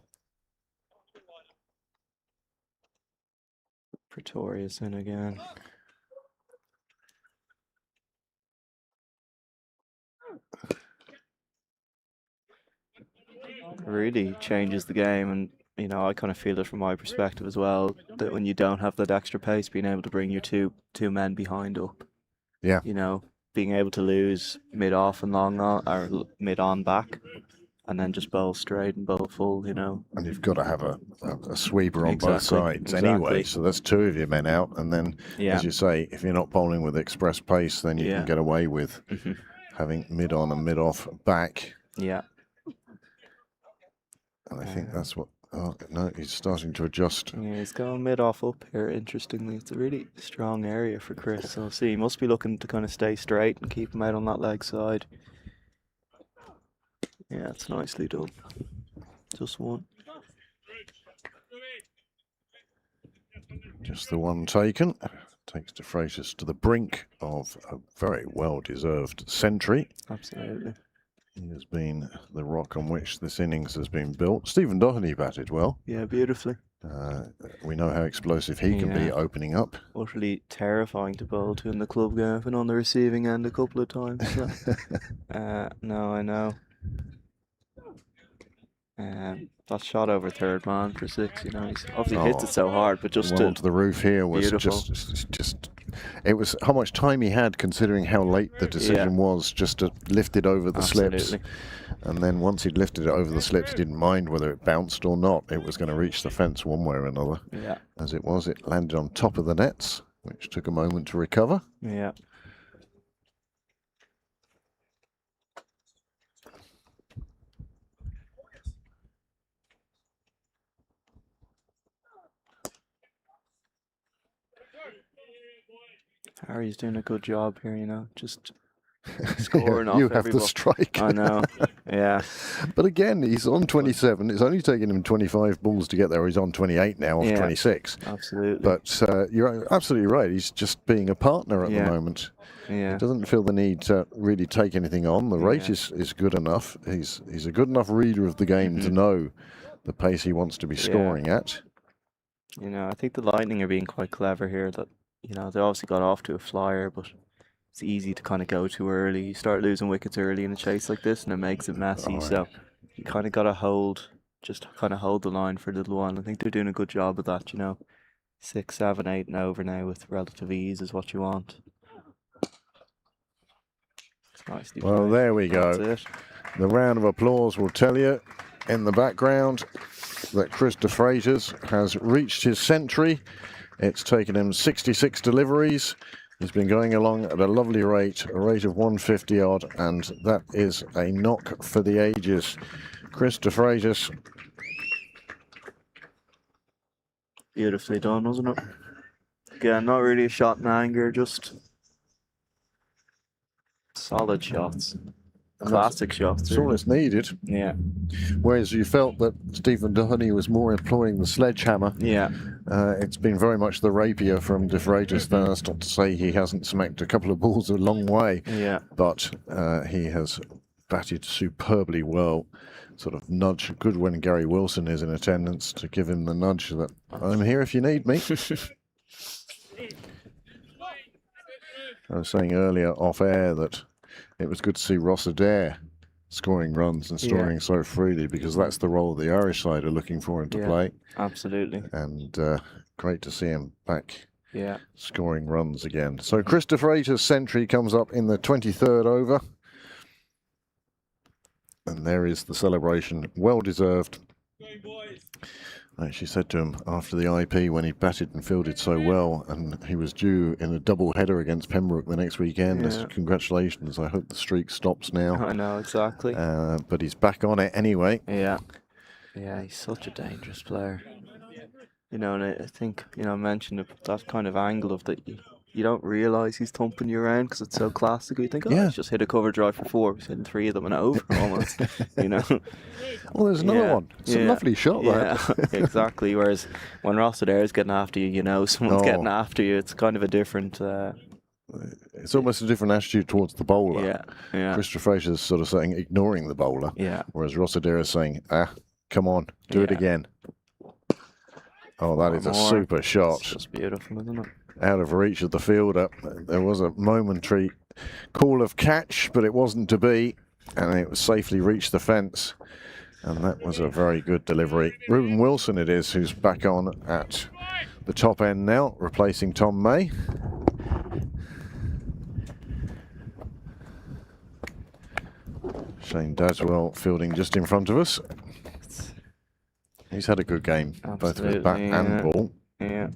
Pretorius in again. Really changes the game, and you know, I kind of feel it from my perspective as well, that when you don't have that extra pace, being able to bring your two men behind up. Yeah. You know, being able to lose mid off and long on, or mid on back, and then just bowl straight and bowl full, you know. And you've got to have a sweeper on both sides Exactly. anyway. So that's 2 of your men out. And then, Yeah. as you say, if you're not bowling with express pace, then you can get away with having mid on and mid off back. Yeah. And I think that's what. Oh, no, he's starting to adjust. Yeah, he's going mid off up here, interestingly. It's a really strong area for Chris. So see, he must be looking to kind of stay straight and keep him out on that leg side. Yeah, it's nicely done. Just one. Just the one taken. Takes De Freitas to the brink of a very well-deserved century. Absolutely. He has been the rock on which this innings has been built. Stephen Doherty batted well. Yeah, beautifully. We know how explosive he can be opening up. Utterly terrifying to bowl to in the club game. I've been on the receiving end a couple of times. So. No, I know. That shot over third man for 6, you know, he's obviously hits it so hard, but just one onto the roof here was beautiful. just it was how much time he had, considering how late the decision was, just to lift it over the slips. And then once he'd lifted it over the slips, he didn't mind whether it bounced or not. It was going to reach the fence one way or another. Yeah. As it was, it landed on top of the nets, which took a moment to recover. Yeah. Harry's doing a good job here, you know, just scoring off You have every the ball. strike. I know, yeah. But again, he's on 27. It's only taken him 25 balls to get there. He's on 28 now off 26. Absolutely. But you're absolutely right. He's just being a partner at the moment. Yeah. He doesn't feel the need to really take anything on. The rate is good enough. He's a good enough reader of the game to know the pace he wants to be scoring at. You know, I think the Lightning are being quite clever here. That, you know, they obviously got off to a flyer, but it's easy to kind of go too early. You start losing wickets early in a chase like this, and it makes it messy. So you kind of got to hold the line for a little while. I think they're doing a good job of that. You know, 6, 7, 8 and over now with relative ease is what you want. Nicely Well, played. there we go. That's it. The round of applause will tell you in the background that Chris De Freitas has reached his century. It's taken him 66 deliveries. He's been going along at a lovely rate, a rate of 150 odd, and that is a knock for the ages. Chris De Freitas. Beautifully done, wasn't it? Again, not really a shot in anger, just solid shots. Classic shots. That's all it's needed. Yeah. Whereas you felt that Stephen Doherty was more employing the sledgehammer. Yeah. It's been very much the rapier from De Freitas. That's not to say he hasn't smacked a couple of balls a long way. Yeah. But he has batted superbly well. Sort of nudge, good when Gary Wilson is in attendance to give him the nudge that I'm here if you need me. I was saying earlier off air that it was good to see Ross Adair scoring runs and scoring so freely, because that's the role the Irish side are looking for him to play. Absolutely. And great to see him back Yeah. scoring runs again. So Chris de Freitas' century comes up in the 23rd over. And there is the celebration, well deserved. I actually said to him after the IP, when he batted and fielded so well, and he was due in a double header against Pembroke the next weekend. I said, congratulations, I hope the streak stops now. I know, exactly. But he's back on it anyway. Yeah. Yeah, he's such a dangerous player. You know, and I think, you know, I mentioned that kind of angle of that you don't realise he's thumping you around because it's so classic. You think, oh, he's just hit a cover drive for 4. He's hitting 3 of them and over almost, you know. Well, there's another one. It's a lovely shot, that. Exactly. Whereas when Ross Adair is getting after you, you know someone's getting after you. It's kind of a different... it's almost a different attitude towards the bowler. Yeah. Chris de Freitas is sort of saying, ignoring the bowler. Yeah. Whereas Ross Adair is saying, come on, do it again. Oh, that is a super shot. It's just beautiful, isn't it? Out of reach of the fielder. There was a momentary call of catch, but it wasn't to be, and it safely reached the fence. And that was a very good delivery. Reuben Wilson it is who's back on at the top end now, replacing Tom May. Shane Daswell fielding just in front of us. He's had a good game, both with bat and ball. Yeah.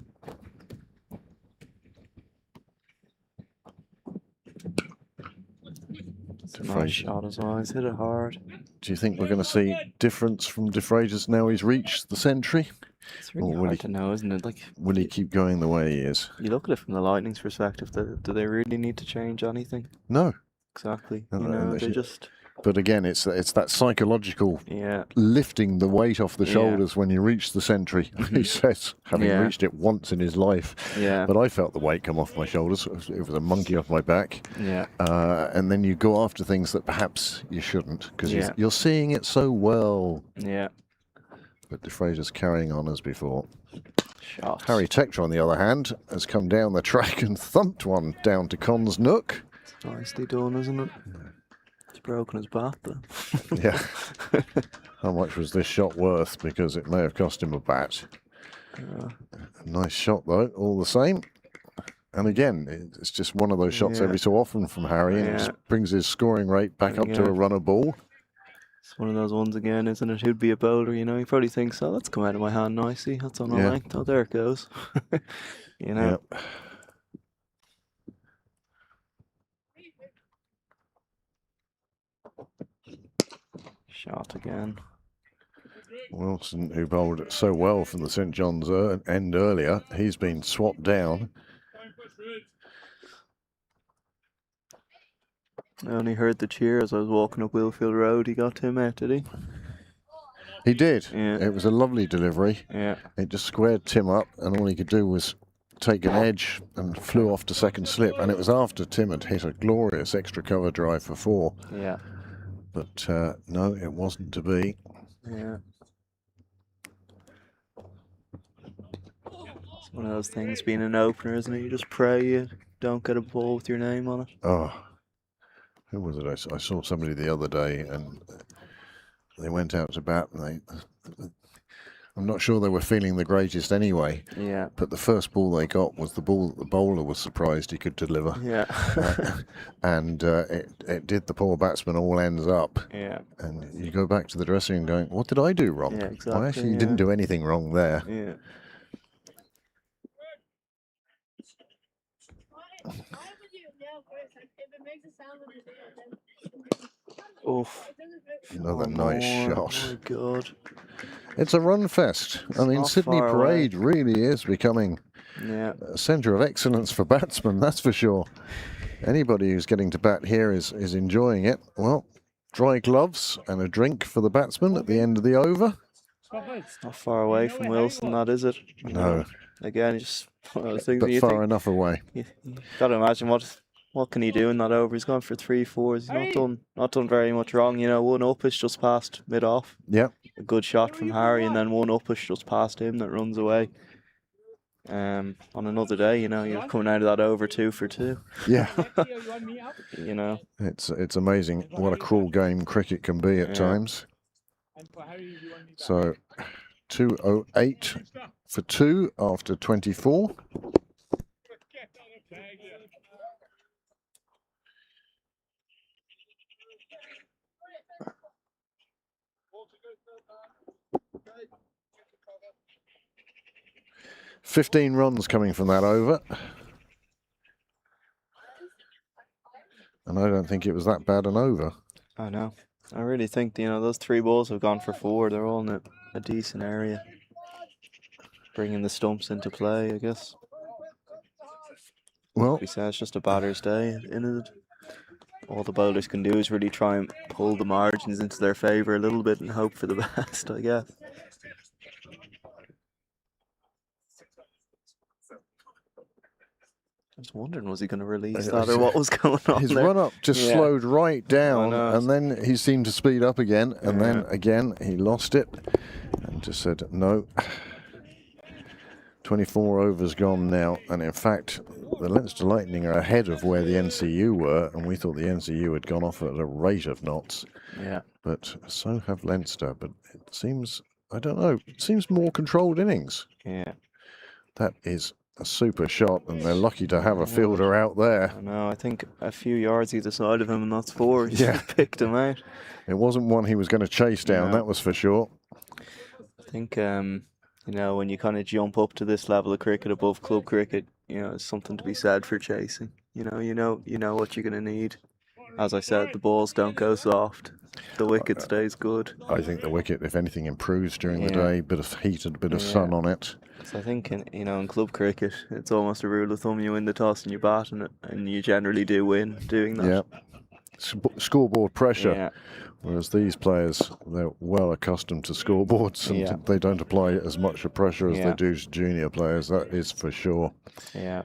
It's a nice shot as well. He's hit it hard. Do you think we're going to see difference from de Freitas now he's reached the century? It's really hard to know, isn't it? Like, will he keep going the way he is? You look at it from the Lightning's perspective. Do they really need to change anything? No. Exactly. No, you know, they just... But again, it's that psychological lifting the weight off the shoulders when you reach the century. He says, having reached it once in his life. Yeah. But I felt the weight come off my shoulders. It was a monkey off my back. Yeah. And then you go after things that perhaps you shouldn't, because you're seeing it so well. Yeah. But de Freitas carrying on as before. Shot. Harry Tector, on the other hand, has come down the track and thumped one down to Con's nook. It's nicely done, isn't it? He's broken his bat, though. Yeah. How much was this shot worth? Because it may have cost him a bat. Nice shot, though, all the same. And again, it's just one of those shots every so often from Harry, and it just brings his scoring rate back up to a runner ball. It's one of those ones again, isn't it? Who'd be a bowler, you know? He probably thinks, oh, that's come out of my hand nicely. That's on a length. Oh, there it goes. You know? Yep. Shot again. Wilson, who bowled it so well from the St John's end earlier, he's been swapped down. I only heard the cheer as I was walking up Willfield Road. He got Tim out, did he? He did. Yeah. It was a lovely delivery. Yeah. It just squared Tim up, and all he could do was take an edge and flew off to second slip. And it was after Tim had hit a glorious extra cover drive for 4. Yeah. But no, it wasn't to be. Yeah. It's one of those things being an opener, isn't it? You just pray you don't get a ball with your name on it. Oh, who was it? I saw somebody the other day, and they went out to bat, and I'm not sure they were feeling the greatest anyway. Yeah. But the first ball they got was the ball that the bowler was surprised he could deliver. Yeah. And it did the poor batsman all ends up. Yeah. And you go back to the dressing room going, what did I do wrong? Yeah, exactly. I actually didn't do anything wrong there. Yeah. Oof. Another nice shot. Oh my God. It's a run fest. I mean, not Sydney far Parade really is becoming a centre of excellence for batsmen, that's for sure. Anybody who's getting to bat here is enjoying it. Well, dry gloves and a drink for the batsman at the end of the over. It's not far away from Wilson, that is it? No. Again, just one of those things But you far think, enough away. you got to imagine what what can he do in that over? He's gone for 3 4s. He's not done very much wrong. You know, one up is just past mid off. Yeah. A good shot from Harry, and then one up is just past him that runs away. On another day, you know, you're coming out of that over 2 for 2. Yeah. You want me up? You know. It's amazing what a cruel game cricket can be at times. And for Harry, you want me back? So 208 for 2 after 24. Get on the bag, yeah. Okay. 15 runs coming from that over. And I don't think it was that bad an over. I know. I really think, you know, those 3 balls have gone for 4. They're all in a decent area. Bringing the stumps into play, I guess. Well, Like we said, it's just a batter's day in it. All the bowlers can do is really try and pull the margins into their favour a little bit and hope for the best, I guess. I was wondering, was he going to release that or what was going on his there? run up just slowed right down, know. and then he seemed to speed up again, and then again he lost it and just said no. 24 overs gone now, and in fact the Leinster Lightning are ahead of where the NCU were, and we thought the NCU had gone off at a rate of knots. Yeah. But so have Leinster, but it seems, I don't know, it seems more controlled innings. Yeah. That is a super shot, and they're lucky to have a fielder out there. I know, I think a few yards either side of him and that's 4. He's Yeah. picked him out. It wasn't one he was going to chase down, No. that was for sure. I think, you know, when you kind of jump up to this level of cricket above club cricket, you know, it's something to be said for chasing. You know what you're going to need. As I said, the balls don't go soft. The wicket stays good. I think the wicket, if anything, improves during the Yeah. day. Bit of heat and a bit of sun on it. So I think, in club cricket, it's almost a rule of thumb. You win the toss and you bat, and you generally do win doing that. Yeah. Scoreboard pressure. Yeah. Whereas these players, they're well accustomed to scoreboards, and Yeah. they don't apply as much pressure as Yeah. they do to junior players. That is for sure. Yeah.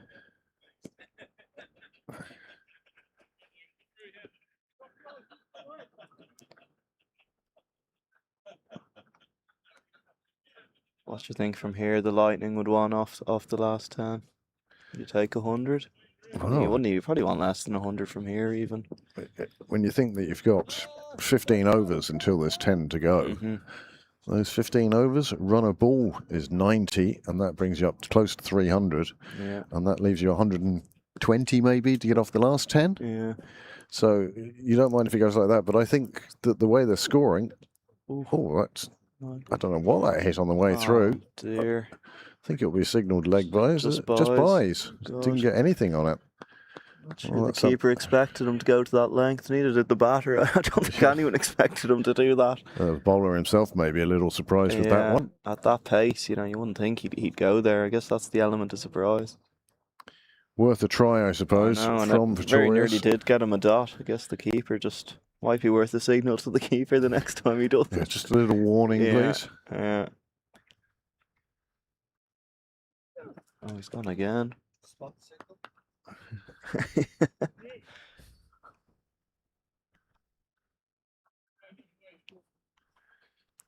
What do you think from here? The Lightning would want off the last 10. You take 100. Wow. You wouldn't. You probably want less than 100 from here, even. When you think that you've got 15 overs until there's 10 to go, Mm-hmm. those 15 overs, run a ball is 90, and that brings you up to close to 300, Yeah. and that leaves you 120 maybe to get off the last 10. Yeah. So you don't mind if it goes like that, but I think that the way they're scoring, I don't know what that hit on the way through. Dear. I think it'll be signalled leg buys. Just Just buys. God. Didn't get anything on it. Sure, Well, the that's up- keeper expected him to go to that length, neither did the batter. I don't think anyone expected him to do that. The bowler himself may be a little surprised with that one. At that pace, you wouldn't think he'd go there. I guess that's the element of surprise. Worth a try, I suppose, I know, and from it very nearly Victorious. did get him a dot. I guess the keeper just might be worth a signal to the keeper the next time he does Yeah, it. just a little warning, Yeah. please. Yeah. Oh, he's gone again. Spot signal.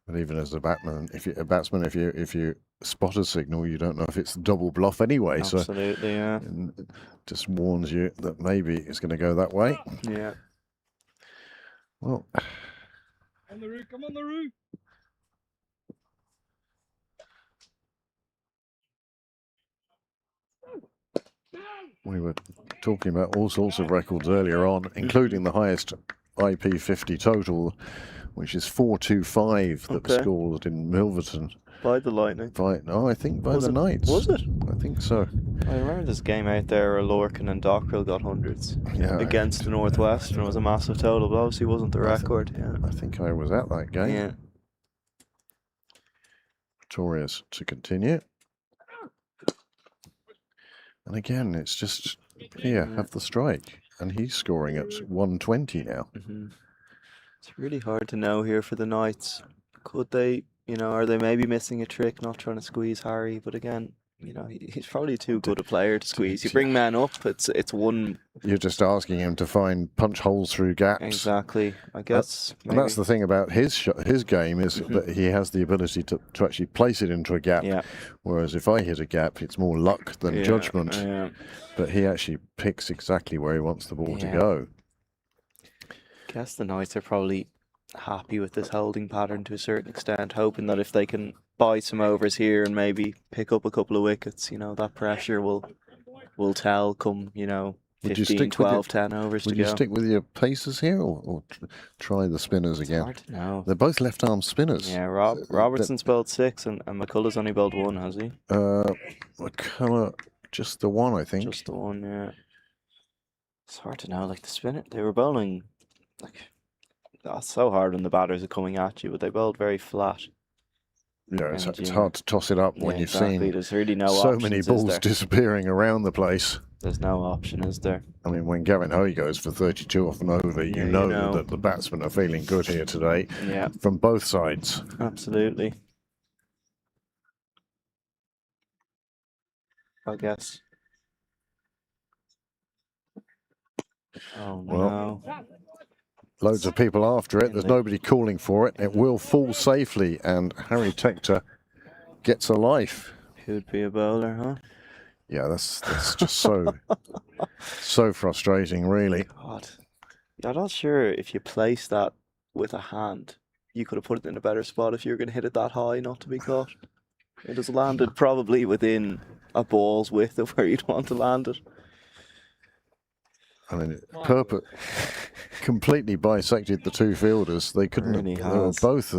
But even as a batsman, if you spot a signal, you don't know if it's double bluff anyway. So Absolutely, yeah. it just warns you that maybe it's going to go that way. Yeah. Well, On the roof, come on the roof. we were talking about all sorts of records earlier on, including the highest IP50 total, which is 425 that was Okay. scored in Milverton. By the Lightning. I think by Was the it? Knights. Was it? I think so. I remember this game out there where Lorcan and Dockrell got hundreds Yeah, against the Northwest, and it was a massive total, but obviously wasn't the record. Yeah. I think I was at that game. Yeah. Victorious to continue. And again, it's just here, have the strike. And he's scoring at 120 now. Hmm. It's really hard to know here for the Knights. Could they, are they maybe missing a trick, not trying to squeeze Harry? But again, you know, he's probably too good a player to squeeze. You bring men up, it's one. You're just asking him to find punch holes through gaps. Exactly. I guess. And that's the thing about his game is Mm-hmm. that he has the ability to actually place it into a gap. Yeah. Whereas if I hit a gap, it's more luck than judgment. Yeah. But he actually picks exactly where he wants the ball to Yeah. go. Guess the Knights are probably happy with this holding pattern to a certain extent, hoping that if they can buy some overs here and maybe pick up a couple of wickets, you know, that pressure will tell come, you know, Would you 15, stick with 12, 10 overs Would to you go. stick with your pacers here or try the spinners It's again? hard to know. They're both left-arm spinners. Yeah, Robertson's bowled 6 and McCullough's only bowled 1, has he? McCullough, just the one, I think. Just the one, yeah. It's hard to know. Like the spinner, they were bowling, like, that's so hard when the batters are coming at you, but they bowled very flat. Yeah, it's And, hard to toss it up when you've exactly. seen There's really no so options, many is balls there? disappearing around the place. There's no option, is there? I mean, when Gavin Hoey goes for 32 off and over, Yeah, you you know know. that the batsmen are feeling good here today Yeah, from both sides. absolutely. I guess. Oh Well, no. Loads of people after it. There's nobody calling for it. It will fall safely, and Harry Tector gets a life. Who'd be a bowler, huh? Yeah, that's just so frustrating, really. God. Yeah, I'm not sure if you place that with a hand, you could have put it in a better spot if you were going to hit it that high not to be caught. It has landed probably within a ball's width of where you'd want to land it. I mean, completely bisected the two fielders. They couldn't. Really They were has. both.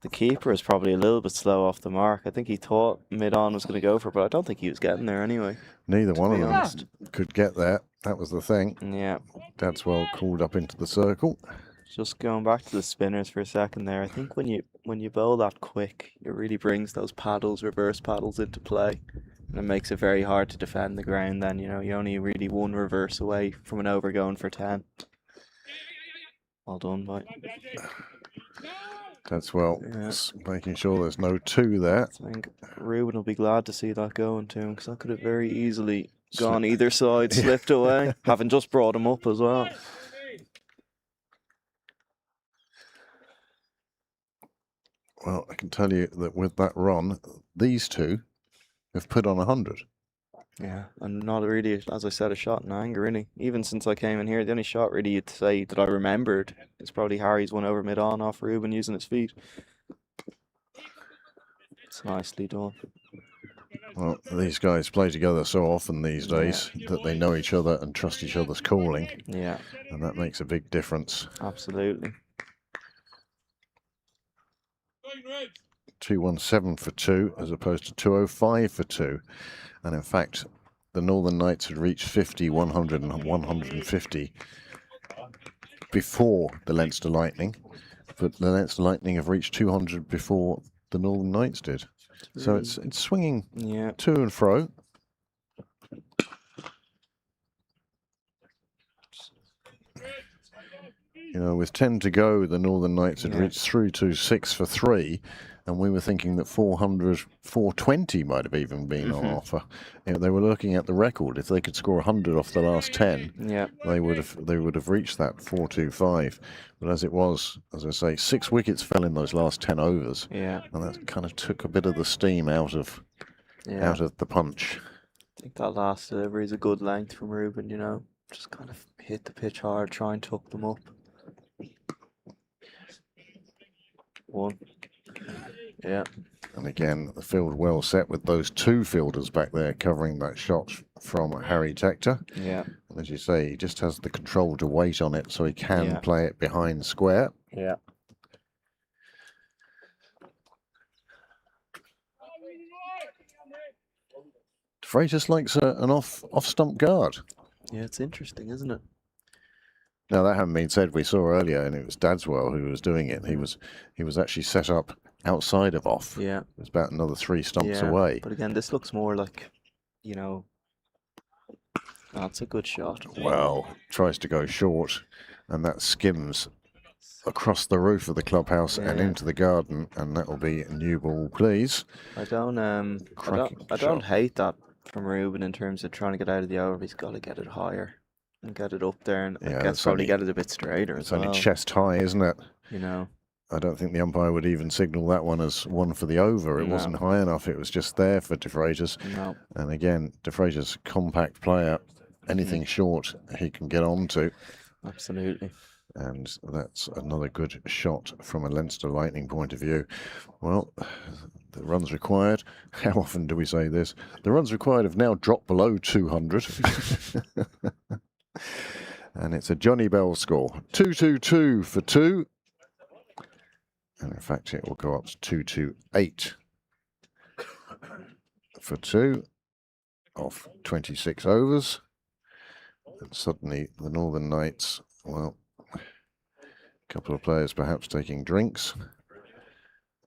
The keeper is probably a little bit slow off the mark. I think he thought mid-on was going to go for it, but I don't think he was getting there anyway. Neither one of be them honest. could get there. That was the thing. Yeah. Dadswell called up into the circle. Just going back to the spinners for a second there, I think when you bowl that quick, it really brings those paddles, reverse paddles into play. And it makes it very hard to defend the ground then, you know, you're only really one reverse away from an over going for 10. Well done, mate. Dadswell Yeah. making sure there's no two there. I think Ruben will be glad to see that going to him, because that could have very easily gone either side, slipped away, having just brought him up as well. Well, I can tell you that with that run, these two have put on 100. Yeah, and not really, as I said, a shot in anger, really. Even since I came in here, the only shot really you'd say that I remembered is probably Harry's one over mid-on off Ruben using his feet. It's nicely done. Well, these guys play together so often these days that they know each other and trust each other's calling, Yeah, and that makes a big difference. absolutely. 217 for 2 as opposed to 205 for 2. And in fact, the Northern Knights had reached 50, 100 and 150 before the Leinster Lightning, but the Leinster Lightning have reached 200 before the Northern Knights did. So it's swinging Yeah, to and fro. You know, with 10 to go, the Northern Knights had reached through to 6 for 3, and we were thinking that 400, 420 might have even been on offer. You know, they were looking at the record. If they could score 100 off the last 10, yeah, they would have reached that 425. But as it was, as I say, 6 wickets fell in those last 10 overs, yeah, and that kind of took a bit of the steam out of yeah. the punch. I think that last delivery is a good length from Ruben, you know. Just kind of hit the pitch hard, try and tuck them up. One. Yeah. And again, the field well set with those two fielders back there covering that shot from Harry Tector. Yeah. And as you say, he just has the control to wait on it so he can Yeah. play it behind square. Yeah. Freitas likes an off-stump guard. Yeah, it's interesting, isn't it? Now, that having been said, we saw earlier, and it was Dadswell who was doing it. He was actually set up outside of off. Yeah. It was about another 3 stumps Yeah. away. But again, this looks more like, you know, that's a good shot. Well, tries to go short, and that skims across the roof of the clubhouse and Yeah. into the garden, and that will be a new ball, please. I don't Cracking I don't shot. hate that from Ruben in terms of trying to get out of the over. He's got to get it higher and get it up there, and I Yeah, guess it's probably only- get it a bit straighter It's as only well. chest high, isn't it? You know. I don't think the umpire would even signal that one as one for the over. It No. wasn't high enough. It was just there for De Freitas. No. And again, De Freitas, compact player. Anything short, he can get on to. Absolutely. And that's another good shot from a Leinster Lightning point of view. Well, the runs required. How often do we say this? The runs required have now dropped below 200. And it's a Johnny Bell score. 2-2-2 for 2. And in fact, it will go up to 2-2-8 for 2 off 26 overs. And suddenly the Northern Knights, well, a couple of players perhaps taking drinks,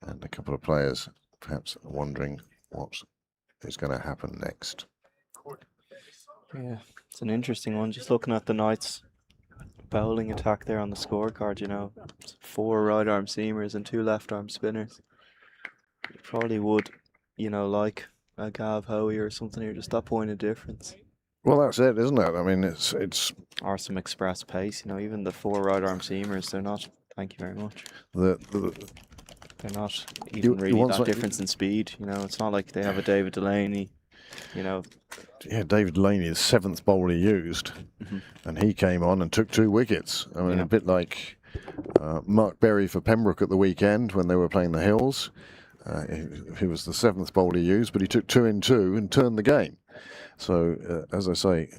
and a couple of players perhaps wondering what is going to happen next. Yeah, it's an interesting one. Just looking at the Knights' bowling attack there on the scorecard, you know, 4 right arm seamers and 2 left arm spinners. You probably would, you know, like a Gav Hoey or something here, just that point of difference. Well, that's it, isn't it? I mean, it's Or some express pace, you know, even the 4 right arm seamers, they're not, thank you very much, the they're not even you really want that some- difference in speed, you know, it's not like they have a David Delaney, you know. yeah, David Laney, the 7th bowler used, and he came on and took 2 wickets. I mean, Yeah. a bit like Mark Berry for Pembroke at the weekend when they were playing the Hills. He was the 7th bowler used, but he took 2 in 2 and turned the game. So, as I say,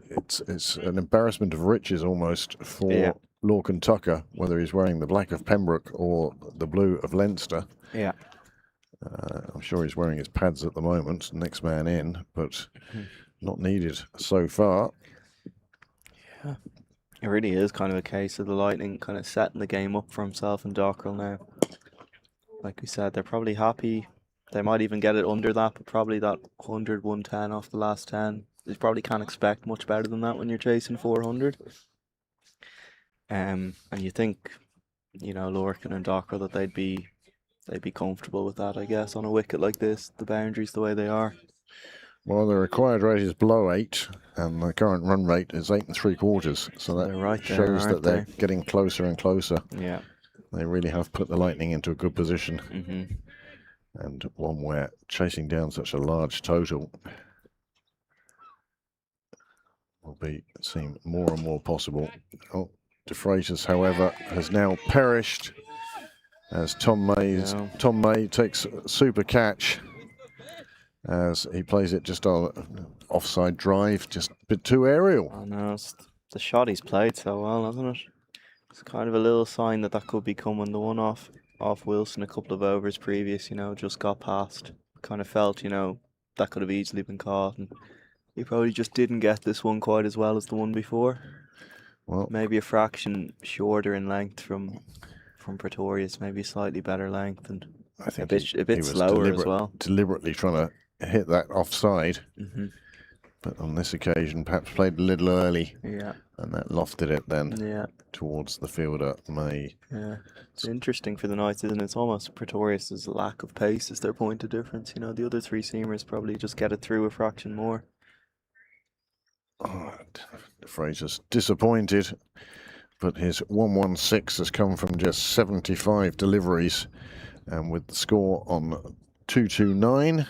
it's an embarrassment of riches almost for Yeah. Lorcan Tucker, whether he's wearing the black of Pembroke or the blue of Leinster. Yeah. I'm sure he's wearing his pads at the moment, next man in, but not needed so far. It really is kind of a case of the Lightning kind of setting the game up for himself and Dockrell now. Like we said, they're probably happy. They might even get it under that, but probably that 100, 110 off the last 10. You probably can't expect much better than that when you're chasing 400. And you think, you know, Lorcan and Dockrell that they'd be comfortable with that, I guess, on a wicket like this. The boundaries the way they are. Well, the required rate is below 8, and the current run rate is 8 3/4. So that They're right there, shows that aren't they're they? getting closer and closer. Yeah. They really have put the Lightning into a good position, and one where chasing down such a large total will seem more and more possible. Oh, De Freitas, however, has now perished as Tom May takes a super catch as he plays it just on offside drive, just a bit too aerial. I know, it's the shot he's played so well, hasn't it? It's kind of a little sign that could be coming. The one off Wilson a couple of overs previous, you know, just got past. Kind of felt, you know, that could have easily been caught, and he probably just didn't get this one quite as well as the one before. Well, Maybe a fraction shorter in length from Pretorius, maybe slightly better length, and I think a bit he was slower as well. deliberately trying to hit that offside, but on this occasion perhaps played a little early, Yeah, and that lofted it then yeah, towards the fielder May. yeah. It's interesting for the Knights, isn't it? It's almost Pretorius' lack of pace is their point of difference. You know, the other 3 seamers probably just get it through a fraction more. Oh, Fraser's disappointed, but his 116 has come from just 75 deliveries, and with the score on 229,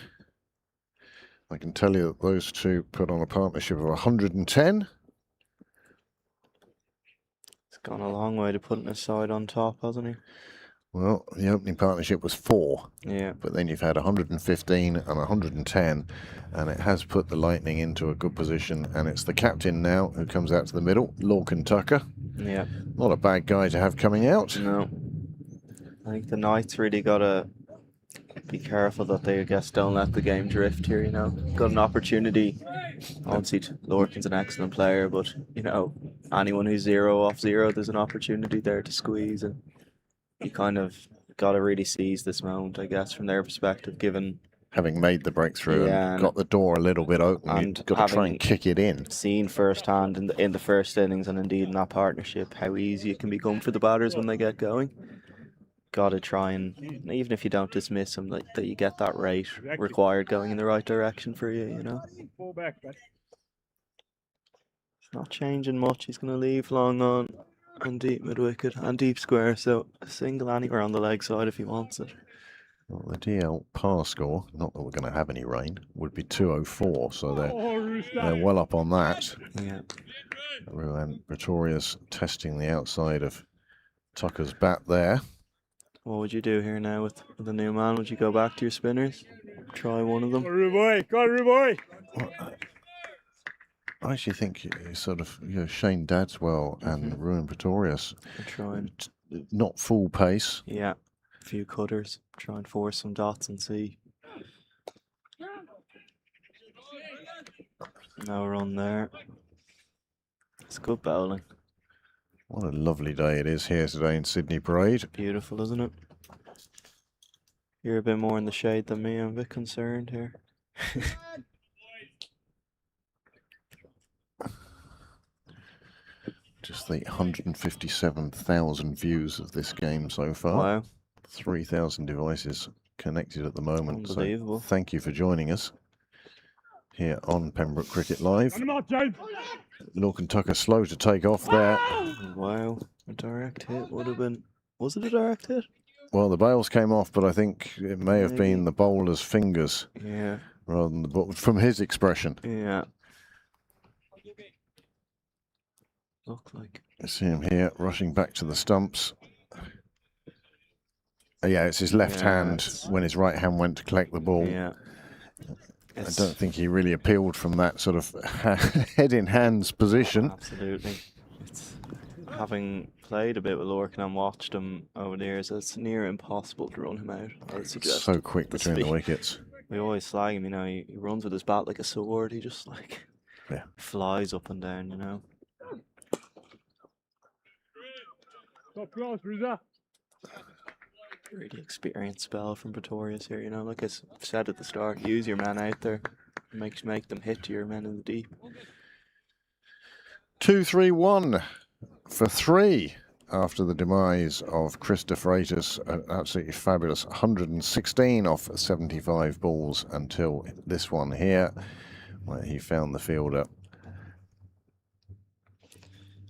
I can tell you that those two put on a partnership of 110. He's gone a long way to putting his side on top, hasn't he? Well, the opening partnership was 4, Yeah. but then you've had 115 and 110, and it has put the Lightning into a good position, and it's the captain now who comes out to the middle, Lorcan Tucker. Yeah. Not a bad guy to have coming out. No. I think the Knights really got to be careful that they, I guess, don't let the game drift here, you know. Got an opportunity. Obviously, Lorcan's an excellent player, but, you know, anyone who's 0 off 0, there's an opportunity there to squeeze, and you kind of got to really seize this moment, I guess, from their perspective, given having made the breakthrough Yeah, and got the door a little bit open, and you've got to try having and kick it in. seen firsthand in the first innings and indeed in that partnership how easy it can become for the batters when they get going. Got to try and, even if you don't dismiss them, like that you get that rate required going in the right direction for you, you know. Fall back, but It's not changing much. He's going to leave long on and deep mid wicket and deep square, so a single anywhere on the leg side if he wants it. Well, the DL par score, not that we're going to have any rain, would be 204, so they're well up on that. Yeah. Ruan Pretorius testing the outside of Tucker's bat there. What would you do here now with the new man? Would you go back to your spinners? Try one of them? Go, Ruboy! Go, Ruboy! Well, I actually think sort of Shane Dadswell and Ruan Pretorius, Try and, not full pace. yeah, a few cutters. Try and force some dots and see. No run there. It's good bowling. What a lovely day it is here today in Sydney Parade. Beautiful, isn't it? You're a bit more in the shade than me. I'm a bit concerned here. Just the 157,000 views of this game so far. Wow. 3,000 devices connected at the moment. Unbelievable. So thank you for joining us here on Pembroke Cricket Live. Run him out, James! Lorcan Tucker slow to take off there. Wow. A direct hit would have been... Was it a direct hit? Well, the bails came off, but I think it may have Maybe. been the bowler's fingers Yeah. rather than the ball, from his expression. Yeah. Look like... You see him here rushing back to the stumps. Yeah, it's his left hand when his right hand went to collect the ball. Yeah. I don't think he really appealed from that sort of head in hands position. Absolutely. It's having played a bit with Lorcan and watched him over the years, it's near impossible to run him out. I would suggest. So quick the between the speed. wickets. We always slag him, you know, he runs with his bat like a sword, he just like flies up and down, you know. Top class, Riza! Really experienced spell from Pretorius here, you know, like I said at the start, use your man out there. Make them hit to your men in the deep. 2-3-1 for 3 after the demise of Krista Freitas. An absolutely fabulous 116 off 75 balls until this one here, where he found the fielder.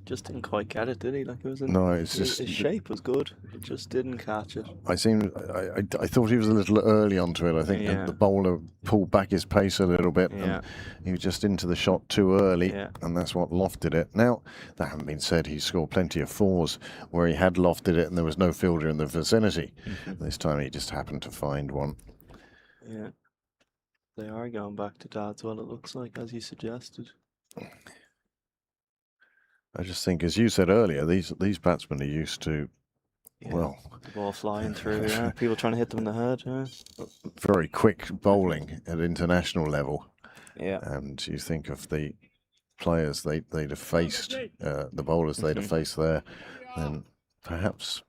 Just didn't quite get it, did he? Like it was No, it's his just shape was good. It just didn't catch it. I thought he was a little early onto it. I think Yeah. the bowler pulled back his pace a little bit, Yeah. and he was just into the shot too early, Yeah. and that's what lofted it. Now, that having been said, he scored plenty of 4s where he had lofted it and there was no fielder in the vicinity. This time he just happened to find one. Yeah. They are going back to Dadswell, it looks like, as you suggested. I just think, as you said earlier, these batsmen are used to, Yeah. well, The ball flying through, yeah. People trying to hit them in the head, yeah. very quick bowling at international level. Yeah. And you think of the players they'd have faced, the bowlers they'd have faced there, then perhaps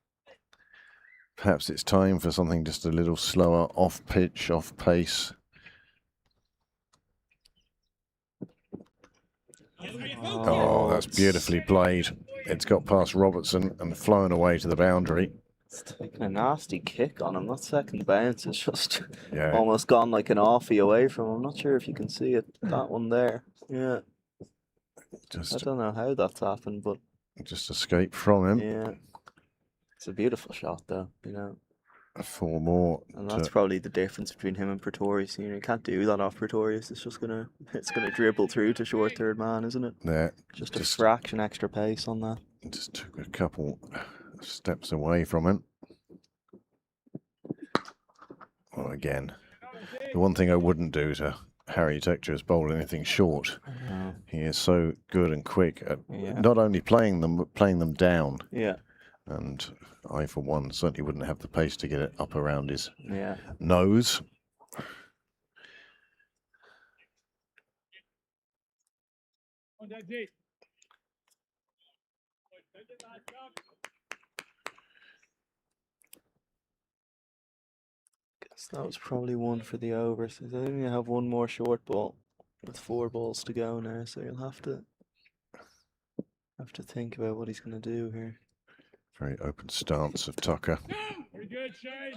it's time for something just a little slower, off pitch, off pace. Oh, that's beautifully played. It's got past Robertson and flown away to the boundary. It's taking a nasty kick on him. That second bounce is just Yeah. almost gone like an offie away from him. I'm not sure if you can see it. That one there. Yeah. I Just don't know how that's happened, but escaped from him. yeah. It's a beautiful shot though, you know. 4 more. And that's probably the difference between him and Pretorius. You know, you can't do that off Pretorius. It's gonna dribble through to short third man, isn't it? There. Just a fraction extra pace on that. Just took a couple steps away from him. Well, again, the one thing I wouldn't do to Harry Tector is bowl anything short. He is so good and quick at not only playing them, but playing them down. Yeah. And I, for one, certainly wouldn't have the pace to get it up around his Yeah. nose. On that G. So that was probably one for the overs. I think you have one more short ball with 4 balls to go now, so you'll have to think about what he's going to do here. Very open stance of Tucker. Very good, Shane.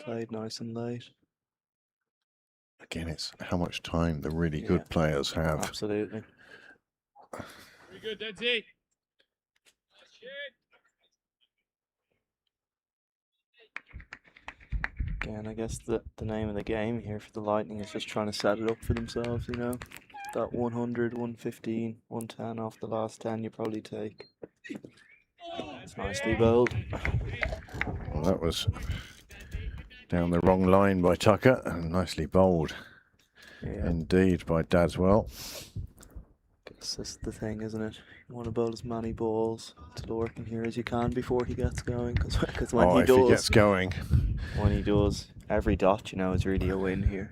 Played nice and late. Again, it's how much time the really good Yeah. players have. Absolutely. Very good, that's it. Again, I guess the name of the game here for the Lightning is just trying to set it up for themselves, you know. That 100, 115, 110 off the last 10 you probably take. It's nicely bowled. Well, that was down the wrong line by Tucker and nicely bowled. Yeah. Indeed by Dadswell. Guess that's the thing, isn't it? You want to bowl as many balls to Lorcan here as you can before he gets going, because when he if does, he gets going. every dot, you know, is really a win here.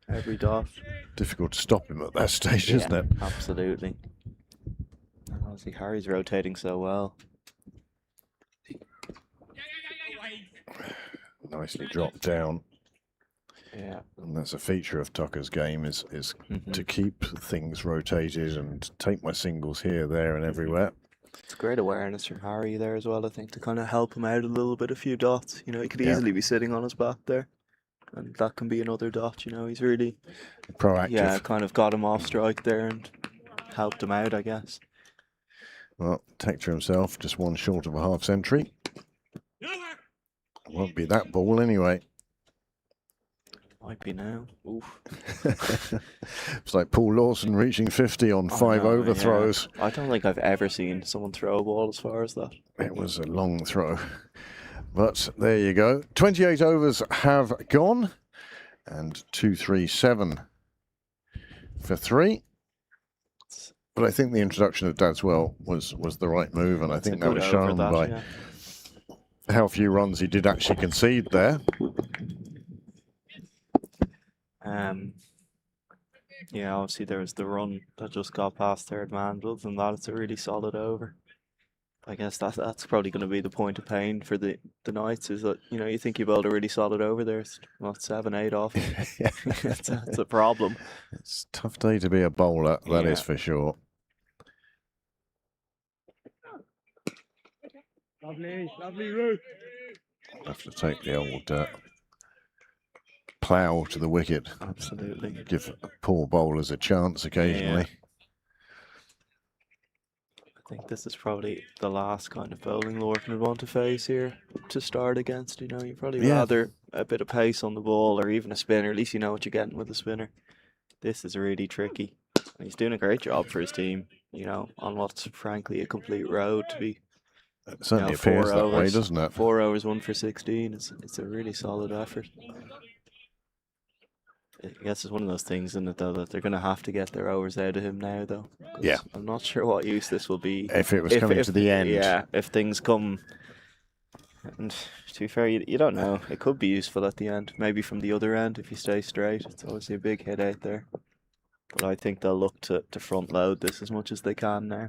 Every dot. Difficult to stop him at that stage, isn't it? Absolutely. And obviously Harry's rotating so well. Nicely dropped down. Yeah. And that's a feature of Tucker's game is to keep things rotated and take my singles here, there and everywhere. It's great awareness from Harry there as well, I think, to kind of help him out a little bit, a few dots. You know, he could easily be sitting on his back there. And that can be another dot, you know. He's really proactive. Yeah, kind of got him off strike there and helped him out, I guess. Well, Tector himself just one short of a half century. Won't be that ball anyway. Might be now. Oof. It's like Paul Lawson reaching 50 on 5 overthrows. Yeah. I don't think I've ever seen someone throw a ball as far as that. It was a long throw. But there you go. 28 overs have gone. And 237 for 3. But I think the introduction of Dadswell was the right move, and I think that was shown by how few runs he did actually concede there. Yeah, obviously there was the run that just got past third man, but other than that, it's a really solid over. I guess that's probably going to be the point of pain for the Knights, is that, you know, you think you bowled a really solid over there. It's not 7-8 off. It's a problem. It's a tough day to be a bowler, that is for sure. Lovely route. I'll have to take the old plough to the wicket. Absolutely. Give poor bowlers a chance occasionally. I think this is probably the last kind of bowling Lorcan would want to face here to start against. You know, you probably rather a bit of pace on the ball or even a spinner. At least you know what you're getting with a spinner. This is really tricky. And he's doing a great job for his team, you know, on what's frankly a complete road to be. It certainly appears that way, doesn't it? 4 overs, 1 for 16. It's a really solid effort. I guess it's one of those things, isn't it, though, that they're going to have to get their overs out of him now, though. Yeah. I'm not sure what use this will be. If it was coming to the end. Yeah, if things come. And to be fair, you don't know. It could be useful at the end. Maybe from the other end, if you stay straight. It's obviously a big hit out there. But I think they'll look to front load this as much as they can now.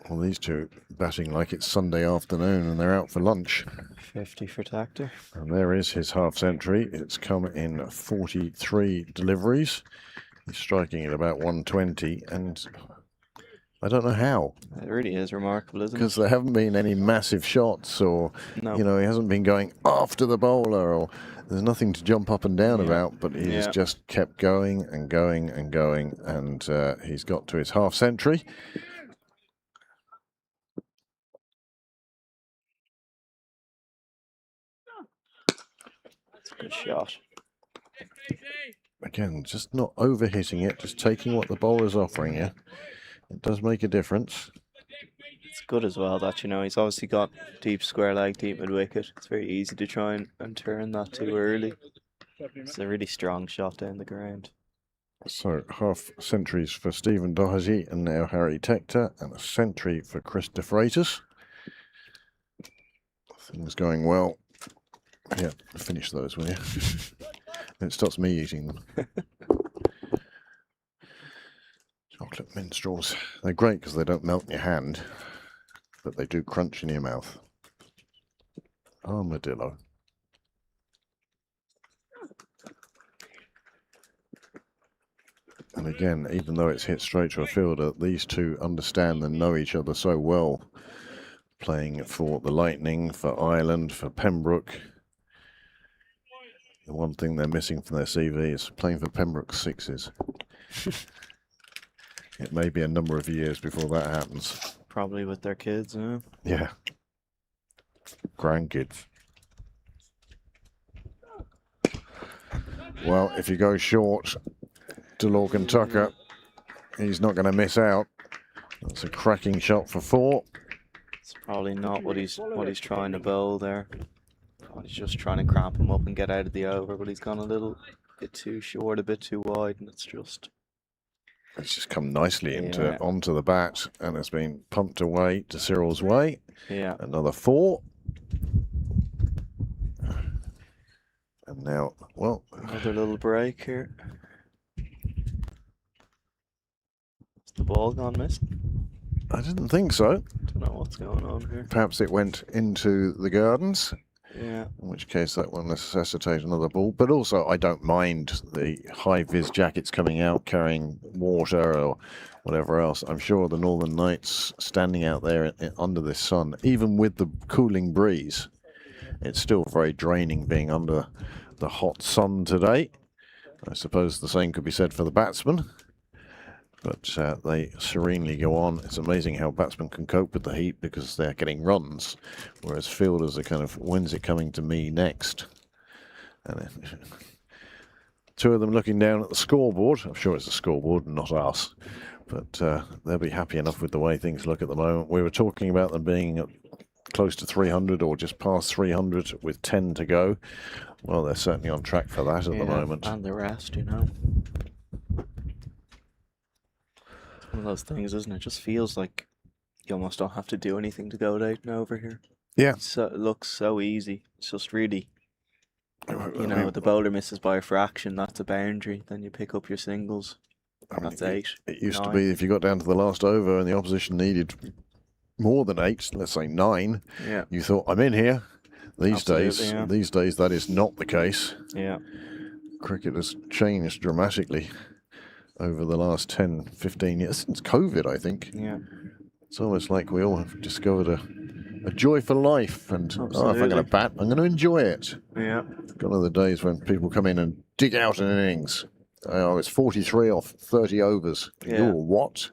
Well, these two batting like it's Sunday afternoon and they're out for lunch. 50 for Tector. And there is his half century. It's come in 43 deliveries. He's striking at about 120, and I don't know how. It really is remarkable, isn't it? Because there haven't been any massive shots, or you know, he hasn't been going after the bowler, or there's nothing to jump up and down about. But he's just kept going and going and going, and he's got to his half century. Good shot. Again, just not overhitting it, just taking what the bowler's offering you. It does make a difference. It's good as well that, you know, he's obviously got deep square leg, deep mid wicket. It's very easy to try and turn that too early. It's a really strong shot down the ground. So half centuries for Stephen Doherty and now Harry Tector, and a century for Chris De Freitas. Things going well. Yeah, finish those, will you? It stops me eating them. Chocolate minstrels. They're great because they don't melt in your hand, but they do crunch in your mouth. armadillo. And again, even though it's hit straight to a fielder, these two understand and know each other so well. Playing for the Lightning, for Ireland, for Pembroke. The one thing they're missing from their CV is playing for Pembroke Sixes. It may be a number of years before that happens. Probably with their kids, yeah. Yeah. Grandkids. Well, if you go short to Lorcan Tucker, he's not going to miss out. That's a cracking shot for 4. It's probably not what he's trying to bowl there. He's just trying to cramp him up and get out of the over, but he's gone a little bit too short, a bit too wide, and it's just come nicely into onto the bat, and it's been pumped away to Cyril's way. Yeah. Another 4. And now, well, another little break here. Is the ball gone missing? I didn't think so. Don't know what's going on here. Perhaps it went into the gardens. Yeah. In which case that will necessitate another ball. But also, I don't mind the high-vis jackets coming out carrying water or whatever else. I'm sure the Northern Nights standing out there under this sun, even with the cooling breeze, it's still very draining being under the hot sun today. I suppose the same could be said for the batsmen. But they serenely go on. It's amazing how batsmen can cope with the heat because they're getting runs, whereas fielders are kind of, when's it coming to me next? And two of them looking down at the scoreboard. I'm sure it's the scoreboard and not us. But they'll be happy enough with the way things look at the moment. We were talking about them being close to 300 or just past 300 with 10 to go. Well, they're certainly on track for that at the moment. And the rest, you know. One of those things, isn't it? Just feels like you almost don't have to do anything to go out and over here. Yeah. So it looks so easy. It's just really, you know, the bowler misses by a fraction, that's a boundary. Then you pick up your singles. That's 8. It used to be if you got down to the last over and the opposition needed more than 8, let's say 9. Yeah. You thought, I'm in here. These days, that is not the case. Yeah. Cricket has changed dramatically over the last 10, 15 years, since COVID, I think. Yeah. It's almost like we all have discovered a joy for life, and if I'm going to bat, I'm going to enjoy it. Yeah. Gone are the days when people come in and dig out an innings. Oh, it's 43 off 30 overs. Yeah. Ooh, what?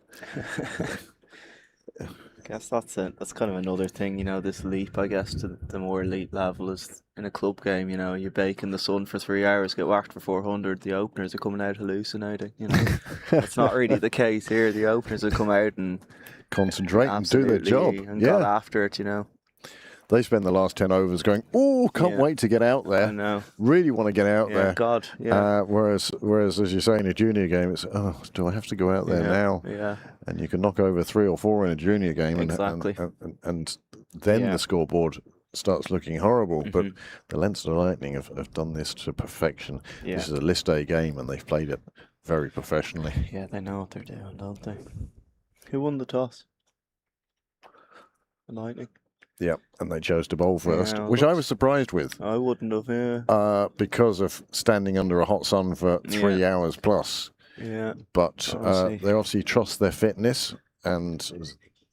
I guess that's kind of another thing, you know, this leap, I guess, to the more elite level is in a club game, you know, you bake in the sun for 3 hours, get whacked for 400, the openers are coming out hallucinating, you know. It's not really the case here. The openers have come out and concentrate and do their job. And got after it, you know. They spend the last 10 overs going, oh, can't wait to get out there. I know. Really want to get out there. God, yeah. Whereas, as you say, in a junior game, it's, oh, do I have to go out there now? Yeah. And you can knock over 3 or 4 in a junior game. Exactly. And then the scoreboard starts looking horrible. But the Leinster Lightning have done this to perfection. Yeah. This is a list A game, and they've played it very professionally. Yeah, they know what they're doing, don't they? Who won the toss? The Lightning. Yeah, and they chose to bowl first, which I was surprised with. I wouldn't have, because of standing under a hot sun for 3 hours plus. Yeah. But they obviously trust their fitness, and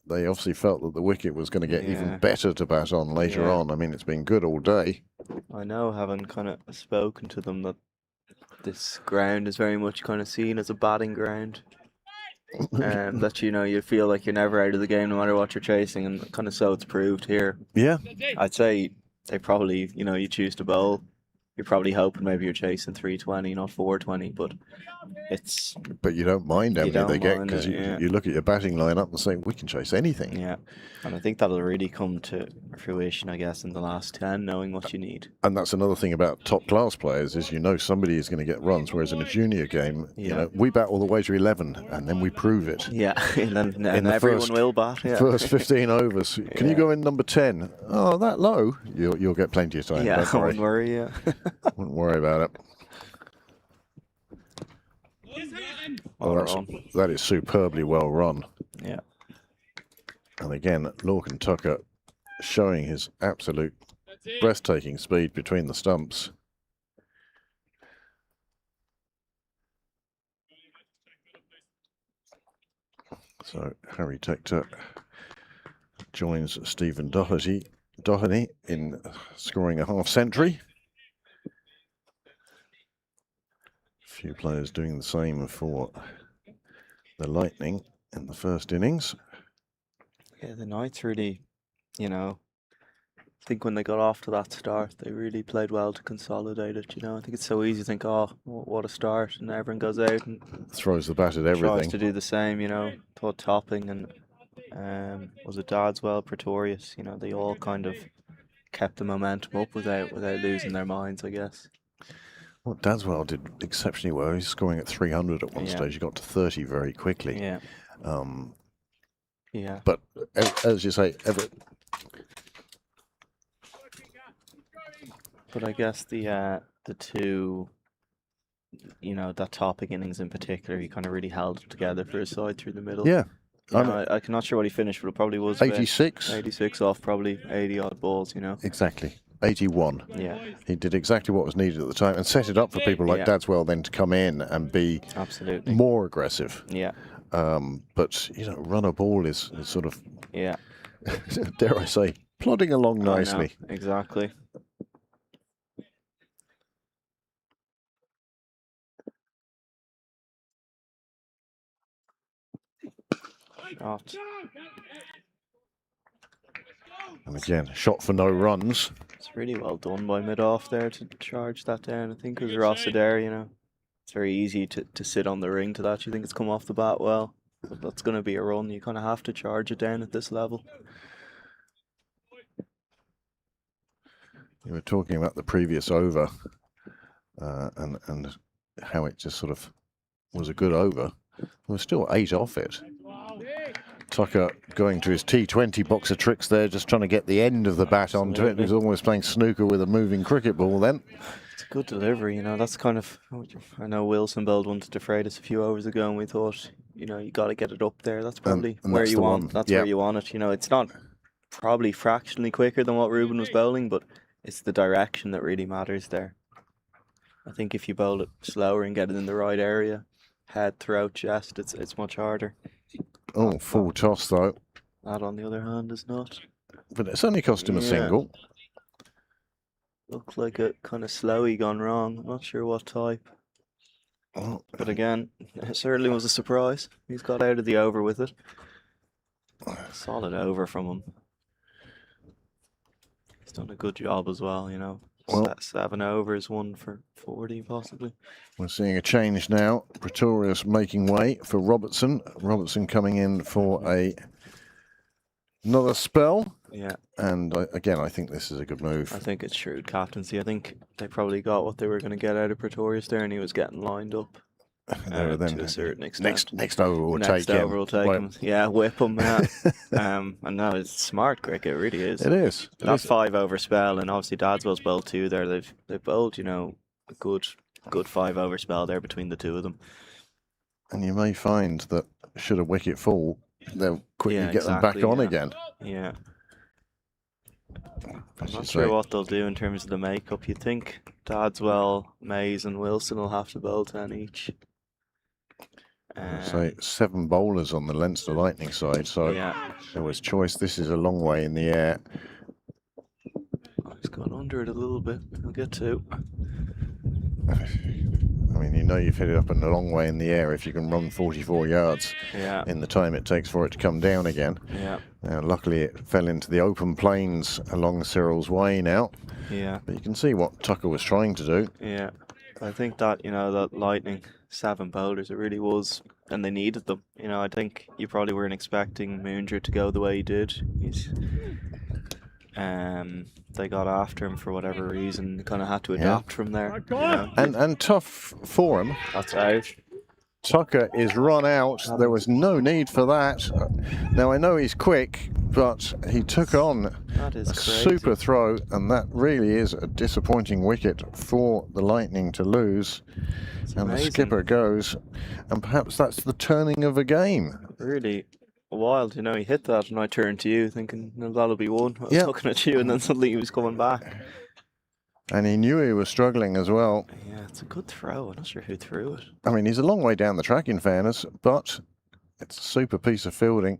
they obviously felt that the wicket was going to get even better to bat on later on. I mean, it's been good all day. I know, having kind of spoken to them, that this ground is very much kind of seen as a batting ground. That, you know, you feel like you're never out of the game no matter what you're chasing, and kind of so it's proved here. Yeah. I'd say they probably, you know, you choose to bowl, you're probably hoping maybe you're chasing 320, not 420, but it's... But you don't mind how many they get, because you look at your batting lineup and say, we can chase anything. Yeah, and I think that'll really come to fruition, I guess, in the last 10, knowing what you need. And that's another thing about top-class players, is you know somebody is going to get runs, whereas in a junior game, you know, we bat all the way to 11, and then we prove it. Yeah, and then everyone will bat. First 15 overs. Can you go in number 10? Oh, that low? You'll get plenty of time. Yeah, don't worry. I wouldn't worry, Wouldn't worry about it. That is superbly well run. Yeah. And again, Lorcan Tucker showing his absolute That's it. breathtaking speed between the stumps. So Harry Tector joins Stephen Doherty in scoring a half-century. A few players doing the same for the Lightning in the first innings. Yeah, the Knights really, I think when they got off to that start, they really played well to consolidate it. I think it's so easy to think, oh, what a start, and everyone goes out and Throws the bat at tries everything. to do the same. Thought Topping and was it Dadswell, Pretorius? They all kind of kept the momentum up without losing their minds, I guess. Well, Dadswell did exceptionally well. He's scoring at 300 at one stage. He got to 30 very quickly. Yeah. Yeah. But as you say, But I guess the two, that Topping innings in particular, he kind of really held it together for his side through the middle. yeah, I'm not sure what he finished, but it probably was about 86. 86 off probably 80 odd balls. Exactly. 81. Yeah. He did exactly what was needed at the time and set it up for people like Dadswell then to come in and be Absolutely more aggressive. Yeah. But run a ball is sort of, Yeah. dare I say, plodding along nicely. I know, exactly. Shot. And again, shot for no runs. It's really well done by mid-off there to charge that down. I think it was Ross Adair, It's very easy to sit on the ring to that. You think it's come off the bat well. But that's going to be a run. You kind of have to charge it down at this level. You were talking about the previous over and how it just sort of was a good over. There was still 8 off it. Tucker going to his T20 box of tricks there, just trying to get the end of the bat onto it. He was almost playing snooker with a moving cricket ball then. It's a good delivery, That's kind of, I know Wilson Bell wanted to defray us a few hours ago, and we thought, you got to get it up there. That's probably and where that's you the want. one. That's where you want it. It's not probably fractionally quicker than what Ruben was bowling, but it's the direction that really matters there. I think if you bowl it slower and get it in the right area, head, throat, chest, it's much harder. Oh, full toss though. That, on the other hand, is not. But it's only cost him a single. Looked like a kind of slowy gone wrong. I'm not sure what type. Oh, But again, it certainly was a surprise. He's got out of the over with it. Solid over from him. He's done a good job as well, Well- 7 overs, 1 for 40 possibly. we're seeing a change now. Pretorius making way for Robertson. Robertson coming in for another spell. Yeah, And again, I think this is a good move. I think it's shrewd captaincy. I think they probably got what they were going to get out of Pretorius there, and he was getting lined up There then, to a certain extent. next over will Next take him. over will take Well, him. Yeah, whip him. Yeah. And no, it's smart cricket. It really is. It is. It That is. 5 over spell, and obviously Dadswell's bowled 2 there. They've bowled, a good 5 over spell there between the two of them. And you may find that should a wicket fall, they'll quickly Yeah, get them back exactly, on yeah. again. Yeah. I'm As you not say. sure what they'll do in terms of the makeup. You think Dadswell, Mays, and Wilson will have to bowl 10 each. So 7 bowlers on the Leinster Lightning side, so Yeah. there was choice. This is a long way in the air. Oh, he's gone under it a little bit. He'll get 2. I mean, you've hit it up and a long way in the air if you can run 44 yards Yeah. in the time it takes for it to come down again. Yeah. Now, luckily, it fell into the open plains along Cyril's Way now, Yeah. but you can see what Tucker was trying to do. Yeah. I think that, that Lightning 7 bowlers, it really was, and they needed them. I think you probably weren't expecting Moondra to go the way he did. They got after him for whatever reason, kind of had to adapt from there. And tough for him. That's out. Tucker is run out. There was no need for that. Now, I know he's quick, but he took on That is a crazy. super throw, and that really is a disappointing wicket for the Lightning to lose. And amazing. the skipper goes, and perhaps that's the turning of a game. Really, wild, you know. He hit that, and I turned to you, thinking, "No, that'll be one." I was Yeah. looking at you, and then suddenly he was coming back. And he knew he was struggling as well. Yeah, it's a good throw. I'm not sure who threw it. I mean, he's a long way down the track, in fairness, but it's a super piece of fielding.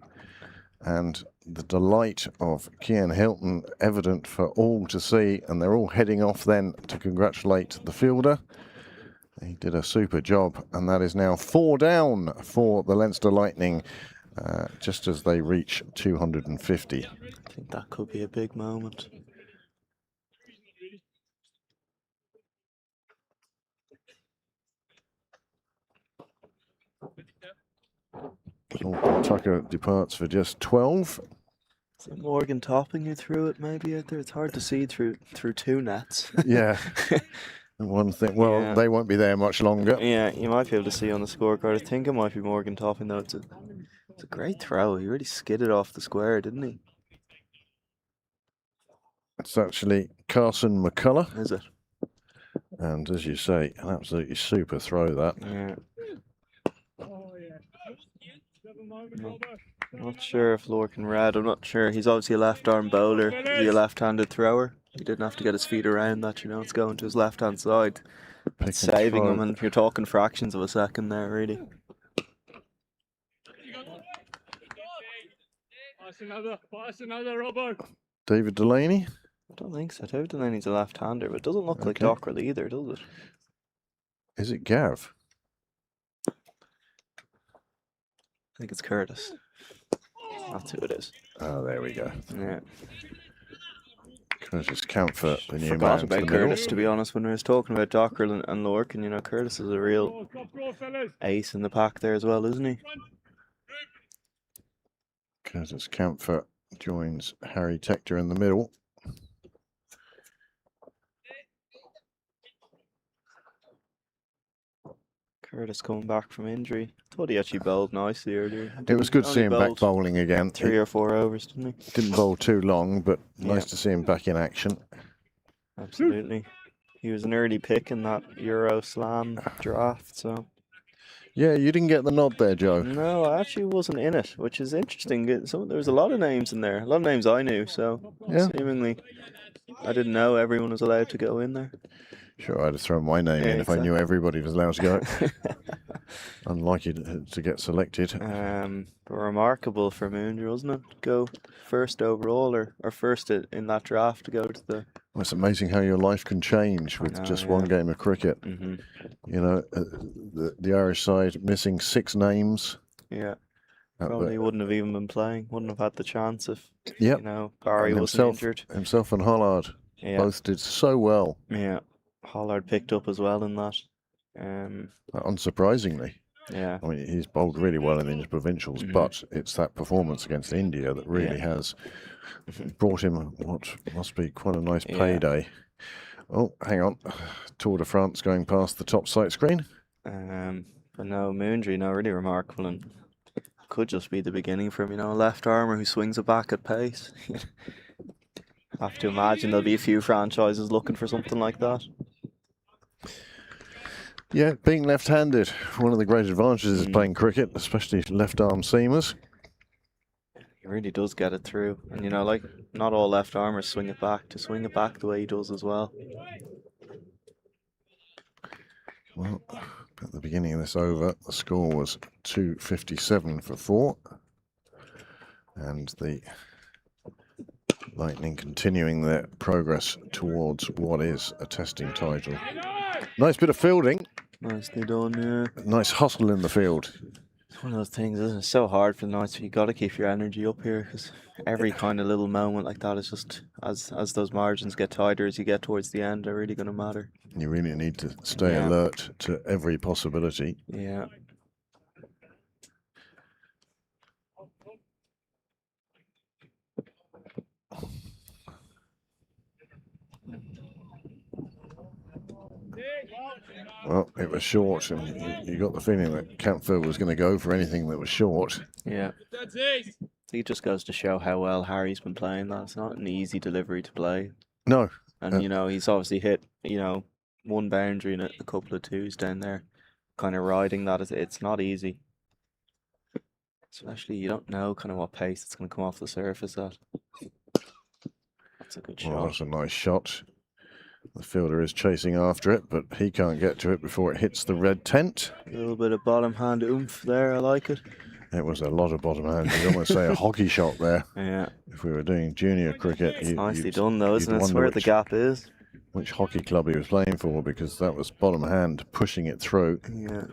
And the delight of Cian Hilton evident for all to see. And they're all heading off then to congratulate the fielder. He did a super job. And that is now 4 down for the Leinster Lightning, just as they reach 250. I think that could be a big moment. Tucker departs for just 12. Is it Morgan Topping who threw it maybe out there? It's hard to see through 2 nets. Yeah. One thing, well, Yeah. they won't be there much longer. Yeah, you might be able to see on the scorecard. I think it might be Morgan Topping though. It's a great throw. He really skidded off the square, didn't he? It's actually Carson McCullough. Is it? And as you say, an absolutely super throw that. Yeah. Oh, yeah. Have a moment, No. Robert. Not sure if Lorcan read. I'm not sure. He's obviously a left-arm bowler. Is he a left-handed thrower? He didn't have to get his feet around that, you know. It's going to his left-hand side. Pick It's and saving throw. him, and you're talking fractions of a second there, really. Pass another, Robert. David Delaney. I don't think so. David Delaney's a left-hander, but it doesn't look like Okay. Dockrell either, does it? Is it Gav? I think it's Curtis. That's who it is. Oh, there we go. Yeah. Curtis Camphor, the new Forgot man about for the middle. Curtis, to be honest, when we was talking about Dockrell and Lorcan. You know, Curtis is a real Top row, fellas. ace in the pack there as well, isn't he? Curtis Camphor joins Harry Tector in the middle. Curtis coming back from injury. Thought he actually bowled nicely earlier. It was good to see him back bowled bowling again. 3 or 4 overs, didn't he? Didn't bowl too long, but Yeah. nice to see him back in action. Absolutely. He was an early pick in that Euro Slam draft, so. Yeah, you didn't get the nod there, Joe. No, I actually wasn't in it, which is interesting. There was a lot of names in there, a lot of names I knew, so Yeah. seemingly I didn't know everyone was allowed to go in there. Sure, I'd have thrown my name Yeah, in if I knew exactly. everybody was allowed to go. Unlikely to get selected. But remarkable for Moondra, wasn't it? Go first overall or first in that draft to go to the. Well, it's amazing how your life can change with know, just yeah. one game of cricket. Hmm. You know, the Irish side missing 6 names. Yeah, Uh, probably but- wouldn't have even been playing. Wouldn't have had the chance if Yep. you know Barry And wasn't himself, injured. himself and Hollard Yeah, both did so well, yeah. Hollard picked up as well in that. unsurprisingly. Yeah, I mean, he's bowled really well in the interprovincials, Mhm. but it's that performance against India that really Yeah. has brought him what must be quite a nice Yeah. payday. Oh, hang on. Tour de France going past the top sight screen. but no, Moondry, no, really remarkable, and could just be the beginning for him. You know, a left armer who swings it back at pace. Have to imagine there'll be a few franchises looking for something like that. Yeah, being left-handed, one of the great advantages is Mm. playing cricket, especially left-arm seamers. He really does get it through, and you know, like not all left armers swing it back. To swing it back the way he does as well. Well, at the beginning of this over, the score was 257 for 4. And the Lightning continuing their progress towards what is a testing title. Nice bit of fielding, Nicely done, yeah. nice hustle in the field. It's one of those things, isn't it? It's so hard for the Knights, but you got to keep your energy up here because every kind of little moment like that is just as those margins get tighter as you get towards the end, they're really going to matter. You really need to stay Yeah. alert to every possibility. Yeah. Well, it was short, and you got the feeling that Camphor was going to go for anything that was short. Yeah. That's it. It just goes to show how well Harry's been playing that. It's not an easy delivery to play. No, And, you know, he's obviously hit, you know, one boundary and a couple of twos down there. Kind of riding that. It's not easy. Especially you don't know kind of what pace it's going to come off the surface at. That's a good Well, shot. that's a nice shot. The fielder is chasing after it, but he can't get to it before it hits the red tent. A little bit of bottom hand oomph there. I like it. It was a lot of bottom hand. You'd almost say a hockey shot there. Yeah. If we were doing junior cricket, It's nicely done though, isn't it? It's wonder where the gap is. which hockey club he was playing for, because that was bottom hand pushing it through. Yeah.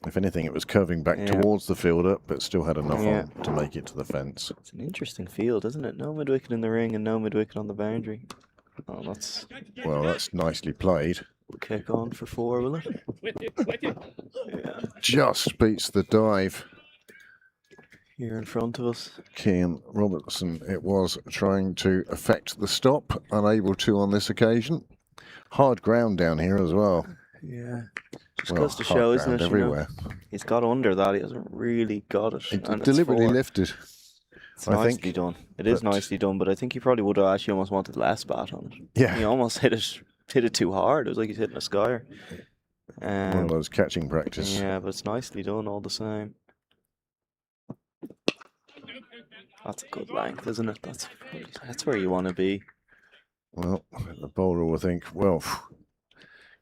If anything, it was curving back towards the fielder, but still had enough on to make it to the fence. It's an interesting field, isn't it? No mid-wicket in the ring and no mid-wicket on the boundary. Oh, that's... Well, that's nicely played. Kick on for 4, will it? Yeah. Just beats the dive. Here in front of us. Cian Robertson, it was, trying to effect the stop, unable to on this occasion. Hard ground down here as well. Yeah. Just Well, goes to show, isn't it? everywhere. He's got under that. He hasn't really got it. He and it's deliberately 4. lifted. It's I nicely think, done. It is but- nicely done, but I think he probably would have actually almost wanted less bat on it. Yeah. He almost hit it too hard. It was like he's hitting a skyer. One of those catching practice. Yeah, but it's nicely done all the same. That's a good length, isn't it? That's where you want to be. Well, the bowler will think, well,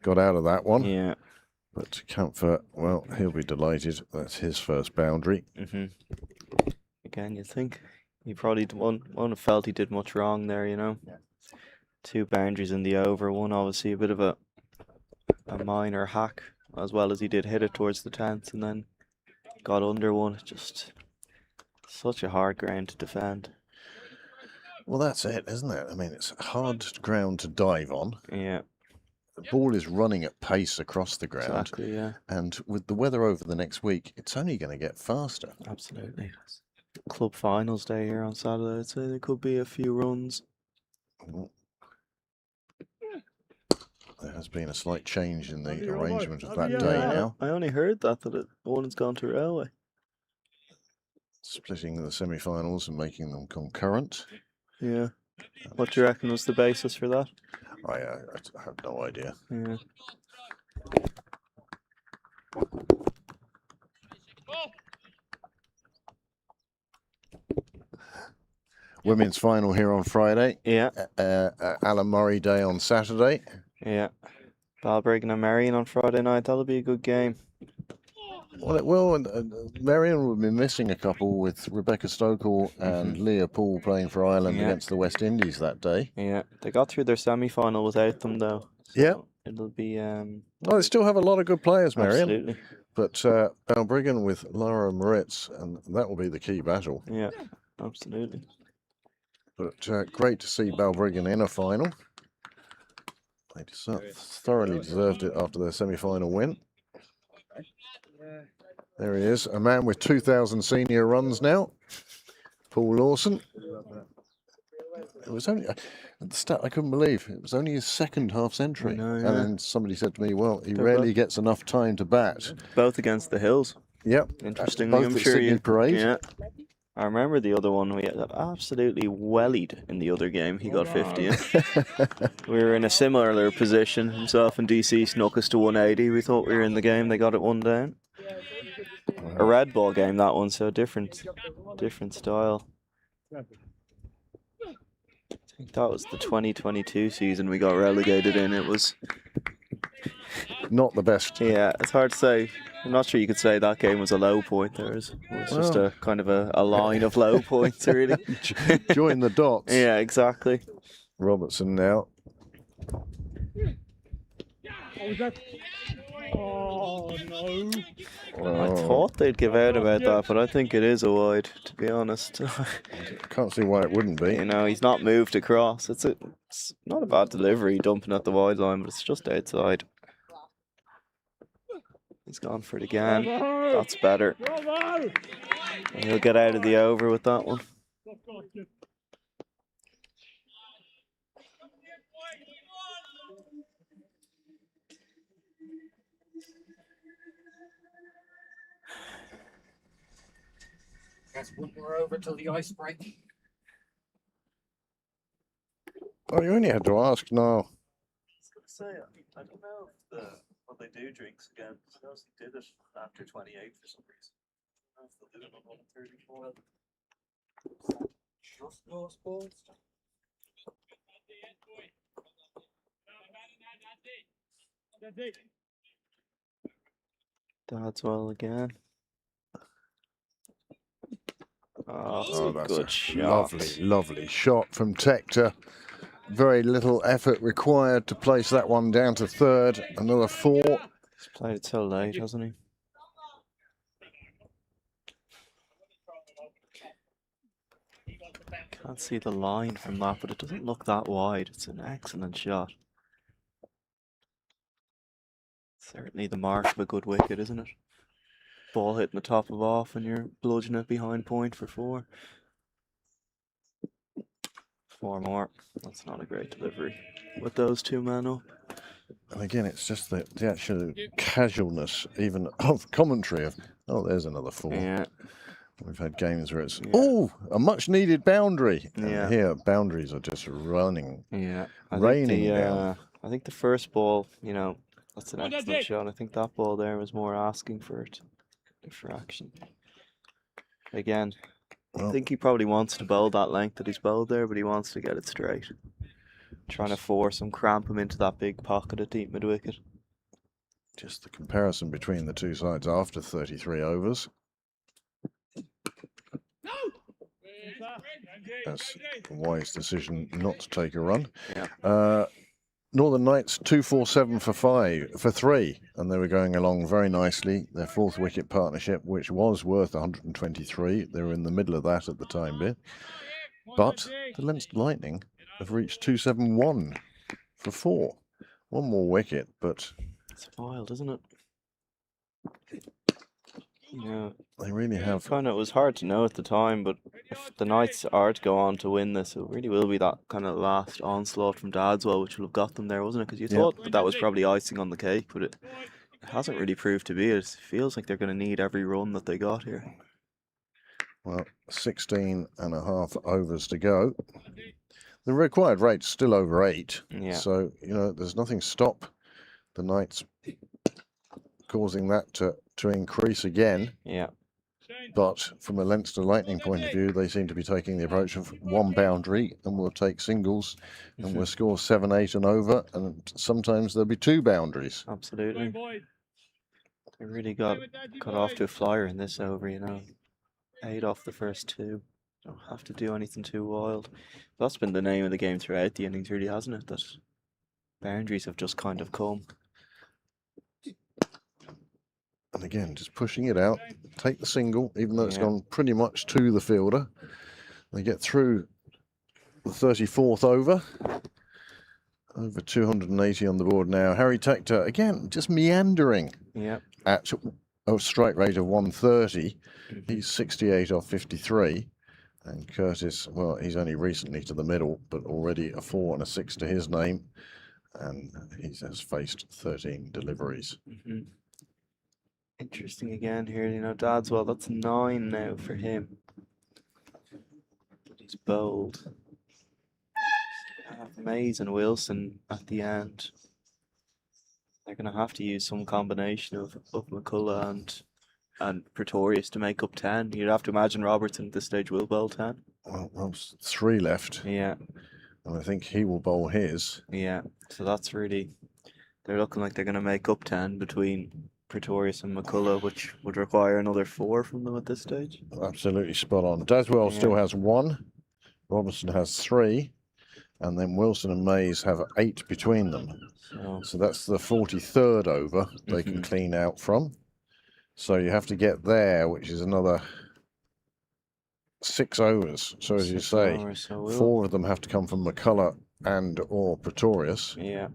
got out of that one. Yeah. But Comfort, well, he'll be delighted. That's his first boundary. Again, you think he probably wouldn't have felt he did much wrong there, you know. 2 boundaries in the over. One obviously a bit of a minor hack, as well as he did hit it towards the 10th and then got under one. Just such a hard ground to defend. Well, that's it, isn't it? I mean, it's hard ground to dive on. Yeah. The ball is running at pace across the ground. Exactly, yeah. And with the weather over the next week, it's only going to get faster. Absolutely. Club finals day here on Saturday. I'd say there could be a few runs. There has been a slight change in the arrangement of that day now. I only heard that one has gone to railway. Splitting the semi-finals and making them concurrent. Yeah. What do you reckon was the basis for that? I have no idea. Yeah. Women's final here on Friday. Yeah. Alan Murray Day on Saturday. Yeah. Balbriggan and Marion on Friday night. That'll be a good game. Well, it will. And Marion will be missing a couple with Rebecca Stokell and Leah Poole playing for Ireland against the West Indies that day. Yeah. They got through their semi-final without them, though. So Yeah. It'll be... Well, they still have a lot of good players, Marion. Absolutely. But Balbriggan with Lara Moritz, and that will be the key battle. Yeah. Absolutely. But great to see Balbriggan in a final. They thoroughly deserved it after their semi-final win. There he is, a man with 2,000 senior runs now, Paul Lawson. It was only the stat I couldn't believe. It was only his second half century, and then somebody said to me, "Well, he rarely gets enough time to bat." Both against the Hills. Yep, Interestingly, both I'm at sure Sydney you. Parade. Yeah. I remember the other one we had absolutely wellied in the other game. He got 50 in. We were in a similar position. Himself and DC snuck us to 180. We thought we were in the game. They got it 1 down. A red ball game, that one, so different style. I think that was the 2022 season we got relegated in. It was... Not the best. Yeah, it's hard to say. I'm not sure you could say that game was a low point. It was just a kind of a line of low points, really. Join the dots. Yeah, exactly. Robertson now. Oh, no. I thought they'd give out about that, but I think it is a wide, to be honest. Can't see why it wouldn't be. You know, he's not moved across. It's not a bad delivery, dumping at the wide line, but it's just outside. He's gone for it again. That's better. And he'll get out of the over with that one. Guess 1 more over till the ice break. Oh, you only had to ask now. I was going to say, I don't know if what they do drinks again. I noticed they did it after 28 for some reason. Just those balls. That's it. Dadswell again. Oh, that's Oh, a that's good a shot. lovely, lovely shot from Tector. Very little effort required to place that one down to third. Another 4. He's played it so late, hasn't he? Can't see the line from that, but it doesn't look that wide. It's an excellent shot. Certainly the mark of a good wicket, isn't it? Ball hitting the top of off and you're bludgeoning it behind point for 4. 4 more. That's not a great delivery with those 2 men up. And again, it's just the actual casualness, even of commentary of, oh, there's another 4. Yeah. We've had games where it's, Yeah. oh, a much needed boundary. And Yeah. here, boundaries are just running, Yeah. raining down. I think the first ball, you know, that's an Oh, that's excellent it. shot. I think that ball there was more asking for it, for action. Again, I Well, think he probably wants to bowl that length that he's bowled there, but he wants to get it straight. Trying to force him, cramp him into that big pocket at deep mid wicket. just the comparison between the two sides after 33 overs. That's a wise decision not to take a run. Yeah. Northern Knights 247 for 3, and they were going along very nicely. Their 4th wicket partnership, which was worth 123, they were in the middle of that at the time bit. But the Leinster Lightning have reached 271 for 4. One more wicket, but It's wild, isn't it? Yeah. they really have. Kind of, it was hard to know at the time, but if the Knights are to go on to win this, it really will be that kind of last onslaught from Dadswell, which will have got them there, wasn't it? Because you Yeah. thought that was probably icing on the cake, but it hasn't really proved to be. It feels like they're going to need every run that they got here. Well, 16 and a half overs to go. The required rate's still over 8. Yeah. So, you know, there's nothing stop the Knights causing that to increase again. Yeah. But from a Leinster Lightning point of view, they seem to be taking the approach of 1 boundary and we'll take singles and we'll score 7, 8 and over. And sometimes there'll be 2 boundaries. Absolutely. They really got off to a flyer in this over, you know. 8 off the first 2. Don't have to do anything too wild. That's been the name of the game throughout the innings, really, hasn't it? That boundaries have just kind of come. And again, just pushing it out, take the single, even though it's Yeah. gone pretty much to the fielder. They get through the 34th over. Over 280 on the board now. Harry Tector, again, just meandering Yeah. at a strike rate of 130. He's 68 off 53. And Curtis, well, he's only recently to the middle, but already a 4 and a 6 to his name. And he has faced 13 deliveries. Mm-hmm. Interesting again here, you know, Dadswell, that's 9 now for him. He's bowled. Mays and Wilson at the end. They're going to have to use some combination of McCullough and Pretorius to make up 10. You'd have to imagine Robertson at this stage will bowl 10. Well, there's 3 left. Yeah. And I think he will bowl his. Yeah. So that's really, they're looking like they're going to make up 10 between Pretorius and McCullough, which would require another 4 from them at this stage. Absolutely spot on. Daswell still has 1. Robertson has 3. And then Wilson and Mays have 8 between them. So that's the 43rd over they can clean out from. So you have to get there, which is another 6 overs. So as you say, 4 of them have to come from McCullough and or Pretorius. Yeah.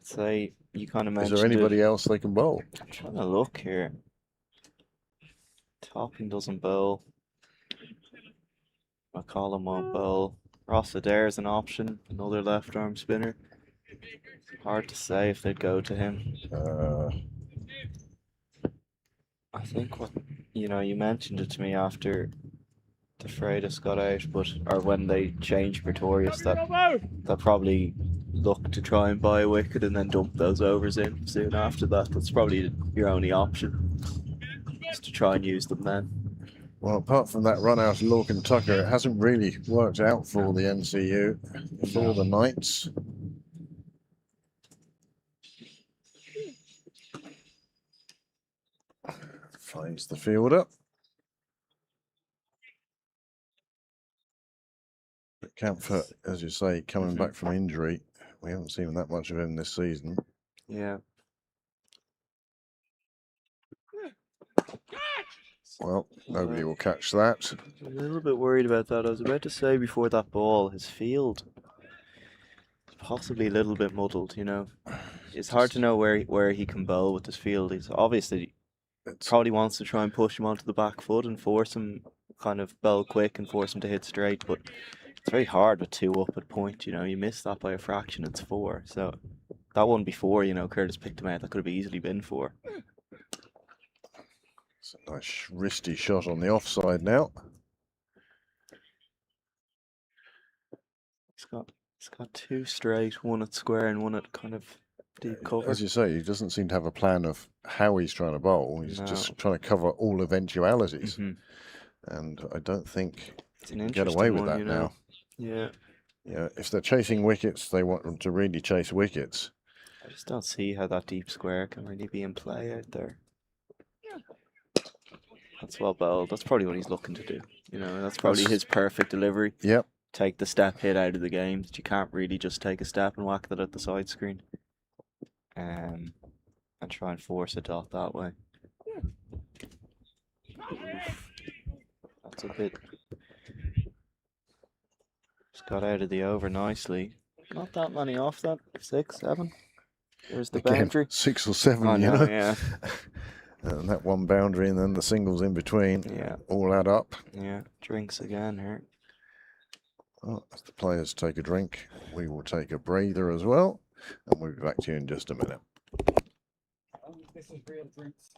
Say you kind of mentioned. Is there anybody else they can bowl? I'm trying to look here. Topping doesn't bowl. McCollum won't bowl. Ross Adair's an option, another left arm spinner. Hard to say if they'd go to him. I think what you mentioned it to me after the Freitas got out, or when they changed Pretorius, that probably look to try and buy a wicket and then dump those overs in soon after that. That's probably your only option. Just to try and use them then. Well, apart from that run out of Lorcan and Tucker, it hasn't really worked out for the NCU, for the Knights. Finds the fielder. But Camphor, as you say, coming back from injury. We haven't seen that much of him this season. Yeah. Well, nobody will catch that. I'm a little bit worried about that. I was about to say before that ball, his field is possibly a little bit muddled, you know. It's hard to know where he can bowl with his field. He's obviously probably wants to try and push him onto the back foot and force him kind of bowl quick and force him to hit straight, but it's very hard with 2 up at point, you know. You miss that by a fraction, it's 4. So that one before, you know, Curtis picked him out, that could have easily been 4. It's a nice wristy shot on the offside now. He's got 2 straight, 1 at square and 1 at kind of deep cover. As you say, he doesn't seem to have a plan of how he's trying to bowl. He's just trying to cover all eventualities. And I don't think It's an he can get away with interesting that one, you know. now. Yeah. Yeah, if they're chasing wickets, they want them to really chase wickets. I just don't see how that deep square can really be in play out there. That's well bowled. That's probably what he's looking to do. You know, that's probably his perfect delivery. Yep. Take the step hit out of the game. You can't really just take a step and whack that at the side screen. And try and force a dot that way. That's a bit. Just got out of the over nicely. Not that many off that. 6, 7. There's the Again, boundary. 6 or 7, I you know, know. yeah. And that one boundary and then the singles in between. Yeah. All add up. Yeah. Drinks again here. Well, as the players take a drink, we will take a breather as well. And we'll be back to you in just a minute. This is real drinks.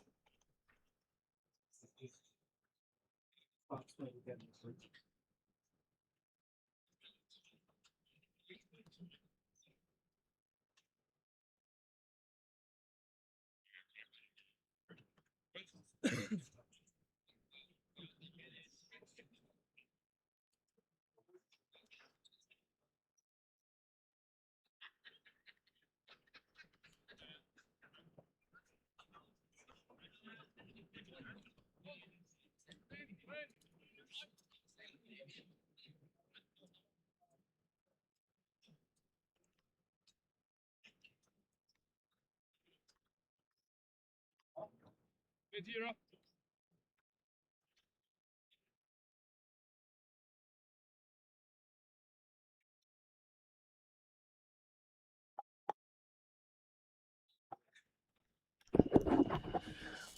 You're up.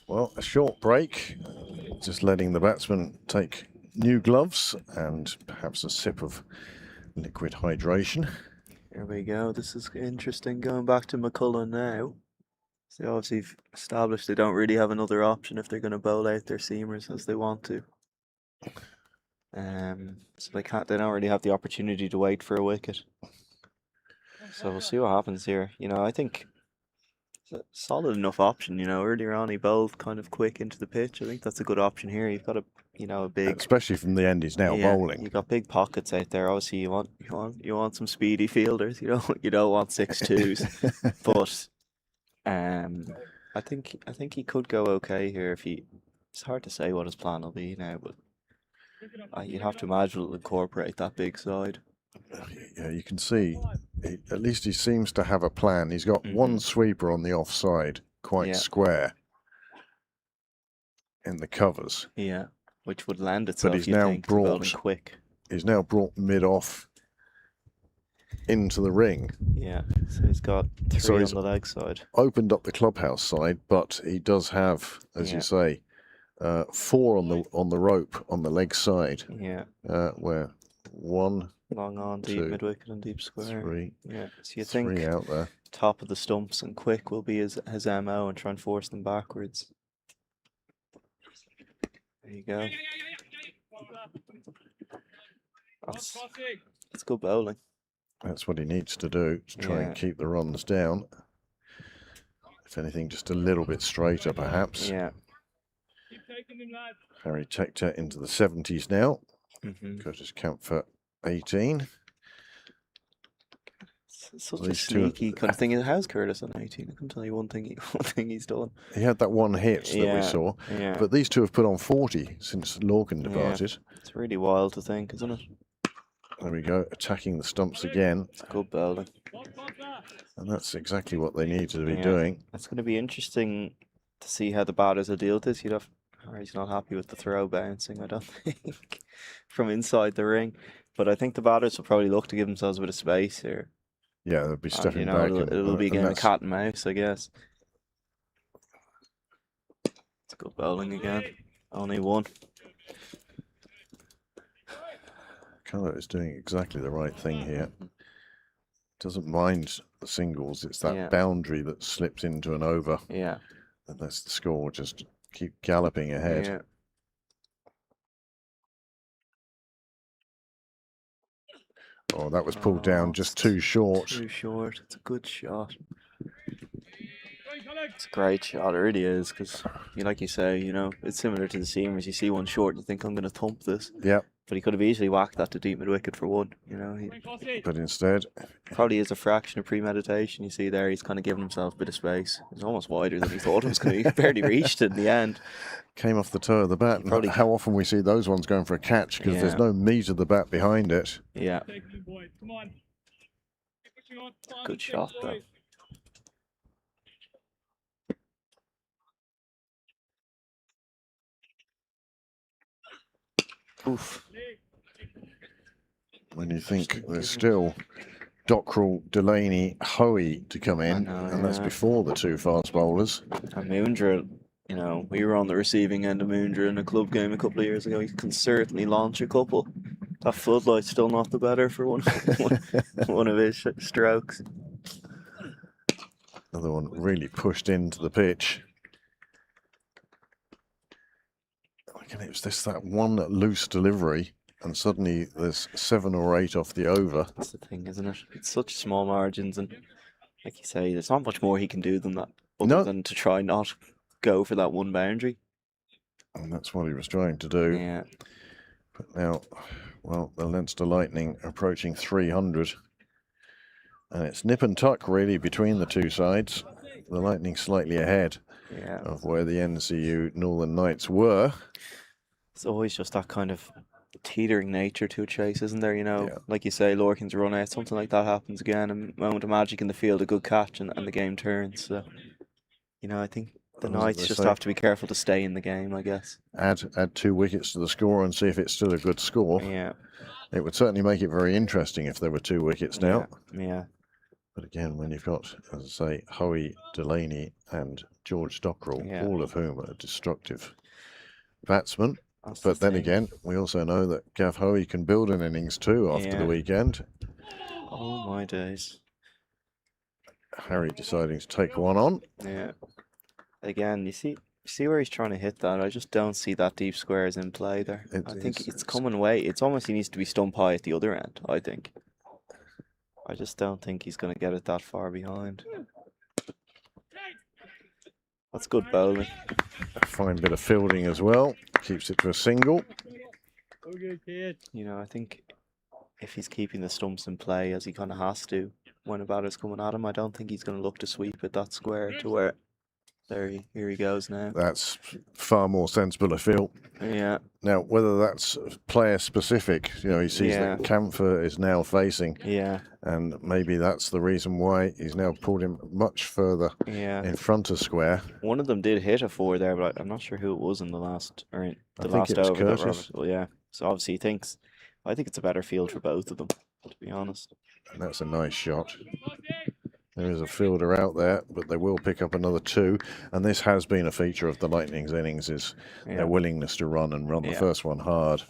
Well, a short break, just letting the batsman take new gloves and perhaps a sip of liquid hydration. Here we go. This is interesting. Going back to McCullough now. So obviously you've established they don't really have another option if they're going to bowl out their seamers as they want to. So they don't really have the opportunity to wait for a wicket. So we'll see what happens here. You know, I think it's a solid enough option. You know, earlier on he bowled kind of quick into the pitch. I think that's a good option here. You've got a big, especially from the end, he's now bowling. You've got big pockets out there. Obviously, you want some speedy fielders. You don't want 6-2s, but I think he could go okay here if he. It's hard to say what his plan will be now, but you'd have to imagine it'll incorporate that big side. Yeah, you can see. At least he seems to have a plan. He's got one sweeper on the offside, quite square, in the covers. Yeah, which would lend itself. But he's now quick. He's now brought mid off into the ring. Yeah, so he's got 3 on the leg side. Opened up the clubhouse side, but he does have, as you say, 4 on the rope on the leg side. Yeah. Where 1 long on, deep mid wicket and deep square. 3. Yeah. So you think out there. Top of the stumps and quick will be his MO and try and force them backwards. There you go. That's good bowling. That's what he needs to do to try and keep the runs down. If anything, just a little bit straighter, perhaps. Yeah. Second in lads. Harry Tector into the 70s now. Mm-hmm. Curtis Campher 18. Such a These two- sneaky kind of thing. How's Curtis on 18? I can tell you one thing. One thing he's done. He had that one hit that we Yeah, saw, yeah. but these two have put on 40 since Lorcan Yeah. departed. It's really wild to think, isn't it? There we go, attacking the stumps again, It's good bowling. and that's exactly what they need to be Yeah. doing. It's going to be interesting to see how the batters will deal with this. He's not happy with the throw bouncing, I don't think, from inside the ring. But I think the batters will probably look to give themselves a bit of space here. Yeah, they'll be And, stepping back. it'll be a and game of that's- cat and mouse, I guess. It's good bowling again. Only one. Colour is doing exactly the right thing here. Doesn't mind the singles, it's that Yeah. boundary that slips into an over Yeah. that lets the score just keep galloping ahead. Yeah. Oh, that was pulled down just it's too short. Too short. It's a good shot. Going, Colin. It's a great shot. It really is. Because, like you say, it's similar to the seamers. You see one short, you think, I'm going to thump this. Yep, But he could have easily whacked that to deep mid wicket for one. He Going, Cossie. but instead, probably is a fraction of premeditation. You see there, he's kind of giving himself a bit of space. It's almost wider than he thought it was going to be. He barely reached it in the end. came off the toe of the bat. And Probably- how often we see those ones going for a catch because there's Yeah. no meat of the bat behind it. Yeah. Take them, boys. Come on. Keep pushing on. Final Good six, shot, though. boys. Oof. When you think there's still Dockrell, Delaney, Hoey to come in, know, and that's yeah. before the two fast bowlers. And Moondra, we were on the receiving end of Moondra in a club game a couple of years ago. He can certainly launch a couple. That floodlight's still not the better for one of his strokes. Another one really pushed into the pitch. Again, it was that one loose delivery, and suddenly there's 7 or 8 off the over. That's the thing, isn't it? It's such small margins, and like you say, there's not much more he can do than that, other No. than to try not go for that one boundary. And that's what he was trying to do. Yeah, But now, well, the Leinster Lightning approaching 300. And it's nip and tuck, really, between the two sides. The Lightning slightly ahead yeah. of where the NCU Northern Knights were. It's always just that kind of teetering nature to a chase, isn't there? Yeah. Like you say, Lorcan's run out, something like that happens again, a moment of magic in the field, a good catch, and the game turns. So, I think the And as Knights they just say- have to be careful to stay in the game, I guess. Add 2 wickets to the score and see if it's still a good score. Yeah. It would certainly make it very interesting if there were 2 wickets now. Yeah. But again, when you've got, as I say, Hoey, Delaney and George Dockrell, Yeah. all of whom are destructive batsmen. That's the But then thing. again, we also know that Gav Hoey can build an innings too after Yeah. the weekend. Oh my days. Harry deciding to take one on. Yeah. Again, you see where he's trying to hit that. I just don't see that deep squares in play there. I think it's coming away. It's almost he needs to be stump high at the other end, I think. I just don't think he's going to get it that far behind. That's good bowling. A fine bit of fielding as well. Keeps it to a single. Okay, kid. I think if he's keeping the stumps in play as he kind of has to when a batter's coming at him, I don't think he's going to look to sweep at that square to where here he goes now. That's far more sensible, I feel. Yeah, Now, whether that's player specific, he sees Yeah. that Camphor is now facing, yeah, and maybe that's the reason why he's now pulled him much further yeah. in front of square. One of them did hit a 4 there, but I'm not sure who it was in the last or in I the think last it was over. that Curtis. Robert- well, yeah. So obviously he thinks. I think it's a better field for both of them, to be honest. And that's a nice shot. There is a fielder out there, but they will pick up another 2. And this has been a feature of the Lightning's innings, is Yeah. their willingness to run and run the Yeah. first one hard.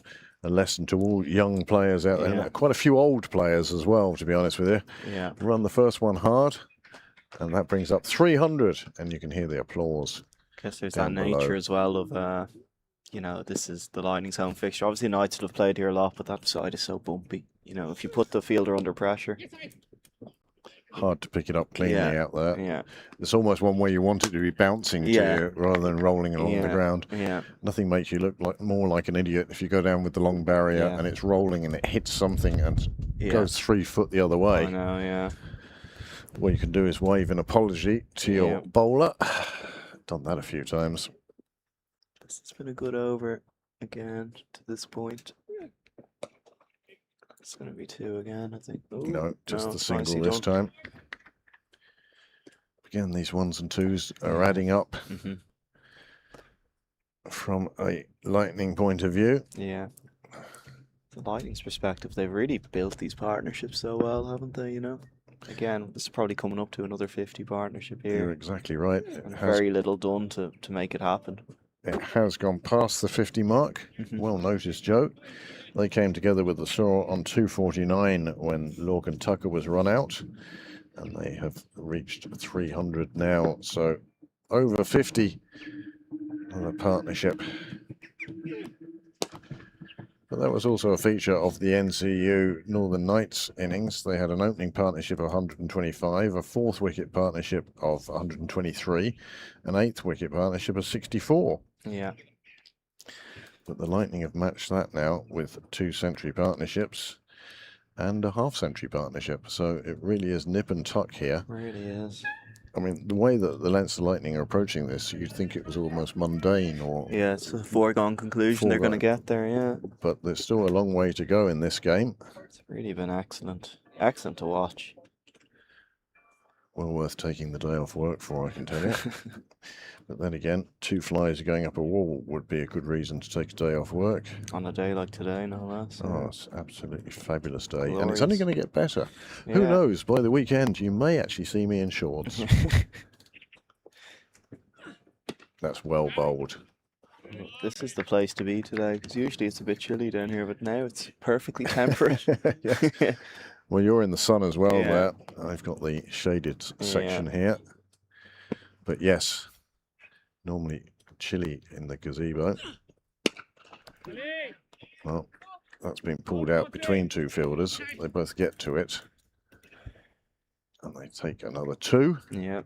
A lesson to all young players out there, Yeah. and quite a few old players as well, to be honest with you. Yeah. Run the first one hard, and that brings up 300, and you can hear the applause. Guess there's Down that below. nature as well of this is the Lightning's home fixture. Obviously Knights would have played here a lot, but that side is so bumpy. If you put the fielder under pressure, hard to pick it up cleanly Yeah. out there. Yeah. It's almost one where you want it to be bouncing to Yeah. you rather than rolling along the ground. Yeah. Nothing makes you look more like an idiot if you go down with the long barrier Yeah. and it's rolling and it hits something and Yeah. goes 3 foot the other way. I know, yeah. What you can do is wave an apology to your bowler. Done that a few times. This has been a good over again to this point. It's going to be 2 again, I think. Ooh, No, just the single nicely this done. time. Again, these 1s and 2s are adding up from a Lightning point of view. Yeah. The Lightning's perspective, they've really built these partnerships so well, haven't they, you know? Again, this is probably coming up to another 50 partnership here. You're exactly right. And very little done to make it happen. It has gone past the 50 mark. Well noticed, Joe. They came together with the score on 249 when Lorcan Tucker was run out. And they have reached 300 now. So over 50 on a partnership. But that was also a feature of the NCU Northern Knights innings. They had an opening partnership of 125, a 4th wicket partnership of 123, an 8th wicket partnership of 64. Yeah. But the Lightning have matched that now with 2 century partnerships and a half-century partnership. So it really is nip and tuck here. It really is. I mean, the way that the Leinster Lightning are approaching this, you'd think it was almost mundane or... Yeah, it's a foregone conclusion they're going to get there, yeah. But there's still a long way to go in this game. It's really been excellent. Excellent to watch. Well worth taking the day off work for, I can tell you. But then again, 2 flies going up a wall would be a good reason to take a day off work. On a day like today, no less. Oh, it's an absolutely fabulous day. Glorious. And it's only going to get better. Yeah. Who knows, by the weekend you may actually see me in shorts. That's well bowled. This is the place to be today, because usually it's a bit chilly down here, but now it's perfectly temperate. Yes. Well, you're in the sun as well Yeah. there. I've got the shaded section here. But yes, normally chilly in the gazebo. Well, that's been pulled out between 2 fielders. They both get to it. And they take another 2. Yeah.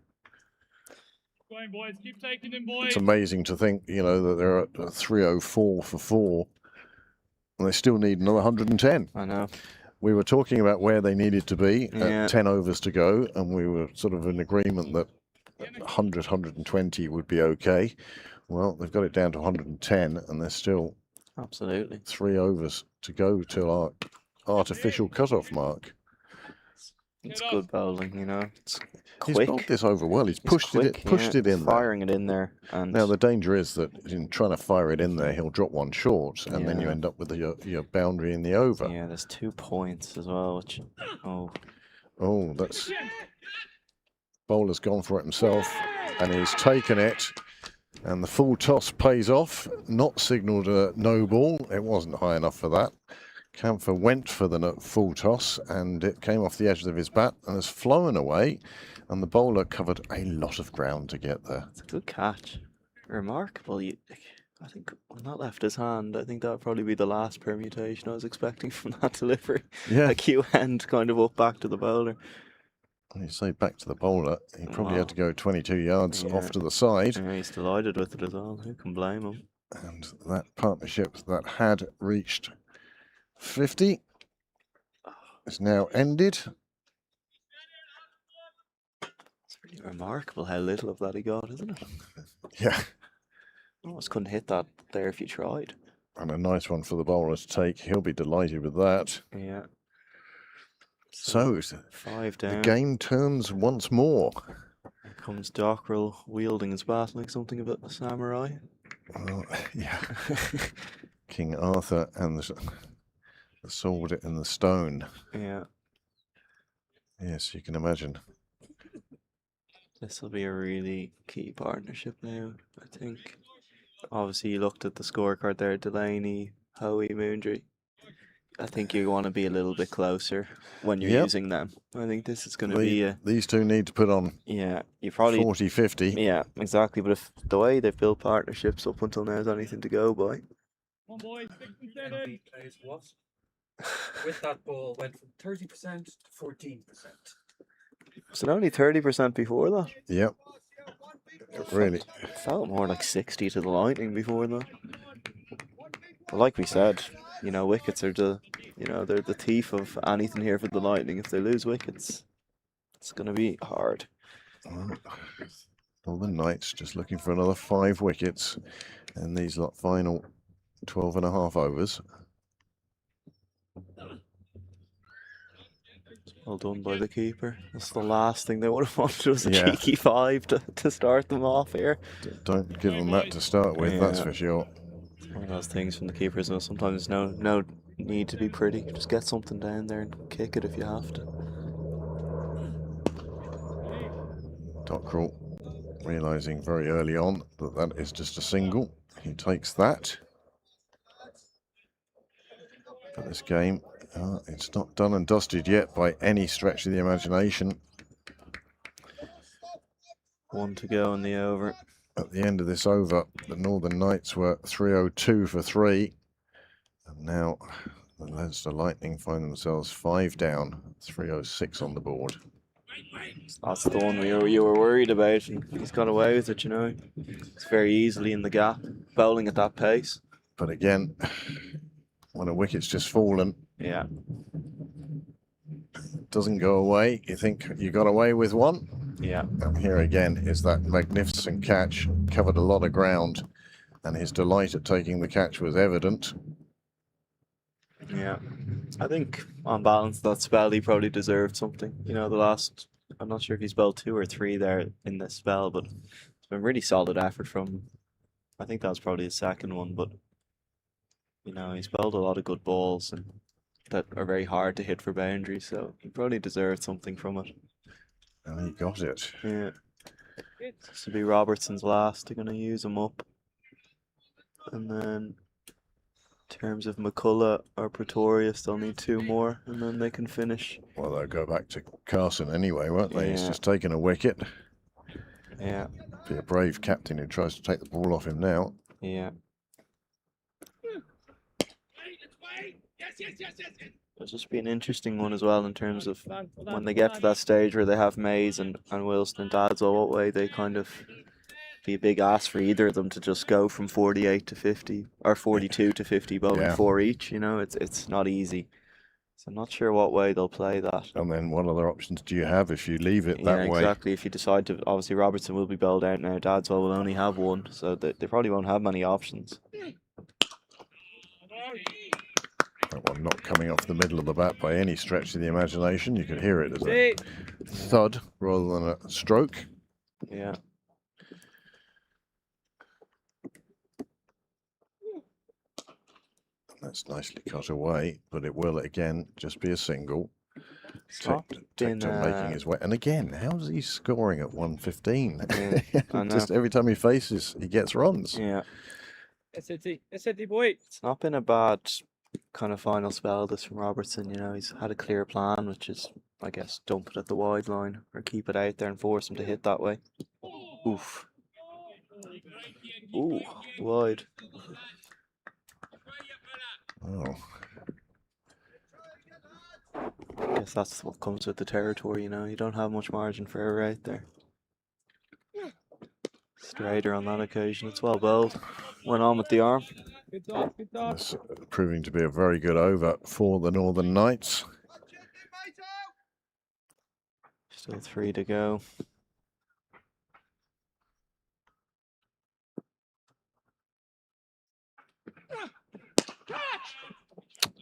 Going, boys. Keep taking them, boys. It's amazing to think, you know, that they're at 304 for 4. And they still need another 110. I know. We were talking about where they needed to be Yeah. at 10 overs to go, and we were sort of in agreement that 100, 120 would be okay. Well, they've got it down to 110, and there's still Absolutely. 3 overs to go till our artificial cut-off mark. It's good bowling, you know. It's He's quick. bowled this over well. He's It's pushed quick, it in there. firing it in there. And Now the danger is that in trying to fire it in there, he'll drop one short, and then you Yeah. end up with your boundary in the over. yeah, there's 2 points as well, which Oh, that's bowler's gone for it himself, and he's taken it. And the full toss pays off. Not signalled a no ball. It wasn't high enough for that. Camphor went for the full toss, and it came off the edge of his bat and has flown away. And the bowler covered a lot of ground to get there. it's a good catch. Remarkable. I think when that left his hand, I think that would probably be the last permutation I was expecting from that delivery. Yeah. A Q end kind of up back to the bowler. And you say back to the bowler, he probably Wow. had to go 22 yards Yeah. off to the side. Yeah, he's delighted with it as well. Who can blame him? And that partnership that had reached 50 is now ended. It's really remarkable how little of that he got, isn't it? Yeah. Almost couldn't hit that there if you tried. And a nice one for the bowler to take. He'll be delighted with that. Yeah. So 5 the down. game turns once more. Here comes Dockrell wielding his bat like something of a samurai. Well, yeah. King Arthur and the sword and the stone. Yeah. Yes, you can imagine. This will be a really key partnership now, I think. Obviously, you looked at the scorecard there, Delaney, Hoey, Moondry. I think you want to be a little bit closer when you're Yep. using them. I think this is going to be a... These two need to put on Yeah, you probably... 40-50. Yeah, exactly. But if the way they've built partnerships up until now is anything to go by... Come on, boys. 6 and 7. He plays what? With that ball went from 30% to 14%. Was it only 30% before that? Yep. It really. It felt more like 60 to the Lightning before that. But like we said, you know, wickets are they're the thief of anything here for the Lightning. If they lose wickets, it's going to be hard. Northern Knights just looking for another 5 wickets in these final 12.5 overs. Well done by the keeper. That's the last thing they would have wanted was a Yeah. cheeky 5 to start them off here. Don't give them that to start with, that's Yeah. for sure. It's one of those things from the keepers. Though. Sometimes no need to be pretty. Just get something down there and kick it if you have to. Dockrell realising very early on that that is just a single. He takes that. But this game, it's not done and dusted yet by any stretch of the imagination. 1 to go in the over. At the end of this over, the Northern Knights were 302 for 3. And now the Leinster Lightning find themselves 5 down, 306 on the board. That's the one you were worried about, and he's got away with it, you know. It's very easily in the gap, bowling at that pace. But again, when a wicket's just fallen, Yeah. it doesn't go away. You think you got away with one? Yeah. And here again is that magnificent catch, covered a lot of ground, and his delight at taking the catch was evident. Yeah. I think on balance that spell he probably deserved something. You know, I'm not sure if he's bowled 2 or 3 there in this spell, but it's been really solid effort from, I think that was probably his second one, but you know, he's bowled a lot of good balls and that are very hard to hit for boundaries, so he probably deserved something from it. And he got it. Yeah. This will be Robertson's last. They're going to use him up. And then in terms of McCullough or Pretorius, they'll need 2 more and then they can finish. Well, they'll go back to Carson anyway, won't they? He's Yeah. just taken a wicket. Yeah. Be a brave captain who tries to take the ball off him now. Yeah. It'll just be an interesting one as well in terms of when they get to that stage where they have Mays and Wilson and Dadswell, what way they kind of be a big ask for either of them to just go from 48 to 50 or 42 to 50 bowling Yeah. 4 each. You know, it's not easy. So I'm not sure what way they'll play that. And then what other options do you have if you leave it that Yeah, way? exactly. If you decide to, obviously Robertson will be bowled out now. Dadswell will only have 1, so they probably won't have many options. That one not coming off the middle of the bat by any stretch of the imagination. You could hear it as a thud rather than a stroke. Yeah. That's nicely cut away, but it will again just be a single. Stopped in, Tector making his way. And again, how's he scoring at 115? Yeah, I know. Just every time he faces, he gets runs. Yeah. SAT boy. It's not been a bad kind of final spell this from Robertson, you know. He's had a clear plan, which is, I guess, dump it at the wide line or keep it out there and force him to hit that way. Oof. Ooh, wide. Oh, I guess that's what comes with the territory, you know. You don't have much margin for error out there. Straighter on that occasion. It's well bowled. Went on with the arm. Good talk, good talk. this proving to be a very good over for the Northern Knights. Still 3 to go.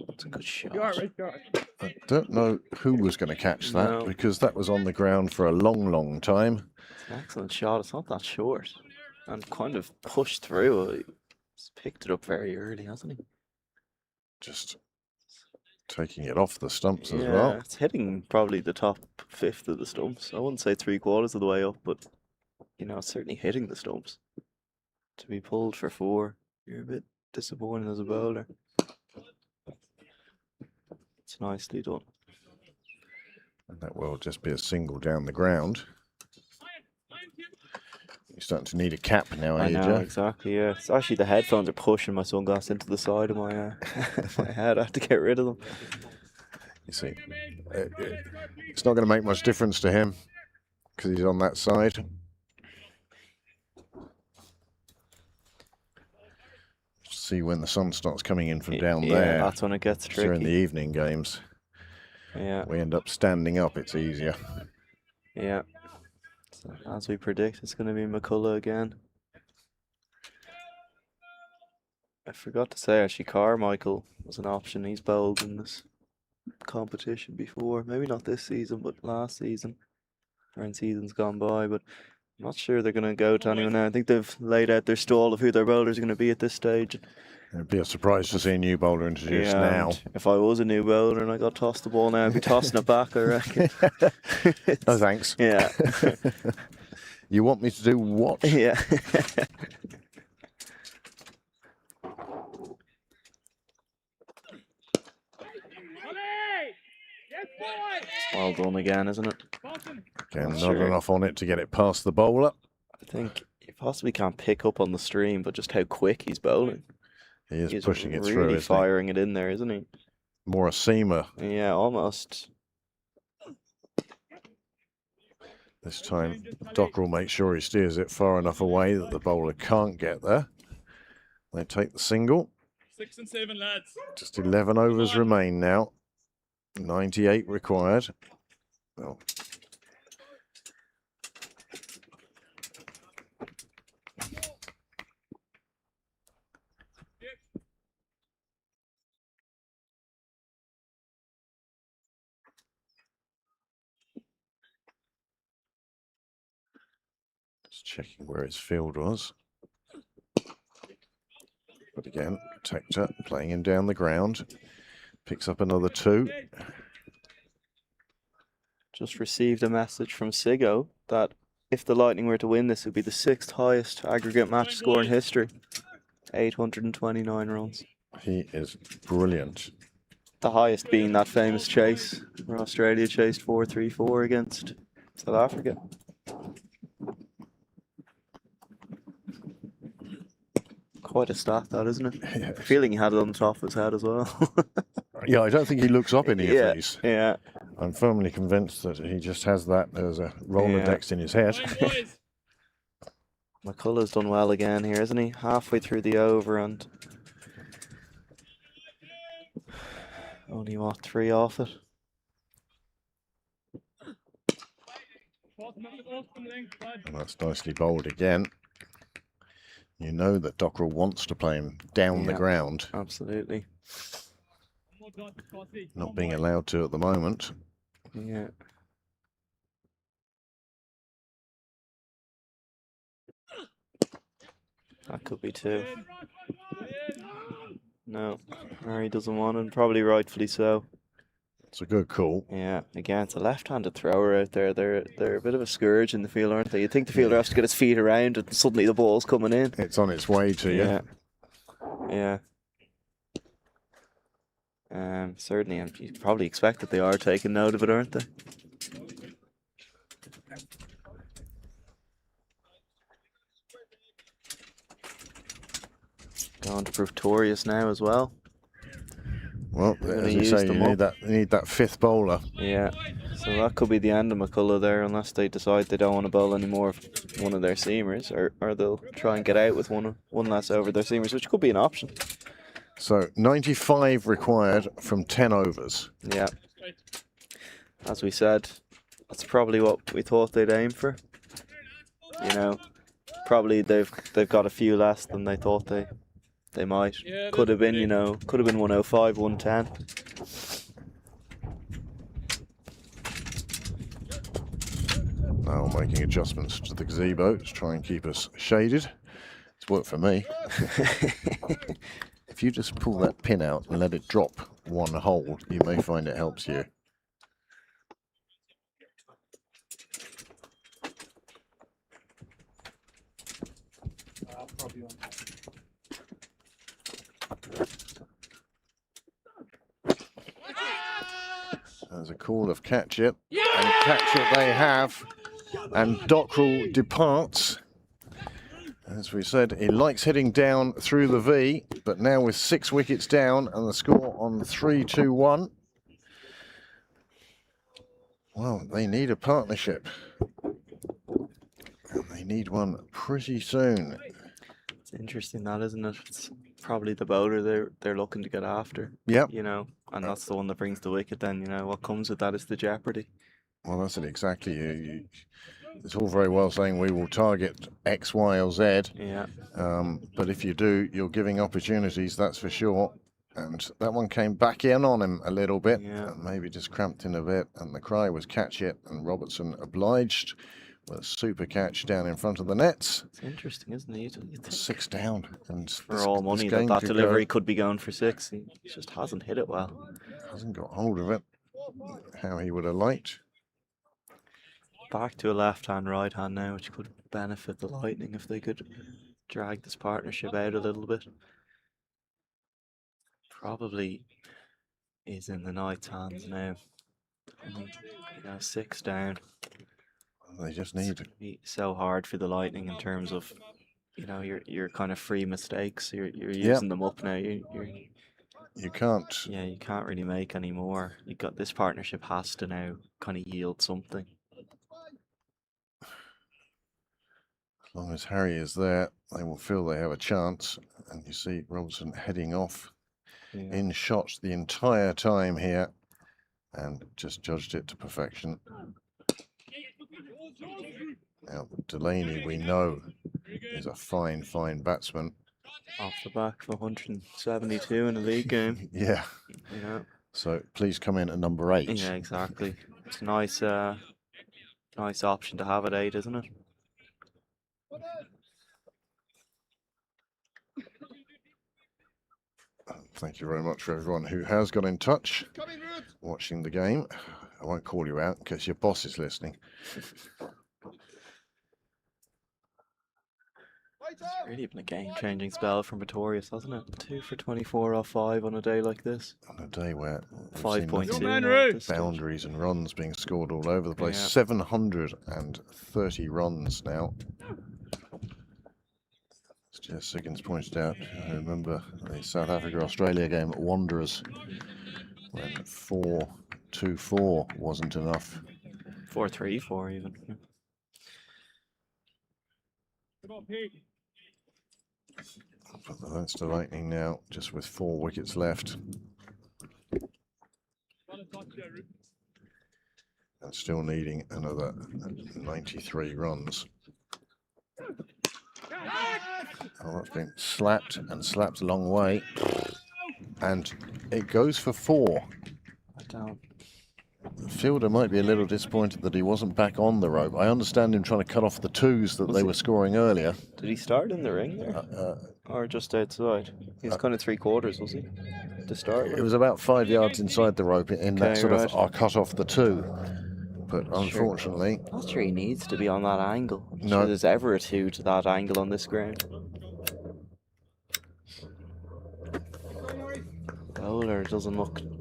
It's a good shot. You are right, you are. I don't know who was going to catch that No. because that was on the ground for a long, long time. It's an excellent shot. It's not that short. And kind of pushed through. He's picked it up very early, hasn't he? Just taking it off the stumps as Yeah, well. it's hitting probably the top 1/5 of the stumps. I wouldn't say 3/4 of the way up, but you know, it's certainly hitting the stumps. To be pulled for 4, you're a bit disappointed as a bowler. It's nicely done. And that will just be a single down the ground. You're starting to need a cap now, are I you, know, Joe? exactly, yeah. It's actually the headphones are pushing my sunglasses into the side of my my head. I have to get rid of them. You see, it's not going to make much difference to him because he's on that side. See when the sun starts coming in from down there. That's when it gets tricky. During the evening games. Yeah. We end up standing up, it's easier. Yeah. So, as we predict, it's going to be McCullough again. I forgot to say, actually, Carmichael was an option. He's bowled in this competition before. Maybe not this season, but last season. Or in seasons gone by, but I'm not sure they're going to go to anyone now. I think they've laid out their stall of who their bowlers are going to be at this stage. It'd be a surprise to see a new bowler introduced now. If I was a new bowler and I got tossed the ball now, I'd be tossing it back, I reckon. No thanks. Yeah. You want me to do what? Yeah. Well done again, isn't it? Again, not enough on it to get it past the bowler. I think you possibly can't pick up on the stream, but just how quick he's bowling. He is He's pushing it really through, firing it in there, isn't he? More a seamer. Yeah, almost. This time, Dockrell makes sure he steers it far enough away that the bowler can't get there. They take the single. 6 and 7, lads. Just 11 overs remain now. 98 required. Well, just checking where his field was. But again, protector playing him down the ground. Picks up another 2. Just received a message from Sigo that if the Lightning were to win this, it would be the 6th highest aggregate match score in history. 829 runs. He is brilliant. The highest being that famous chase where Australia chased 434 against South Africa. Quite a stat, that, isn't it? Yeah. Feeling he had it on the top of his head as well. Yeah, I don't think he looks up any of these. Yeah. I'm firmly convinced that he just has that as a Rolodex in his head. McCullough's done well again here, isn't he? Halfway through the over and only, what, 3 off it? And that's nicely bowled again. You know that Dockrell wants to play him down the ground. Absolutely. Not being allowed to at the moment. Yeah. That could be 2. No, Harry doesn't want it, probably rightfully so. It's a good call. Yeah, again, it's a left-handed thrower out there. They're a bit of a scourge in the field, aren't they? You'd think the fielder has to get his feet around and suddenly the ball's coming in. It's on its way to you. Yeah. Certainly, and you probably expect that they are taking note of it, aren't they? Going to Pretorius now as well. Well, as you say, you need that 5th bowler. Yeah, so that could be the end of McCullough there, unless they decide they don't want to bowl any more of one of their seamers, or they'll try and get out with one less over their seamers, which could be an option. So 95 required from 10 overs. Yeah, as we said, that's probably what we thought they'd aim for. You know, probably they've got a few less than they thought they might. Yeah, could have been, could have been 105, 110. Now making adjustments to the gazebo to try and keep us shaded. It's worked for me. If you just pull that pin out and let it drop 1 hole, you may find it helps you. There's a call of catch it, and catch it they have, and Dockrell departs. As we said, he likes hitting down through the V, but now with 6 wickets down and the score on 3-2-1, Well, they need a partnership. And they need one pretty soon. It's interesting that, isn't it? It's probably the bowler they're looking to get after. Yep. You know, and that's the one that brings the wicket. Then you know what comes with that is the jeopardy. Well, that's it exactly. It's all very well saying we will target X, Y, or Z. Yeah. But if you do, you're giving opportunities, that's for sure. And that one came back in on him a little bit, Yeah. and maybe just cramped in a bit. And the cry was catch it, and Robertson obliged with a super catch down in front of the nets. It's interesting, isn't it? You'd think 6 down, and for all money that delivery could be going for 6. He just hasn't hit it well. Hasn't got hold of it. How he would have liked. Back to a left-hand, right-hand now, which could benefit the Lightning if they could drag this partnership out a little bit. Probably is in the Knights' hands now. You know, 6 down. They just need. It's be so hard for the Lightning in terms of, you know, your kind of free mistakes. You're using them up now. You can't. Yeah, you can't really make any more. You got this partnership has to now kind of yield something. As long as Harry is there, they will feel they have a chance. And you see Robertson heading off in shots the entire time here, and just judged it to perfection. Now, Delaney, we know, is a fine batsman. Off the back of 172 in a league game. Yeah. You know. So please come in at number 8. Yeah, exactly. It's a nice option to have at 8, isn't it? Thank you very much for everyone who has got in touch watching the game. I won't call you out because your boss is listening. It's really been a game-changing spell from Pretorius, hasn't it? 2 for 24 off 5 on a day like this. On a day where 5.2 boundaries and runs being scored all over the place. Yeah. 730 runs now. As Jess Siggins pointed out, I remember the South Africa-Australia game at Wanderers when 4-2-4 wasn't enough. 4-3-4 even. Come on, Pete. But the Leinster Lightning now, just with 4 wickets left. And still needing another 93 runs. Oh, that's been slapped and slapped a long way. And it goes for 4. Down. The fielder might be a little disappointed that he wasn't back on the rope. I understand him trying to cut off the 2s that they were scoring earlier. Did he start in the ring there? Or just outside? He was kind of 3/4, was he? To start with? It was about 5 yards inside the rope in that sort of, I cut off the 2. But unfortunately... Not sure he needs to be on that angle. I'm not No. sure there's ever a 2 to that angle on this ground. Bowler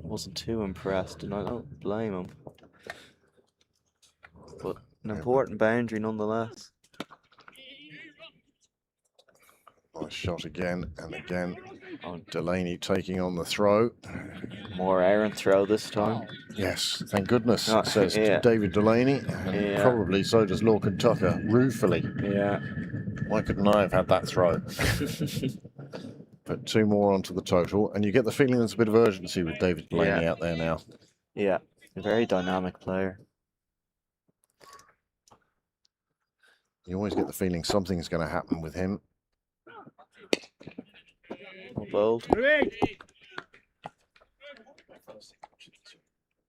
wasn't too impressed, and I don't blame him. But an important boundary nonetheless. Nice shot again and again. Delaney taking on the throw. More errant throw this time. Yes, thank goodness, Oh, says yeah. David Delaney. And probably so does Lorcan Tucker, ruefully. Yeah. Why couldn't I have had that throw? Put 2 more onto the total, and you get the feeling there's a bit of urgency with David Delaney out there now. Yeah, a very dynamic player. You always get the feeling something's going to happen with him. Well bowled.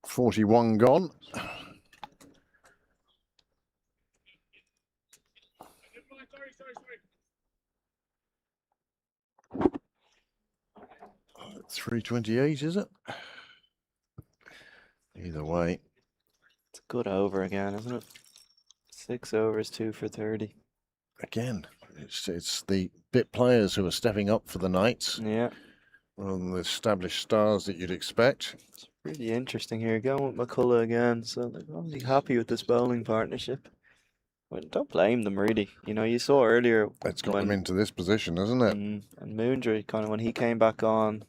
41 gone. Sorry. 328, is it? Either way. It's a good over again, isn't it? 6 overs, 2 for 30. Again, it's the bit players who are stepping up for the Knights. Yeah. Rather than the established stars that you'd expect. It's really interesting here. Going with McCullough again, so they're probably happy with this bowling partnership. Well, don't blame them, really. You know, you saw earlier... It's got them into this position, hasn't it? And Moondry, kind of when he came back on,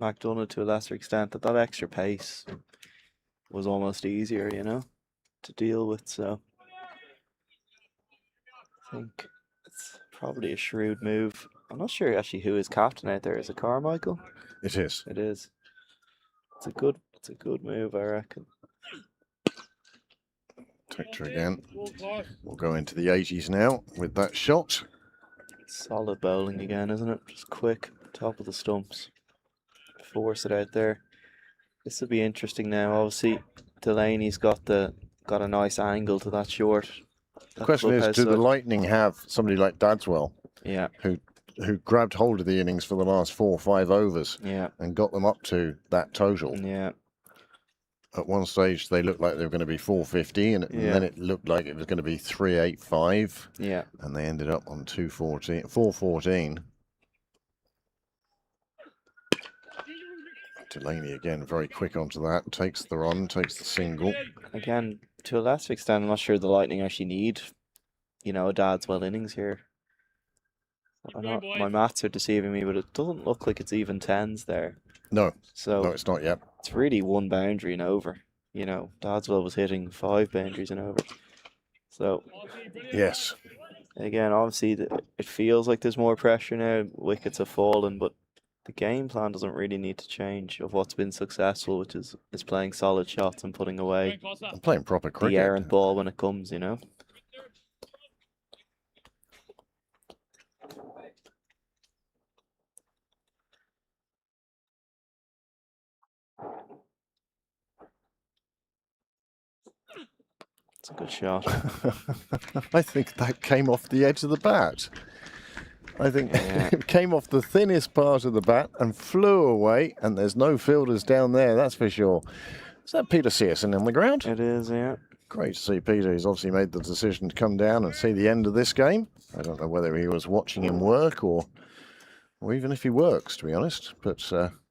McDonough to a lesser extent, that extra pace was almost easier, you know? to deal with. So I think it's probably a shrewd move. I'm not sure actually who is captain out there. Is it Carmichael? It is. It is. It's a good move, I reckon. Tector again. Ball pass. We'll go into the 80s now with that shot. Solid bowling again, isn't it? Just quick, top of the stumps. Force it out there. This will be interesting now. Obviously, Delaney's got a nice angle to that short. The question is, do the Lightning have somebody like Dadswell, Yeah, who grabbed hold of the innings for the last 4 or 5 overs yeah, and got them up to that total? yeah. At one stage, they looked like they were going to be 450, and then it looked like it was going to be 385, Yeah. and they ended up on 414. Delaney again, very quick onto that, takes the run, takes the single. Again, to a lesser extent, I'm not sure the Lightning actually need, a Dadswell innings here. My maths are deceiving me, but it doesn't look like it's even tens there. No, So no, it's not yet. it's really one boundary and over. Dadswell was hitting 5 boundaries and over. So Yes. again, obviously, it feels like there's more pressure now. Wickets have fallen, but the game plan doesn't really need to change of what's been successful, which is playing solid shots and putting away I'm playing proper cricket. the errant ball when it comes, It's a good shot. I think that came off the edge of the bat. I think it came off the thinnest part of the bat and flew away, and there's no fielders down there, that's for sure. Is that Peter Searson on the ground? It is, yeah. Great to see Peter. He's obviously made the decision to come down and see the end of this game. I don't know whether he was watching him work or even if he works, to be honest. But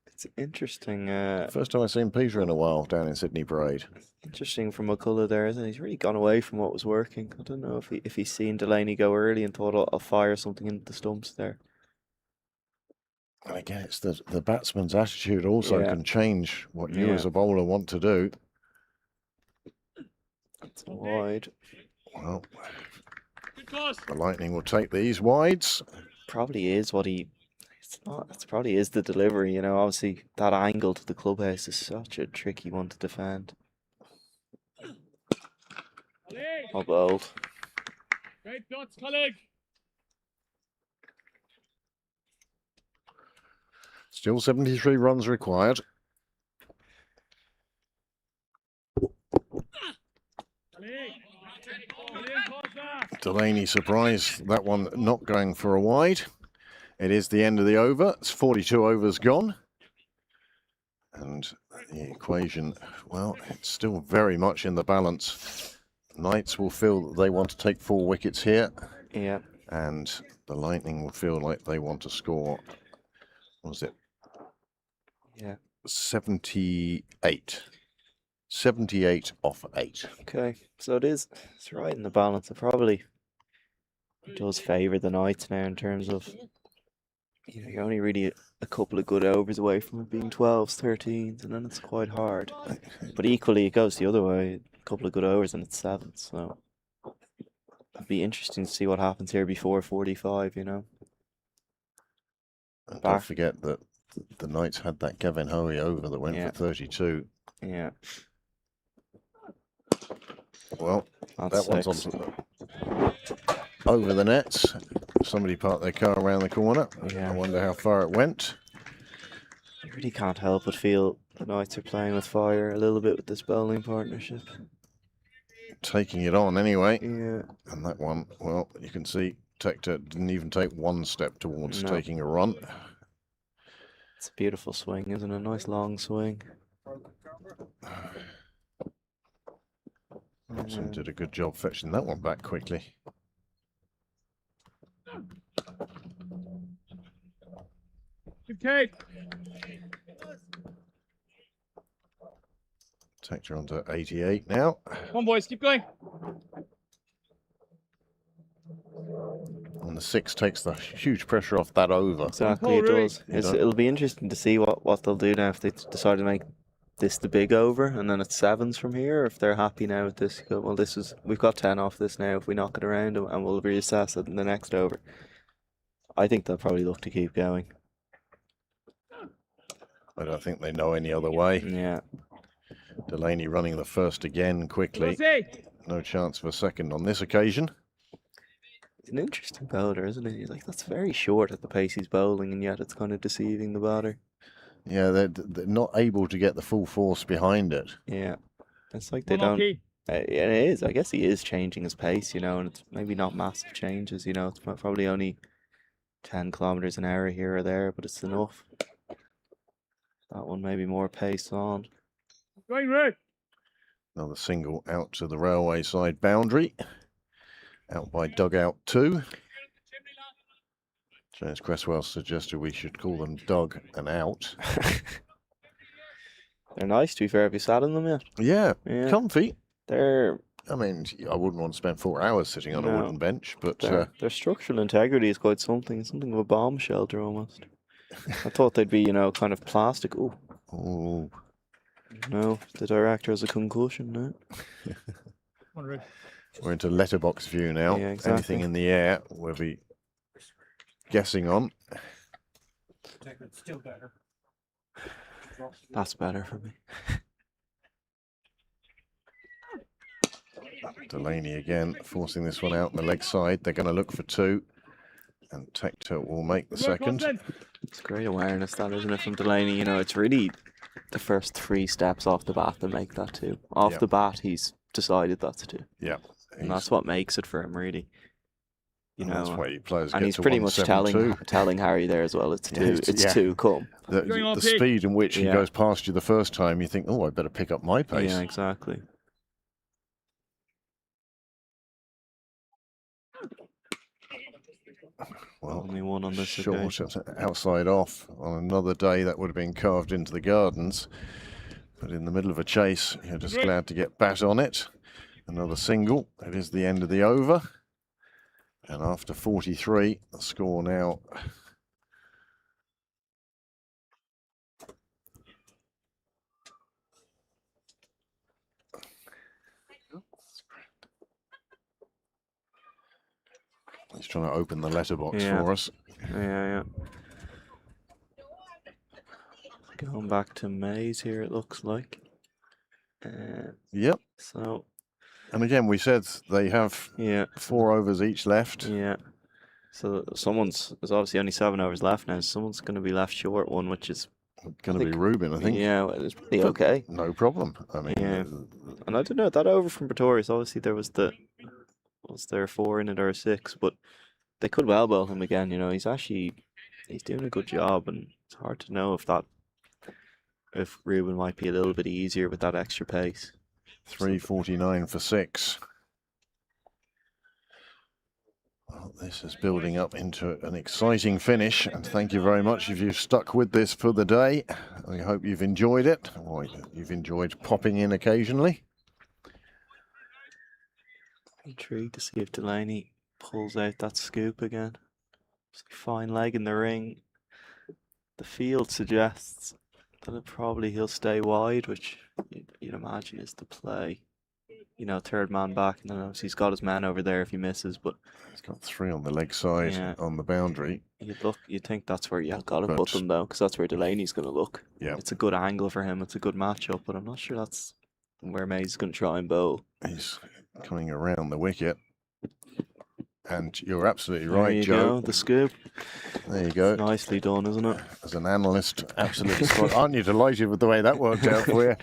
It's interesting. first time I've seen Peter in a while down in Sydney Parade. Interesting from McCullough there, isn't it? He's really gone away from what was working. I don't know if he's seen Delaney go early and thought I'll fire something into the stumps there. And again, it's the batsman's attitude also Yeah. can change what you as a bowler want to do. It's wide. Well, Good pass. the Lightning will take these wides. Probably is what he. It's not. It's probably is the delivery. Obviously that angle to the clubhouse is such a tricky one to defend. How bold. Great dots, colleague. Still 73 runs required. Delaney surprised that one not going for a wide. It is the end of the over. It's 42 overs gone. And the equation, well, it's still very much in the balance. Knights will feel that they want to take 4 wickets here. Yeah. And the Lightning will feel like they want to score, what was it? Yeah. 78. 78 off 8. Okay. So it's right in the balance. It probably does favour the Knights now in terms of you're only really a couple of good overs away from it being 12s, 13s, and then it's quite hard. But equally, it goes the other way. A couple of good overs and it's 7s. So it'd be interesting to see what happens here before 45. And don't forget that the Knights had that Gavin Hoey over that went for 32. Yeah. Well, That's that one's 6. on over the nets. Somebody parked their car around the corner. Yeah. I wonder how far it went. You really can't help but feel the Knights are playing with fire a little bit with this bowling partnership. Taking it on anyway. Yeah. And that one, well, you can see Tector didn't even take one step towards taking a run. It's a beautiful swing, isn't it? A nice long swing. Robson did a good job fetching that one back quickly. Good Kate. Tector onto 88 now. Come on, boys, keep going. And the 6 takes the huge pressure off that over. Exactly, it does. You know? It'll be interesting to see what they'll do now if they decide to make this the big over, and then it's sevens from here, or if they're happy now with this, go, well, we've got 10 off this now. If we knock it around, and we'll reassess it in the next over. I think they'll probably look to keep going. I don't think they know any other way. Yeah. Delaney running the first again quickly. No chance of a second on this occasion. He's an interesting bowler, isn't he? Like, that's very short at the pace he's bowling, and yet it's kind of deceiving the batter. Yeah, they're not able to get the full force behind it. Yeah. It's like they don't... Yeah, it is. I guess he is changing his pace, you know, and it's maybe not massive changes, you know. It's probably only 10 kilometers an hour here or there, but it's enough. That one maybe more pace on. Going red. Another single out to the railway side boundary. Out by dugout 2. James Cresswell suggested we should call them dug and out. They're nice, to be fair. Have you sat in them yet? Yeah, Yeah. comfy. They're... I mean, I wouldn't want to spend 4 hours sitting on a No. wooden bench, but Their structural integrity is quite something. Something of a bomb shelter, almost. I thought they'd be, you know, kind of plastic. Oh, oh, no. The director has a concussion now. we're into letterbox view now. Yeah, exactly. Anything in the air we'll be guessing on. It's still better. That's better for me. Delaney again forcing this one out on the leg side. They're going to look for 2, and Tector will make the second. It's great awareness, that, isn't it, from Delaney? You know, it's really the first 3 steps off the bat that make that 2. Off Yeah. the bat, he's decided that's a 2. Yeah, And that's what makes it for him, really. You know, that's why players and get he's to pretty much 172. telling Harry there as well. It's 2. Yeah, It's yeah. 2. Come. The speed in which he Yeah. goes past you the first time, you think, oh, I better pick up my pace. Yeah, exactly. Well, Only one on this short, occasion. outside off. On another day, that would have been carved into the gardens. But in the middle of a chase, you're just glad to get bat on it. Another single. It is the end of the over. And after 43, the score now. He's trying to open the letterbox Yeah. for us. Yeah. Going back to Mays here, it looks like. Yep. So, And again, we said they have yeah. 4 overs each left. Yeah. So there's obviously only 7 overs left now. Someone's going to be left short one, which is Going to be Rubin, I think. Yeah, well, it's pretty But okay. No problem. I mean, Yeah. And I don't know, that over from Pretorius, obviously there was there 4 in it or 6, but they could well bowl him again, you know. He's doing a good job, and it's hard to know if Rubin might be a little bit easier with that extra pace. 349 for 6. Well, this is building up into an exciting finish, and thank you very much if you've stuck with this for the day. I hope you've enjoyed it, or you've enjoyed popping in occasionally. Intrigued to see if Delaney pulls out that scoop again. Fine leg in the ring. The field suggests that he'll stay wide, which you'd imagine is the play. You know, 3rd man back, and then obviously he's got his man over there if he misses, but He's got 3 on the leg side on the boundary. you'd think that's where you've got to But- put them, though, because that's where Delaney's going to look. Yeah. It's a good angle for him, it's a good matchup, but I'm not sure that's where Mays is going to try and bowl. He's coming around the wicket. And you're absolutely There right, you Joe. go, the scoop. There you go. Nicely done, isn't it? As an analyst, absolutely spot. Aren't you delighted with the way that worked out for you?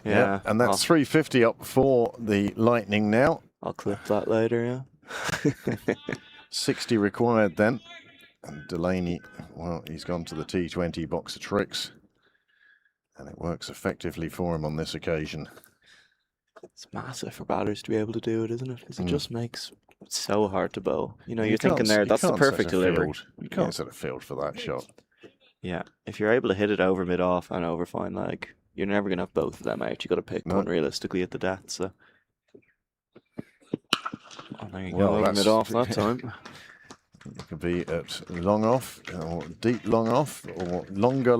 Yeah. And that's 350 up for the Lightning now. I'll clip that later, yeah. 60 required then. And Delaney, well, he's gone to the T20 box of tricks. And it works effectively for him on this occasion. It's massive for batters to be able to do it, isn't it? Because it just makes it so hard to bowl. You know, you're thinking there, that's the perfect delivery. You can't set a field for that shot. Yeah, if you're able to hit it over mid-off and over fine leg, you're never going to have both of them out. You've got to pick one realistically at the death, so... Oh, there you go, over mid-off that time. It could be at long off, or deep long off, or longer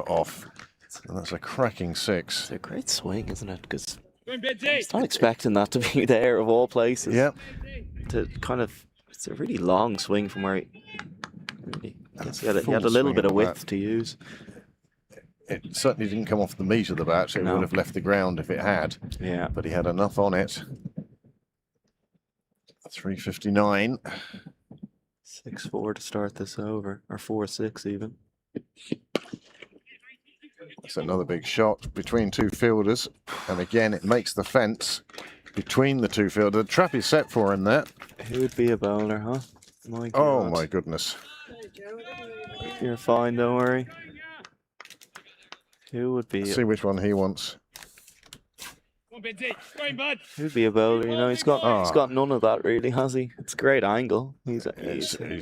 off. And that's a cracking It's 6. a great swing, isn't it? Because Go in, Benji. it's not expecting that to be there of all places. Yep. To kind of, it's a really long swing from where he. Really, I guess he had a Full little swing bit of of the width to use. It certainly didn't come off the meat of the bat, so it No. would have left the ground if it had. Yeah. But he had enough on it. 359. 6-4 to start this over, or 4-6 even. It's another big shot between two fielders. And again, it makes the fence between the two fielders. The trap is set for him there. Who would be a bowler, huh? My Oh God. my goodness. You're fine, don't worry. Who would be? Let's see which one he wants. Come on, Benji. Go in, bud. Who'd be a bowler? You know, he's got none of that really, has he? It's a great angle. He's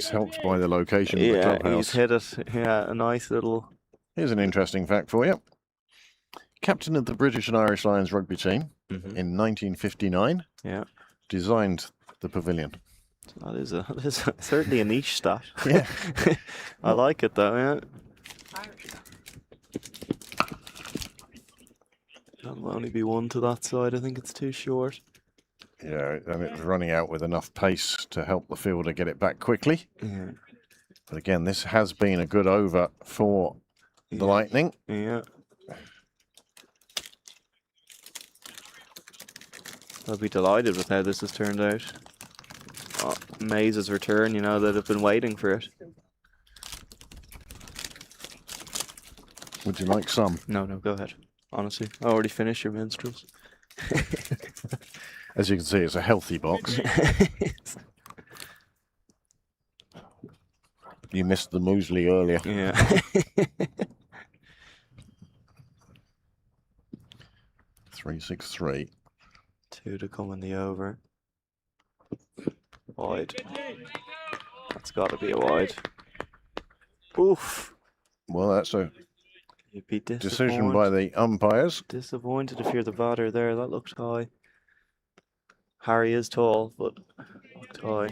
helped by the location of the yeah, clubhouse. he's hit it. Yeah, a nice little. Here's an interesting fact for you. Captain of the British and Irish Lions rugby team in 1959. Yeah, designed the pavilion. that is certainly a niche stat. Yeah. I like it though. Yeah. That'll only be one to that side. I think it's too short. Yeah, and it was running out with enough pace to help the fielder get it back quickly. Yeah. But again, this has been a good over for the Lightning. Yeah. I'll be delighted with how this has turned out. Oh, Maze's return, you know, that have been waiting for it. Would you like some? No, go ahead. Honestly, I already finished your minstrels. As you can see, it's a healthy box. You missed the muesli earlier. Yeah. 363. 2 to come in the over. Wide. That's got to be a wide. Oof. Well, that's a You'd be decision by the umpires. disappointed if you're the batter there. That looked high. Harry is tall, but looked high.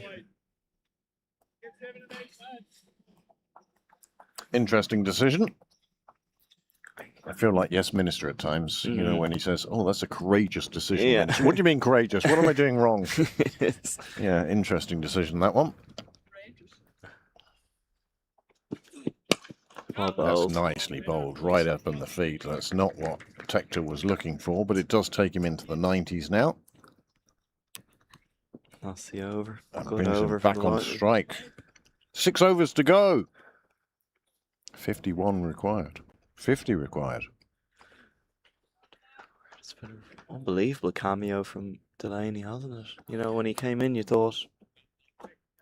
Interesting decision. I feel like Yes Minister at times, you know, when he says, oh, that's a courageous decision. Yeah. Minister." What do you mean courageous? What am I doing wrong? Yeah, interesting decision, that one. Well That's bowled. nicely bowled, right up in the feet. That's not what Tector was looking for, but it does take him into the 90s now. That's the over. And Good brings him over for back the on Lightning. strike. 6 overs to go. 51 required. 50 required. It's been an unbelievable cameo from Delaney, hasn't it? You know, when he came in, you thought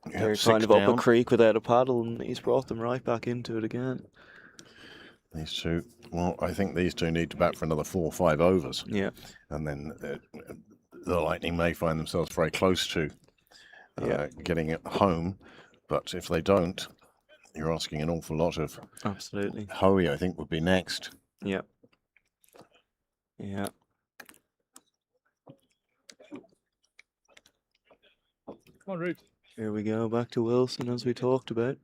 Yeah, they're 6 kind of up down. a creek without a paddle, and he's brought them right back into it again. These two, well, I think these two need to bat for another 4 or 5 overs. Yeah. And then the Lightning may find themselves very close to getting it home. But if they don't, you're asking an awful lot of Absolutely. Hoey, I think, would be next. Yeah. Yeah. Come on, Root. Here we go, back to Wilson as we talked about.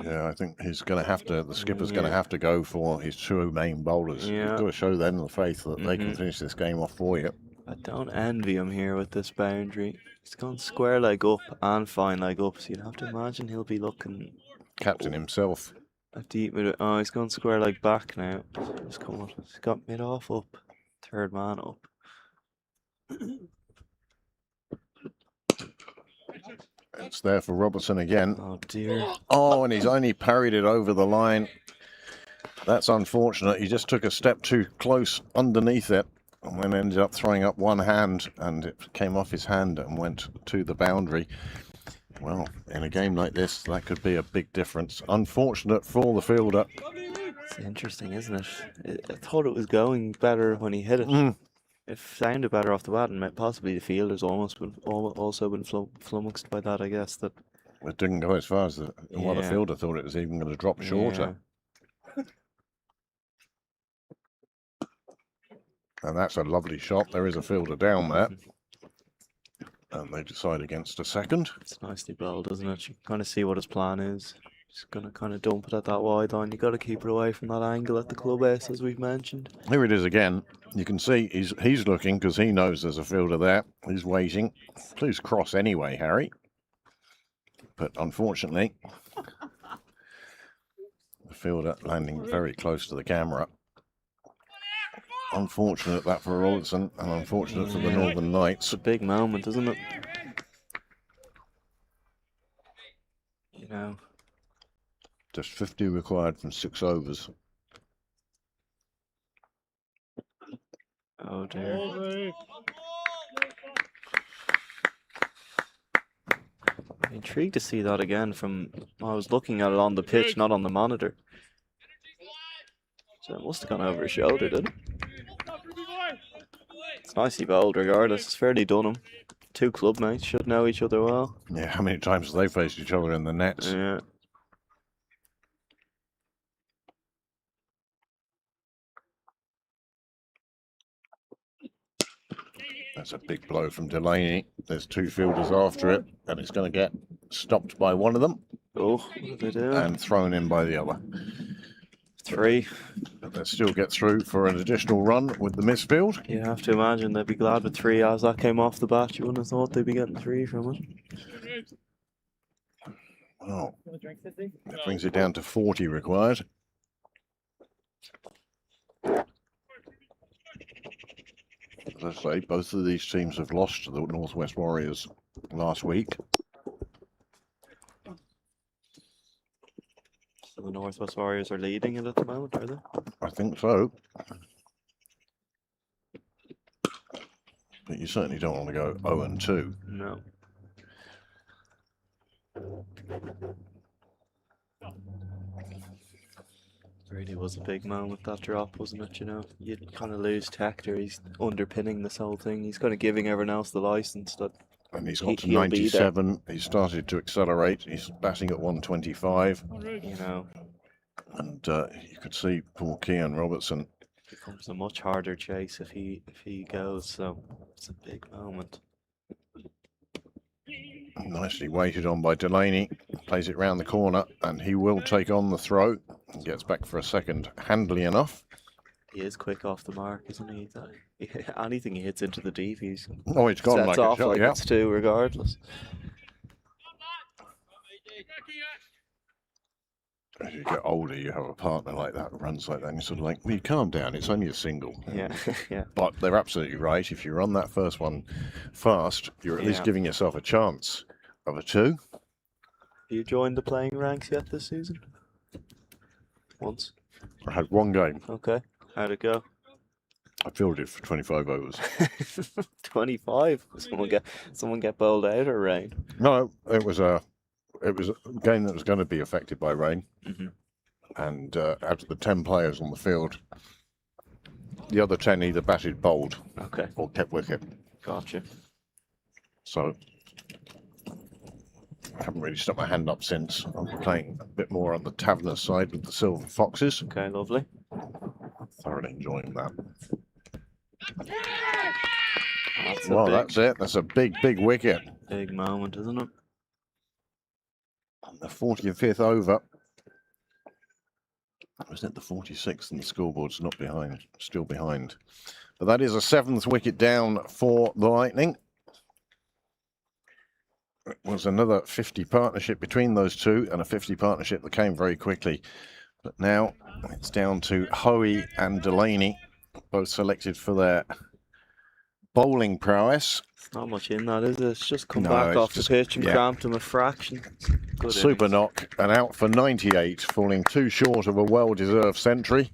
Yeah, I think he's going to have to, the skipper's going to Yeah. have to go for his 2 main bowlers. Yeah. You've got to show them the faith that they can finish this game off for you. I don't envy him here with this boundary. He's gone square leg up and fine leg up, so you'd have to imagine he'll be looking Captain himself. at deep mid. Oh, he's gone square leg back now. He's coming. He's got mid off up. Third man up. It's there for Robertson again. Oh dear. Oh, and he's only parried it over the line. That's unfortunate. He just took a step too close underneath it and then ended up throwing up one hand, and it came off his hand and went to the boundary. Well, in a game like this, that could be a big difference. Unfortunate for the fielder. It's interesting, isn't it? I thought it was going better when he hit it. It sounded better off the bat, and possibly the fielder's also been flummoxed by that, I guess. That It didn't go as far as the Yeah. fielder thought it was even going to drop shorter. And that's a lovely shot. There is a fielder down there. And they decide against a second. It's nicely bowled, isn't it? You can kind of see what his plan is. Just going to kind of dump it at that wide line. You've got to keep it away from that angle at the club base, as we've mentioned. Here it is again. You can see he's looking because he knows there's a fielder there. He's waiting. Please cross anyway, Harry. But unfortunately, the fielder landing very close to the camera. Unfortunate that for Robertson and unfortunate for the Northern Knights. It's a big moment, isn't it? You know. Just 50 required from 6 overs. Oh dear. I'm intrigued to see that again from... I was looking at it on the pitch, not on the monitor. So it must have gone over his shoulder, did it? It's nicely bowled regardless. It's fairly done him. Two club mates should know each other well. Yeah, how many times have they faced each other in the nets? Yeah. That's a big blow from Delaney. There's 2 fielders after it, and it's going to get stopped by one of them. Oh, what did they do? And thrown in by the other. 3. But they still get through for an additional run with the misfield. You have to imagine they'd be glad with 3 as that came off the bat. You wouldn't have thought they'd be getting 3 from it. Oh, that brings it down to 40 required. As I say, both of these teams have lost to the Northwest Warriors last week. So the Northwest Warriors are leading it at the moment, are they? I think so. But you certainly don't want to go 0-2. No. Really was a big moment, that drop, wasn't it? You know, you kind of lose Tector. He's underpinning this whole thing. He's kind of giving everyone else the license that. And he's got to He'll be there. 97. He's started to accelerate. He's batting at 125. You know, And you could see poor Kean Robertson. becomes a much harder chase if he goes. So it's a big moment. Nicely weighted on by Delaney. Plays it round the corner, and he will take on the throw. Gets back for a second, handily enough. He is quick off the mark, isn't he? Anything he hits into the deep, he's Oh, it's gone sets like a off shot, like yeah. it's 2 regardless. As you get older, you have a partner like that, runs like that, and you're sort of like, well, you calm down, it's only a single. Yeah, yeah. But they're absolutely right. If you run that first one fast, you're at least Yeah. giving yourself a chance of a 2. Have you joined the playing ranks yet this season? Once. I had 1 game. Okay. How'd it go? I fielded for 25 overs. 25. Someone get bowled out or rain? No, it was a game that was going to be affected by rain. Mhm. And out of the 10 players on the field, the other 10 either batted bowled Okay. or kept wicket. Gotcha. So I haven't really stuck my hand up since. I'm playing a bit more on the Taverner side with the Silver Foxes. Okay, lovely. Thoroughly enjoying that. That's Well, a that's it. That's a big, big wicket. big moment, isn't it? On the 45th over. Was it the 46th, and the scoreboard's not behind, still behind. But that is a 7th wicket down for the Lightning. It was another 50 partnership between those two, and a 50 partnership that came very quickly. But now it's down to Hoey and Delaney, both selected for their bowling prowess. It's not much in that, is it? It's just come No, back it's off just- the pitch and yeah. cramped him a fraction. Good Super innings. knock and out for 98, falling 2 short of a well-deserved century.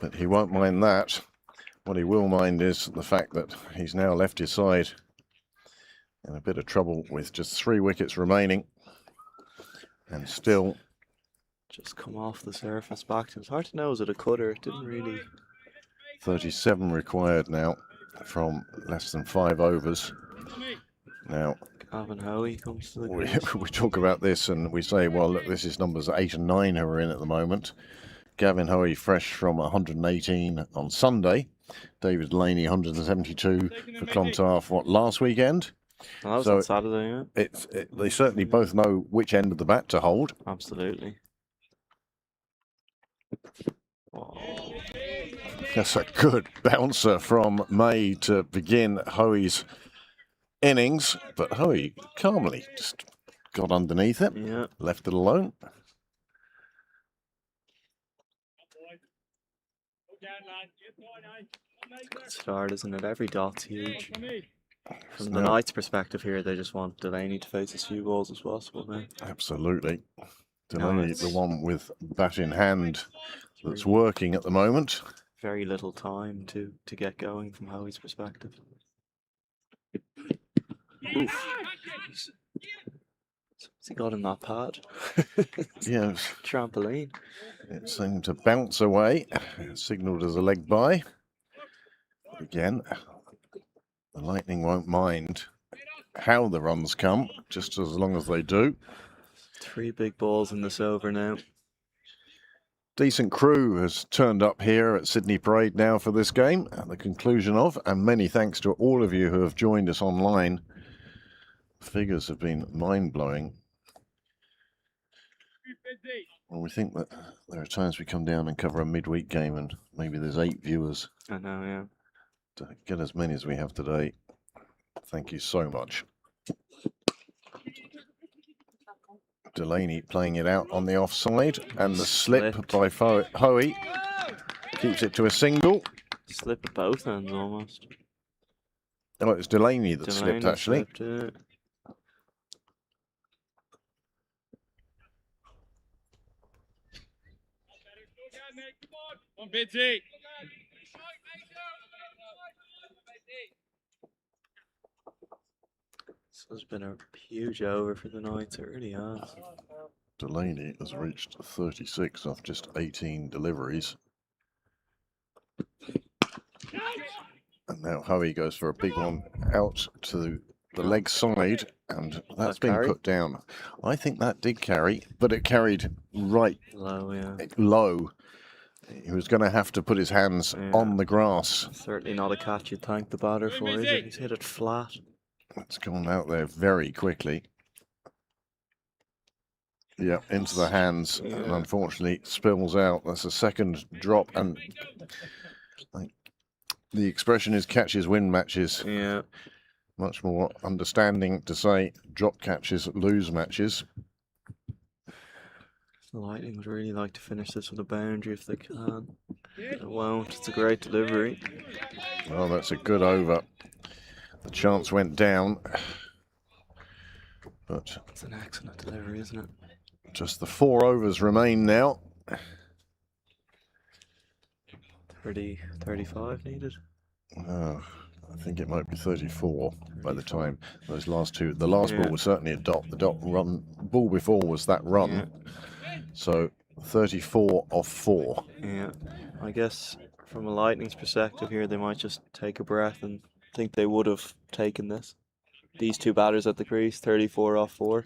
But he won't mind that. What he will mind is the fact that he's now left his side in a bit of trouble with just 3 wickets remaining. And still, Just come off the surface back to him. It's hard to know, is it a cutter? It didn't really. 37 required now from less than 5 overs. Now, Gavin Hoey comes to the we, crease. we talk about this and we say, well, look, this is numbers 8 and 9 who are in at the moment. Gavin Hoey fresh from 118 on Sunday. David Laney 172 for Clontarf, last weekend? Well, that was So on Saturday, yeah. they certainly both know which end of the bat to hold. Absolutely. Oh, That's a good bouncer from May to begin Hoey's innings, but Hoey calmly just got underneath it, yeah. left it alone. Good start, isn't it? Every dot's huge. From the Yeah. Knights' perspective here, they just want Delaney to face as few balls as possible now. Absolutely. Delaney, it's- the one with bat in hand that's working at the moment. Very little time to get going from Howie's perspective. Oof. Has he got him that pad? Yes, Trampoline. it seemed to bounce away, signalled as a leg by. Again, the Lightning won't mind how the runs come, just as long as they do. 3 big balls in this over now. Decent crew has turned up here at Sydney Parade now for this game, at the conclusion of, and many thanks to all of you who have joined us online. Figures have been mind-blowing. Well, we think that there are times we come down and cover a midweek game and maybe there's 8 viewers. I know, yeah. To get as many as we have today, thank you so much. Delaney playing it out on the offside, and the slip Slipped. by Hoey keeps it to a single. Slip at both ends almost. Oh, it was Delaney that slipped, Delaney actually. slipped, yeah. On Bitsy. This has been a huge over for the Knights, it really has. Delaney has reached 36 off just 18 deliveries. And now Hoey goes for a big one out to the leg side, and that's been carry? put down. I think that did carry, but it carried right Low, yeah. low. He was going to have to put his hands Yeah. on the grass. Certainly not a catch you'd thank the batter for, is it? He's hit it flat. It's gone out there very quickly. Yeah, into the hands, and Yeah. unfortunately spills out. That's a second drop, and the expression is catches win matches. Yeah. Much more understanding to say drop catches lose matches. The Lightning would really like to finish this with a boundary if they can. It won't. It's a great delivery. Oh, that's a good over. The chance went down, but It's an excellent delivery, isn't it? just the 4 overs remain now. 35 needed. Oh, I think it might be 34 by the time those last two. The last ball was certainly a dot. The dot run ball before was that run. Yeah. So 34 off 4. Yeah. I guess from a Lightning's perspective here, they might just take a breath and think they would have taken this. These two batters at the crease, 34 off 4.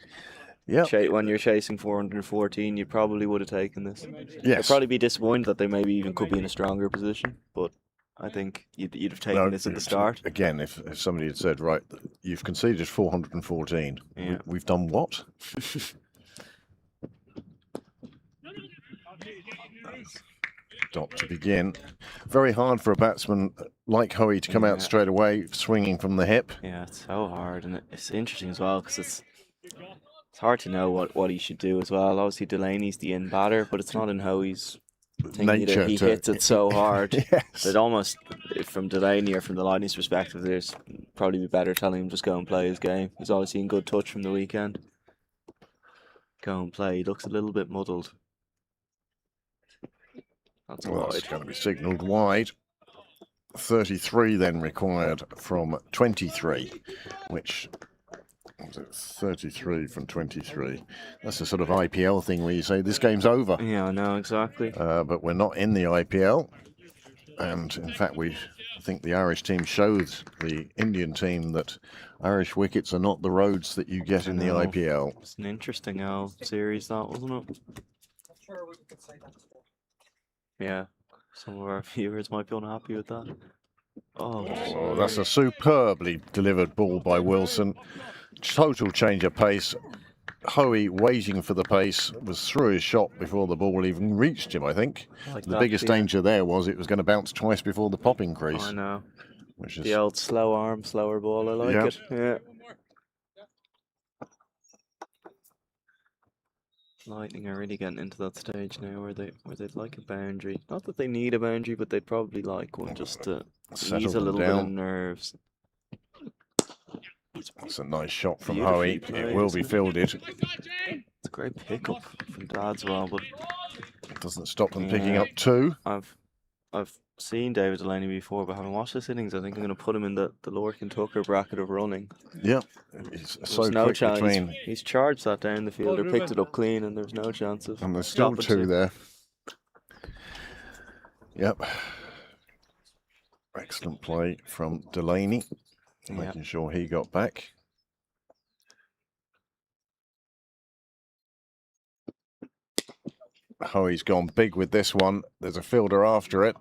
Yeah. When you're chasing 414, you probably would have taken this. Yes. You'd probably be disappointed that they maybe even could be in a stronger position, but I think you'd have taken this at the start. Again, if somebody had said, right, you've conceded 414, Yeah. we've done what? Dot to begin. Very hard for a batsman like Hoey to come out straight away, swinging from the hip. Yeah, it's so hard, and it's interesting as well because it's hard to know what he should do as well. Obviously, Delaney's the in batter, but it's not in Hoey's thing either. He hits it so hard Yes. that almost, from Delaney or from the Lightning's perspective, there's probably be better telling him just go and play his game. He's obviously in good touch from the weekend. Go and play. He looks a little bit muddled. That's Well, wide. it's going to be signalled wide. 33 then required from 23, which was it 33 from 23. That's a sort of IPL thing where you say this game's over. Yeah, I know, exactly. But we're not in the IPL. And in fact, I think the Irish team showed the Indian team that Irish wickets are not the roads that you get in the I know. IPL. It's an interesting series, that, wasn't it? Not sure we could say that. Yeah, some of our viewers might be unhappy with that. Oh, that's a superbly delivered ball by Wilson. Total change of pace. Hoey, waiting for the pace, was through his shot before the ball even reached him, I think. Like The that, biggest yeah. danger there was it was going to bounce twice before the popping crease. I know. Which The is, old slow arm, slower ball. I like Yeah. it. Yeah. Lightning are really getting into that stage now where they'd like a boundary. Not that they need a boundary, but they'd probably like one just to settle ease a them little bit of down. nerves. That's a nice shot from Beautifully Hoey. played, It will be isn't it? fielded. It's a great pickup from Dad as well, but It doesn't stop them picking Yeah. up two. I've seen David Delaney before, but haven't watched his innings. I think I'm going to put him in the Lorcan Tucker bracket of running. Yeah. It's so There's no quick chance. between. He's charged that down the fielder, picked it up clean, and there's no chance of And there's still stopping two to. there. Yep. Excellent play from Delaney. Yeah. Making sure he got back. Hoey's gone big with this one. There's a fielder after it,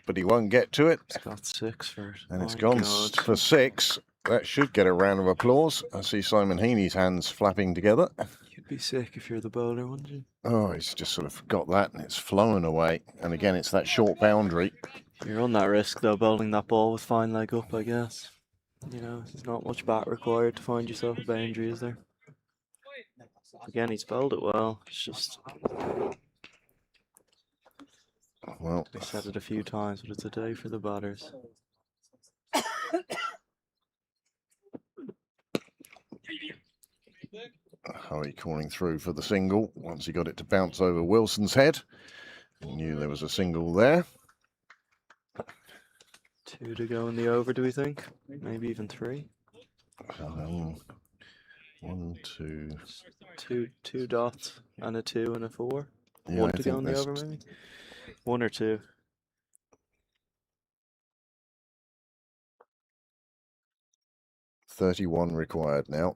but he won't get to it. He's got 6 for it. And it's My gone God. for 6. That should get a round of applause. I see Simon Heaney's hands flapping together. You'd be sick if you're the bowler, wouldn't you? Oh, he's just sort of got that and it's flown away. And again, it's that short boundary. You're on that risk though, bowling that ball with fine leg up, I guess. You know, there's not much bat required to find yourself a boundary, is there? Again, he's bowled it well. It's just, Well, we said it a few times, but it's a day for the batters. Hoey calling through for the single. Once he got it to bounce over Wilson's head, he knew there was a single there. 2 to go in the over, do we think? Maybe even 3? 1, 2. Two dots and a 2 and a 4. Yeah, 1 I to think go in the there's over, maybe? 1 or 2. 31 required now.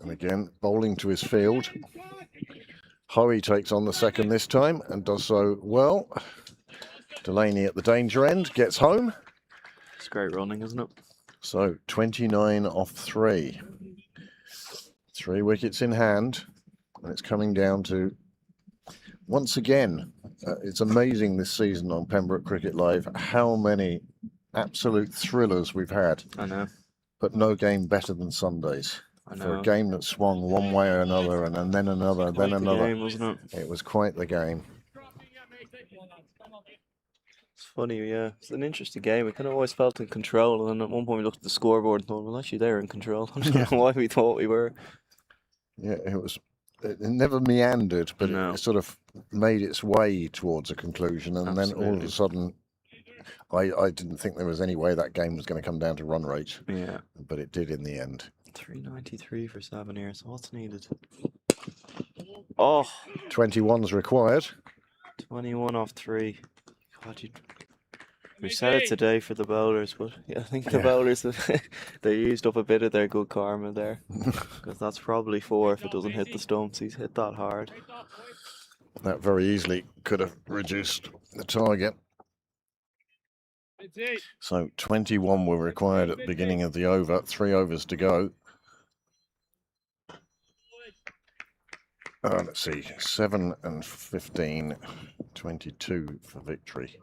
And again, bowling to his field. Hoey takes on the second this time and does so well. Delaney at the danger end, gets home. It's great running, isn't it? So 29 off 3. 3 wickets in hand. And it's coming down to, once again, it's amazing this season on Pembroke Cricket Live how many absolute thrillers we've had. I know. But no game better than Sundays. I For a know. game that swung one way or another, and then another, then Quite the another. game, wasn't it? It was quite the game. It's funny, yeah. It's an interesting game. We kind of always felt in control, and then at one point we looked at the scoreboard and thought, well, actually, they're in control. I don't know why we thought we were. Yeah, it never meandered, but No. it sort of made its way towards a conclusion, and then all of Absolutely. a sudden, I didn't think there was any way that game was going to come down to run rate, Yeah. but it did in the end. 393 for 7 here, so what's needed? Oh, 21's required. 21 off 3. God, we said it today for the bowlers, but yeah, I think the Yeah. bowlers, they used up a bit of their good karma there. Because that's probably 4 if it doesn't hit the stumps. He's hit that hard. That very easily could have reduced the target. So 21 were required at the beginning of the over. 3 overs to go. Let's see, 7 and 15, 22 for victory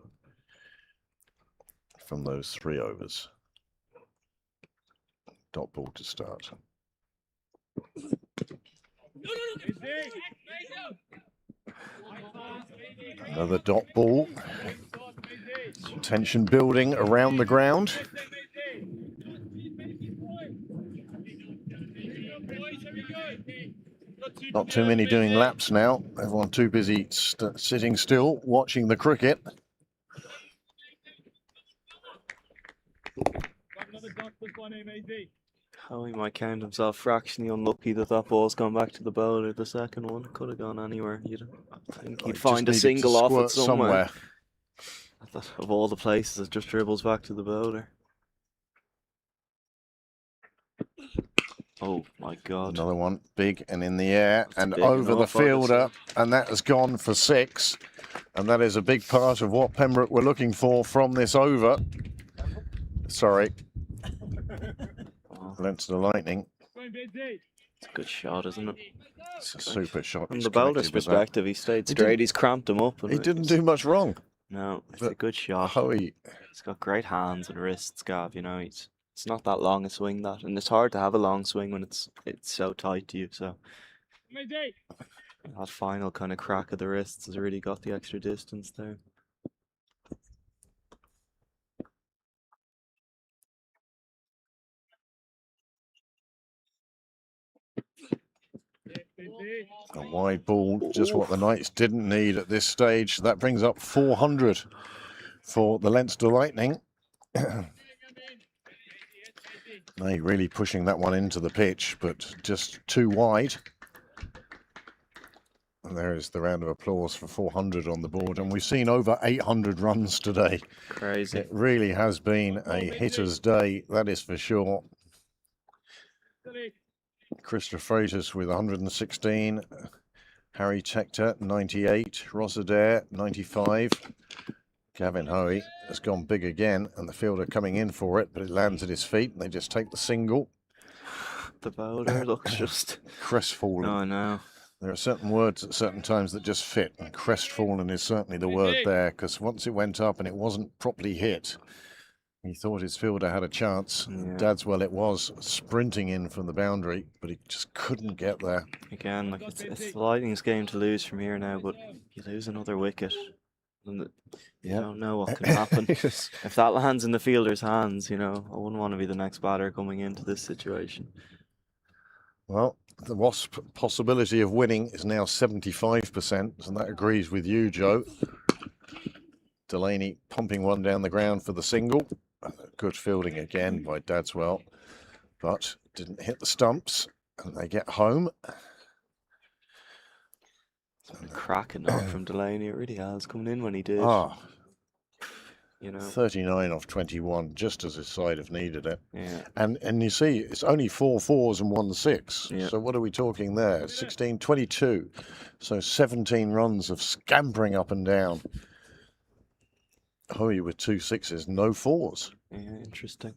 from those 3 overs. Dot ball to start. Another dot ball. Tension building around the ground. Not too many doing laps now. Everyone too busy sitting still, watching the cricket. How he might count himself fractionally unlucky that that ball's gone back to the bowler. The second one could have gone anywhere. I think he'd Just find a needed to single off it squirt somewhere. Of all the places, it just dribbles back to the bowler. Oh my God. Another one, big and in the air and big over the enough, I'd fielder, and that has gone for 6. And that is a big part of what Pembroke were looking for from this over. Sorry, Oh, Leinster Lightning. it's a good shot, isn't it? It's a super shot. From He's the bowler's connected with that. perspective, he stayed He straight. didn't- He's cramped him up. And He didn't do much wrong. No, it's But a good shot. Hoey, He's got great hands and wrists, Gav. You know, it's not that long a swing, that, and it's hard to have a long swing when it's so tight to you. So that final kind of crack of the wrists has really got the extra distance there. a wide ball, just what the Knights didn't need at this stage. That brings up 400 for the Leinster Lightning. They really pushing that one into the pitch, but just too wide. And there is the round of applause for 400 on the board. And we've seen over 800 runs today. Crazy. It really has been a hitter's day, that is for sure. Christopher Freitas with 116. Harry Tector, 98. Ross Adair, 95. Gavin Hoey has gone big again, and the fielder coming in for it, but it lands at his feet, and they just take the single. The bowler looks just Crestfallen. Oh no. There are certain words at certain times that just fit, and crestfallen is certainly the word there, because once it went up and it wasn't properly hit, he thought his fielder had a chance. Yeah. Dadswell it was, sprinting in from the boundary, but he just couldn't get there. Again, like it's the Lightning's game to lose from here now, but you lose another wicket, and you Yeah. don't know what can happen. If that lands in the fielder's hands, you know, I wouldn't want to be the next batter coming into this situation. Well, the Wasp possibility of winning is now 75%, and that agrees with you, Joe. Delaney pumping one down the ground for the single. Good fielding again by Dadswell, but didn't hit the stumps, and they get home. Cracking knock from Delaney, it really has, coming in when he did. Ah, You know, 39 off 21, just as his side have needed it. yeah. And you see, it's only 4 4s and 1 6. Yeah. So what are we talking there? 16, 22. So 17 runs of scampering up and down. Hoey with 2 6s, no 4s. Yeah, interesting.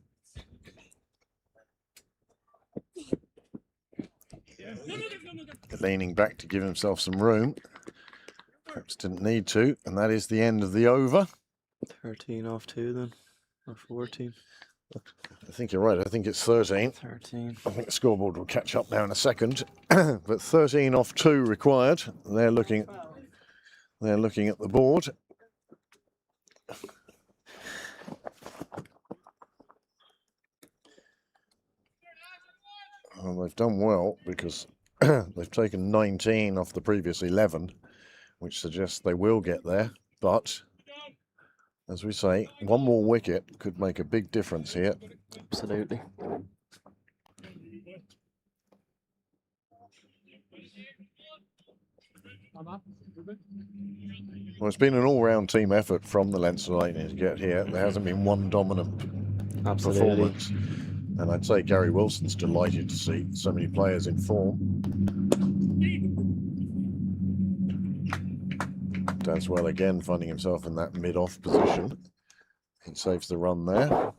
Leaning back to give himself some room. Perhaps didn't need to, and that is the end of the over. 13 off 2 then, or 14. I think you're right. I think it's 13. 13. I think the scoreboard will catch up now in a second. But 13 off 2 required. They're looking at the board. Well, they've done well because they've taken 19 off the previous 11, which suggests they will get there. But as we say, one more wicket could make a big difference here. Absolutely. Well, it's been an all-round team effort from the Leinster Lightning to get here. There hasn't been one dominant Absolutely. performance. And I'd say Gary Wilson's delighted to see so many players in form. Dadswell again finding himself in that mid-off position. He saves the run there.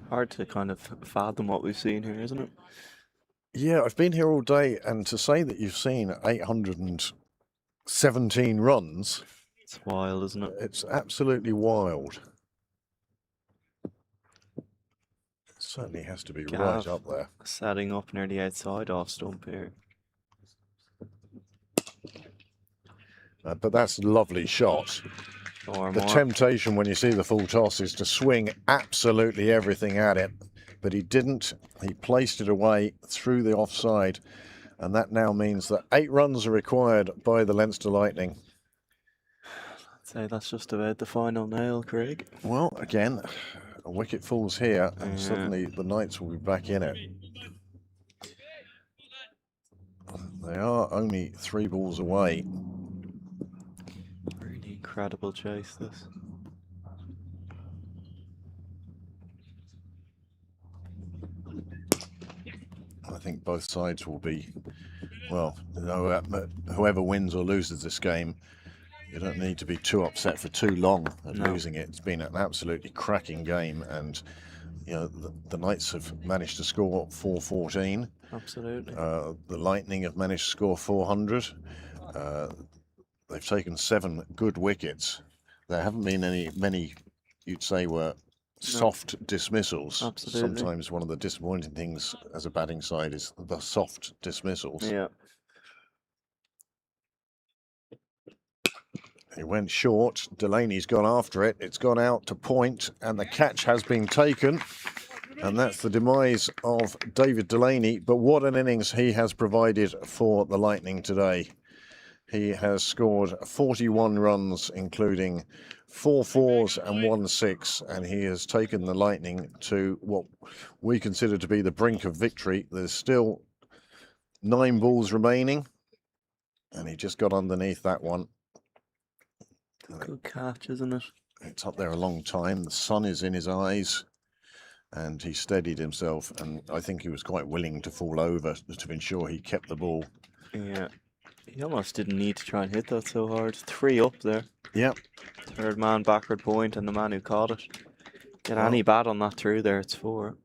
Hard to kind of fathom what we've seen here, isn't it? Yeah, I've been here all day, and to say that you've seen 817 runs, It's wild, isn't it? it's absolutely wild. It certainly has to be right Gav. up there. Setting up near the outside off stump here. But that's a lovely shot. Or The more. temptation when you see the full toss is to swing absolutely everything at it, but he didn't. He placed it away through the offside, and that now means that 8 runs are required by the Leinster Lightning. Say that's just about the final nail, Craig. Well, again, a wicket falls here, and Yeah. suddenly the Knights will be back in it. They are only 3 balls away. Really incredible chase, this. I think both sides will be, well, whoever wins or loses this game, you don't need to be too upset for too long at No. losing it. It's been an absolutely cracking game, and you know the Knights have managed to score 414. Absolutely. The Lightning have managed to score 400. They've taken 7 good wickets. There haven't been many you'd say were soft dismissals. Absolutely. Sometimes one of the disappointing things as a batting side is the soft dismissals. Yeah. He went short. Delaney's gone after it. It's gone out to point, and the catch has been taken. And that's the demise of David Delaney. But what an innings he has provided for the Lightning today. He has scored 41 runs, including 4 fours and 1 6, and he has taken the Lightning to what we consider to be the brink of victory. There's still 9 balls remaining, and he just got underneath that one. Good catch, isn't it? It's up there a long time. The sun is in his eyes, and he steadied himself, and I think he was quite willing to fall over to ensure he kept the ball. Yeah. He almost didn't need to try and hit that so hard. 3 up there. Yep. Third man backward point and the man who caught it. Get any bat on that through there, it's 4.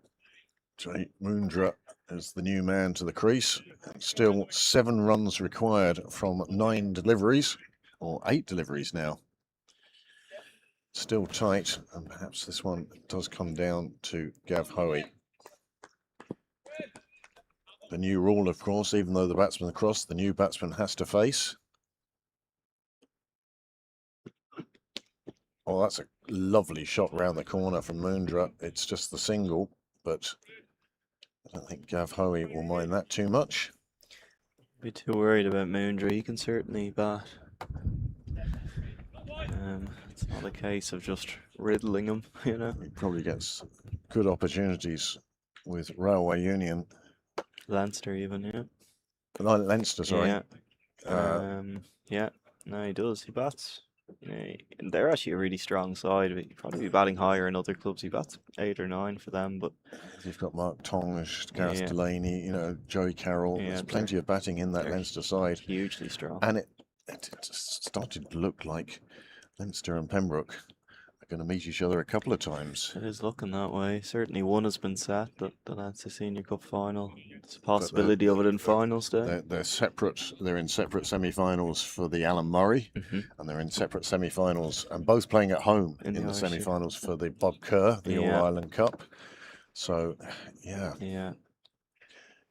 Jay Moondra is the new man to the crease. Still 7 runs required from 9 deliveries, or 8 deliveries now. Still tight, and perhaps this one does come down to Gav Hoey. The new rule, of course, even though the batsman crossed, the new batsman has to face. Oh, that's a lovely shot round the corner from Moondra. It's just the single, but I don't think Gav Hoey will mind that too much. Be too worried about Moondra. He can certainly bat. It's not a case of just riddling him, you know. He probably gets good opportunities with Railway Union. Leinster even, yeah. No, Leinster, sorry. Yeah. Yeah. No, he does. He bats. Yeah, they're actually a really strong side. He'd probably be batting higher in other clubs. He bats 8 or 9 for them, but You've got Mark Tongish, Gareth Yeah. Delaney, you know, Joey Carroll. Yeah, There's plenty of batting in that they're Leinster side. hugely strong. And it just started to look like Leinster and Pembroke are going to meet each other a couple of times. It is looking that way. Certainly one has been set, the Leinster Senior Cup final. There's a possibility of it in finals day. They're separate. They're in separate semi-finals for the Alan Murray, and they're in separate semi-finals, and both playing at home in the Irish, yeah. semi-finals for the Bob Kerr, the Yeah. All-Ireland Cup. So, yeah, Yeah,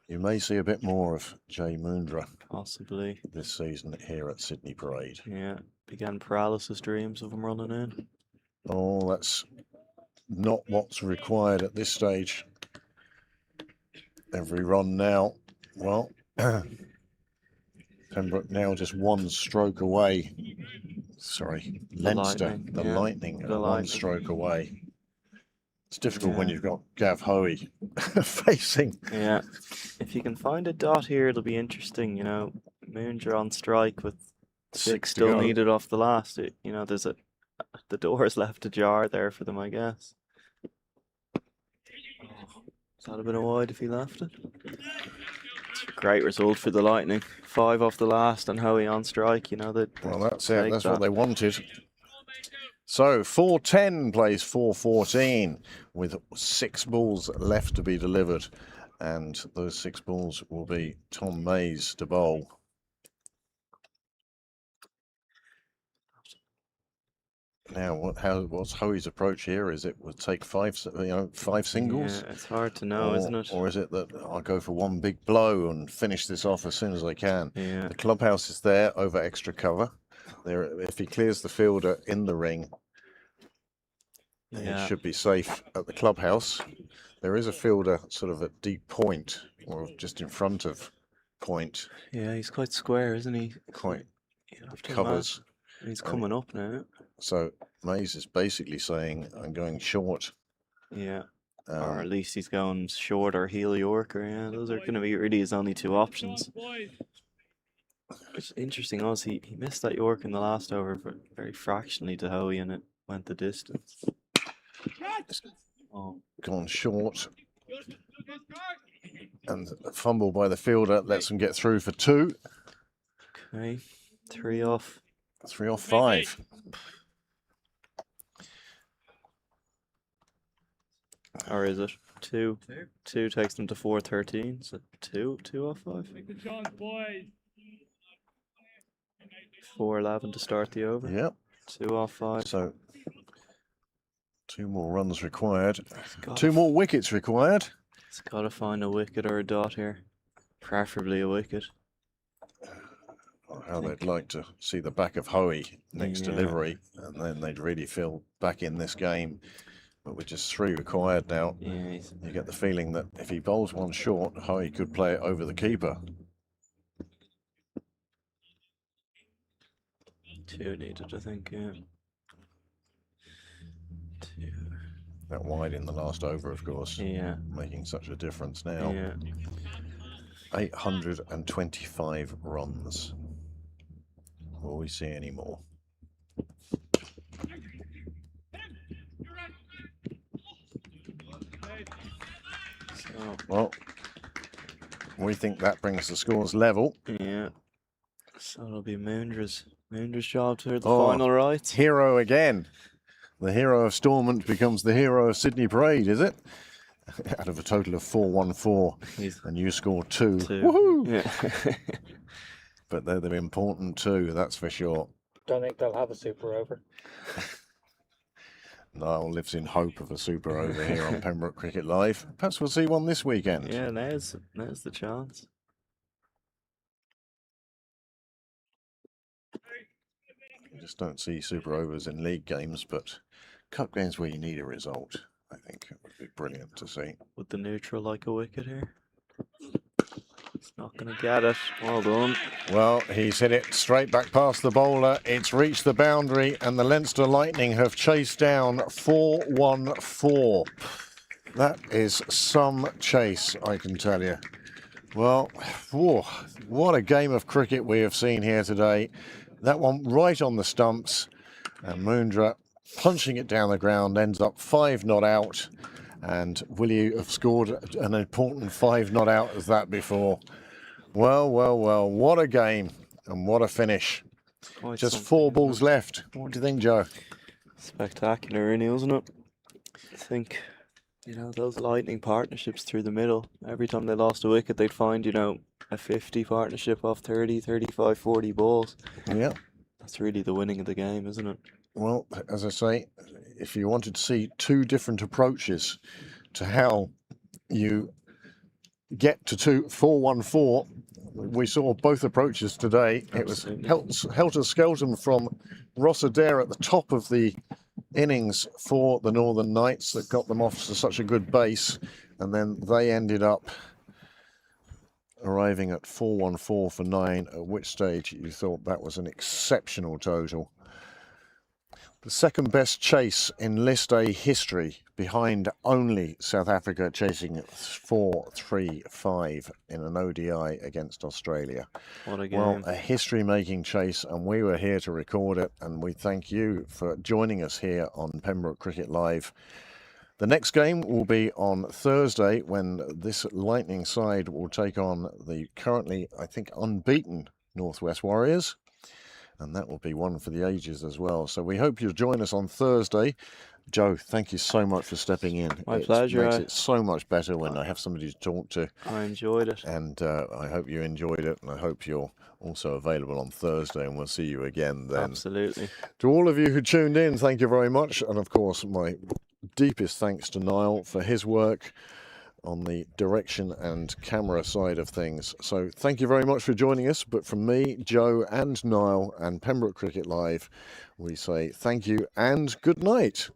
you may see a bit more of Jay Moondra possibly. this season here at Sydney Parade. Yeah, began paralysis dreams of him running in. Oh, that's not what's required at this stage. Every run now, well, Pembroke now just 1 stroke away. Sorry, Leinster, Lightning, the yeah. Lightning, The are 1 Lightning. stroke away. It's difficult when Yeah. you've got Gav Hoey facing. Yeah, if you can find a dot here, it'll be interesting. You know, Moondra on strike with 6 to still go. needed off the last. You know, the door is left ajar there for them, I guess. Is that a bit of wide if he left it? Great result for the Lightning. 5 off the last and Hoey on strike. You know that. Well, that's it. take That's that. what they wanted. So 410 plays 414 with 6 balls left to be delivered, and those 6 balls will be Tom Mays to bowl. Now, what's Hoey's approach here? Is it would take 5 singles? Yeah, it's hard to know, isn't it? Or is it that I'll go for 1 big blow and finish this off as soon as I can? Yeah. The clubhouse is there over extra cover. There, if he clears the fielder in the ring, Yeah. he should be safe at the clubhouse. There is a fielder sort of at deep point, or just in front of point, Yeah, he's quite square, isn't he? quite You have to covers. imagine. He's coming up now. So Mays is basically saying, I'm going short. Yeah. Or at Um, least he's going short or heel Yorker. Yeah, those are going to be really his only two options. Boys. Which is interesting. Also, he missed that York in the last over, but very fractionally to Howie, and it went the distance. Oh, gone short. And a fumble by the fielder lets them get through for 2. okay. 3 off. 3 off 5. Or is it 2? 2 takes them to 4-13. So 2 off 5. Take the chance, boys. 4-11 to start the over. Yep. 2 off 5. So 2 more runs required. Got 2 more wickets required. It's got to find a wicket or a dot here. Preferably a wicket. How they'd like to see the back of Hoey next Yeah. delivery, and then they'd really feel back in this game. But with just 3 required now, Yeah, you get the feeling that if he bowls one short, Hoey could play it over the keeper. 2 needed, I think, yeah. 2. That wide in the last over, of course, Yeah, making such a difference now. yeah. 825 runs. Will we see any more? So, Well, we think that brings the scores level. yeah. So it'll be Moondra's job to hear the Oh. final rights. Hero again. The hero of Stormont becomes the hero of Sydney Parade, is it? Out of a total of 414, He's and you scored 2. 2. Woohoo! Yeah. But they're the important 2, that's for sure. Don't think they'll have a super over. Niall lives in hope of a super over here on Pembroke Cricket Live. Perhaps we'll see one this weekend. Yeah, there's the chance. You just don't see super overs in league games, but cup games where you need a result, I think it would be brilliant to see. Would the neutral like a wicket here? He's not going to get it. Well done. Well, he's hit it straight back past the bowler. It's reached the boundary, and the Leinster Lightning have chased down 414. That is some chase, I can tell you. Well, whoa, what a game of cricket we have seen here today. That one right on the stumps, and Moondra punching it down the ground, ends up 5 not out. And will you have scored an important 5 not out as that before? Well, well, well, what a game and what a finish. Quite Just something, 4 isn't balls it? left. What do you think, Joe? Spectacular, really, wasn't it? I think, those Lightning partnerships through the middle, every time they lost a wicket, they'd find, a 50 partnership off 30, 35, 40 balls. Yeah. That's really the winning of the game, isn't it? Well, as I say, if you wanted to see 2 different approaches to how you get to 414, we saw both approaches today. Absolutely. It was helter-skelter from Ross Adair at the top of the innings for the Northern Knights that got them off to such a good base, and then they ended up arriving at 414 for 9, at which stage you thought that was an exceptional total. The second best chase in List A history, behind only South Africa chasing 4-3-5 in an ODI against Australia. What a game. Well, a history-making chase, and we were here to record it, and we thank you for joining us here on Pembroke Cricket Live. The next game will be on Thursday, when this Lightning side will take on the currently, I think, unbeaten Northwest Warriors. And that will be one for the ages as well. So we hope you'll join us on Thursday. Joe, thank you so much for stepping in. My pleasure. It makes it so much better when I have somebody to talk to. I enjoyed it. And I hope you enjoyed it. And I hope you're also available on Thursday. And we'll see you again then. Absolutely. To all of you who tuned in, thank you very much. And of course, my deepest thanks to Niall for his work on the direction and camera side of things. So thank you very much for joining us. But from me, Joe and Niall and Pembroke Cricket Live, we say thank you and good night.